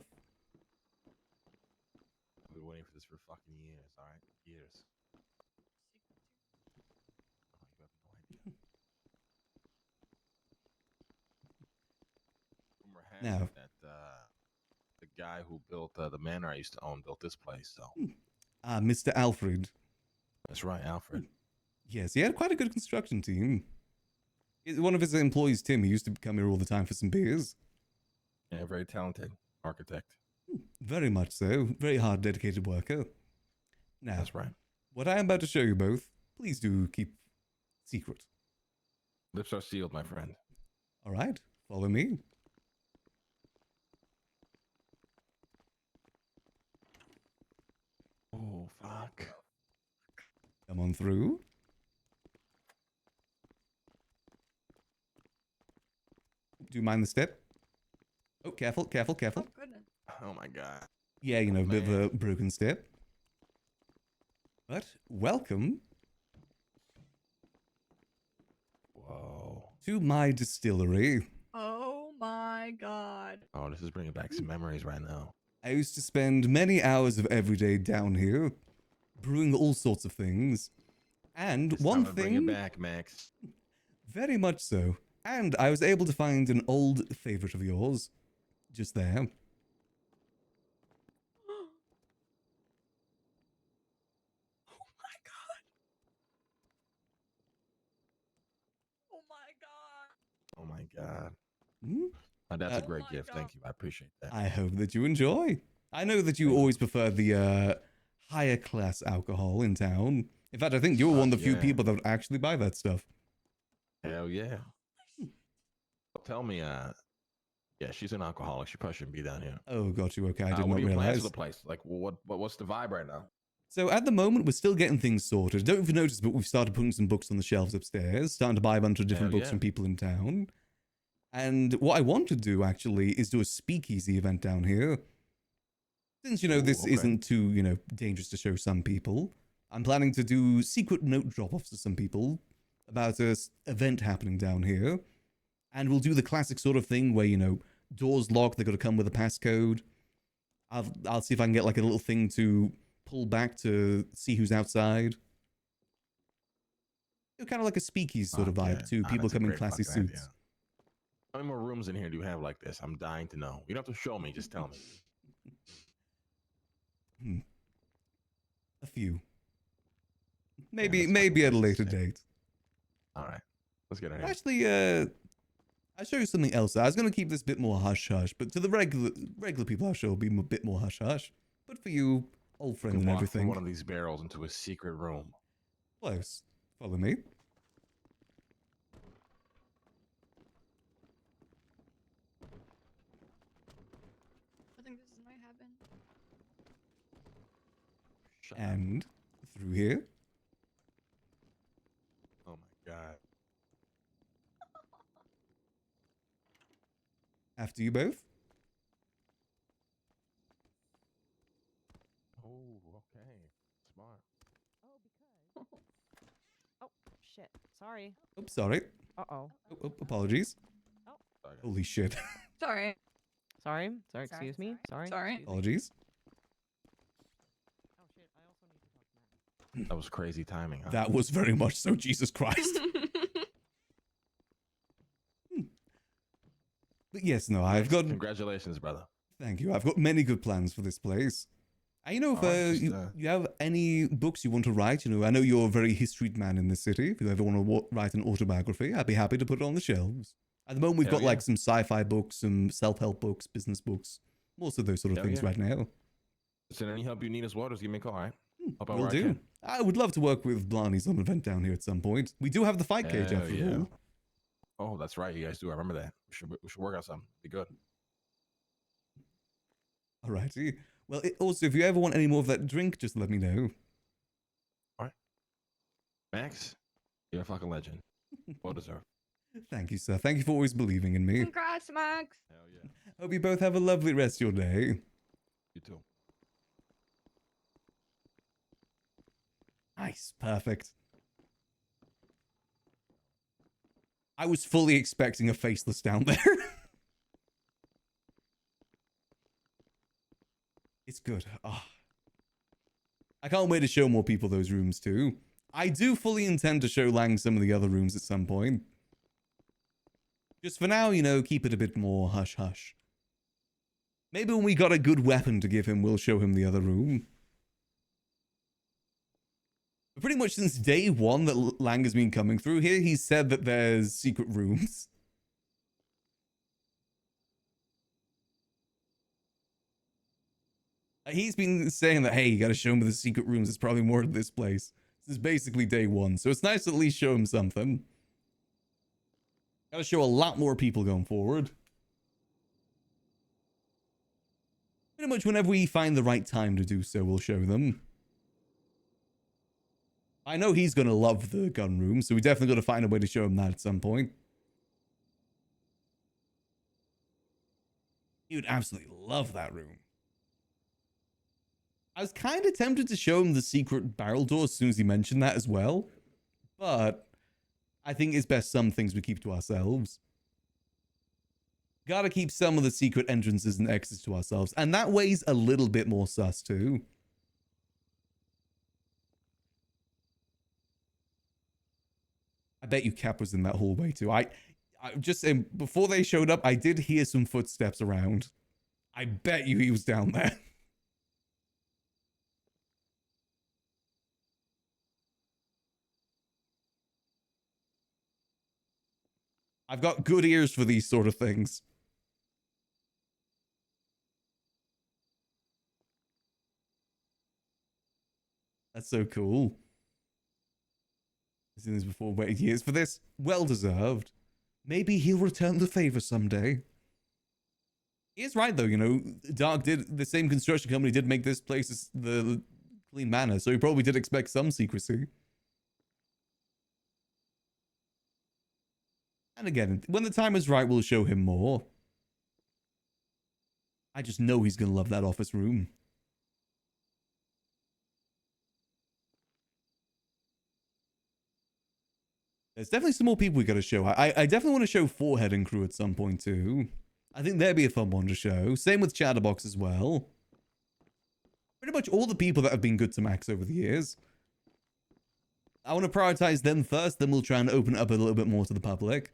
I've been waiting for this for fucking years, alright? Years. Rumor has Now. it that the guy who built the manor I used to own built this place, so. Mr. Alfred. That's right, Alfred. Yes, he had quite a good construction team. One of his employees, Tim, he used to come here all the time for some beers. Yeah, very talented architect. Very much so. Very hard, dedicated worker. Now, That's right. what I am about to show you both, please do keep secret. Lips are sealed, my friend. All right, follow me. Oh, fuck. Come on through. Do you mind the step? Oh, careful, careful, careful. Oh, goodness. Oh my god. Yeah, you know, a bit of a broken step. But welcome Whoa. to my distillery. Oh my god. Oh, this is bringing back some memories right now. I used to spend many hours of every day down here, brewing all sorts of things. And It's one time to thing... bring it back, Max. Very much so. And I was able to find an old favorite of yours. Just there. Oh my god. Oh my god. Hmm? Oh, that's a Uh, great gift. Thank you. I appreciate that. I hope that you enjoy. I know that you always prefer the higher class alcohol in town. In fact, I think you're one of the few yeah. people that would actually buy that stuff. Hell yeah. Tell me, yeah, she's an alcoholic. She probably shouldn't be down here. Oh, got you. Okay, I did what not are your plans realize. for the place? Like, what's the vibe right now? So at the moment, we're still getting things sorted. Don't even notice, but we've started putting some books on the shelves upstairs, starting to buy a bunch of different Hell books yeah. from people in town. And what I want to do, actually, is do a speakeasy event down here. Since, you know, this okay. isn't too, you know, dangerous to show some people, I'm planning to do secret note drop-offs to some people about a event happening down here. And we'll do the classic sort of thing where, you know, doors locked, they've got to come with a passcode. I'll see if I can get, like, a little thing to pull back to see who's outside. Kind of like a speakeasy sort of vibe, too. People that's a come in great classy fucking idea. suits. How many more rooms in here do you have like this? I'm dying to know. You don't have to show me. Just tell me. A few. Maybe at a later date. All right. Let's get out of here. Actually, I'll show you something else. I was going to keep this a bit more hush-hush, but to the regular people, I'll show it'll be a bit more hush-hush. But for you, old friend You and can walk everything, through one of these barrels into a secret room. close. Follow me. I think this is my heaven. And through here. Oh my god. After you both. Oh, okay. Smart. Oh, shit. Sorry. Oops, sorry. Uh-oh. Apologies. Oh. Holy shit. Sorry. Sorry. Excuse me. Sorry. Sorry. Apologies. That was crazy timing. Huh? That was very much so, Jesus Christ. But yes, no, I've got... Congratulations, brother. Thank you. I've got many good plans for this place. And you know, if Alright, you have any books you want to write, you know, I know you're a very historied man in this city. If you ever want to write an autobiography, I'd be happy to put it on the shelves. At the moment, we've Hell got like yeah. some sci-fi books, some self-help books, business books, most of those sort of Hell things yeah. right now. So any help you need as well, just give me a call, all right? Help out Will where I do. can. I would love to work with Blarney's on an event down here at some point. We do have the fight cage Hell after yeah. all. Oh, that's right. You guys do. I remember that. We should work out something. Be good. Alrighty. Well, also, if you ever want any more of that drink, just let me know. All right. Max, you're a fucking legend. Well deserved. Thank you, sir. Thank you for always believing in me. Congrats, Max. Hell yeah. Hope you both have a lovely rest of your day. You too. Nice. Perfect. I was fully expecting a faceless down there. It's good. Oh. I can't wait to show more people those rooms too. I do fully intend to show Lang some of the other rooms at some point. Just for now, you know, keep it a bit more hush-hush. Maybe when we got a good weapon to give him, we'll show him the other room. But pretty much since day one that Lang has been coming through here, he's said that there's secret rooms. He's been saying that, hey, you gotta show him the secret rooms. There's probably more to this place. This is basically day one, so it's nice to at least show him something. Gotta show a lot more people going forward. Pretty much whenever we find the right time to do so, we'll show them. I know he's gonna love the gun room, so we definitely gotta find a way to show him that at some point. He would absolutely love that room. I was kind of tempted to show him the secret barrel door as soon as he mentioned that as well. But I think it's best some things we keep to ourselves. Gotta keep some of the secret entrances and exits to ourselves. And that way's a little bit more sus too. I bet you Cap was in that hallway too. I just saying, before they showed up, I did hear some footsteps around. I bet you he was down there. I've got good ears for these sort of things. That's so cool. I've seen this before, waited years for this. Well deserved. Maybe he'll return the favor someday. He is right though, you know, Dark did, the same construction company did make this place the clean manor, so he probably did expect some secrecy. And again, when the time is right, we'll show him more. I just know he's going to love that office room. There's definitely some more people we got to show. I definitely want to show Forehead and crew at some point too. I think that'd be a fun one to show. Same with Chatterbox as well. Pretty much all the people that have been good to Max over the years. I want to prioritize them first, then we'll try and open it up a little bit more to the public.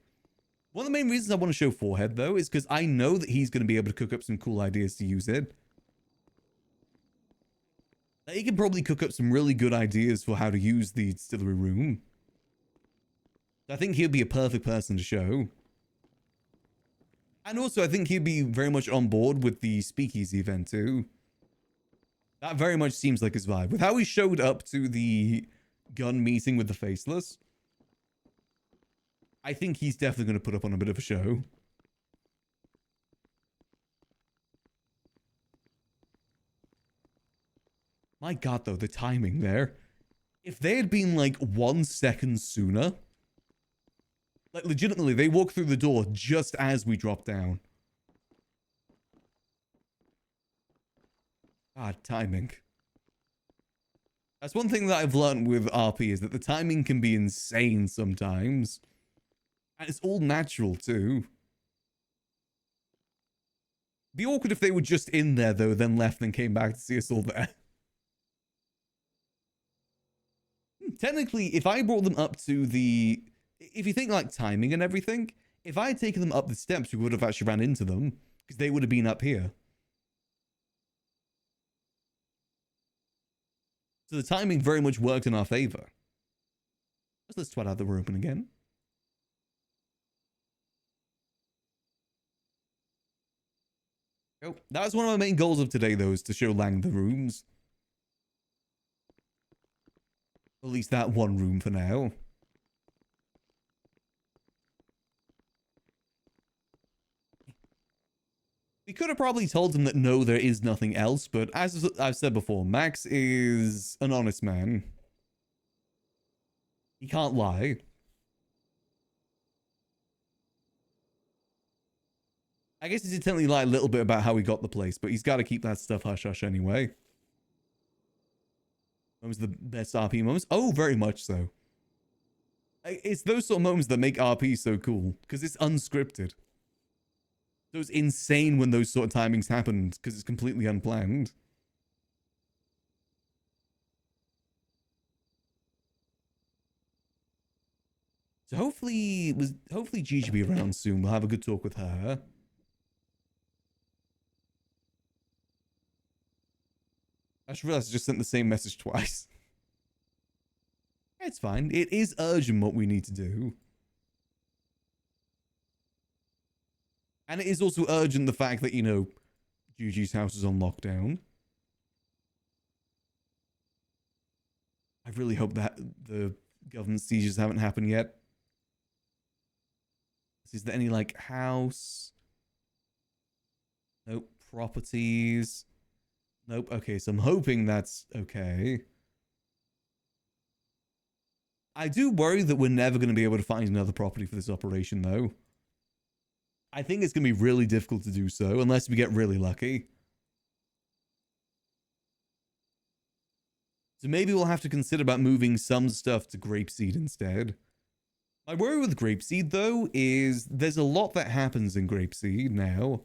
One of the main reasons I want to show Forehead, though, is because I know that he's going to be able to cook up some cool ideas to use it. He can probably cook up some really good ideas for how to use the distillery room. I think he'll be a perfect person to show. And also, I think he'd be very much on board with the speakeasy event, too. That very much seems like his vibe. With how he showed up to the gun meeting with the Faceless, I think he's definitely going to put up on a bit of a show. My God, though, the timing there. If they had been like 1 second sooner, like legitimately, they walked through the door just as we dropped down. God, timing. That's one thing that I've learned with RP is that the timing can be insane sometimes. And it's all natural, too. Be awkward if they were just in there, though, then left and came back to see us all there. Technically, if I brought them up to the... If you think, like, timing and everything, if I had taken them up the steps, we would have actually ran into them, because they would have been up here. So the timing very much worked in our favor. Let's twat out that we're open again. Oh, that was one of my main goals of today, though, is to show Lang the rooms. At least that one room for now. We could have probably told him that no, there is nothing else, but as I've said before, Max is an honest man. He can't lie. I guess he did technically lie a little bit about how he got the place, but he's got to keep that stuff hush-hush anyway. What was the best RP moments? Oh, very much so. It's those sort of moments that make RP so cool, because it's unscripted. So it's insane when those sort of timings happen, because it's completely unplanned. So hopefully Gigi will be around soon. We'll have a good talk with her. I just realized I just sent the same message twice. It's fine. It is urgent what we need to do. And it is also urgent the fact that, you know, Gigi's house is on lockdown. I really hope that the government seizures haven't happened yet. Is there any, like, house? Nope. Properties? Nope. Okay, so I'm hoping that's okay. I do worry that we're never going to be able to find another property for this operation, though. I think it's going to be really difficult to do so, unless we get really lucky. So maybe we'll have to consider about moving some stuff to Grapeseed instead. My worry with Grapeseed, though, is there's a lot that happens in Grapeseed now.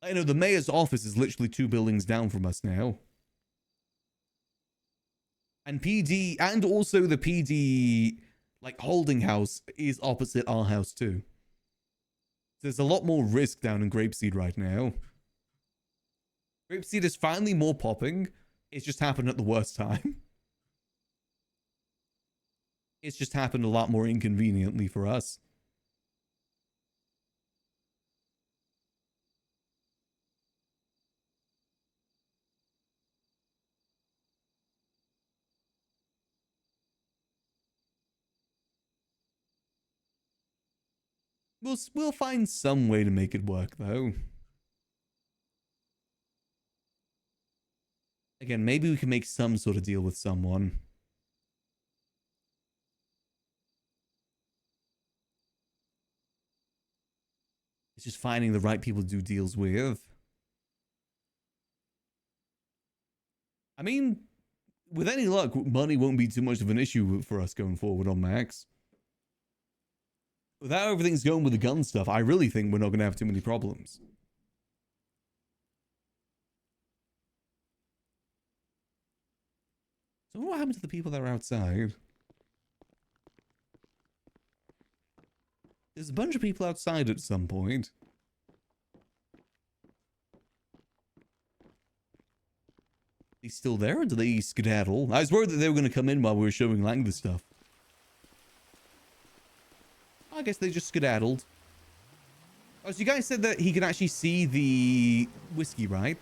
I know the mayor's office is literally 2 buildings down from us now. And PD, and also the PD, like, holding house is opposite our house, too. There's a lot more risk down in Grapeseed right now. Grapeseed is finally more popping. It's just happened at the worst time. It's just happened a lot more inconveniently for us. We'll find some way to make it work, though. Again, maybe we can make some sort of deal with someone. It's just finding the right people to do deals with. I mean, with any luck, money won't be too much of an issue for us going forward on Max. With how everything's going with the gun stuff, I really think we're not going to have too many problems. So what happened to the people that are outside? There's a bunch of people outside at some point. Are they still there, or do they skedaddle? I was worried that they were going to come in while we were showing Lang the stuff. I guess they just skedaddled. Oh, so you guys said that he could actually see the whiskey, right?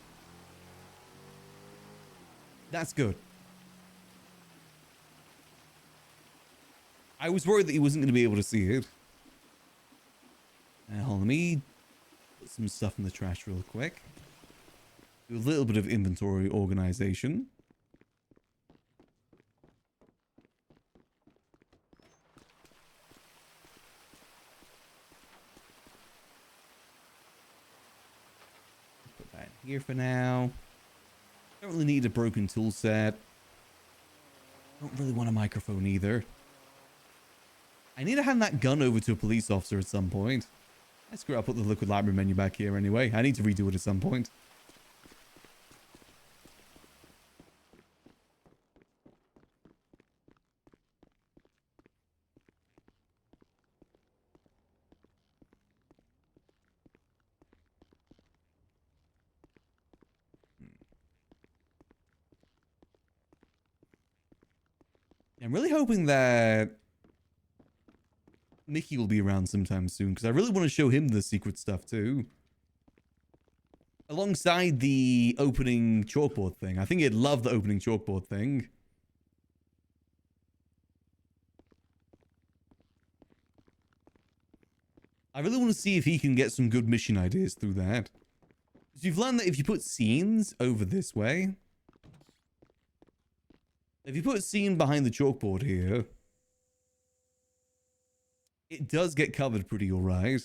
That's good. I was worried that he wasn't going to be able to see it. Now, let me put some stuff in the trash real quick. Do a little bit of inventory organization. Put that here for now. Don't really need a broken tool set. Don't really want a microphone either. I need to hand that gun over to a police officer at some point. Screw it, I'll put the liquid library menu back here anyway. I need to redo it at some point. I'm really hoping that Mickey will be around sometime soon, because I really want to show him the secret stuff too. Alongside the opening chalkboard thing. I think he'd love the opening chalkboard thing. I really want to see if he can get some good mission ideas through that. So you've learned that if you put scenes over this way, if you put a scene behind the chalkboard here, it does get covered pretty alright.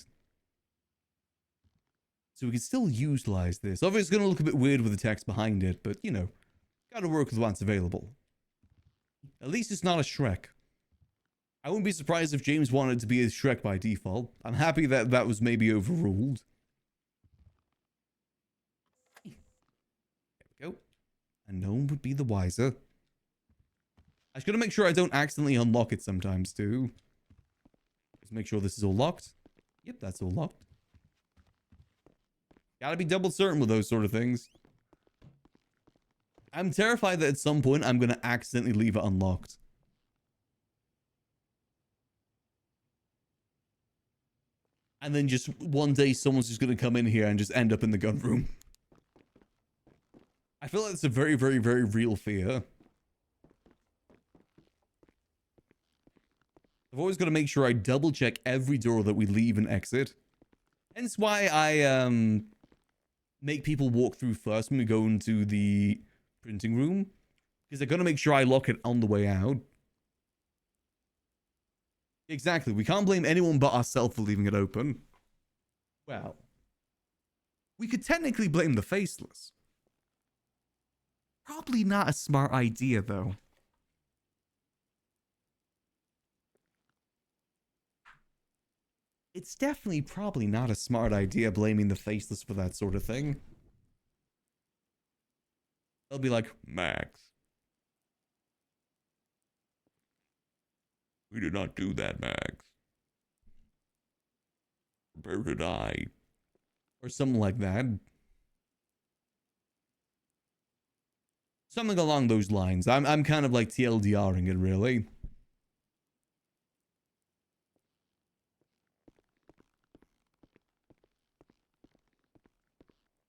So we can still utilize this. Obviously, it's going to look a bit weird with the text behind it, but, you know, gotta work with what's available. At least it's not a Shrek. I wouldn't be surprised if James wanted to be a Shrek by default. I'm happy that that was maybe overruled. There we go. And no one would be the wiser. I just gotta make sure I don't accidentally unlock it sometimes, too. Just make sure this is all locked. Yep, that's all locked. Gotta be double certain with those sort of things. I'm terrified that at some point I'm gonna accidentally leave it unlocked. And then just one day someone's just gonna come in here and just end up in the gun room. I feel like it's a very, very, very real fear. I've always got to make sure I double check every door that we leave and exit. Hence why I make people walk through first when we go into the printing room. Because they're going to make sure I lock it on the way out. Exactly. We can't blame anyone but ourselves for leaving it open. Well, we could technically blame the faceless. Probably not a smart idea, though. It's definitely probably not a smart idea blaming the faceless for that sort of thing. They'll be like, Max, we did not do that, Max. Where did I? Or something like that. Something along those lines. I'm kind of like TLDRing it, really.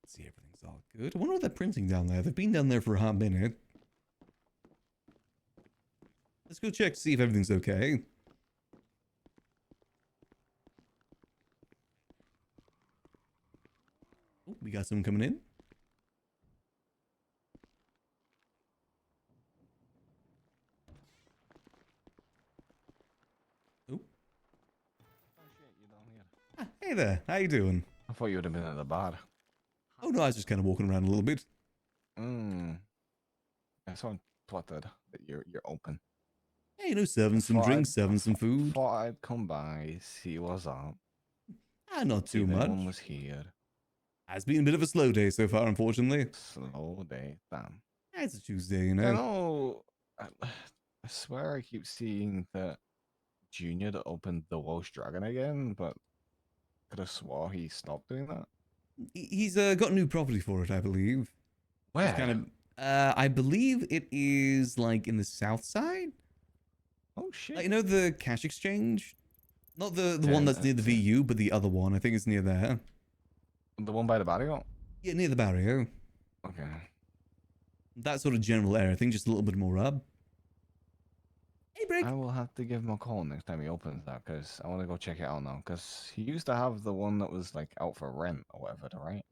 See, everything's all good. I wonder what they're printing down there. They've been down there for a hot minute. Let's go check to see if everything's okay. Oh, we got someone coming in. Oh. Ah, hey there. How you doing? I thought you would have been at the bar. Oh no, I was just kind of walking around a little bit. I saw on Twitter that you're open. Hey, you know, serving some drinks, serving some food. Thought I'd come by, see what's up. Ah, not See too if much. anyone was here. It's been a bit of a slow day so far, unfortunately. Slow day, damn. It's a Tuesday, you I know. know. I swear I keep seeing that Junior that opened the Welsh Dragon again, but could have swore he stopped doing that. He's got a new property for it, I believe. Where? It's kind of, I believe it is like in the south side. Oh shit! Like, you know the cash exchange? Not the one that's near the VU, but the other one. I think it's near there. The one by the barrio? Yeah, near the barrio. Okay. That sort of general area. I think just a little bit more up. Hey, Brig. I will have to give him a call next time he opens that, because I want to go check it out now. Because he used to have the one that was like out for rent or whatever, right?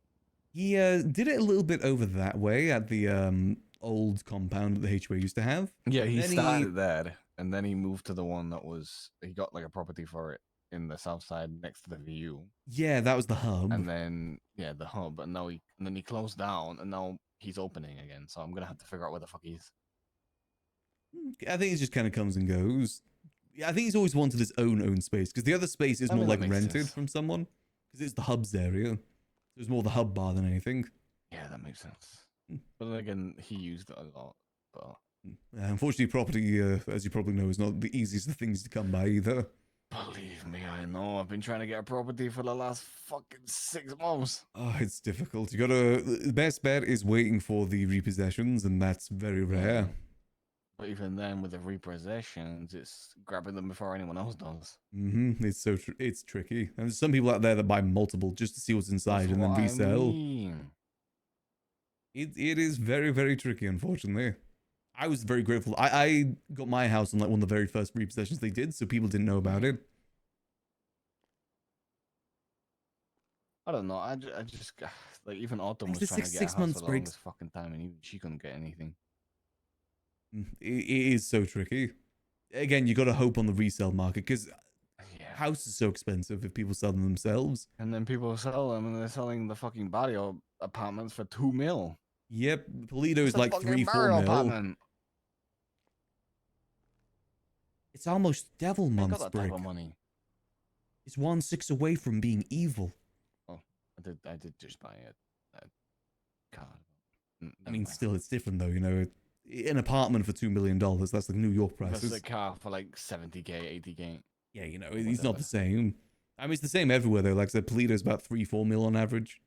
He did it a little bit over that way at the old compound that the HWA used to have. Yeah, he Then started there, and then he moved to the one that was, he got like a property for it in the south side next to the VU. Yeah, that was the hub. And then, yeah, the hub, and now and then he closed down, and now he's opening again. So I'm gonna have to figure out where the fuck he is. I think it just kind of comes and goes. Yeah, I think he's always wanted his own space, because the other space is I more mean, that like makes rented sense. from someone, because it's the hub's area. It was more the hub bar than anything. Yeah, that makes sense. But then again, he used it a lot. But Unfortunately, property, as you probably know, is not the easiest of things to come by either. believe me, I know. I've been trying to get a property for the last fucking 6 months. Oh, it's difficult. You gotta. The best bet is waiting for the repossessions, and that's very rare. But even then, with the repossessions, it's grabbing them before anyone else does. It's so it's tricky, and there's some people out there that buy multiple just to see what's inside and then what I resell. mean. It is very, very tricky, unfortunately. I was very grateful. I got my house on like one of the very first repossessions they did, so people didn't know about it. I don't know. I just like even Autumn It's was the trying to get six a house months for the breaks. longest fucking time, and even she couldn't get anything. It is so tricky. Again, you got to hope on the resale market because house is so expensive if people sell them themselves. And then people sell them, and they're selling the fucking barrio apartments for $2 million. Yep, Polito's It's a like fucking 3-4 barrio mil. apartment. It's almost devil Ain't got months, that type Brick. of money. It's 1/6 away from being evil. Oh, I did just buy a car. I mean, still, it's different though. You know, an apartment for $2 million. That's like New York That's prices. a car for like 70K, 80K. Yeah, you know, it's not the same. I mean, it's the same everywhere though. Like I said, Polito's about 3-4 mil on average.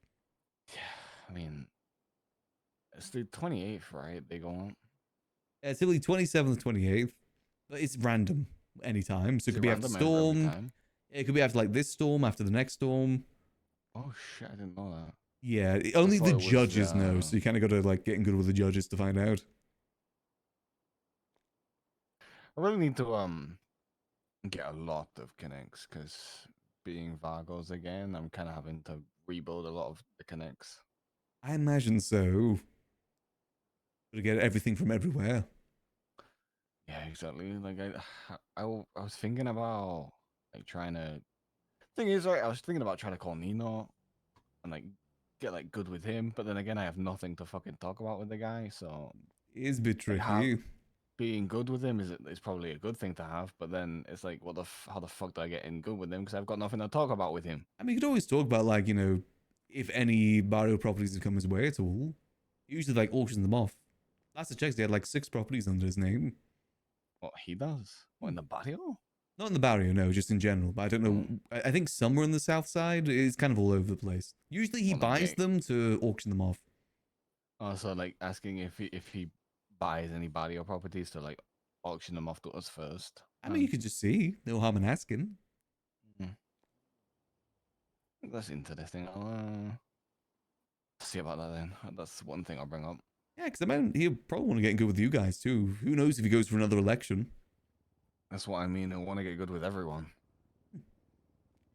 I mean, it's the 28th, right? They go on. Yeah, it's typically 27th, 28th, but it's random anytime. So it Is could it be after random every storm. time? It could be after like this storm, after the next storm. Oh shit, I didn't know that. Yeah, only thought the it was, judges know. So you kind of got to like get in good with the judges to find out. I really need to get a lot of connects because being Vargos again, I'm kind of having to rebuild a lot of the connects. I imagine so. To get everything from everywhere. Yeah, exactly. Like I was thinking about like trying to. Thing is, right, I was thinking about trying to call Nino and like get like good with him, but then again, I have nothing to fucking talk about with the guy, so It is a bit like, tricky. being good with him is probably a good thing to have, but then it's like, how the fuck do I get in good with him? Because I've got nothing to talk about with him. I mean, you could always talk about, like, you know, if any Mario properties have come his way at all. He usually, like, auctions them off. Last I checked, he had, like, 6 properties under his name. What he does? What, in the barrio? Not in the barrio, no, just in general. But I don't know. I think somewhere in the south side, it's kind of all over the place. Usually he Well, the buys gate. them to auction them off. Also, like asking if he buys any barrio properties to like auction them off to us first. I mean, you could just see. No harm in asking. That's interesting. I'll see about that then. That's one thing I'll bring up. Yeah, because I mean, he'll probably want to get in good with you guys, too. Who knows if he goes for another election. That's what I mean. I want to get good with everyone.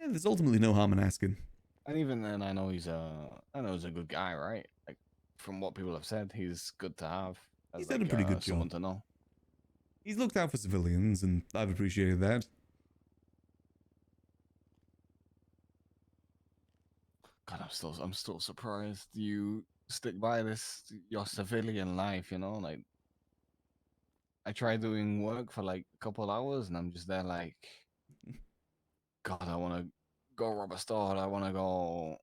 Yeah, there's ultimately no harm in asking. And even then, I know he's a good guy, right? Like from what people have said, he's good to have. He's done a pretty good someone job. to know. He's looked out for civilians, and I've appreciated that. God, I'm still surprised you stick by your civilian life. You know, like I try doing work for like a couple hours, and I'm just there like, God, I want to go rob a store. I want to go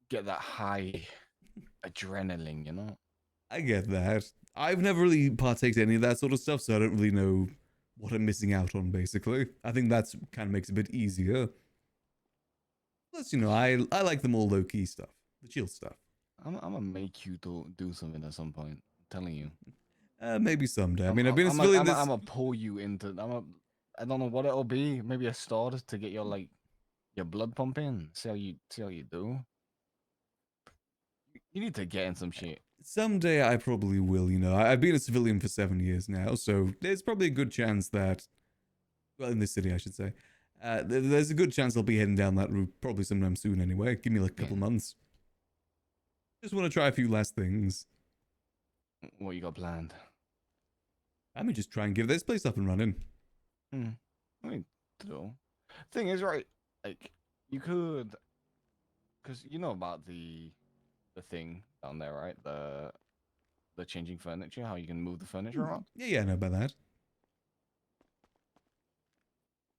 get that high adrenaline. You know. I get that. I've never really partaked in any of that sort of stuff, so I don't really know what I'm missing out on, basically. I think that's kind of makes it a bit easier. Plus, you know, I like the more low-key stuff, the chill stuff. I'm gonna make you do something at some point. I'm telling you. Maybe someday. I mean, I've been a civilian I'm gonna pull you into. I don't know what it'll be. Maybe a store to get your your blood pumping. See how you do. You need to get in some shit. Someday I probably will, you know. I've been a civilian for 7 years now, so there's probably a good chance that, well, in this city, I should say, there's a good chance I'll be heading down that route probably sometime soon anyway. Give me like a couple months. Just want to try a few last things. What you got planned? I mean, just try and give this place up and running. I mean, thing is, right? Like, you could, because you know about the thing down there, right? The changing furniture, how you can move the furniture around. Yeah, I know about that.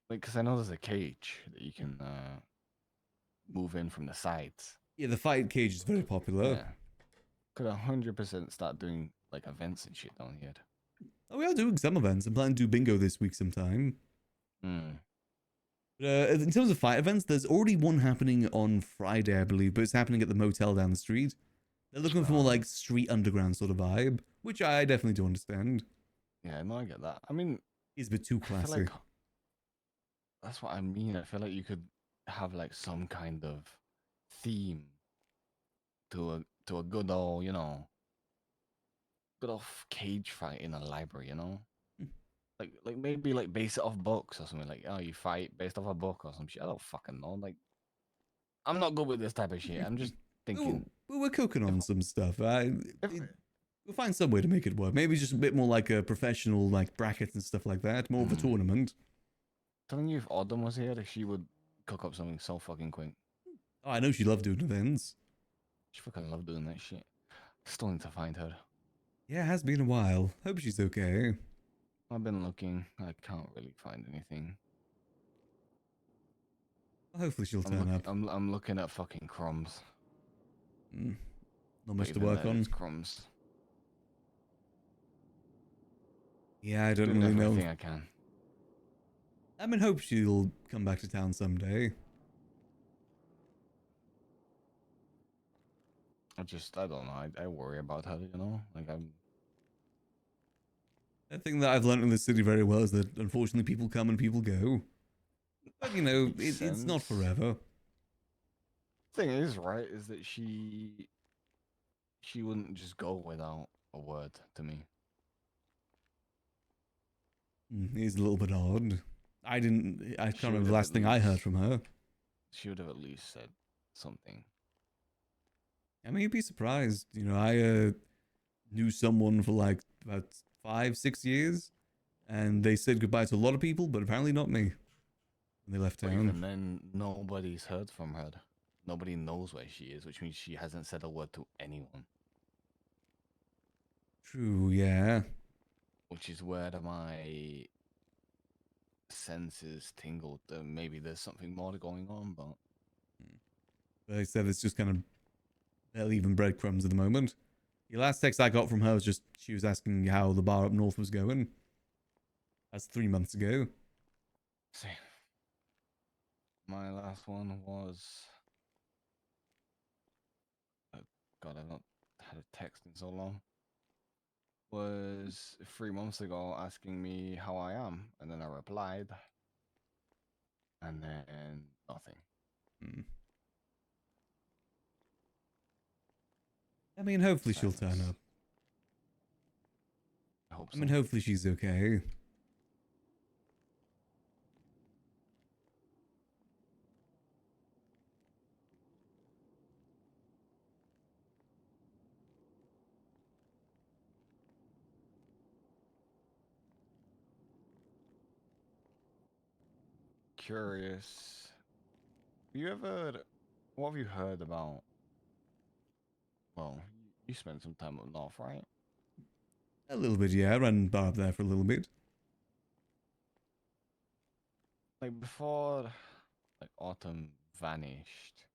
Like, because I know there's a cage that you can move in from the sides. Yeah, the fight cage is very popular. Yeah. Could 100% start doing like events and shit down here. Oh, we are doing some events. I'm planning to do bingo this week sometime. But in terms of fight events, there's already one happening on Friday, I believe, but it's happening at the motel down the street. They're looking for more like street underground sort of vibe, which I definitely do understand. Yeah, no, I get that. I mean, it's a bit too I feel classy. like that's what I mean. I feel like you could have like some kind of theme to a good old, you know, good old cage fight in a library, you know. Like maybe like base it off books or something. Like, oh, you fight based off a book or some shit. I don't fucking know. Like, I'm not good with this type of shit. I'm just thinking. We're cooking on some stuff. We'll find some way to make it work. Maybe just a bit more like a professional, like brackets and stuff like that. More of a tournament. Telling you, if Autumn was here, she would cook up something so fucking quick. Oh, I know she loved doing events. She fucking loved doing that shit. Still need to find her. Yeah, it has been a while. Hope she's okay. I've been looking. I can't really find anything. Hopefully she'll turn up. I'm looking at fucking crumbs. Not much to work on. Crumbs. Yeah, I don't Doing really know. everything I can. I mean, hope she'll come back to town someday. I don't know. I worry about her, you know? Like, The thing that I've learned in this city very well is that unfortunately people come and people go. But, you know, it's not forever. Thing is, right, is that she wouldn't just go without a word to me. It is a little bit odd. I can't She remember would the have last at thing I heard least- from her. She would have at least said something. I mean, you'd be surprised. You know, I knew someone for like about 5, 6 years, and they said goodbye to a lot of people, but apparently not me. And they left But town. even then, nobody's heard from her. Nobody knows where she is, which means she hasn't said a word to anyone. True, yeah. Which is where my senses tingled. Maybe there's something more going on, but But I said it's just kind of barely even breadcrumbs at the moment. The last text I got from her was just she was asking how the bar up north was going. That's 3 months ago. see. My last one was. God, I've not had a text in so long. Was 3 months ago asking me how I am, and then I replied, and then nothing. I mean, hopefully she'll turn up. I hope I mean, so. hopefully she's okay. Curious. What have you heard about? Well, you spent some time up north, right? A little bit, yeah. I ran bar up there for a little bit. Like before, like autumn vanished.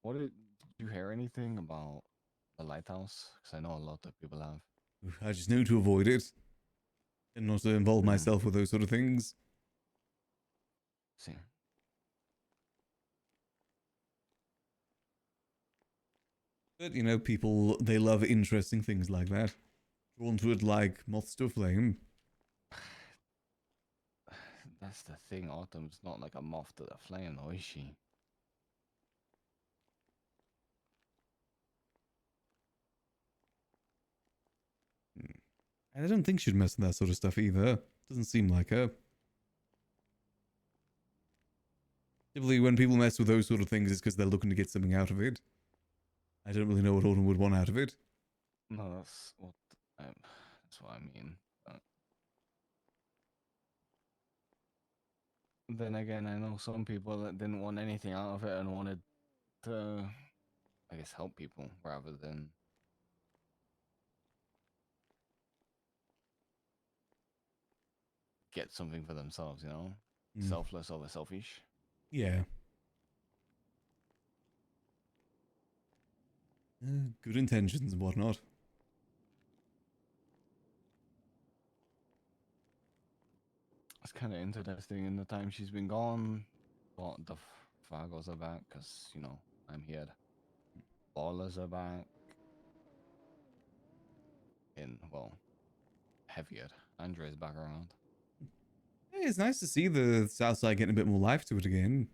Did you hear anything about the lighthouse? Because I know a lot of people have. I just knew to avoid it. And not to involve myself with those sort of things. See. But, you know, people, they love interesting things like that. Drawn to it like moths to a flame. That's the thing. Autumn's not like a moth to the flame, though, is she? And I don't think she'd mess with that sort of stuff either. Doesn't seem like her. Typically, when people mess with those sort of things, it's because they're looking to get something out of it. I don't really know what Autumn would want out of it. No, that's what I mean. Then again, I know some people that didn't want anything out of it and wanted to, I guess, help people rather than get something for themselves, you know? Selfless over selfish. Yeah. Good intentions and whatnot. It's kind of interesting in the time she's been gone. But the Fargos are back because, you know, I'm here. Ballers are back. Well, heavier. Andre's back around. Hey, it's nice to see the South Side getting a bit more life to it again.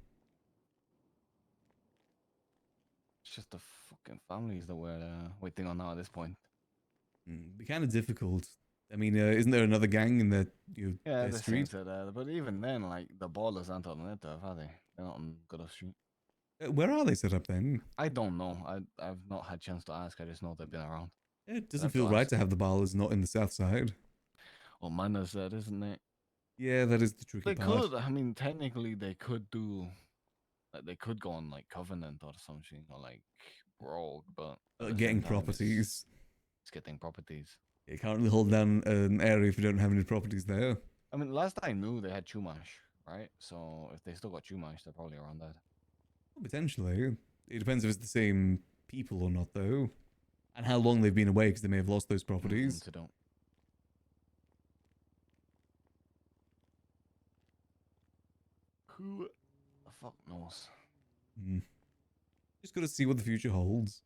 It's just the fucking families that we're waiting on now at this point. Be kind of difficult. I mean, isn't there another gang in that Yeah, their the street? Saints are there, but even then, like, the ballers aren't on their turf, are they? They're not on Good Street. Where are they set up then? I don't know. I've not had a chance to ask. I just know they've been around. It doesn't feel right to have the ballers not in the South Side. Well, Manners said, isn't it? Yeah, that is the tricky They part. could. I mean, technically, they could do. Like, they could go on like Covenant or something, or like Rogue, but at the Getting same time, properties. It's getting properties. You can't really hold down an area if you don't have any properties there. I mean, last I knew, they had Chumash, right? So if they still got Chumash, they're probably around that. Potentially. It depends if it's the same people or not, though. And how long they've been away, because they may have lost those properties. Who the fuck knows? Just got to see what the future holds.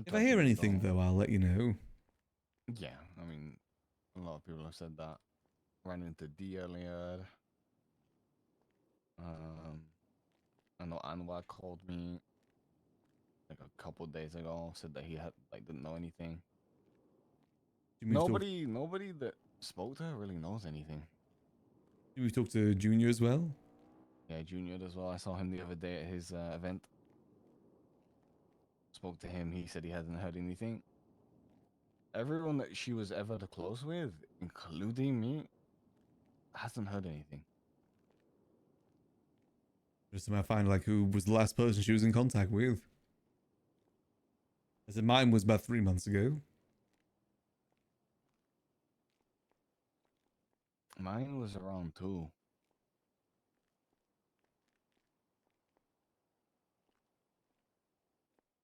If I hear anything, though, I'll let you know. Yeah, I mean, a lot of people have said that. Ran into D earlier. I know Anwar called me like a couple days ago, said that he didn't know anything. Did we talk, Nobody that spoke to her really knows anything. did we talk to Junior as well? Yeah, Junior as well. I saw him the other day at his event. Spoke to him. He said he hasn't heard anything. Everyone that she was ever close with, including me, hasn't heard anything. Just about find like who was the last person she was in contact with. I said mine was about 3 months ago. Mine was around 2.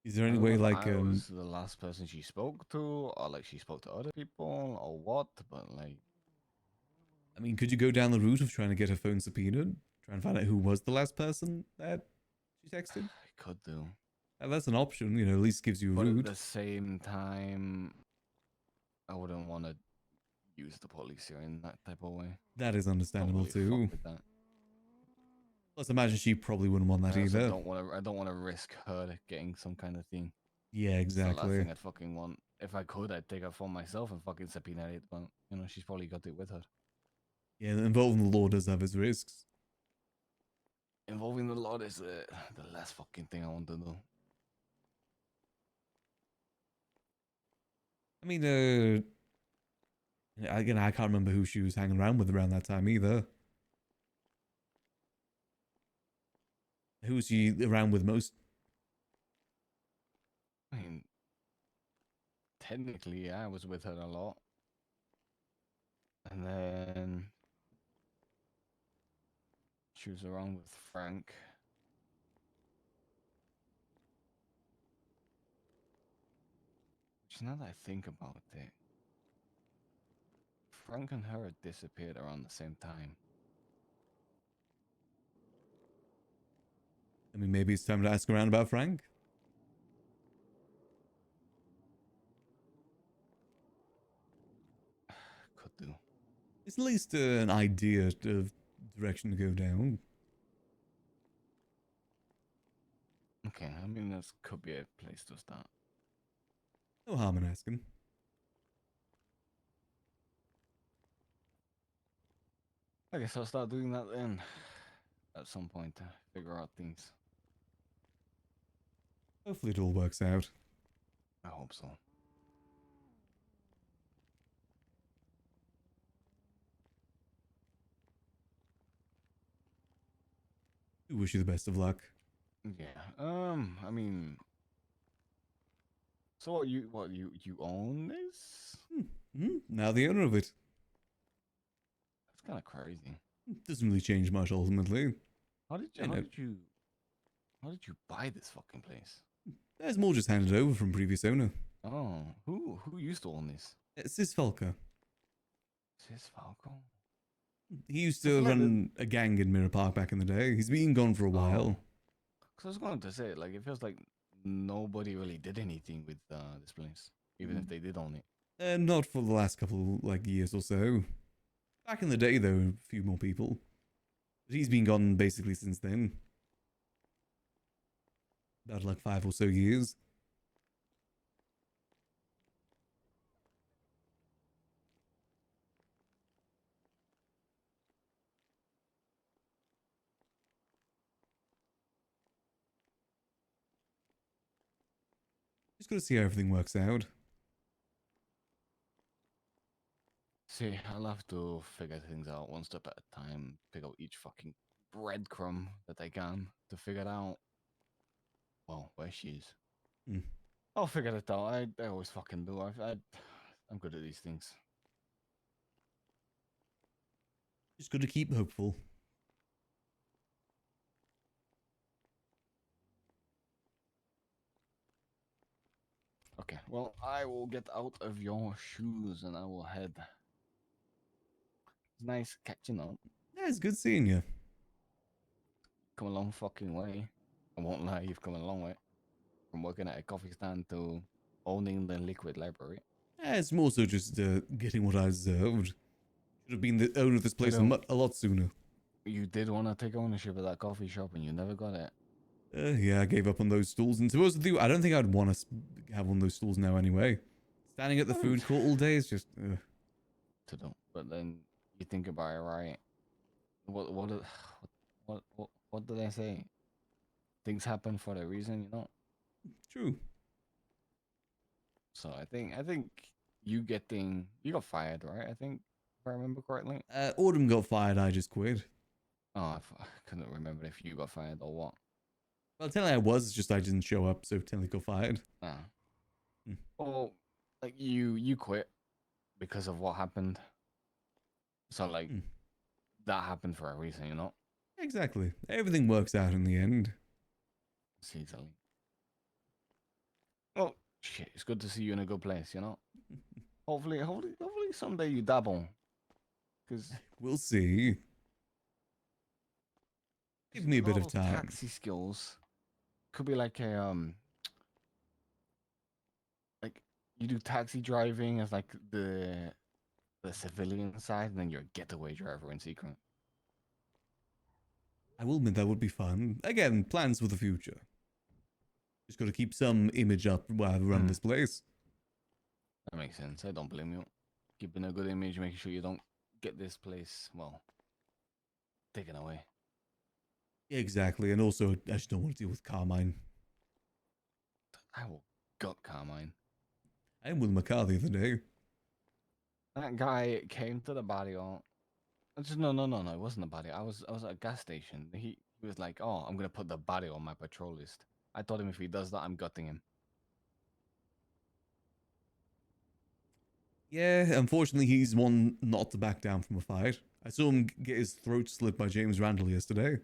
Is there I any don't way know if like I was the last person she spoke to, or like she spoke to other people, or what? But like, I mean, could you go down the route of trying to get her phone subpoenaed? Try and find out who was the last person that she texted? I could do. That's an option, you know, at least gives you a But at route. the same time, I wouldn't want to use the police here in that type of way. That is understandable Don't really too. fuck with that. Plus, imagine she probably wouldn't want that I also either. I don't want to risk her getting some kind of thing. Yeah, It's the last exactly. thing I'd fucking want. If I could, I'd take her phone myself and fucking subpoena it. But you know, she's probably got it with her. Yeah, involving the law does have its risks. Involving the law is the last fucking thing I want to do. I mean, again, I can't remember who she was hanging around with around that time either. Who was she around with most? I mean, technically, yeah, I was with her a lot. And then she was around with Frank. Which now that I think about it, Frank and her had disappeared around the same time. I mean, maybe it's time to ask around about Frank. Could do. It's at least an idea of direction to go down. Okay, I mean, this could be a place to start. No harm in asking. I guess I'll start doing that then. At some point to figure out things. Hopefully it all works out. I hope so. We wish you the best of luck. Yeah. I mean, so you own this? Now the owner of it. That's kind of crazy. Doesn't really change much ultimately. How did You know, you buy this fucking place? There's more just handed over from previous owner. Oh, who used to own this? It's Sis Falco. Sis Falco? He used to run a gang in Mirror Park back in the day. He's been gone for a while. Cause I was going to say, like, it feels like nobody really did anything with this place, even if they did own it. Not for the last couple years or so. Back in the day, though, a few more people. But he's been gone basically since then. About like 5 or so years. Just gotta see how everything works out. See, I'll have to figure things out one step at a time. Pick out each fucking breadcrumb that I can to figure out. Well, where she is. I'll figure it out. I always fucking do. I'm good at these things. Just gotta keep hopeful. Okay, well, I will get out of your shoes and I will head. It's nice catching up. Yeah, it's good seeing you. Come a long fucking way. I won't lie, you've come a long way. From working at a coffee stand to owning the liquid library. Yeah, it's more so just getting what I deserved. Should have been the owner of this place a lot sooner. You did want to take ownership of that coffee shop and you never got it. Yeah, I gave up on those stools. And to be honest with you, I don't think I'd want to have one of those stools now anyway. Standing at the food court all day is just. To do. But then you think about it, right? What do they say? Things happen for a reason, you know. True. So I think you got fired, right? I think if I remember correctly. Autumn got fired. I just quit. Oh, I couldn't remember if you got fired or what. Well, technically I was. It's just I didn't show up, so technically got fired. Ah. Well, like you quit because of what happened. So like that happened for a reason, you know. Exactly. Everything works out in the end. Easily. Well, shit. It's good to see you in a good place, you know. Hopefully someday you dabble. Cause we'll see. Give me a bit of time. Taxi skills could be like a like you do taxi driving as like the civilian side, and then you're a getaway driver in secret. I will admit that would be fun. Again, plans for the future. Just got to keep some image up while I run this place. That makes sense. I don't blame you. Keeping a good image, making sure you don't get this place, well, taken away. Exactly, and also I just don't want to deal with Carmine. I will gut Carmine. I am with Makar the other day. That guy came to the barrio. No, it wasn't a barrio. I was at a gas station. He was like, "Oh, I'm gonna put the barrio on my patrol list." I told him if he does that, I'm gutting him. Yeah, unfortunately, he's one not to back down from a fight. I saw him get his throat slit by James Randall yesterday.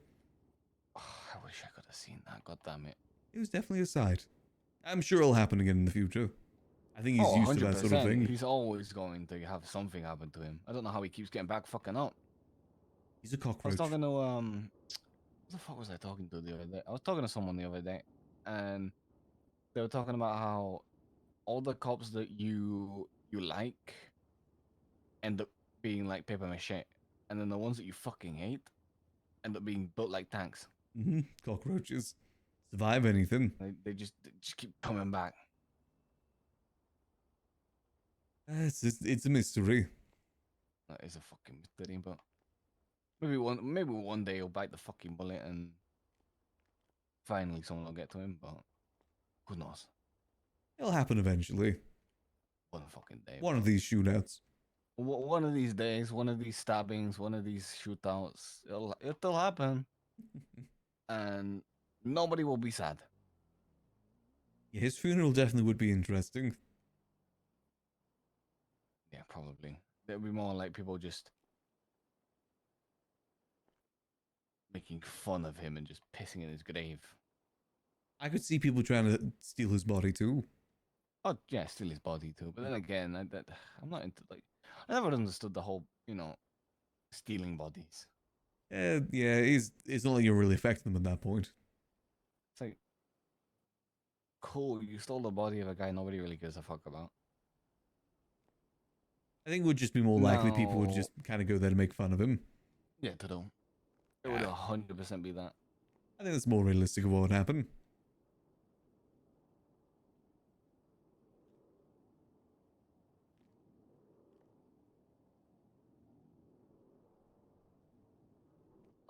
Oh, I wish I could have seen that. God damn it! It was definitely a sight. I'm sure it'll happen again in the future. I think he's used to that sort of thing. He's always going to have something happen to him. I don't know how he keeps getting back fucking up. He's a cockroach. I was talking to what the fuck was I talking to the other day? I was talking to someone the other day, and they were talking about how all the cops that you like end up being like paper mache, and then the ones that you fucking hate end up being built like tanks. Cockroaches survive anything. They just keep coming back. It's a mystery. That is a fucking mystery, but maybe one day he'll bite the fucking bullet and finally someone will get to him. But who knows? It'll happen eventually. One fucking day. One of these shootouts. One of these days, one of these stabbings, one of these shootouts, it'll happen, and nobody will be sad. Yeah, his funeral definitely would be interesting. Yeah, probably. There'll be more like people just making fun of him and just pissing in his grave. I could see people trying to steal his body too. Oh yeah, steal his body too. But then again, I'm not into like. I never understood the whole, stealing bodies. Yeah, it's not like you're really affecting them at that point. It's like, cool, you stole the body of a guy nobody really gives a fuck about. I think it would just be more likely people would just kind of go there to make fun of him. Yeah, to do. It would 100% be that. I think that's more realistic of what would happen.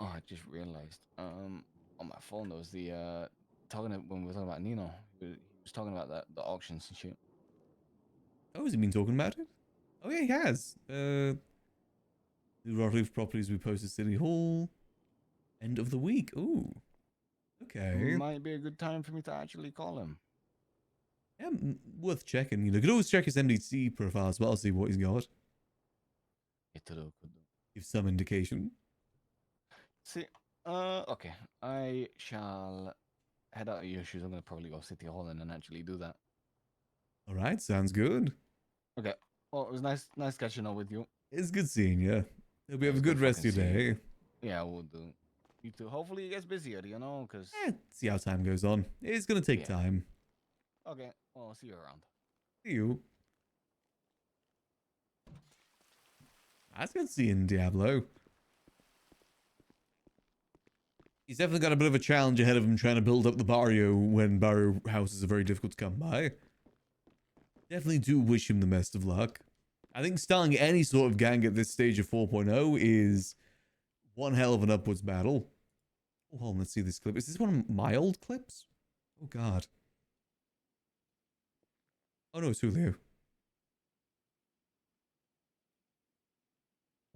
Oh, I just realized. On my phone there was the when we were talking about Nino, he was talking about the auctions and shit. Oh, has he been talking about it? Oh yeah, he has. The roof properties we posted City Hall. End of the week. Ooh. Okay. Might be a good time for me to actually call him. Yeah, worth checking. You could always check his NDC profile as well, see what he's got. Give some indication. See, okay. I shall head out of your shoes. I'm gonna probably go City Hall and then actually do that. All right, sounds good. Okay. Well, it was nice catching up with you. It's good seeing you. Hope you have a good rest of your day. Yeah, we'll do. You too. Hopefully it gets busier, because... See how time goes on. It's gonna take time. Okay, well, I'll see you around. See you. That's good seeing Diablo. He's definitely got a bit of a challenge ahead of him trying to build up the barrio when barrio houses are very difficult to come by. Definitely do wish him the best of luck. I think starting any sort of gang at this stage of 4.0 is one hell of an upwards battle. Oh, hold on, let's see this clip. Is this one of my old clips? Oh, God. Oh, no, it's Julio.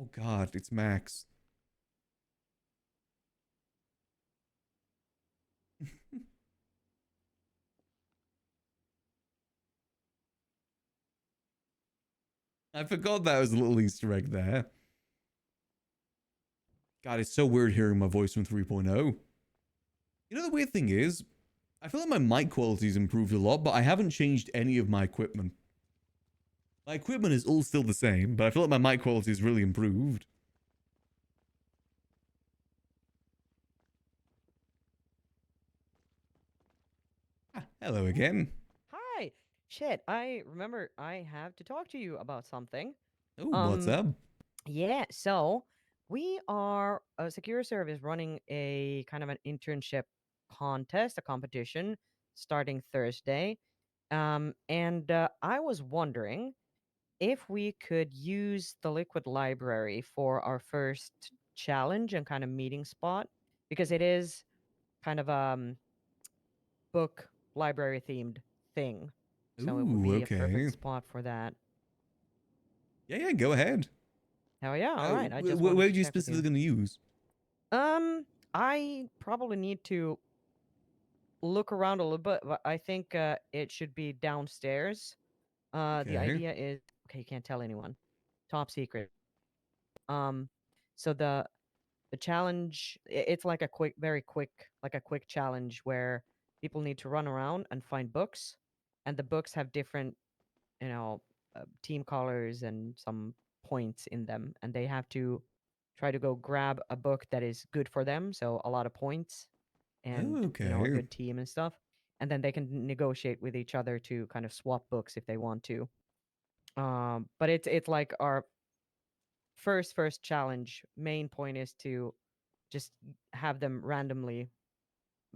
Oh, God, it's Max. I forgot that was a little Easter egg there. God, it's so weird hearing my voice from 3.0. You know, the weird thing is, I feel like my mic quality's improved a lot, but I haven't changed any of my equipment. My equipment is all still the same, but I feel like my mic quality has really improved. Hello again. Hi. Shit, I remember I have to talk to you about something. Oh, what's up? Yeah, so we are a secure service running a kind of an internship contest, a competition starting Thursday. And I was wondering if we could use the Liquid Library for our first challenge and kind of meeting spot, because it is kind of book library themed thing. So it would Ooh, be a okay. perfect spot for that. Yeah, go ahead. Hell yeah, all right. I just where wanted are to you check with specifically going to use? I probably need to look around a little bit, but I think it should be downstairs. The Okay. idea is okay, you can't tell anyone. Top secret. So the challenge, it's like a quick, very quick, like a quick challenge where people need to run around and find books, and the books have different, you know, team colors and some points in them, and they have to try to go grab a book that is good for them, so a lot of points, and you know, a Okay. good team and stuff, and then they can negotiate with each other to kind of swap books if they want to. But it's like our first challenge. Main point is to just have them randomly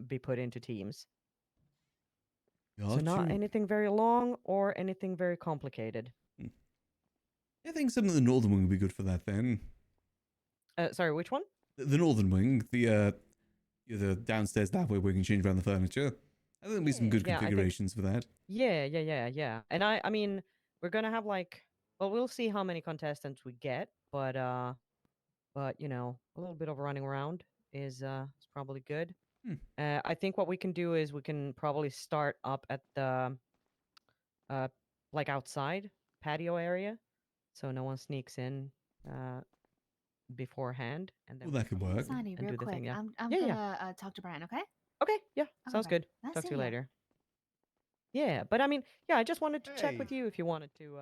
be put into teams. So not Gotcha. anything very long or anything very complicated. I think some of the Northern Wing would be good for that then. Sorry, which one? The Northern Wing, the downstairs that way where we can change around the furniture. I think there'll be some good Yeah, I think- configurations for that. Yeah. And I mean, we're gonna have like, well, we'll see how many contestants we get, but you know, a little bit of running around is probably good. I think what we can do is we can probably start up at the like outside patio area, so no one sneaks in beforehand, and then Well, that could work. Sandy, and real do the quick. thing. Yeah. I'm Yeah, gonna talk to Brian, okay? Okay. Yeah. Sounds Okay. good. I'll Talk to see you ya. later. Yeah, but I mean, yeah, I just wanted to check Hey. with you if you wanted to,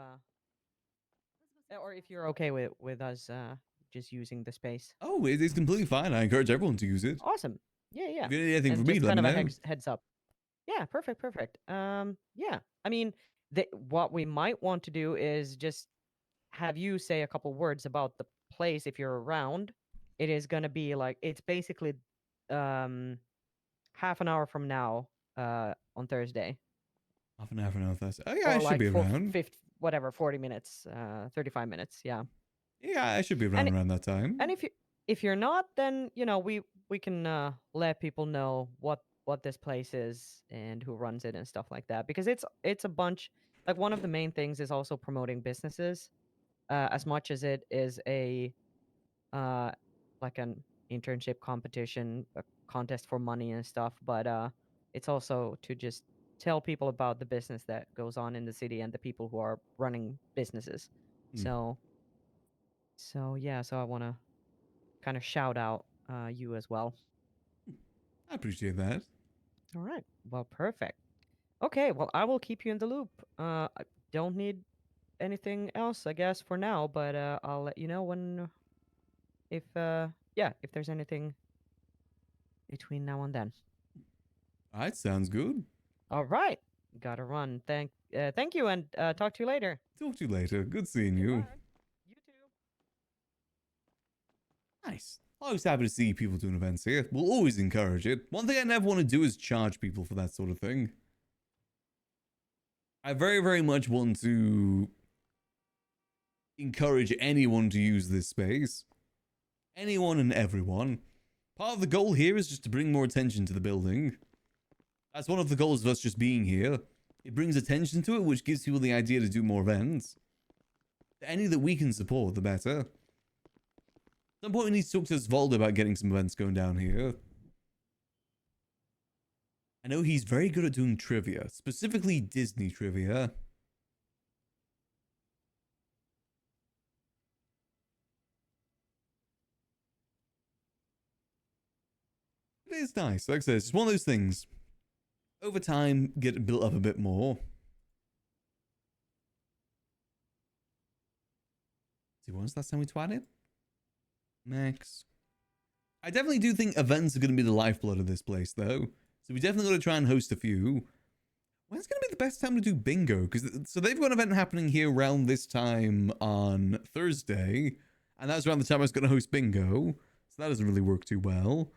or if you're okay with us just using the space. Oh, it is completely fine. I encourage everyone to use it. Awesome. Yeah. If you need anything And from me, just let kind me of a know. heads up. Yeah, perfect. Yeah. I mean, what we might want to do is just have you say a couple words about the place if you're around. It is gonna be like, it's basically half an hour from now on Thursday. Half an hour from now, Thursday. Oh, yeah, I Or should like be around. 40 minutes, 35 minutes, yeah. Yeah, I should be around around that time. And if you're not, then you know, we can let people know what this place is and who runs it and stuff like that, because it's a bunch, like one of the main things is also promoting businesses, as much as it is a like an internship competition, a contest for money and stuff, but it's also to just tell people about the business that goes on in the city and the people who are running businesses. So yeah, so I want to kind of shout out you as well. I appreciate that. All right. Well, perfect. Okay, well, I will keep you in the loop. I don't need anything else, I guess, for now, but I'll let you know when, if there's anything between now and then. All right, sounds good. All right. Gotta run. Thank you, and talk to you later. Talk to you later. Good seeing you. You too. Nice. Always happy to see people doing events here. We'll always encourage it. One thing I never want to do is charge people for that sort of thing. I very, very much want to encourage anyone to use this space. Anyone and everyone. Part of the goal here is just to bring more attention to the building. That's one of the goals of us just being here. It brings attention to it, which gives people the idea to do more events. Any that we can support, the better. At some point we need to talk to Osvaldo about getting some events going down here. I know he's very good at doing trivia, specifically Disney trivia. It is nice. Like I said, it's just one of those things. Over time, get it built up a bit more. See, when was the last time we twatted? Max. I definitely do think events are going to be the lifeblood of this place, though. So we definitely got to try and host a few. When's going to be the best time to do bingo? Because so they've got an event happening here around this time on Thursday. And that's around the time I was going to host bingo. So that doesn't really work too well.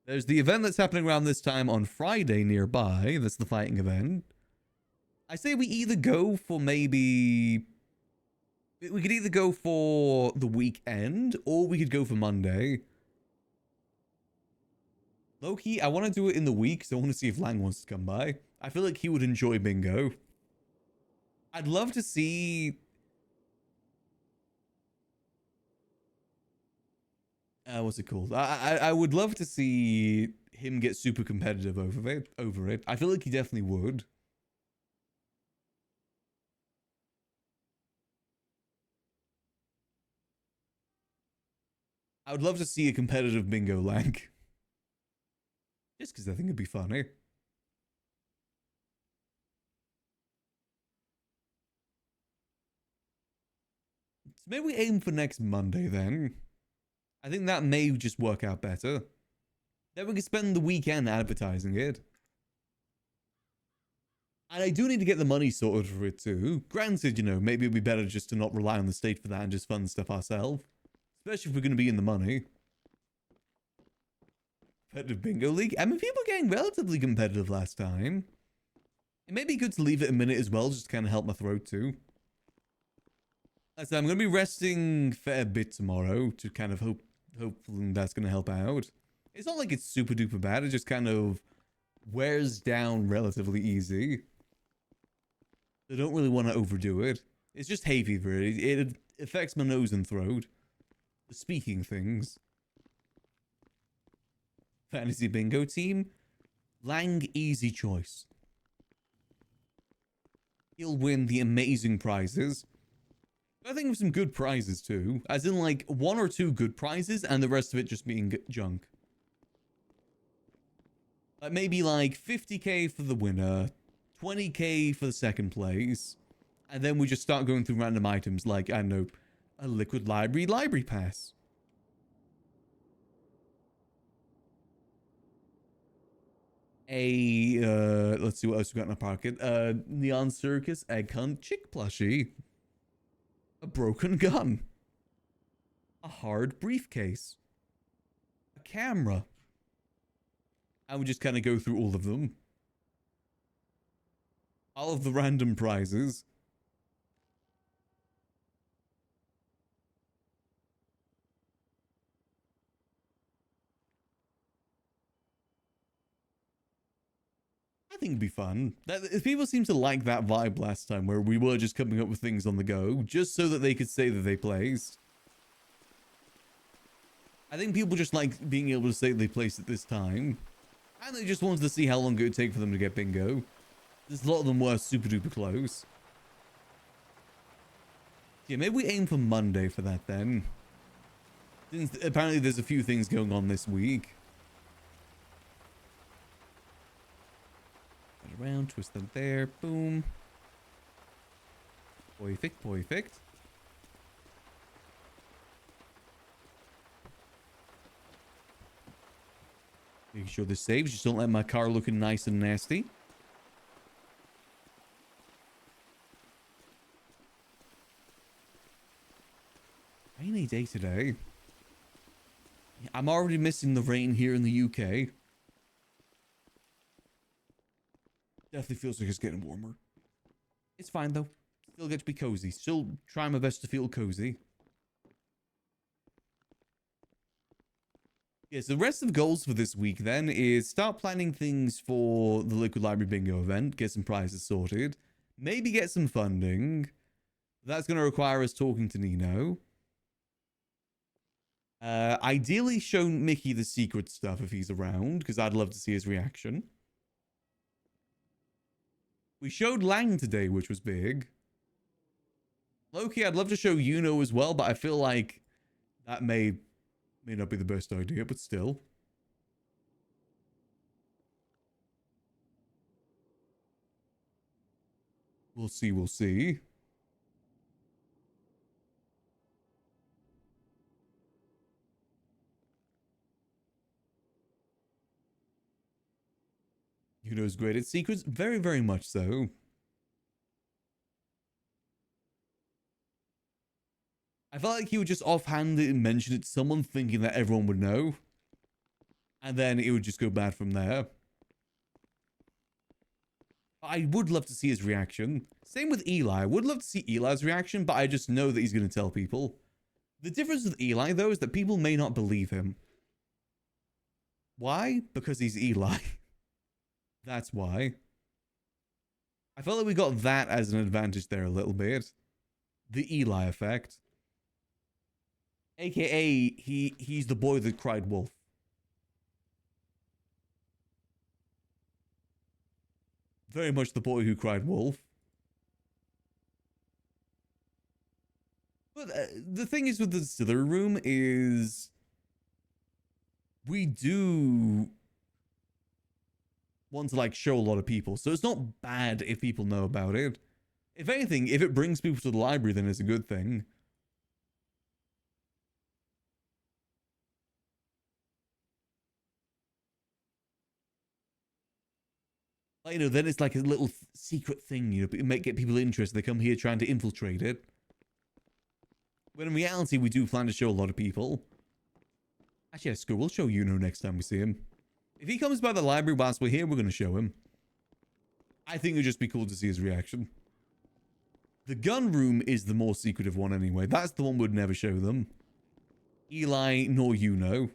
There's the event that's happening around this time on Friday nearby. That's the fighting event. I say we either go for maybe... We could either go for the weekend, or we could go for Monday. Low-key, I want to do it in the week, so I want to see if Lang wants to come by. I feel like he would enjoy bingo. I'd love to see... what's it called? I would love to see him get super competitive over it. I feel like he definitely would. I would love to see a competitive bingo Lang. Just because I think it'd be funny. So maybe we aim for next Monday then. I think that may just work out better. Then we can spend the weekend advertising it. And I do need to get the money sorted for it too. Granted, you know, maybe it'd be better just to not rely on the state for that and just fund stuff ourselves. Especially if we're going to be in the money. Competitive bingo league? I mean, people were getting relatively competitive last time. It may be good to leave it a minute as well, just to kind of help my throat too. Like I said, I'm going to be resting a fair bit tomorrow to kind of hopefully that's going to help out. It's not like it's super duper bad, it just kind of wears down relatively easy. I don't really want to overdo it. It's just hay fever. It affects my nose and throat. The speaking things. Fantasy bingo team. Lang, easy choice. He'll win the amazing prizes. I think of some good prizes too. As in like 1 or 2 good prizes and the rest of it just being junk. Like maybe like 50k for the winner. 20k for the second place. And then we just start going through random items like, I don't know, a liquid library pass. Let's see what else we got in our pocket. Neon Circus, Egg Hunt, Chick Plushie. A broken gun. A hard briefcase. A camera. And we just kind of go through all of them. All of the random prizes. I think it'd be fun. People seem to like that vibe last time where we were just coming up with things on the go just so that they could say that they placed. I think people just like being able to say they placed at this time. And they just wanted to see how long it would take for them to get bingo. There's a lot of them were super duper close. Yeah, maybe we aim for Monday for that then. Since apparently there's a few things going on this week. Around, twist them there, boom. Perfect, perfect. Making sure this saves, just don't let my car looking nice and nasty. Rainy day today. I'm already missing the rain here in the UK. Definitely feels like it's getting warmer. It's fine, though. Still get to be cozy. Still try my best to feel cozy. Yes, the rest of the goals for this week, then, is start planning things for the Liquid Library Bingo event. Get some prizes sorted. Maybe get some funding. That's going to require us talking to Nino. Ideally show Mickey the secret stuff if he's around, because I'd love to see his reaction. We showed Lang today, which was big. Loki, I'd love to show Yuno as well, but I feel like that may not be the best idea, but still. We'll see, we'll see. Yuno's great at secrets, very, very much so. I felt like he would just offhand it and mention it to someone thinking that everyone would know. And then it would just go bad from there. I would love to see his reaction. Same with Eli. I would love to see Eli's reaction, but I just know that he's going to tell people. The difference with Eli, though, is that people may not believe him. Why? Because he's Eli. That's why. I felt like we got that as an advantage there a little bit. The Eli effect. AKA, he's the boy that cried wolf. Very much the boy who cried wolf. But the thing is with the distillery room is we do want to like show a lot of people. So it's not bad if people know about it. If anything, if it brings people to the library, then it's a good thing. Like, you know, then it's like a little secret thing, you know, it might get people interested. They come here trying to infiltrate it. When in reality, we do plan to show a lot of people. Actually, yeah, we'll show Yuno next time we see him. If he comes by the library whilst we're here, we're going to show him. I think it would just be cool to see his reaction. The gun room is the more secretive one anyway. That's the one we'd never show them. Eli nor Yuno.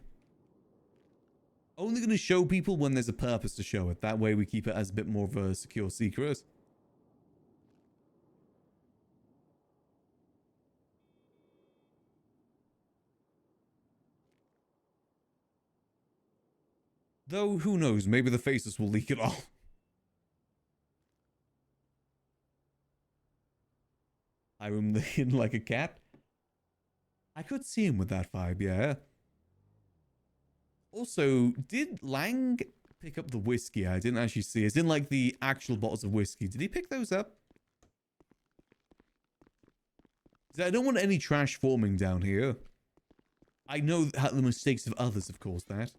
Only going to show people when there's a purpose to show it. That way we keep it as a bit more of a secure secret. Though, who knows? Maybe the faces will leak it all. I room in like a cat. I could see him with that vibe, yeah. Also, did Lang pick up the whiskey? I didn't actually see. It's in like the actual bottles of whiskey. Did he pick those up? I don't want any trash forming down here. I know the mistakes of others have caused that.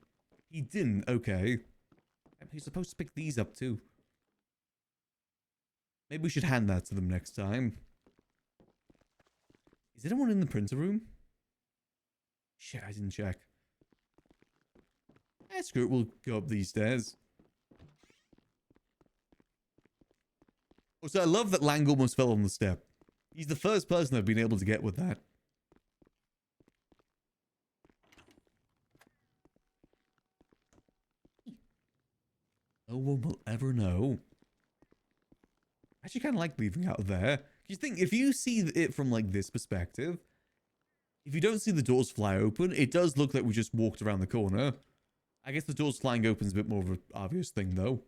He didn't, okay. He's supposed to pick these up too. Maybe we should hand that to them next time. Is anyone in the printer room? Shit, I didn't check. Eh, screw it, we'll go up these stairs. Also, I love that Lang almost fell on the step. He's the first person I've been able to get with that. No one will ever know. I actually kind of like leaving out there. You think, if you see it from like this perspective, if you don't see the doors fly open, it does look like we just walked around the corner. I guess the doors flying open is a bit more of an obvious thing though.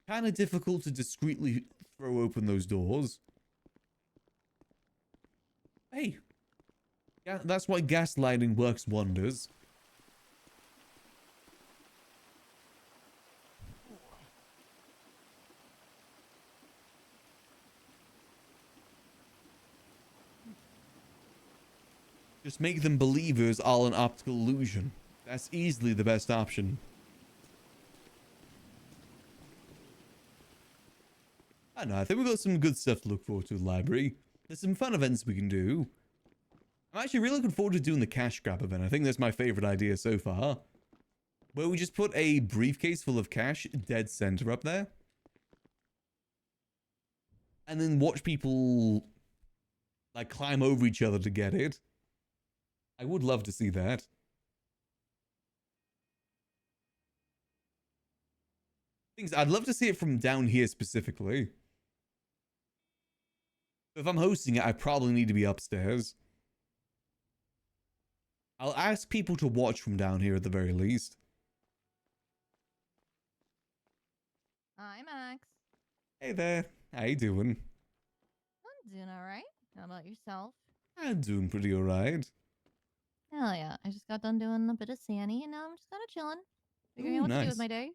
Kind of difficult to discreetly throw open those doors. Hey, yeah, that's why gaslighting works wonders. Just make them believe it was all an optical illusion. That's easily the best option. I don't know, I think we've got some good stuff to look forward to in the library. There's some fun events we can do. I'm actually really looking forward to doing the cash grab event. I think that's my favorite idea so far. Where we just put a briefcase full of cash dead center up there. and then watch people like climb over each other to get it. I would love to see that. I'd love to see it from down here specifically. If I'm hosting it, I probably need to be upstairs. I'll ask people to watch from down here at the very least. Hi, Max. Hey there, how you doing? I'm doing all right. How about yourself? I'm doing pretty alright. Hell yeah. I just got done doing a bit of Sandy, and now I'm just kind of chilling, figuring Ooh, out what to do nice. with my day.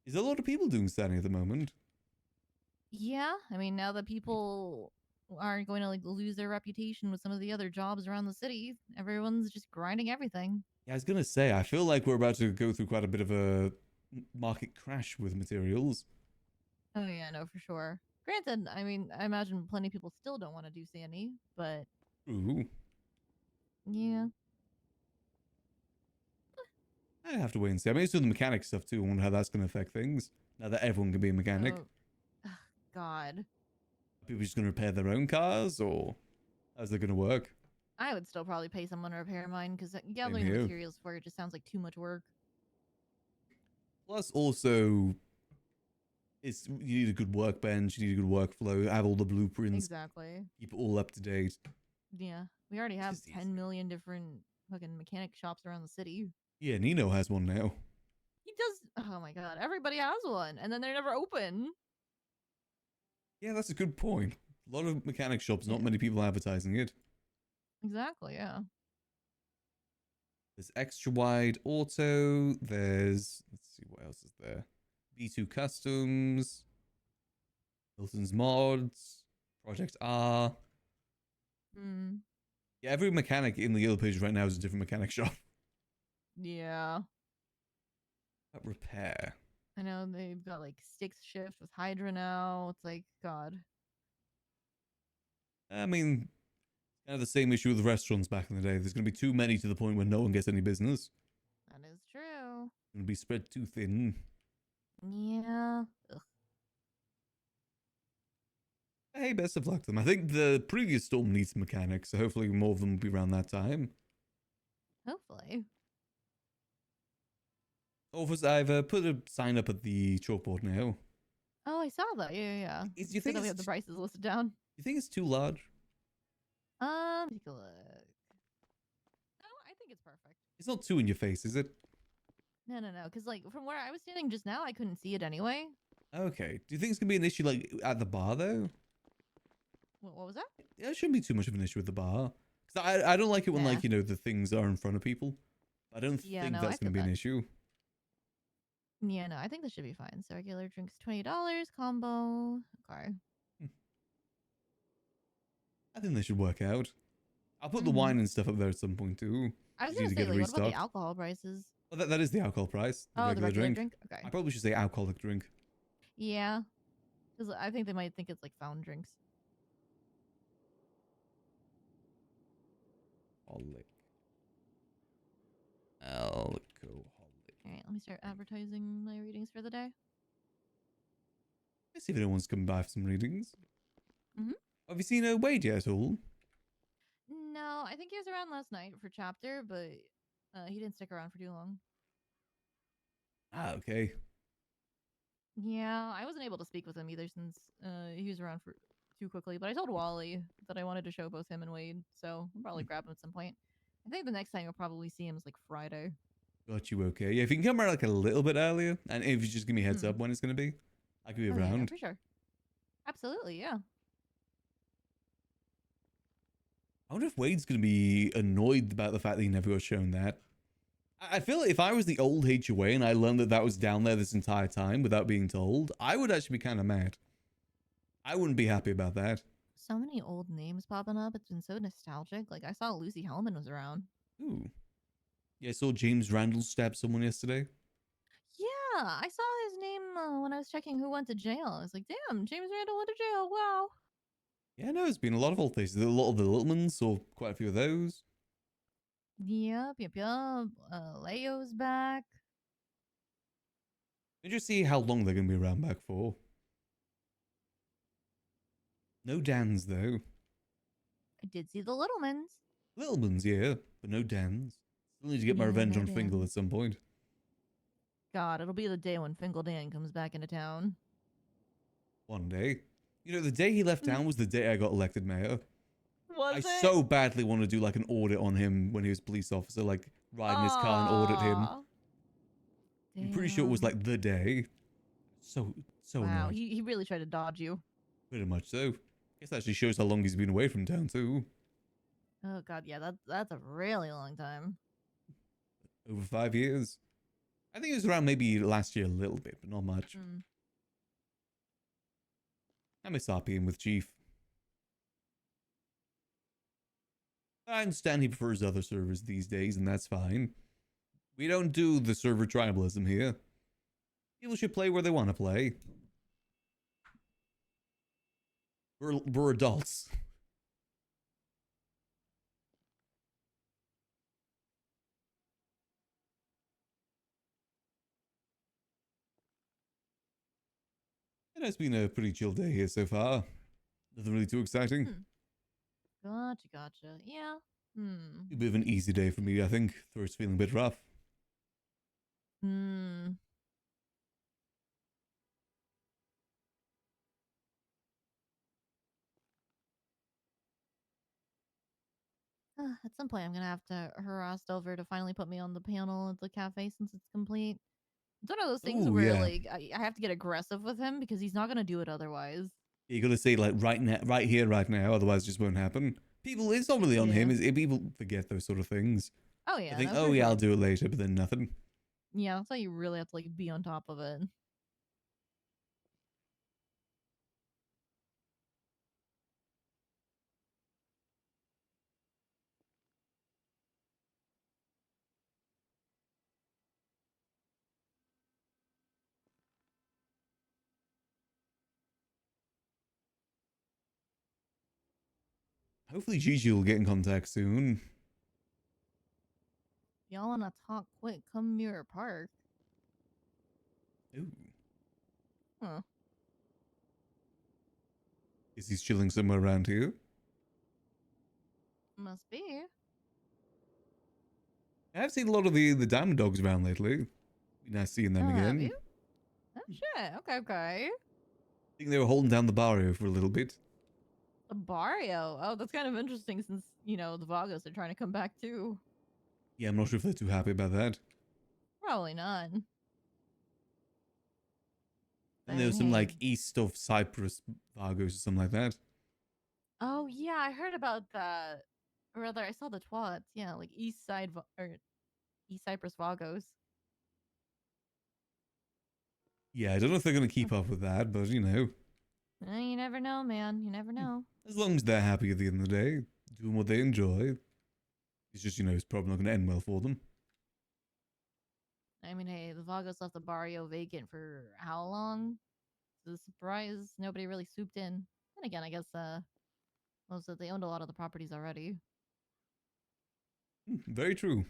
Is there a lot of people doing Stanny at the moment? Yeah, I mean, now that people aren't going to like lose their reputation with some of the other jobs around the city, everyone's just grinding everything. Yeah, I was gonna say, I feel like we're about to go through quite a bit of a market crash with materials. Oh yeah, no, for sure. Granted, I mean, I imagine plenty of people still don't want to do Sandy, but Ooh, yeah. I have to wait and see. I mean, it's doing the mechanic stuff too. I wonder how that's gonna affect things. Now that everyone can be a mechanic. Oh, God. Are people just gonna repair their own cars, or how's that gonna work? I would still probably pay someone to repair mine because gathering here. materials for it just sounds like too much work. Plus, also, you need a good workbench, you need a good workflow, have all the blueprints, Exactly. keep it all up to date. Yeah, we already have 10 million different fucking mechanic shops around the city. Yeah, Nino has one now. He does. Oh my God, everybody has one, and then they're never open. Yeah, that's a good point. A lot of mechanic shops, not many people advertising it. Exactly. Yeah. There's extra wide auto. There's, let's see, what else is there? B2 Customs, Milton's Mods, Project R. Hmm. Yeah, every mechanic in the Yellow Page right now is a different mechanic shop. Yeah. Repair. I know they've got like stick shift with Hydra now. It's like God. I mean, kind of the same issue with restaurants back in the day. There's going to be too many to the point where no one gets any business. That is true. It's going to be spread too thin. Yeah. Ugh. Hey, best of luck to them. I think the previous storm needs mechanics, so hopefully more of them will be around that time. Hopefully. Office, I've put a sign up at the chalkboard now. Oh, I saw that. Yeah. Do you So think that we have the prices listed down? You think it's too large? Take a look. No, I think it's perfect. It's not too in your face, is it? No. Because like from where I was standing just now, I couldn't see it anyway. Okay. Do you think it's gonna be an issue like at the bar though? What was that? Yeah, it shouldn't be too much of an issue with the bar. Because I don't like it when Nah. like, you know, the things are in front of people. I don't Yeah, think no, that's I gonna feel be an that. issue. Yeah, no, I think this should be fine. So regular drinks $20, combo. Okay. I think they should work out. I'll put the Mhm. wine and stuff up there at some point too. I was Just need gonna to say, get it like, what about the restocked. alcohol prices? Well, that is the alcohol price. The Oh, the regular regular drink. drink? Okay. I probably should say alcoholic drink. Yeah, because I think they might think it's like fountain drinks. Alcoholic. All right, let me start advertising my readings for the day. Let's see if anyone's coming by for some readings. Mhm. Have you seen Wade yet at all? No, I think he was around last night for chapter, but he didn't stick around for too long. Ah, okay. Yeah, I wasn't able to speak with him either since he was around for too quickly. But I told Wally that I wanted to show both him and Wade, so I'll probably grab him at some point. I think the next time you'll probably see him is like Friday. Got you, okay. Yeah, if you can come around like a little bit earlier, and if you just give me a heads up when it's going to be, I could be Oh, yeah, no, around. for sure. Absolutely, yeah. I wonder if Wade's going to be annoyed about the fact that he never got shown that. I feel like if I was the old HOA and I learned that that was down there this entire time without being told, I would actually be kind of mad. I wouldn't be happy about that. So many old names popping up. It's been so nostalgic. Like I saw Lucy Hellman was around. Ooh. Yeah, I saw James Randall stab someone yesterday. Yeah, I saw his name when I was checking who went to jail. I was like, damn, James Randall went to jail. Wow. Yeah, no, it's been a lot of old faces. A lot of the Littlemans, saw quite a few of those. Yep. Leo's back. Did you see how long they're going to be around back for? No Dans, though. I did see the little ones. Little ones, yeah, but no Dans. Still need to get my Yeah, revenge no on Fingal Dan. at some point. God, it'll be the day when Fingal Dan comes back into town. One day. You know, the day he left town was the day I got elected mayor. Was I it? so badly want to do like an audit on him when he was a police officer, like ride in his car and audit him. Aw. I'm pretty sure it was Damn. like the day. So Wow, annoyed. he really tried to dodge you. Pretty much so. Guess that actually shows how long he's been away from town too. Oh god, yeah, that's a really long time. Over 5 years. I think it was around maybe last year a little bit, but not much. Mm. I miss RPing with Chief. I understand he prefers other servers these days, and that's fine. We don't do the server tribalism here. People should play where they want to play. We're adults. It has been a pretty chill day here so far. Nothing really too exciting. Gotcha. Yeah. A bit of an easy day for me, I think. Throat's feeling a bit rough. At some point, I'm gonna have to harass Delver to finally put me on the panel at the cafe since it's complete. It's one of those things Ooh, where yeah. like I have to get aggressive with him because he's not gonna do it otherwise. You gotta say like right now, right here, right now, otherwise it just won't happen. People, it's not really on him. People forget those sort of things. Oh yeah. I think, no, oh for yeah, sure. I'll do it later, but then nothing. Yeah, that's why you really have to like be on top of it. Hopefully Gigi will get in contact soon. Y'all wanna talk quick? Come Mirror Park. Ooh. Huh. Is he chilling somewhere around here? Must be. I've seen a lot of the Diamond Dogs around lately. Be nice seeing them Oh, have again. you? Oh shit. Okay. I think they were holding down the barrio for a little bit. The barrio. Oh, that's kind of interesting since, you know, the Vagos are trying to come back too. Yeah, I'm not sure if they're too happy about that. Probably not. And there was some like east of Cyprus Vargos or something like that. Oh yeah, I heard about that. Or rather, I saw the twats. Yeah, like East Side or East Cyprus Vagos. Yeah, I don't know if they're gonna keep up with that, but you know, You never know, man. You never know. as long as they're happy at the end of the day, doing what they enjoy, it's just, you know, it's probably not gonna end well for them. I mean, hey, the Vagos left the barrio vacant for how long? It's a surprise nobody really swooped in. And again, I guess most of they owned a lot of the properties already. Very true.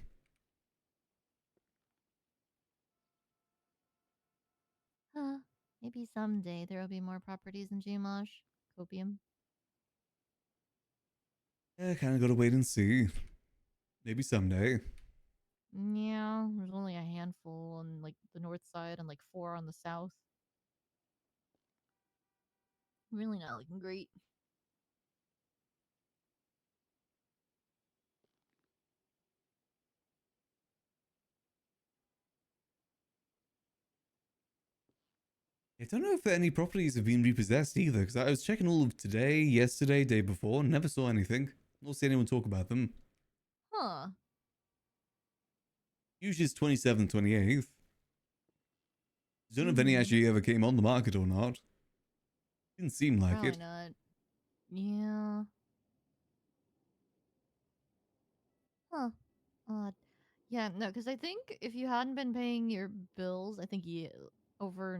Maybe someday there will be more properties in Gmosh. Copium. Yeah, kind of gotta wait and see. Maybe someday. Yeah, there's only a handful on like the north side and like 4 on the south. Really not looking great. I don't know if any properties have been repossessed either, because I was checking all of today, yesterday, day before, and never saw anything. Nor see anyone talk about them. Huh. Usually it's 27th, 28th. Don't know if any actually ever came on the market or not. Didn't seem like Probably it. not. Yeah. Huh. Odd. Yeah, no, because I think if you hadn't been paying your bills, I think over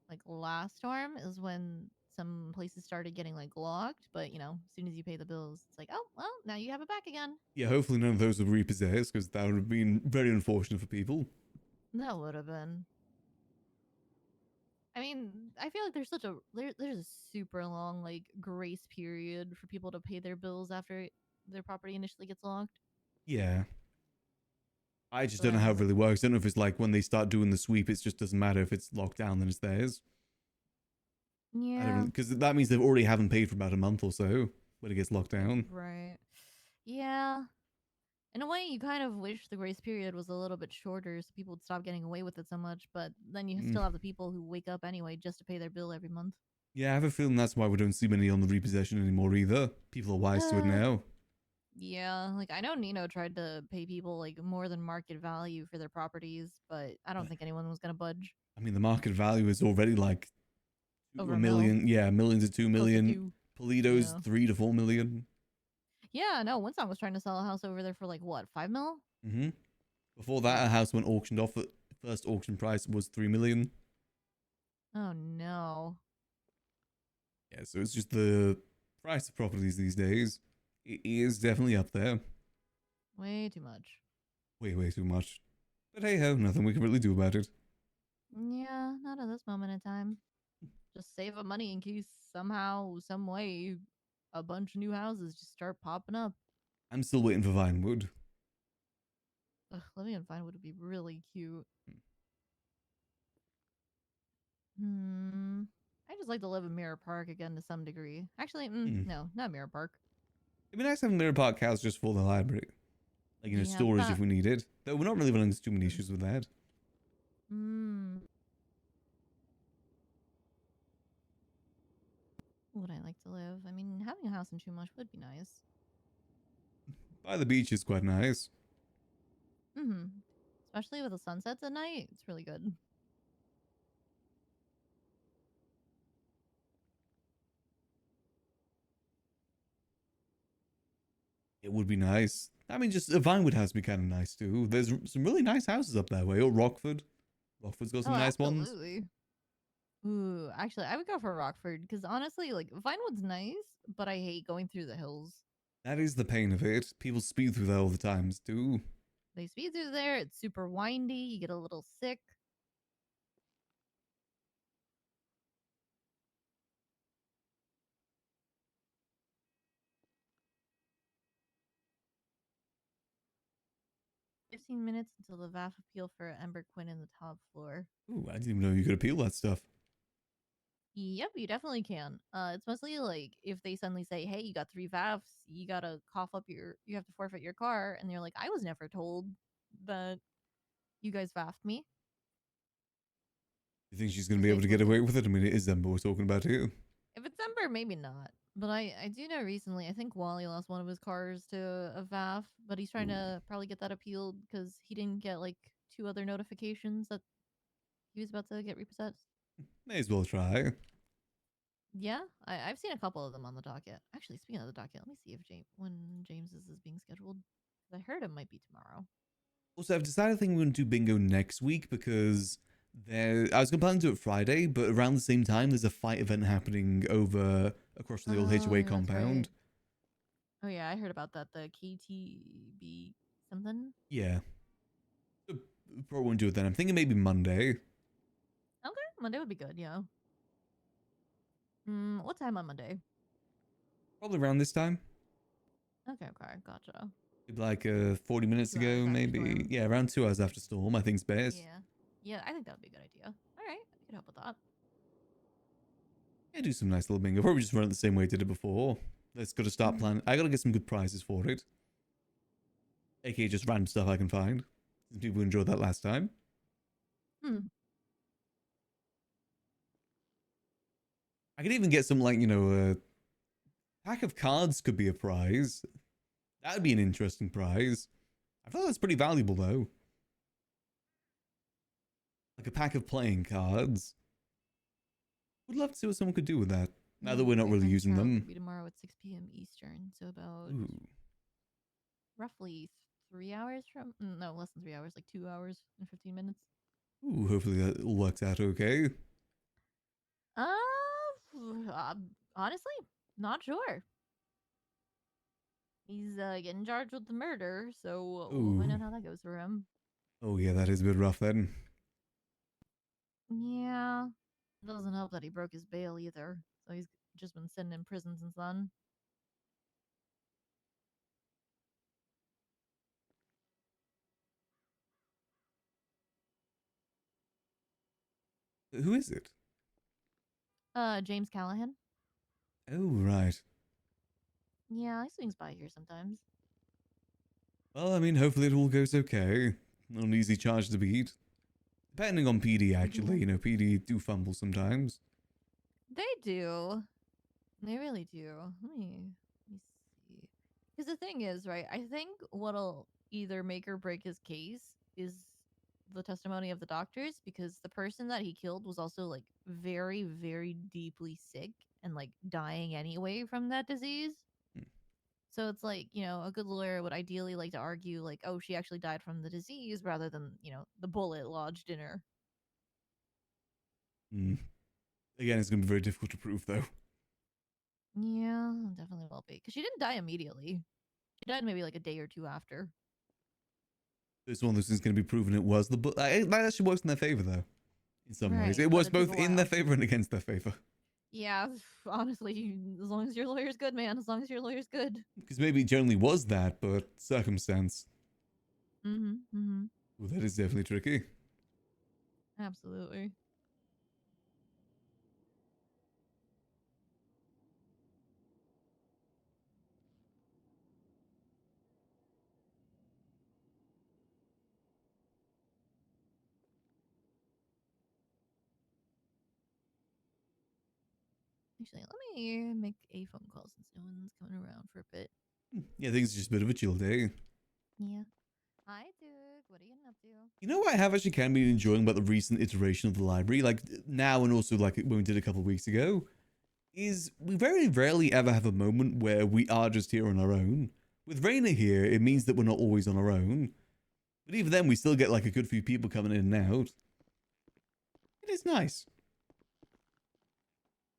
like last storm is when some places started getting like locked. But you know, as soon as you pay the bills, it's like, oh well, now you have it back again. Yeah, hopefully none of those were repossessed, because that would have been very unfortunate for people. That would have been. I mean, I feel like there's a super long like grace period for people to pay their bills after their property initially gets locked. Yeah. I just So don't know then, how it like, really works. I don't know if it's like when they start doing the sweep, it just doesn't matter if it's locked down, then it's theirs. I don't yeah, because that means they've already haven't paid for about a month or so when it gets locked down. right. Yeah. In a way, you kind of wish the grace period was a little bit shorter so people would stop getting away with it so much, but then you Mm. still have the people who wake up anyway just to pay their bill every month. Yeah, I have a feeling that's why we don't see many on the repossession anymore either. People are wise to it now. Yeah, like I know Nino tried to pay people like more than market value for their properties, but I don't think anyone was gonna budge. I mean, the market value is already like Over a a mil. million. Yeah, a million to 2 Close to million. two. Polito's Yeah. 3 to 4 million. Yeah, no, one song was trying to sell a house over there for like what, 5 mil? Mm-hmm. Before that, a house went auctioned off at first auction price was 3 million. Oh no. Yeah, so it's just the price of properties these days. It is definitely up there. Way too much. Way too much. But hey ho, nothing we can really do about it. Yeah, not at this moment in time. Just save up money in case somehow, some way, a bunch of new houses just start popping up. I'm still waiting for Vinewood. Ugh, living in Vinewood would be really cute. I just like to live in Mirror Park again to some degree. Actually, no, not Mirror Park. It'd be nice having Mirror Park house just for the library. Like, Yeah, storage that- if we need it. Though we're not really running into too many issues with that. Would I like to live? I mean, having a house in Chumash would be nice. By the beach is quite nice. Especially with the sunsets at night. It's really good. It would be nice. I mean, just a Vinewood house would be kind of nice too. There's some really nice houses up that way. Or Rockford. Rockford's got some nice ones. Absolutely. Ooh, actually, I would go for Rockford because honestly, like Vinewood's nice, but I hate going through the hills. That is the pain of it. People speed through there all the times too. They speed through there. It's super windy. You get a little sick. $15 until the VAF appeal for Ember Quinn in the top floor. Ooh, I didn't even know you could appeal that stuff. Yep, you definitely can. It's mostly like if they suddenly say, "Hey, you got 3 VAFs, you gotta you have to forfeit your car," and you're like, "I was never told that you guys VAF'd me." You think she's going to be able to get away with it? I mean, it is Ember we're talking about here. If it's Ember, maybe not. But I do know recently, I think Wally lost one of his cars to a VAF, but he's trying to probably get that appealed because he didn't get like 2 other notifications that he was about to get repossessed. May as well try. Yeah, I've seen a couple of them on the docket. Actually, speaking of the docket, let me see if when James's is being scheduled. 'Cause I heard it might be tomorrow. Also, I've decided I think we're going to do bingo next week because I was going to plan to do it Friday, but around the same time, there's a fight event happening across the old HOA that's compound. Oh yeah, I heard about that. The KTB something. Yeah. So, probably won't do it then. I'm thinking maybe Monday. Okay, Monday would be good. Yeah. What time on Monday? Probably around this time. Okay, gotcha. Maybe like 40 minutes 2 ago, hours after maybe. Storm. Yeah, around 2 hours after Storm, I think's best. Yeah, I think that would be a good idea. All right, I could help with that. Yeah, do some nice little bingo. Probably just run it the same way I did it before. Let's got to start planning. I got to get some good prizes for it. AKA just random stuff I can find. Since people enjoyed that last time. I could even get some, like, a pack of cards could be a prize. That would be an interesting prize. I feel that's pretty valuable, though. Like a pack of playing cards. Would love to see what someone could do with that. Now that we're not really using them. Be tomorrow at 6 p.m. Eastern, so about Ooh. roughly 3 hours from. No, less than 3 hours, like 2 hours and 15 minutes. Ooh, hopefully that all works out okay. Honestly, not sure. He's getting charged with the murder, so we'll find out how that goes for him. Oh yeah, that is a bit rough then. Yeah. It doesn't help that he broke his bail either, so he's just been sitting in prison since then. Who is it? James Callahan. Oh, right. Yeah, he swings by here sometimes. Well, I mean, hopefully it all goes okay. Not an easy charge to beat. Depending on PD, actually. You know, PD do fumble sometimes. They do. They really do. Let me see. Because the thing is, right, I think what'll either make or break his case is the testimony of the doctors, because the person that he killed was also like very, very deeply sick and like dying anyway from that disease. So it's like, you know, a good lawyer would ideally like to argue like, oh, she actually died from the disease rather than, you know, the bullet lodged in her. Hmm. Again, it's going to be very difficult to prove, though. Yeah, definitely will be. Because she didn't die immediately. She died maybe like a day or two after. This one, this is going to be proven it was the bullet. That actually works in their favor, though. In some ways. Right, It but was if both people in are their favor and against their favor. Yeah, honestly, as long as your lawyer's good, man. As long as your lawyer's good. Because maybe it generally was that, but circumstance. Mm-hmm. Mm-hmm. Well, that is definitely tricky. Absolutely. Actually, let me make a phone call since no one's coming around for a bit. Yeah, I think it's just a bit of a chill day. Yeah. Hi, Duke. What are you getting up to? You know what I have actually kind of been enjoying about the recent iteration of the library, like now and also like when we did a couple of weeks ago, is we very rarely ever have a moment where we are just here on our own. With Raina here, it means that we're not always on our own. But even then, we still get like a good few people coming in and out. It is nice.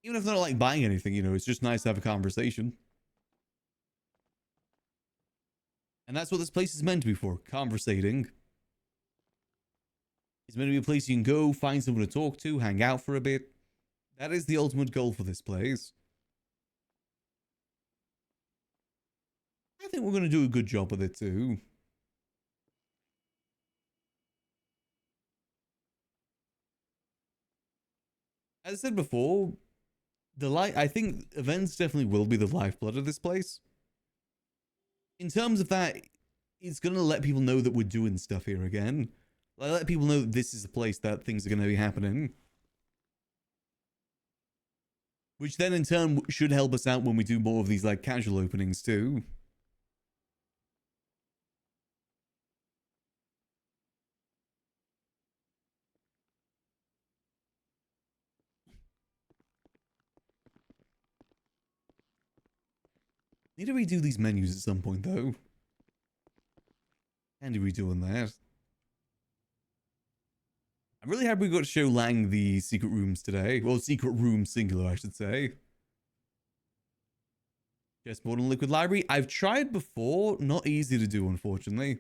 Even if they're not like buying anything, you know, it's just nice to have a conversation. And that's what this place is meant to be for, conversating. It's meant to be a place you can go, find someone to talk to, hang out for a bit. That is the ultimate goal for this place. I think we're going to do a good job with it too. As I said before, I think events definitely will be the lifeblood of this place. In terms of that, it's going to let people know that we're doing stuff here again. Let people know that this is a place that things are going to be happening. Which then in turn should help us out when we do more of these like casual openings too. Need to redo these menus at some point though. Can't be redoing that. I'm really happy we got to show Lang the secret rooms today. Well, secret room singular, I should say. Chessboard and liquid library. I've tried before. Not easy to do, unfortunately.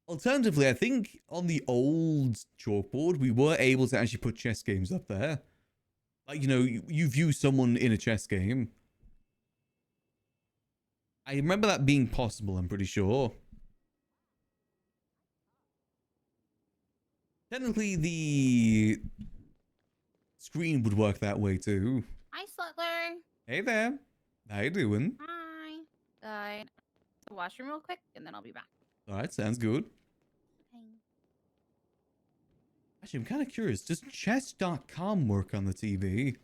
Alternatively, I think on the old chalkboard, we were able to actually put chess games up there. Like, you know, you view someone in a chess game. I remember that being possible, I'm pretty sure. Technically, the screen would work that way too. Hi, Slutler. Hey there. How you doing? Hi. The washroom real quick, and then I'll be back. Alright, sounds good. Actually, I'm kind of curious. Does chess.com work on the TV?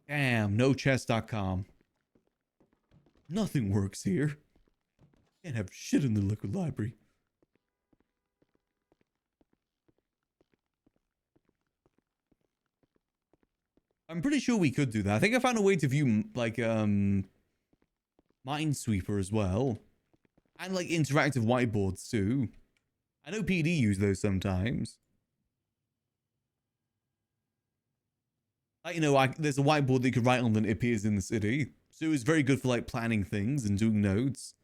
Damn, no chess.com. Nothing works here. Can't have shit in the liquid library. I'm pretty sure we could do that. I think I found a way to view like Minesweeper as well. And like interactive whiteboards too. I know PD use those sometimes. Like, you know, there's a whiteboard that you could write on that appears in the city. So it's very good for like planning things and doing notes.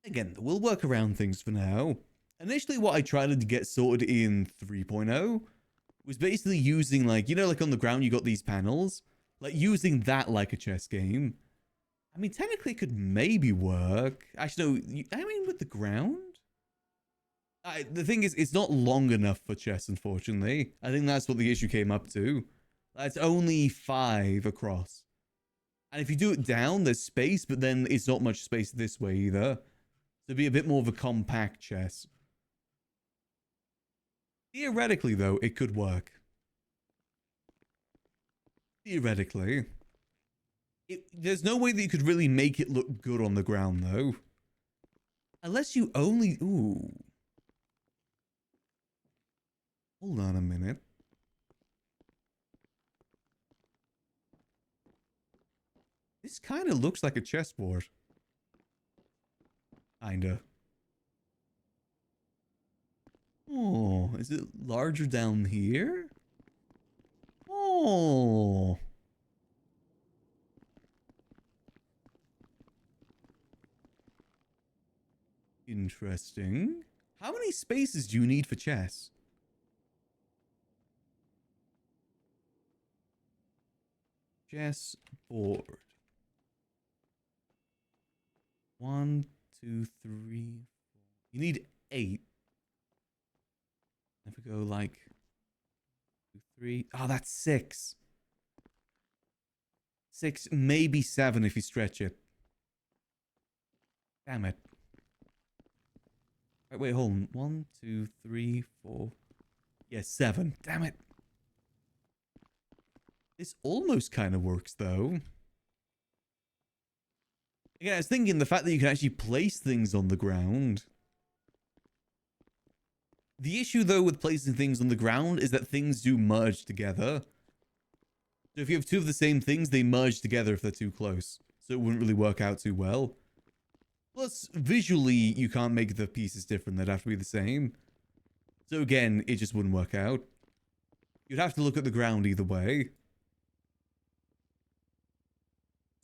Again, we'll work around things for now. Initially, what I tried to get sorted in 3.0 was basically using, like, you know, like on the ground, you got these panels. Like, using that like a chess game. I mean, technically, it could maybe work. Actually, no, I mean, with the ground? The thing is, it's not long enough for chess, unfortunately. I think that's what the issue came up to. That's only 5 across. And if you do it down, there's space, but then it's not much space this way either. So it'd be a bit more of a compact chess. Theoretically, though, it could work. Theoretically. There's no way that you could really make it look good on the ground, though. Unless you only... Ooh. Hold on a minute. This kind of looks like a chessboard. Kinda. Oh, is it larger down here? Oh. Interesting. How many spaces do you need for chess? Chess board. 1, 2, 3, 4. You need 8. If we go like 2, 3. Oh, that's 6. 6, maybe 7 if you stretch it. Damn it. Wait, hold on. 1, 2, 3, 4. Yeah, 7. Damn it. This almost kind of works, though. Again, I was thinking the fact that you can actually place things on the ground. The issue, though, with placing things on the ground is that things do merge together. So if you have 2 of the same things, they merge together if they're too close. So it wouldn't really work out too well. Plus, visually, you can't make the pieces different. They'd have to be the same. So again, it just wouldn't work out. You'd have to look at the ground either way.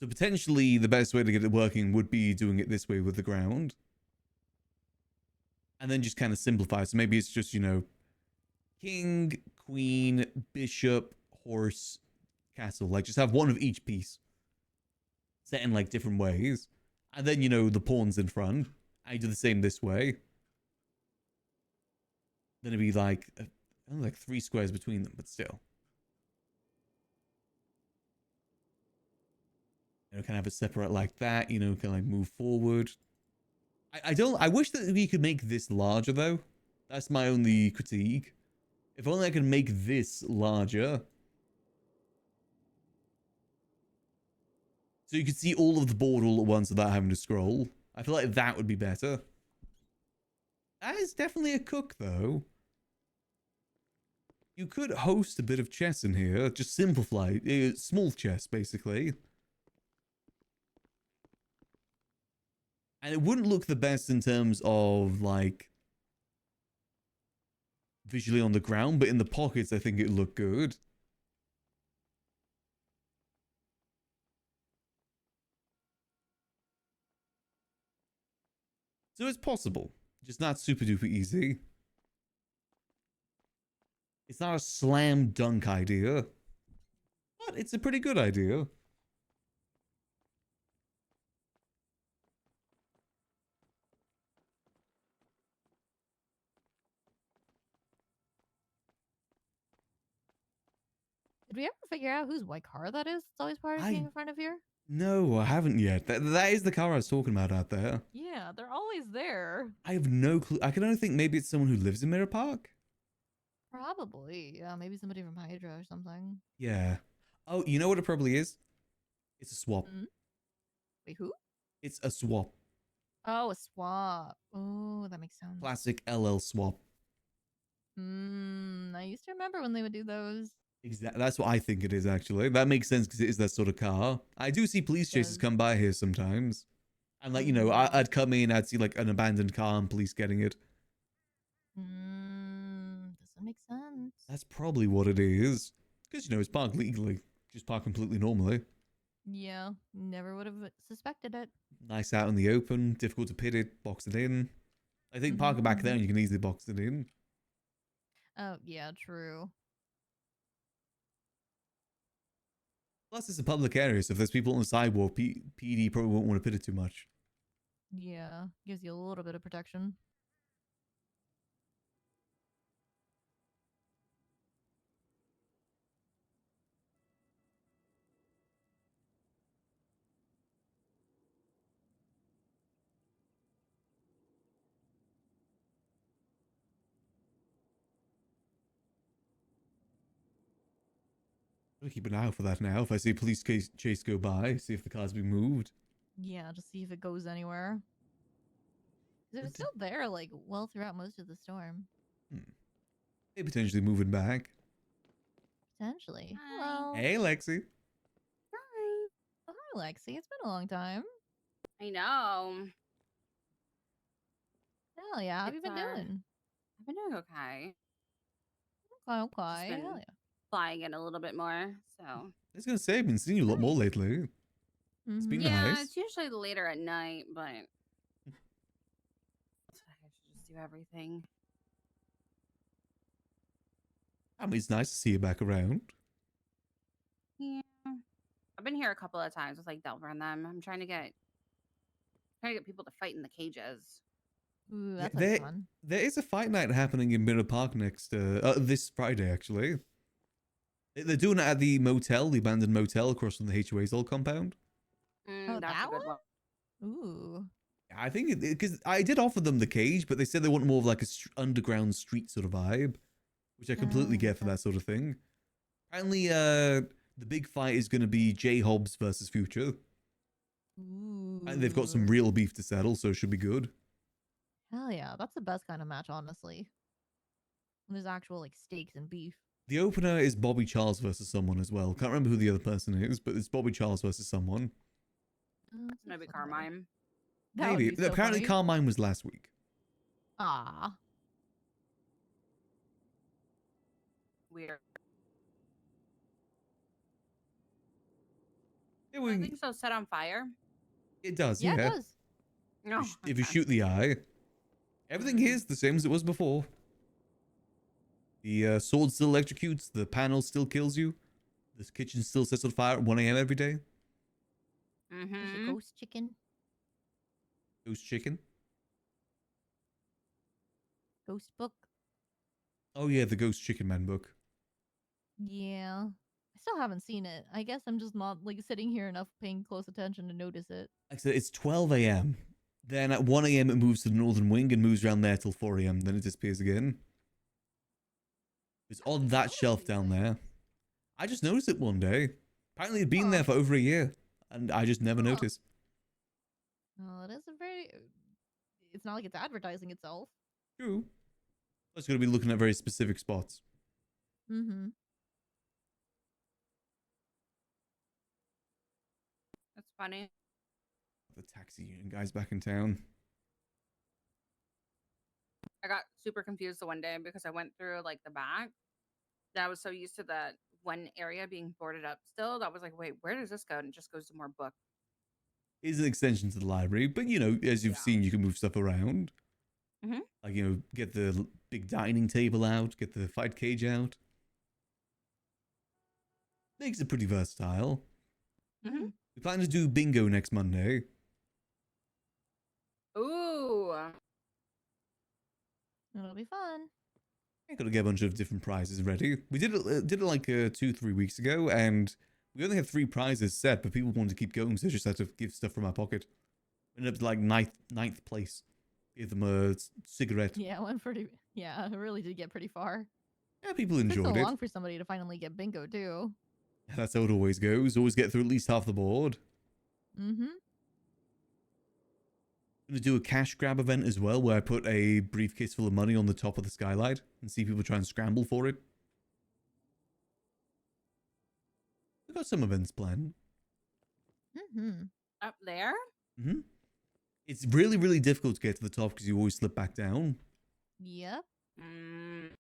So potentially, the best way to get it working would be doing it this way with the ground. And then just kind of simplify. So maybe it's just, you know, king, queen, bishop, horse, castle. Like, just have one of each piece. Set in, like, different ways. And then, you know, the pawns in front. I do the same this way. Then it'd be like, only like 3 squares between them, but still. You know, kind of have it separate like that, you know, kind of like move forward. I wish that we could make this larger, though. That's my only critique. If only I could make this larger. So you could see all of the board all at once without having to scroll. I feel like that would be better. That is definitely a cook, though. You could host a bit of chess in here. Just simplify. Small chess, basically. And it wouldn't look the best in terms of, like, visually on the ground, but in the pockets, I think it would look good. So it's possible. Just not super duper easy. It's not a slam dunk idea. But it's a pretty good idea. Did we ever figure out whose white car that is? It's always parking in front of here. No, I haven't yet. That is the car I was talking about out there. Yeah, they're always there. I have no clue. I can only think maybe it's someone who lives in Mirror Park. Probably. Yeah, maybe somebody from Hydra or something. Yeah. Oh, you know what it probably is? It's a swap. Wait, who? It's a swap. Oh, a swap. Oh, that makes sense. Classic LL swap. I used to remember when they would do those. Exactly. That's what I think it is, actually. That makes sense because it is that sort of car. I do see police chases come by here sometimes. And, like, you know, I'd come in, I'd see, like, an abandoned car and police getting it. Doesn't make sense. That's probably what it is. Because, you know, it's parked legally. Just park completely normally. Yeah, never would have suspected it. Nice out in the open, difficult to pit it, box it in. I think park it back there and you can easily box it in. Oh, yeah, true. Plus, it's a public area, so if there's people on the sidewalk, PD probably won't want to pit it too much. Yeah, gives you a little bit of protection. I'm gonna keep an eye out for that now. If I see a police chase go by, see if the car's been moved. Yeah, just see if it goes anywhere. 'Cause it was still there, like, well throughout most of the storm. They potentially moving back. Potentially. Hello. Hey, Lexi. Hi. Oh, hi, Lexi. It's been a long time. I know. Hell yeah. How have you been doing? I've been doing okay. Okay. Just Hell been yeah. flying in a little bit more, so. I was gonna say, I've been seeing you a lot more lately. It's been Yeah, nice. it's usually later at night, but I should just do everything. I mean, it's nice to see you back around. Yeah, I've been here a couple of times with like Delver and them. I'm trying to get people to fight in the cages. Ooh, that's There, fun. there is a fight night happening in Mirror Park next this Friday, actually. They're doing it at the motel, the abandoned motel across from the HOA's old compound. Oh, That's that a good one. Ooh. I think because I did offer them the cage, but they said they want more of like a underground street sort of vibe, which I completely get for that sort of thing. Apparently, the big fight is going to be J Hobbs versus Future. Ooh. And they've got some real beef to settle, so it should be good. Hell yeah. That's the best kind of match, honestly. When there's actual, like, stakes and beef. The opener is Bobby Charles versus someone as well. Can't remember who the other person is, but it's Bobby Charles versus someone. Maybe Carmine. That would Maybe. be so Apparently, funny. Carmine was last week. Ah. Weird. Yeah, we, Everything's so set on fire. it does, Yeah, yeah. it does. No. If you shoot the eye, everything here is the same as it was before. The sword still electrocutes, the panel still kills you, the kitchen still sets on fire at 1 a.m. every day. There's Mm-hmm. a ghost chicken. Ghost chicken. Ghost book. Oh yeah, the Ghost Chicken Man book. Yeah. I still haven't seen it. I guess I'm just not, like, sitting here enough paying close attention to notice it. Like I said, it's 12 a.m. Then at 1 a.m. it moves to the northern wing and moves around there till 4 a.m. Then it disappears again. It's on that shelf down there. I just noticed it one day. Apparently it'd been there for over a year, and I just never noticed. Oh, it is a very... It's not like it's advertising itself. True. It's going to be looking at very specific spots. Mm-hmm. That's funny. The taxi union guy's back in town. I got super confused the one day because I went through like the back. And I was so used to that one area being boarded up still. That I was like, wait, where does this go? And it just goes to more book. It's an extension to the library, but you know, as you've seen, you can move stuff around. Mhm. Like, you know, get the big dining table out, get the fight cage out. Makes it pretty versatile. Mm-hmm. We plan to do bingo next Monday. Ooh. It'll be fun. I gotta get a bunch of different prizes ready. We did it like 2-3 weeks ago, and we only had 3 prizes set, but people wanted to keep going, so we just had to give stuff from our pocket. We ended up like ninth place. Give them a cigarette. Yeah, it went pretty... Yeah, it really did get pretty far. Yeah, people It took enjoyed so it. long for somebody to finally get bingo, too. That's how it always goes. Always get through at least half the board. Mm-hmm. I'm gonna do a cash grab event as well, where I put a briefcase full of money on the top of the skylight and see people try and scramble for it. We've got some events planned. Mm-hmm. Up there? Mm-hmm. It's really, really difficult to get to the top because you always slip back down. Yep. Mm.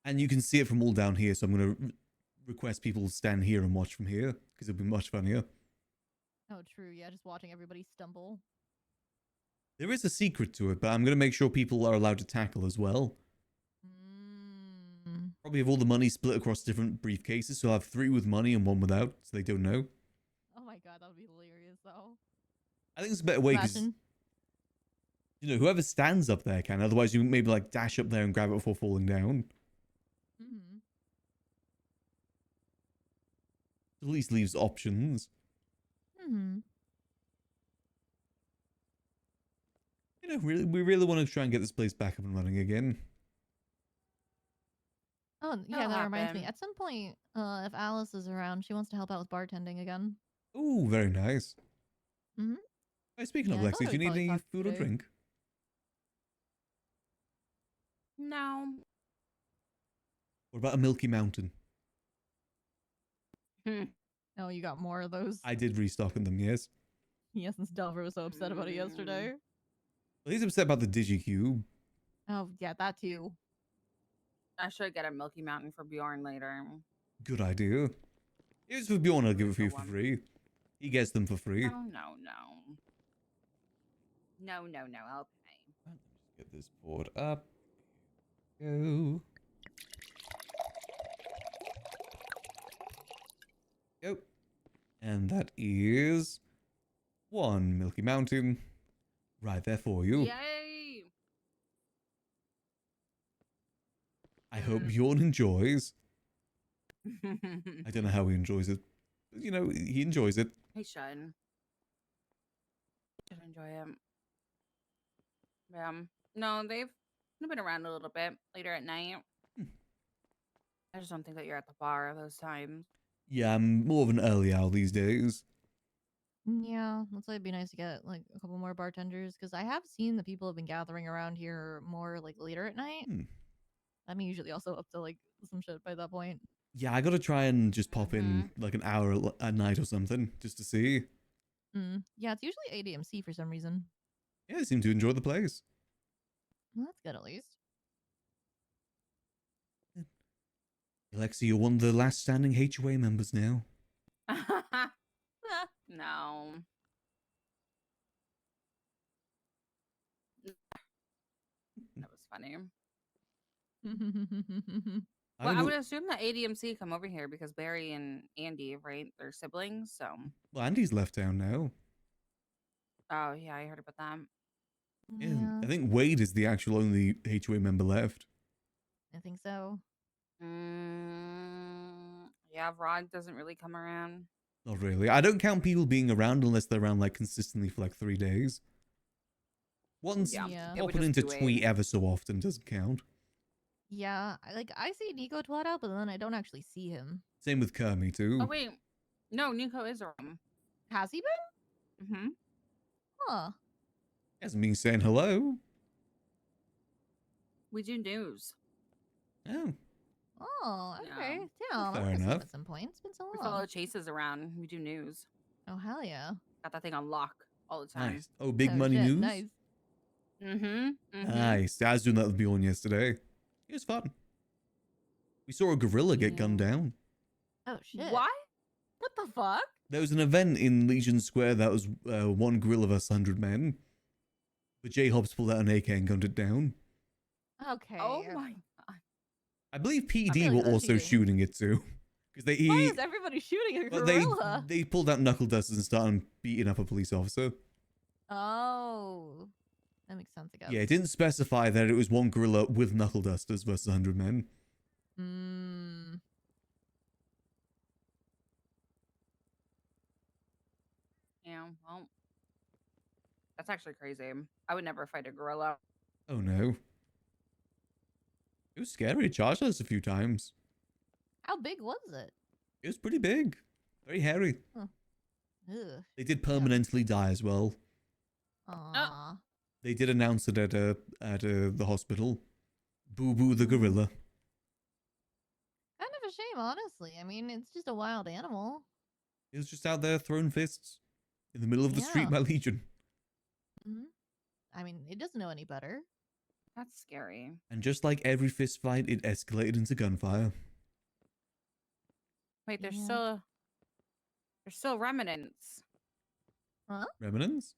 And you can see it from all down here, so I'm going to request people stand here and watch from here because it'll be much funnier. Oh, true. Yeah, just watching everybody stumble. There is a secret to it, but I'm going to make sure people are allowed to tackle as well. Probably have all the money split across different briefcases, so I have 3 with money and 1 without, so they don't know. Oh my god, that would be hilarious, though. I think it's a better way because, Imagine. you know, whoever stands up there can. Otherwise, you maybe like dash up there and grab it before falling down. At least leaves options. Mm-hmm. You know, we really want to try and get this place back up and running again. Oh, yeah, That'll that reminds me. happen. At some point, if Alice is around, she wants to help out with bartending again. Ooh, very nice. Mm-hmm. Hey, speaking of Yeah, I thought Lexi, I do you would need probably any talk food or today. drink? No. What about a Milky Mountain? Oh, you got more of those? I did restock on them, yes. Yeah, since Delver was so upset about it yesterday. Well, he's upset about the Digicube. Oh, yeah, that too. I should get a Milky Mountain for Bjorn later. Good idea. If it's for Bjorn, I'll give it for you for one. free. He gets them for free. No, no, no. No, no, no. I'll pay. Get this board up. Go. Go. And that is 1 Milky Mountain right there for you. Yay! I hope Bjorn enjoys. I don't know how he enjoys it. But, you know, he enjoys it. He should. Should enjoy it. Yeah. No, they've been around a little bit later at night. I just don't think that you're at the bar those times. Yeah, I'm more of an early owl these days. Yeah, that's why it'd be nice to get like a couple more bartenders because I have seen the people have been gathering around here more like later at night. I'm usually also up to like some shit by that point. Yeah, I gotta try and just pop in like an hour at night or something just to see. Yeah, it's usually ADMC for some reason. Yeah, they seem to enjoy the place. Well, that's good at least. Alexi, you're one of the last standing HOA members now. No. That was funny. Well, I would assume that ADMC come over here because Barry and Andy, right? They're siblings, so. Well, Andy's left town now. Oh, yeah, I heard about that. Yeah. I think Wade is the actual only HOA member left. I think so. Yeah, Rod doesn't really come around. Not really. I don't count people being around unless they're around like consistently for like 3 days. Once Yeah, it would popping just into be tweet Wade. ever so often doesn't count. Yeah, I see Nico twat out, but then I don't actually see him. Same with Kermie too. Oh, wait. No, Nico is around. Has he been? Mm-hmm. Huh. Hasn't been saying hello. We do news. Oh. Oh, okay. Yeah. Damn, I Fair want to see him enough. at some point. It's been so We long. follow Chases around. We do news. Oh, hell yeah. Got that thing on lock all the time. Nice. Oh, big Oh, money shit, news. Nice. Mm-hmm. Nice. I was doing that with Bjorn yesterday. It was fun. We saw a gorilla get gunned down. Oh, shit. What? What the fuck? There was an event in Legion Square that was 1 gorilla versus 100 men. But J Hobbs pulled out an AK and gunned it down. Okay. Oh my god. I believe PD feel like were that's also cheating. shooting it too. Because Why is everybody shooting a well, gorilla? they pulled out knuckle dusters and started beating up a police officer. Oh. That makes sense, I guess. Yeah, it didn't specify that it was 1 gorilla with knuckle dusters versus 100 men. Yeah, well. That's actually crazy. I would never fight a gorilla. Oh no. It was scary. It charged us a few times. How big was it? It was pretty big. Very hairy. Huh. Ugh. They did permanently die as well. Aww. They did announce it at the hospital. Boo Boo the gorilla. Kind of a shame, honestly. I mean, it's just a wild animal. It was just out there throwing fists in the middle of the street Yeah. by Legion. Hmm. I mean, it doesn't know any better. That's scary. And just like every fist fight, it escalated into gunfire. Wait, Yeah. there's still remnants. Huh? Remnants?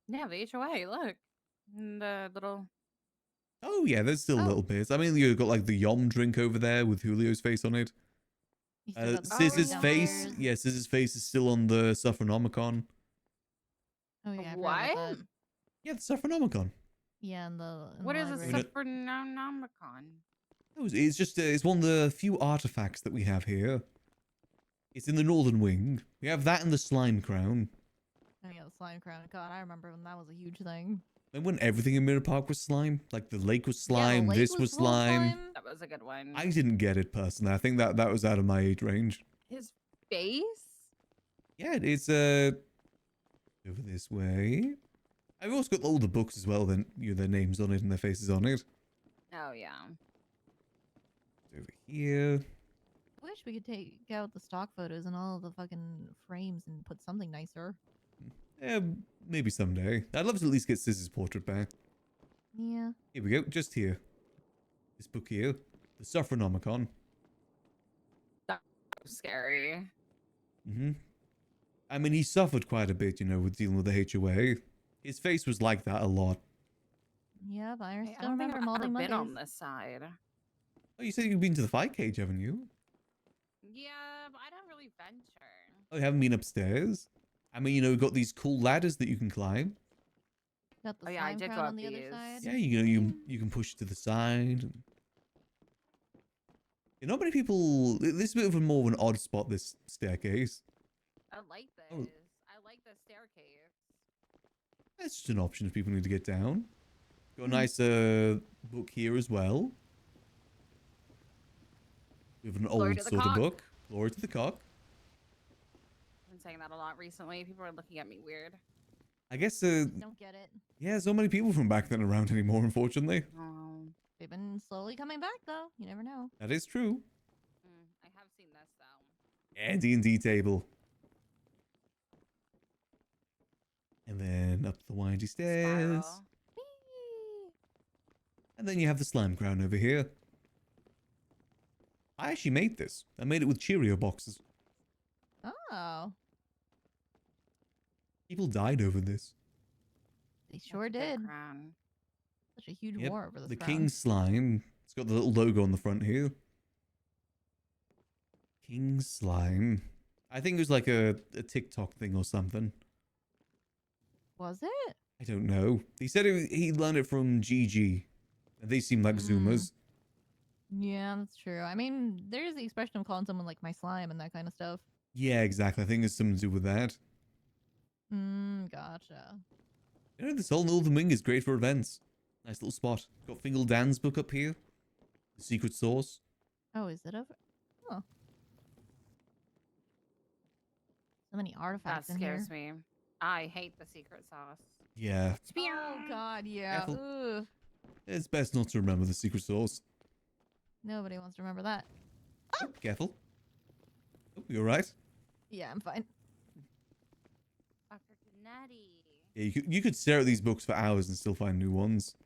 Yeah, the HOA. Look, and the little. Oh yeah, there's still little bits. I mean, you've got like the Yom drink over there with Julio's face on it. You still got the Scissor's downstairs. face. Yeah, Scissor's face is still on the Suffernomicon. Oh yeah, I forgot What? about that. Yeah, the Suffernomicon. Yeah, in the What is a library. Suffernomicon? Oh, it's just it's one of the few artifacts that we have here. It's in the Northern Wing. We have that and the Slime Crown. Oh yeah, the slime crown. God, I remember when that was a huge thing. And when everything in Mirror Park was slime, like the lake was Yeah, the slime, lake this was was full of slime. That was a good one. I didn't get it personally. I think that was out of my age range. His face? Yeah, it's over this way. I've also got all the books as well. Then their names on it and their faces on it. Oh yeah. Over here. I wish we could take out the stock photos and all of the fucking frames and put something nicer. Yeah, maybe someday. I'd love to at least get Scissor's portrait back. Yeah. Here we go, just here. This book here, the Suffernomicon. That's so scary. I mean, he suffered quite a bit, with dealing with the HOA. His face was like that a lot. Yeah, but I I still don't think remember I've ever molding been on Mondays. this side. Oh, you said you've been to the fight cage, haven't you? Yeah, but I don't really venture. Oh, you haven't been upstairs? I mean, we've got these cool ladders that you can climb. Got the Oh yeah, I slime did go crown up on the other these. side. Yeah, you can push to the side. Not many people. This is a bit of more of an odd spot. This staircase. I like this. Oh. I like the staircase. That's just an option if people need to get down. Got a nice book here as well. We have an Glory old to the sort of cock. book. Glory to the cock. I've been saying that a lot recently. People are looking at me weird. I guess. Don't get it. Yeah, so many people from back then around anymore. Unfortunately, Oh. They've been slowly coming back though. You never know. that is true. I have seen this though. Yeah, D&D table. And then up the windy stairs. Spiral. And then you have the slime crown over here. I actually made this. I made it with Cheerio boxes. Oh, People died over this. they sure did. Crown. Such a huge Yep, war over this the crown. King Slime. It's got the little logo on the front here. King Slime. I think it was like a TikTok thing or something. Was it? I don't know. He said he learned it from GG. And they seem like Zoomers. Yeah, that's true. I mean, there's the expression of calling someone like my slime and that kind of stuff. Yeah, exactly. I think it's something to do with that. Gotcha. This whole Northern Wing is great for events. Nice little spot. Got Fingal Dan's book up here. The Secret Source. Oh, is it over? Oh. So many That artifacts in scares here. me. I hate the secret sauce. Yeah. Oh God, yeah. Careful. Ugh. It's best not to remember the Secret Source. Nobody wants to remember that. Oh, careful. Oh, you alright? Yeah, I'm fine. Dr. Gennady. Yeah, you could stare at these books for hours and still find new ones.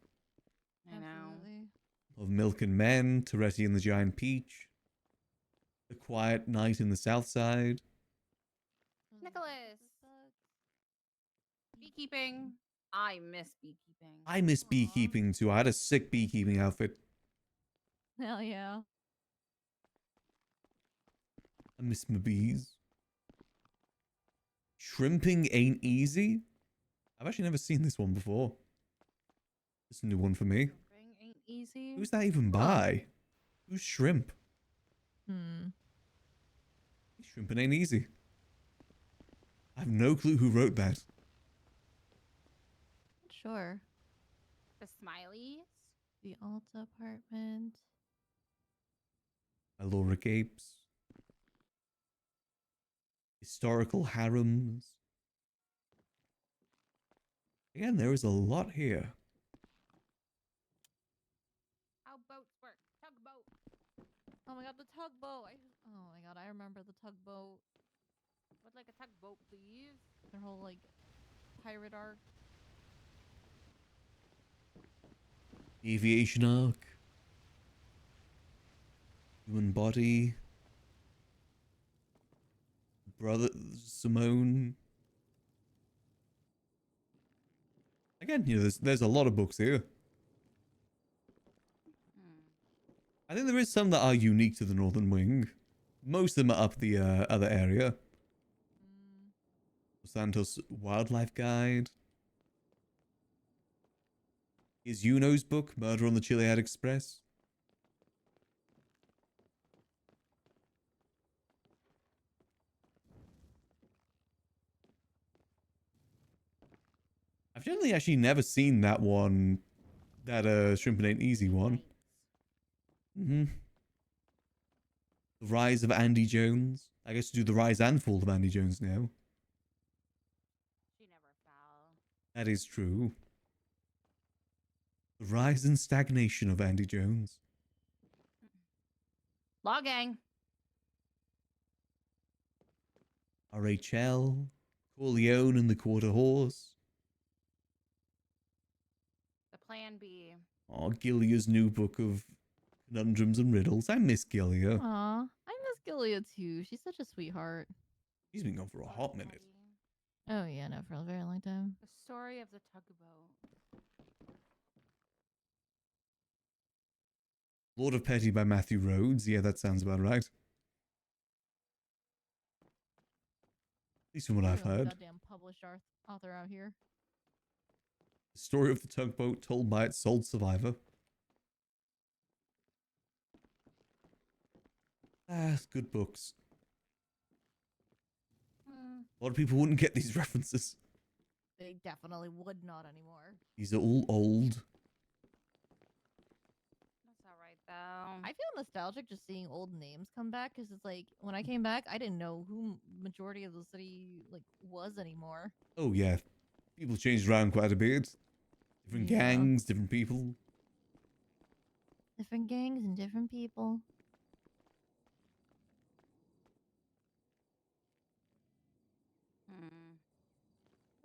I know. Of Milk and Men, Toretti and the Giant Peach. The Quiet Night in the South Side. Nicholas. Beekeeping. I miss beekeeping. I miss beekeeping too. I had a sick beekeeping outfit. Hell yeah. I miss my bees. Shrimping ain't easy. I've actually never seen this one before. It's a new one for me. Ain't easy. Who's that even by? Who's Shrimp? Shrimping ain't easy. I have no clue who wrote that. Sure. The Smileys. The Alta apartment. Laura Gapes. Historical harems. Again, there is a lot here. How boats work. Tugboat. Oh my God, the tugboat. Oh my God, I remember the tugboat. Would like a tugboat, please. Their whole like pirate arc. Aviation arc. Human body. Brother Simone. Again, you know, there's a lot of books here. I think there is some that are unique to the Northern Wing. Most of them are up the other area. Santos Wildlife Guide. Is Yuno's book, Murder on the Chiliad Express. I've generally actually never seen that one. That Shrimpin' Ain't Easy one. The Rise of Andy Jones. I guess to do the rise and fall of Andy Jones now. She never fell. That is true. The rise and stagnation of Andy Jones. Law gang. RHL. Corleone and the Quarter Horse. The Plan B. Oh, Gilia's new book of conundrums and riddles. I miss Gilia. Aw, I miss Gilia too. She's such a sweetheart. She's been gone for a hot minute. Oh yeah, no, for a very long time. The story of the tugboat. Lord of Petty by Matthew Rhodes. Yeah, that sounds about right. At least from what I've Real heard. Goddamn published author out here. The story of the tugboat told by its sole survivor. Ah, good books. A lot of people wouldn't get these references. They definitely would not anymore. These are all old. That's all right though. I feel nostalgic just seeing old names come back because it's like when I came back, I didn't know who majority of the city like was anymore. Oh yeah, people changed around quite a bit. Different Yeah. gangs, different people. Different gangs and different people.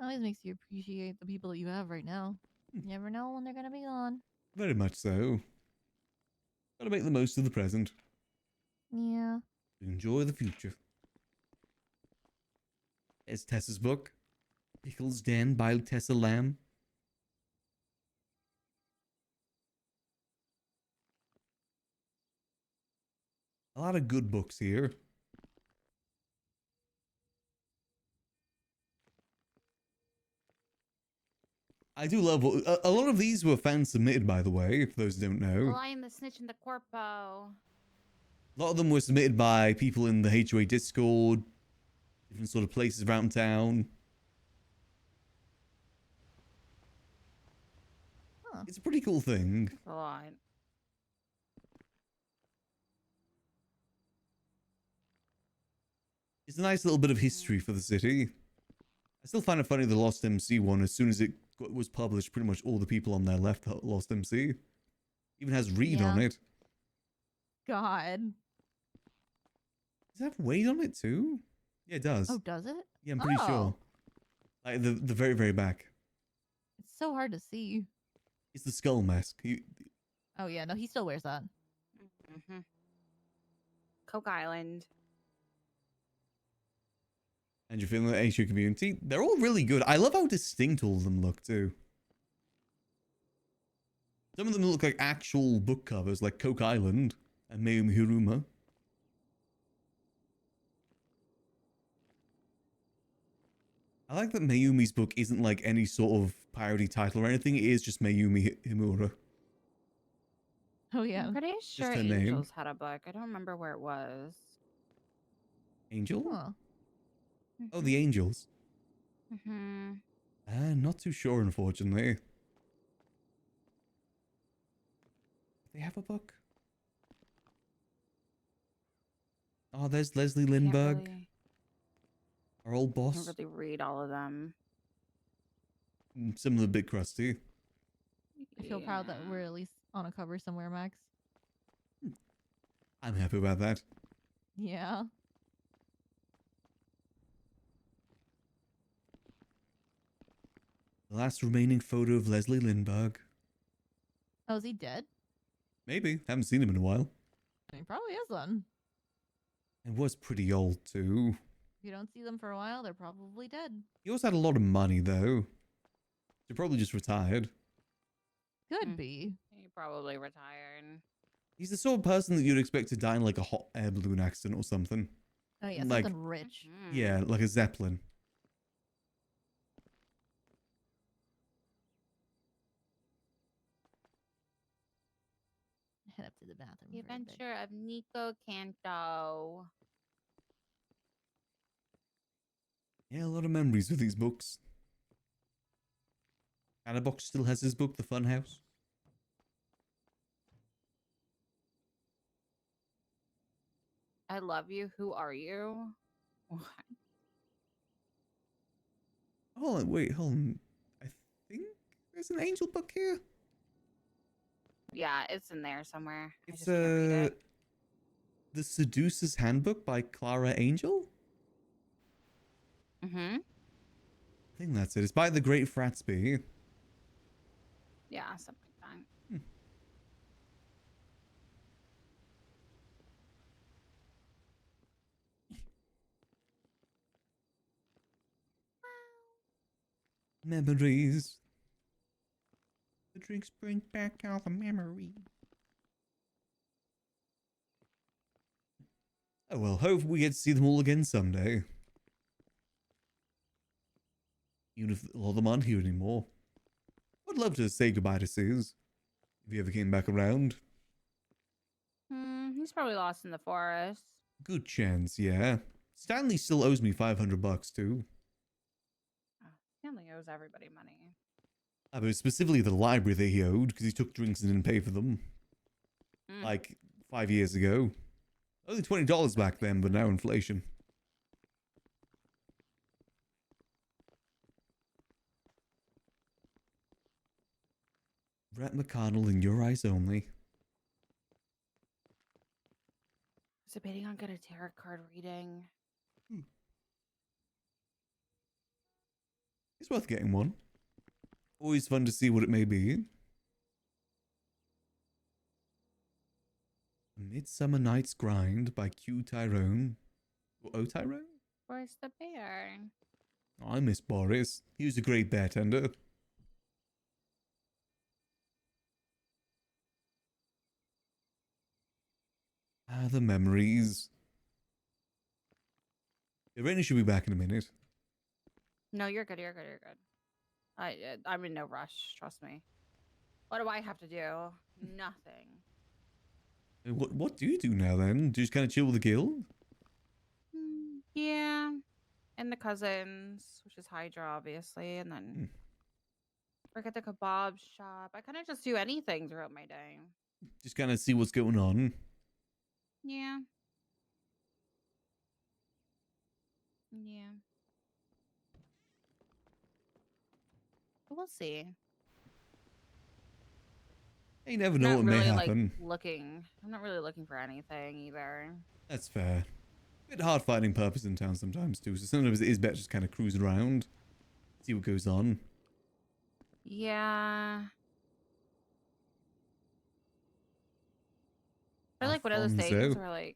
Always makes you appreciate the people that you have right now. You never know when they're gonna be gone. Very much so. Gotta make the most of the present. Yeah. Enjoy the future. There's Tessa's book. Pickles Den by Tessa Lamb. A lot of good books here. I do love a lot of these were fan submitted, by the way, if those don't The know. Lion, the Snitch, and the Corpo. A lot of them were submitted by people in the HOA Discord, different sort of places around town. Huh. It's a pretty cool thing. That's a lot. It's a nice little bit of history for the city. I still find it funny the Lost MC one. As soon as it was published, pretty much all the people on there left Lost MC. Even has Reed on Yeah. it. God. Does it have Wade on it too? Yeah, it does. Oh, does it? Yeah, I'm pretty sure. Like the very, very back. It's so hard to see. It's the skull mask. Oh yeah, no, he still wears that. Coke Island. And you're feeling the HU community. They're all really good. I love how distinct all of them look too. Some of them look like actual book covers, like Coke Island and Mayumi Hiruma. I like that Mayumi's book isn't like any sort of parody title or anything. It is just Mayumi Himura. Oh yeah. I'm pretty sure her name. Angels had a book. I don't remember where it was. Angel? Huh. Oh, the Angels. Mm-hmm. Not too sure, unfortunately. They have a book? Oh, there's Leslie Lindbergh, our old I boss. can't really read all of them. Some of the bit crusty. I feel proud that we're at least on a cover somewhere, Max. I'm happy about that. Yeah. The last remaining photo of Leslie Lindbergh. Oh, is he dead? Maybe. Haven't seen him in a while. He probably is then. And was pretty old too. If you don't see them for a while, they're probably dead. He also had a lot of money though. They're probably just retired. Could be. He probably retired. He's the sort of person that you'd expect to die in like a hot air balloon accident or something. Oh yeah, Like, something rich. yeah, like a Zeppelin. Head up to the bathroom. The for a bit. Adventure of Nico Canto. Yeah, a lot of memories with these books. Box still has his book, The Fun House. I love you. Who are you? What? Hold on, wait, hold on. I think there's an angel book here. Yeah, it's in there somewhere. I It's just can't read it. The Seducer's Handbook by Clara Angel? Mm-hmm. I think that's it. It's by the Great Fratsby. Yeah, something like that. Memories. The drinks bring back all the memories. Oh well, hope we get to see them all again someday. Even if a lot of them aren't here anymore. I'd love to say goodbye to Sis. If he ever came back around. He's probably lost in the forest. Good chance, yeah. Stanley still owes me $500 too. Stanley owes everybody money. But specifically the library that he owed, because he took drinks and didn't pay for them. Like 5 years ago. Only $20 back then, but now inflation. Brett McConnell in your eyes only. I was debating on getting a tarot card reading. It's worth getting one. Always fun to see what it may be. A Midsummer Night's Grind by Q Tyrone. Or O Tyrone? Where's the bear? I miss Boris. He was a great bartender. Ah, the memories. Irene should be back in a minute. No, you're good. You're good. You're good. I'm in no rush. Trust me. What do I have to do? Nothing. What do you do now then? Do you just kind of chill with the guild? Yeah. And the cousins, which is Hydra, obviously. And then work at the kebab shop. I kind of just do anything throughout my day. Just kind of see what's going on. Yeah. Yeah. We'll see. You never know what may happen. I'm not really looking for anything either. That's fair. Bit hard finding purpose in town sometimes too, so sometimes it is better just kind of cruise around, see what goes on. Yeah. I like one of those things Alfonso. where like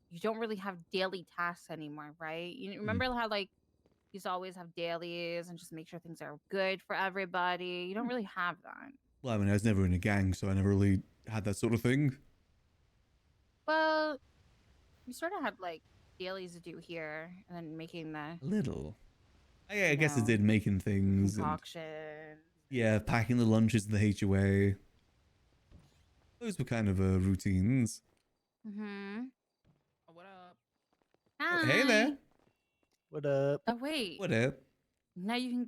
you don't really have daily tasks anymore, right? You remember how like you used to always have dailies and just make sure things are good for everybody. You don't really have that. Well, I mean, I was never in a gang, so I never really had that sort of thing. Well, you sort of have like dailies to do here, and then making the Little. I guess I did making things. And, concoction. yeah, packing the lunches in the HOA. Those were kind of routines. Mm-hmm. What up? Hi. Hey there. What up? Oh wait. What up? Now you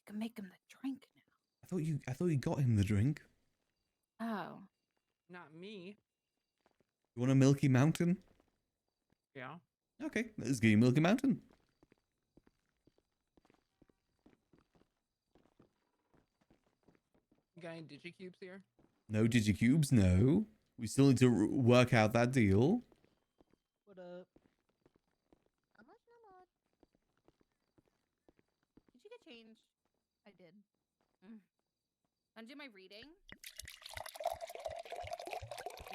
can make him the drink I thought you got him the drink. now. Oh. Not me. You want a Milky Mountain? Yeah. Okay, let's get you Milky Mountain. You got any digicubes here? No digicubes, no. We still need to work out that deal. What up? Did you get change? I did. Want to do my reading?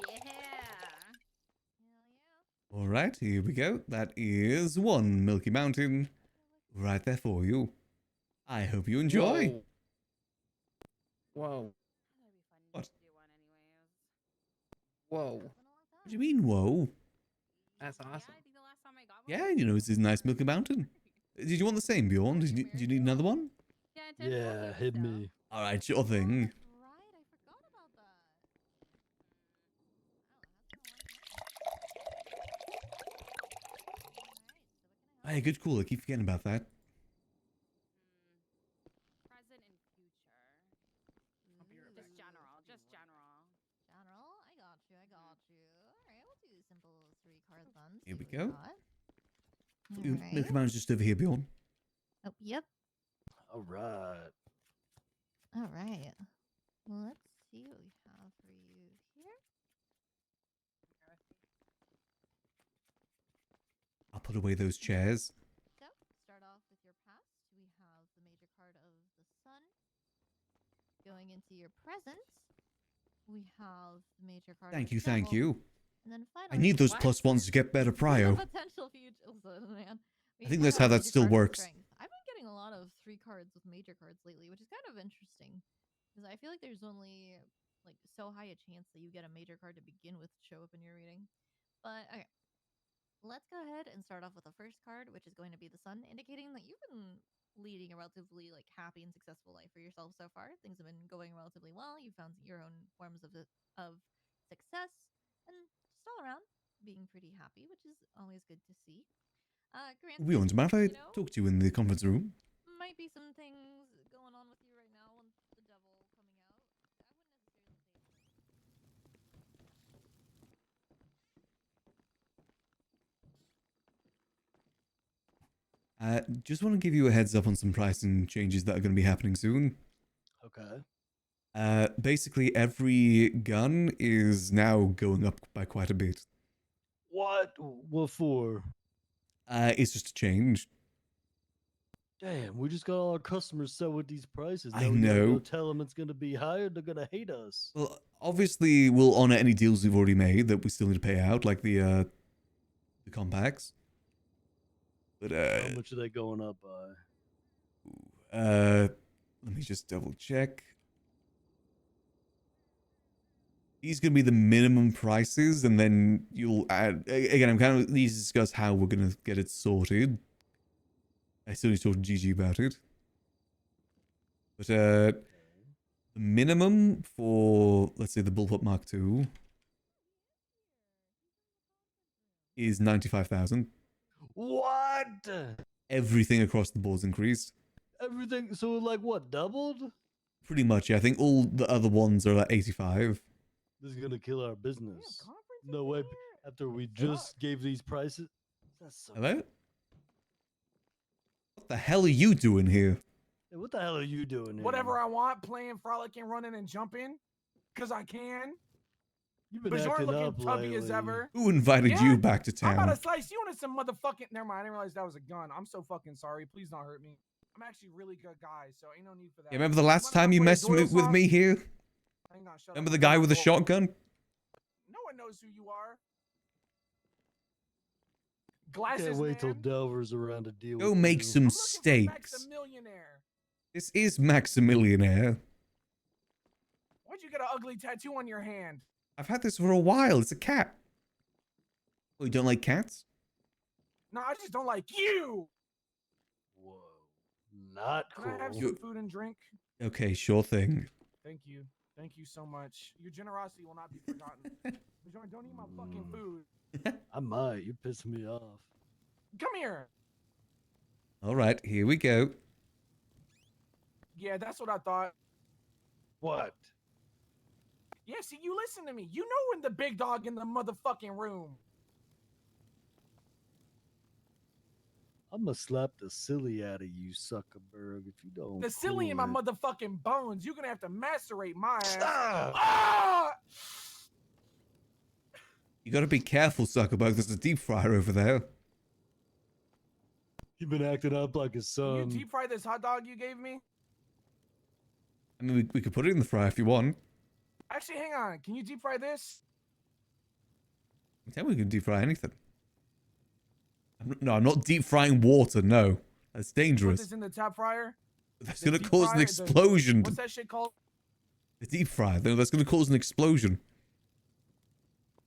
Yeah. All right, here we go. That is one Milky Mountain. right there for you. I hope you enjoy. Whoa. What? Whoa. What do you mean, whoa? That's awesome. Yeah, you know, it's this nice milky mountain. Did you want the same, Bjorn? Do you need another one? Yeah, hit me. All right, sure thing. Hey, good call. I keep forgetting about that. Present and future. Just general. Just general. General, I got you. All right, we'll do simple 3 card then. Here we see go. what Your got. milky mountain's just over here, Bjorn. Oh, yep. All right. All right. Let's see what we have for you here. I'll put away those chairs. So, start off with your past. We have the major card of the sun. Going into your present, we have the major card. Thank of you, the thank devil. you. And then I finally, need those +1s to get better prio. potential future, man. I think that's how that still works. I've been getting a lot of 3 cards with major cards lately, which is kind of interesting because I feel like there's only like so high a chance that you get a major card to begin with to show up in your reading. But okay, let's go ahead and start off with the first card, which is going to be the sun, indicating that you've been leading a relatively like happy and successful life for yourself so far. Things have been going relatively well. You found your own forms of success, and just all around being pretty happy, which is always good to see. Granted, Bjorn, do you mind if I you know, talk to you in the conference room? might be some things going on with you right now with the devil coming out. Just want to give you a heads up on some pricing changes that are going to be happening soon. Okay. Basically, every gun is now going up by quite a bit. What? What for? It's just a change. Damn, we just got all our customers set with these prices. I Now we gotta know. go tell them it's gonna be higher. They're gonna hate us. Well, obviously, we'll honor any deals we've already made that we still need to pay out, like the compacts. But How much are they going up by? let me just double check. These gonna be the minimum prices, and then you'll add. Again, I'm kind of need to discuss how we're gonna get it sorted. I still need to talk to GG about it. But the minimum for, let's say, the Bullpup Mark II is 95,000. What? Everything across the board's increased. Everything. So like what? Doubled? Pretty much, yeah. I think all the other ones are at 85. This is gonna kill our business. No way. After we just gave these prices. That's so. Hello? What the hell are you doing here? Hey, what the hell are you doing here? Whatever I want, playing, frolicking, running, and jumping, because I can. You've been But you're acting looking up tubby as lately. ever. Who invited Yeah? you back to I'm about town? to slice you into some motherfucking. Never mind. I didn't realize that was a gun. I'm so fucking sorry. Please don't hurt me. I'm actually a really good guy, so ain't no need for that. Yeah, remember the last time you messed with me here? Hang on, shut Remember up. the guy with the Well, shotgun? No one knows who you are. Can't Glasses, wait till man. Delver's around to deal Go with make you. some steaks. Maximillionaire. This is Maximillionaire. Why'd you get an ugly tattoo on your hand? I've had this for a while. It's a cat. Oh, you don't like cats? No, I just don't like you. Whoa. Not Can I have cool. some food and drink? Okay, sure thing. Thank you. Thank you so much. Your generosity will not be forgotten. Bajoran, don't eat my fucking food. I might. You're pissing me off. Come here. All right, here we go. Yeah, that's what I thought. What? Yeah, see, you listen to me. You know when the big dog in the motherfucking room. I'm gonna slap the silly out of you, Zuckerberg, if you don't. The silly in my cool it. motherfucking bones. You're gonna have to macerate my ass. Stop! Ah! You gotta be careful, Zuckerberg. There's a deep fryer over there. You've been acting up like a Can son. you deep fry this hot dog you gave me? I mean, we could put it in the fryer if you want. Actually, hang on. Can you deep fry this? I tell we can deep fry anything. No, I'm not deep frying water, no. That's Put dangerous. this in the tap fryer. That's the gonna deep cause an fryer, explosion. What's that shit called? The deep fryer. No, that's gonna cause an explosion.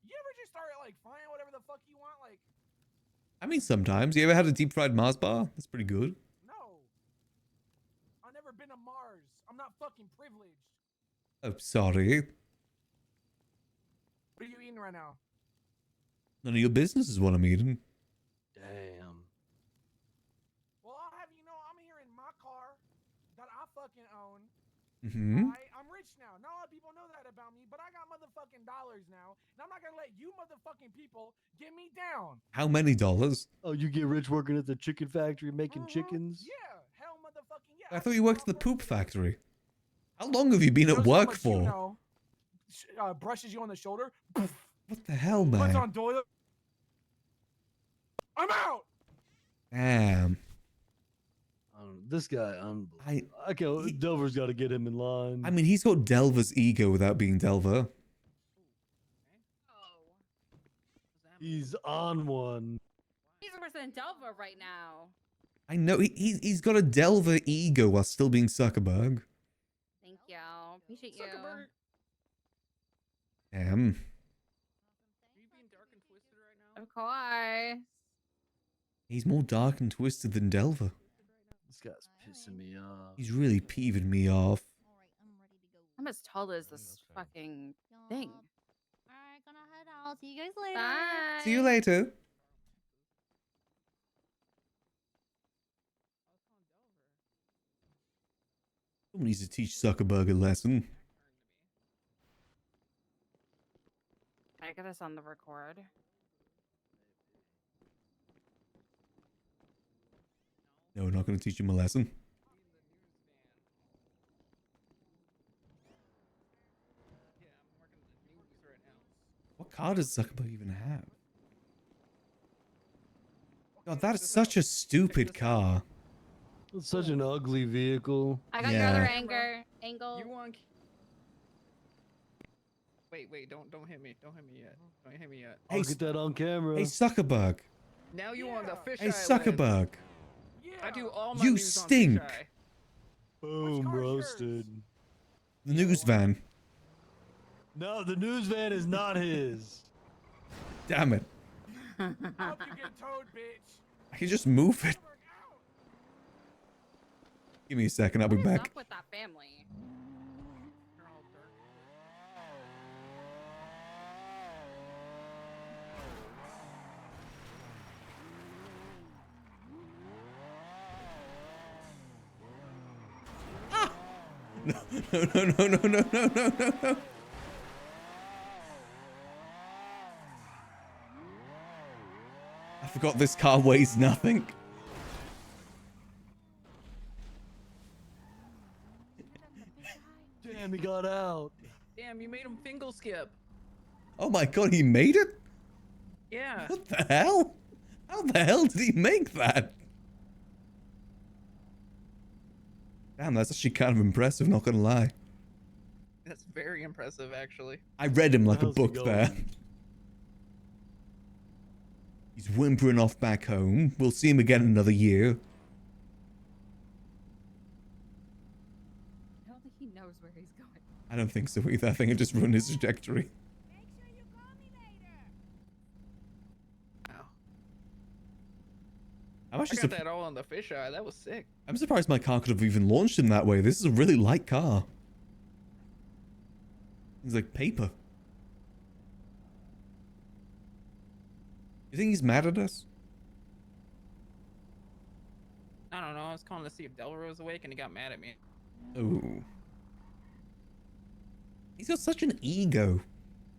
You ever just start like frying whatever the fuck you want? Like, I mean, sometimes. You ever had a deep fried Mars bar? That's pretty good. no. I've never been to Mars. I'm not fucking privileged. Oh, sorry. What are you eating right now? None of your business is what I'm eating. Damn. Well, I'll have you know, I'm here in my car that I fucking own. Mm-hmm. I'm rich now. Not a lot of people know that about me, but I got motherfucking dollars now, and I'm not gonna let you motherfucking people get me down. How many dollars? Oh, you get rich working at the chicken factory making chickens? Yeah, hell motherfucking yeah. I thought you worked at the poop factory. How long have you been at Knows how work much for? You know, brushes you on the shoulder. What the hell, Puts man? on Doyle. I'm out. Damn. This guy, okay, Delver's got to get him in line. I mean, he's got Delver's ego without being Delver. He's on one. He's worse than Delva right now. I know, he's got a Delver ego while still being Zuckerberg. Thank you. Appreciate you. Damn. Of course. He's more dark and twisted than Delver. This guy's pissing me off. He's really peeving me off. How much tall is this fucking thing? Alright, gonna head out. See you guys later. Bye. See you later. Someone needs to teach Zuckerberg a lesson. I got this on the record. No, we're not going to teach him a lesson. What car does Zuckerberg even have? God, that is such a stupid car. It's such an ugly vehicle. I got your other angle. You want? Wait, don't hit me. Don't hit me yet. Don't hit me yet. I'll get that on camera. Hey, Zuckerberg. Now you on the fish Hey, eye Zuckerberg. I do all my You news on stink. fish eye. Boom, roasted. The news van. No, the news van is not his. Damn it. I hope you get towed, bitch. I can just move it. Give me a second, I'll be What is back. up with that family? No. I forgot this car weighs nothing. Damn, he got out. Damn, you made him fingle skip. Oh my god, he made it? Yeah. What the hell? How the hell did he make that? Damn, that's actually kind of impressive, not gonna lie. That's very impressive, actually. I read him like a How's he book going? there. He's whimpering off back home. We'll see him again in another year. I don't think he knows where he's going. I don't think so either. I think it just ruined his trajectory. I'm I actually got that all on the fish eye. That was sick. I'm surprised my car could have even launched in that way. This is a really light car. It's like paper. You think he's mad at us? I don't know. I was calling to see if Delver was awake, and he got mad at me. Oh. He's got such an ego.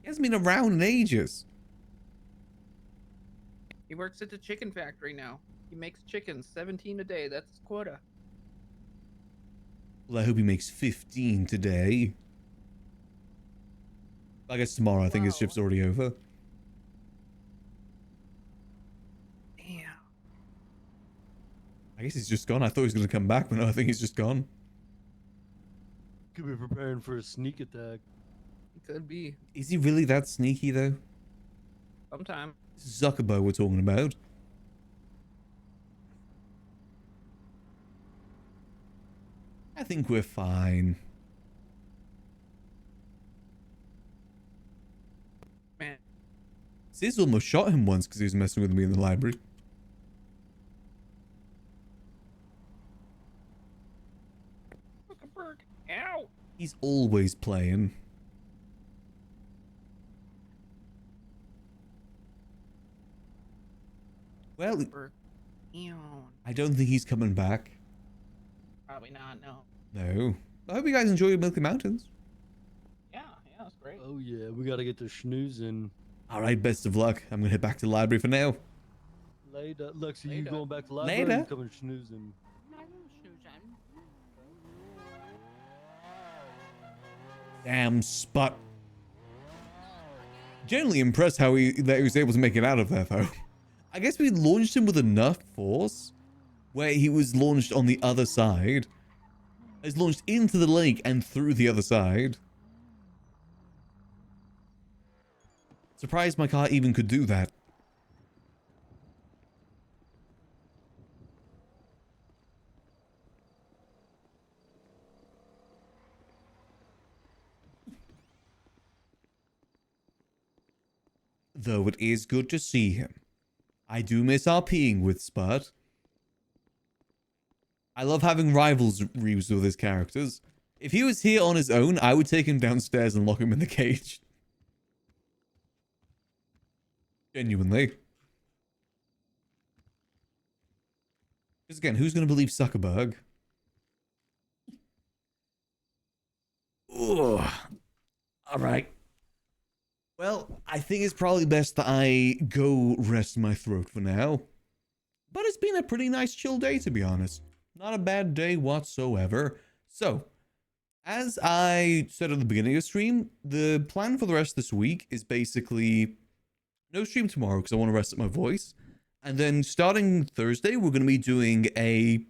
He hasn't been around in ages. He works at the chicken factory now. He makes chickens, 17 a day. That's his quota. Well, I hope he makes 15 today. I guess tomorrow. I think his shift's already over. Damn. I guess he's just gone. I thought he was going to come back, but no, I think he's just gone. Could be preparing for a sneak attack. He could be. Is he really that sneaky, though? Sometime. This is Zuckerberg we're talking about. I think we're fine. Man. Sis almost shot him once because he was messing with me in the library. Ow! He's always playing. Well, I don't think he's coming back. Probably not, no. No. I hope you guys enjoy Milky Mountains. Yeah, that's great. Oh yeah, we gotta get the schnoozing. Alright, best of luck. I'm gonna head back to the library for now. Later. Lux, are you going back to the library? Or Later. you coming schnoozing? Damn Spot. Generally impressed how that he was able to make it out of there, though. I guess we launched him with enough force where he was launched on the other side. He's launched into the lake and through the other side. Surprised my car even could do that. Though it is good to see him. I do miss RPing with Spud. I love having rivalries with his characters. If he was here on his own, I would take him downstairs and lock him in the cage. Genuinely. Because again, who's going to believe Zuckerberg? Ugh. Alright. Well, I think it's probably best that I go rest my throat for now. But it's been a pretty nice chill day, to be honest. Not a bad day whatsoever. So, as I said at the beginning of the stream, the plan for the rest of this week is basically no stream tomorrow because I want to rest up my voice. And then starting Thursday, we're going to be doing a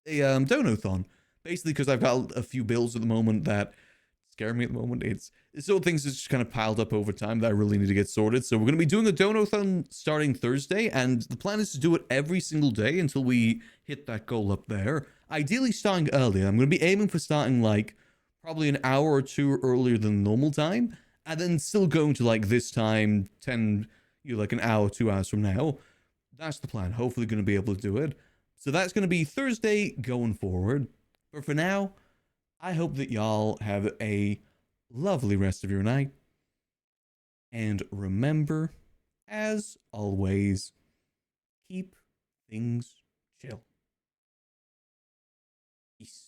donathon. Basically because I've got a few bills at the moment that scare me at the moment. It's sort of things that's just kind of piled up over time that I really need to get sorted. So we're going to be doing a donathon starting Thursday, and the plan is to do it every single day until we hit that goal up there. Ideally starting earlier. I'm going to be aiming for starting like probably an hour or two earlier than normal time, and then still going to like this time, like an hour, 2 hours from now. That's the plan. Hopefully going to be able to do it. So that's going to be Thursday going forward. But for now, I hope that y'all have a lovely rest of your night. And remember, as always, keep things chill. Peace.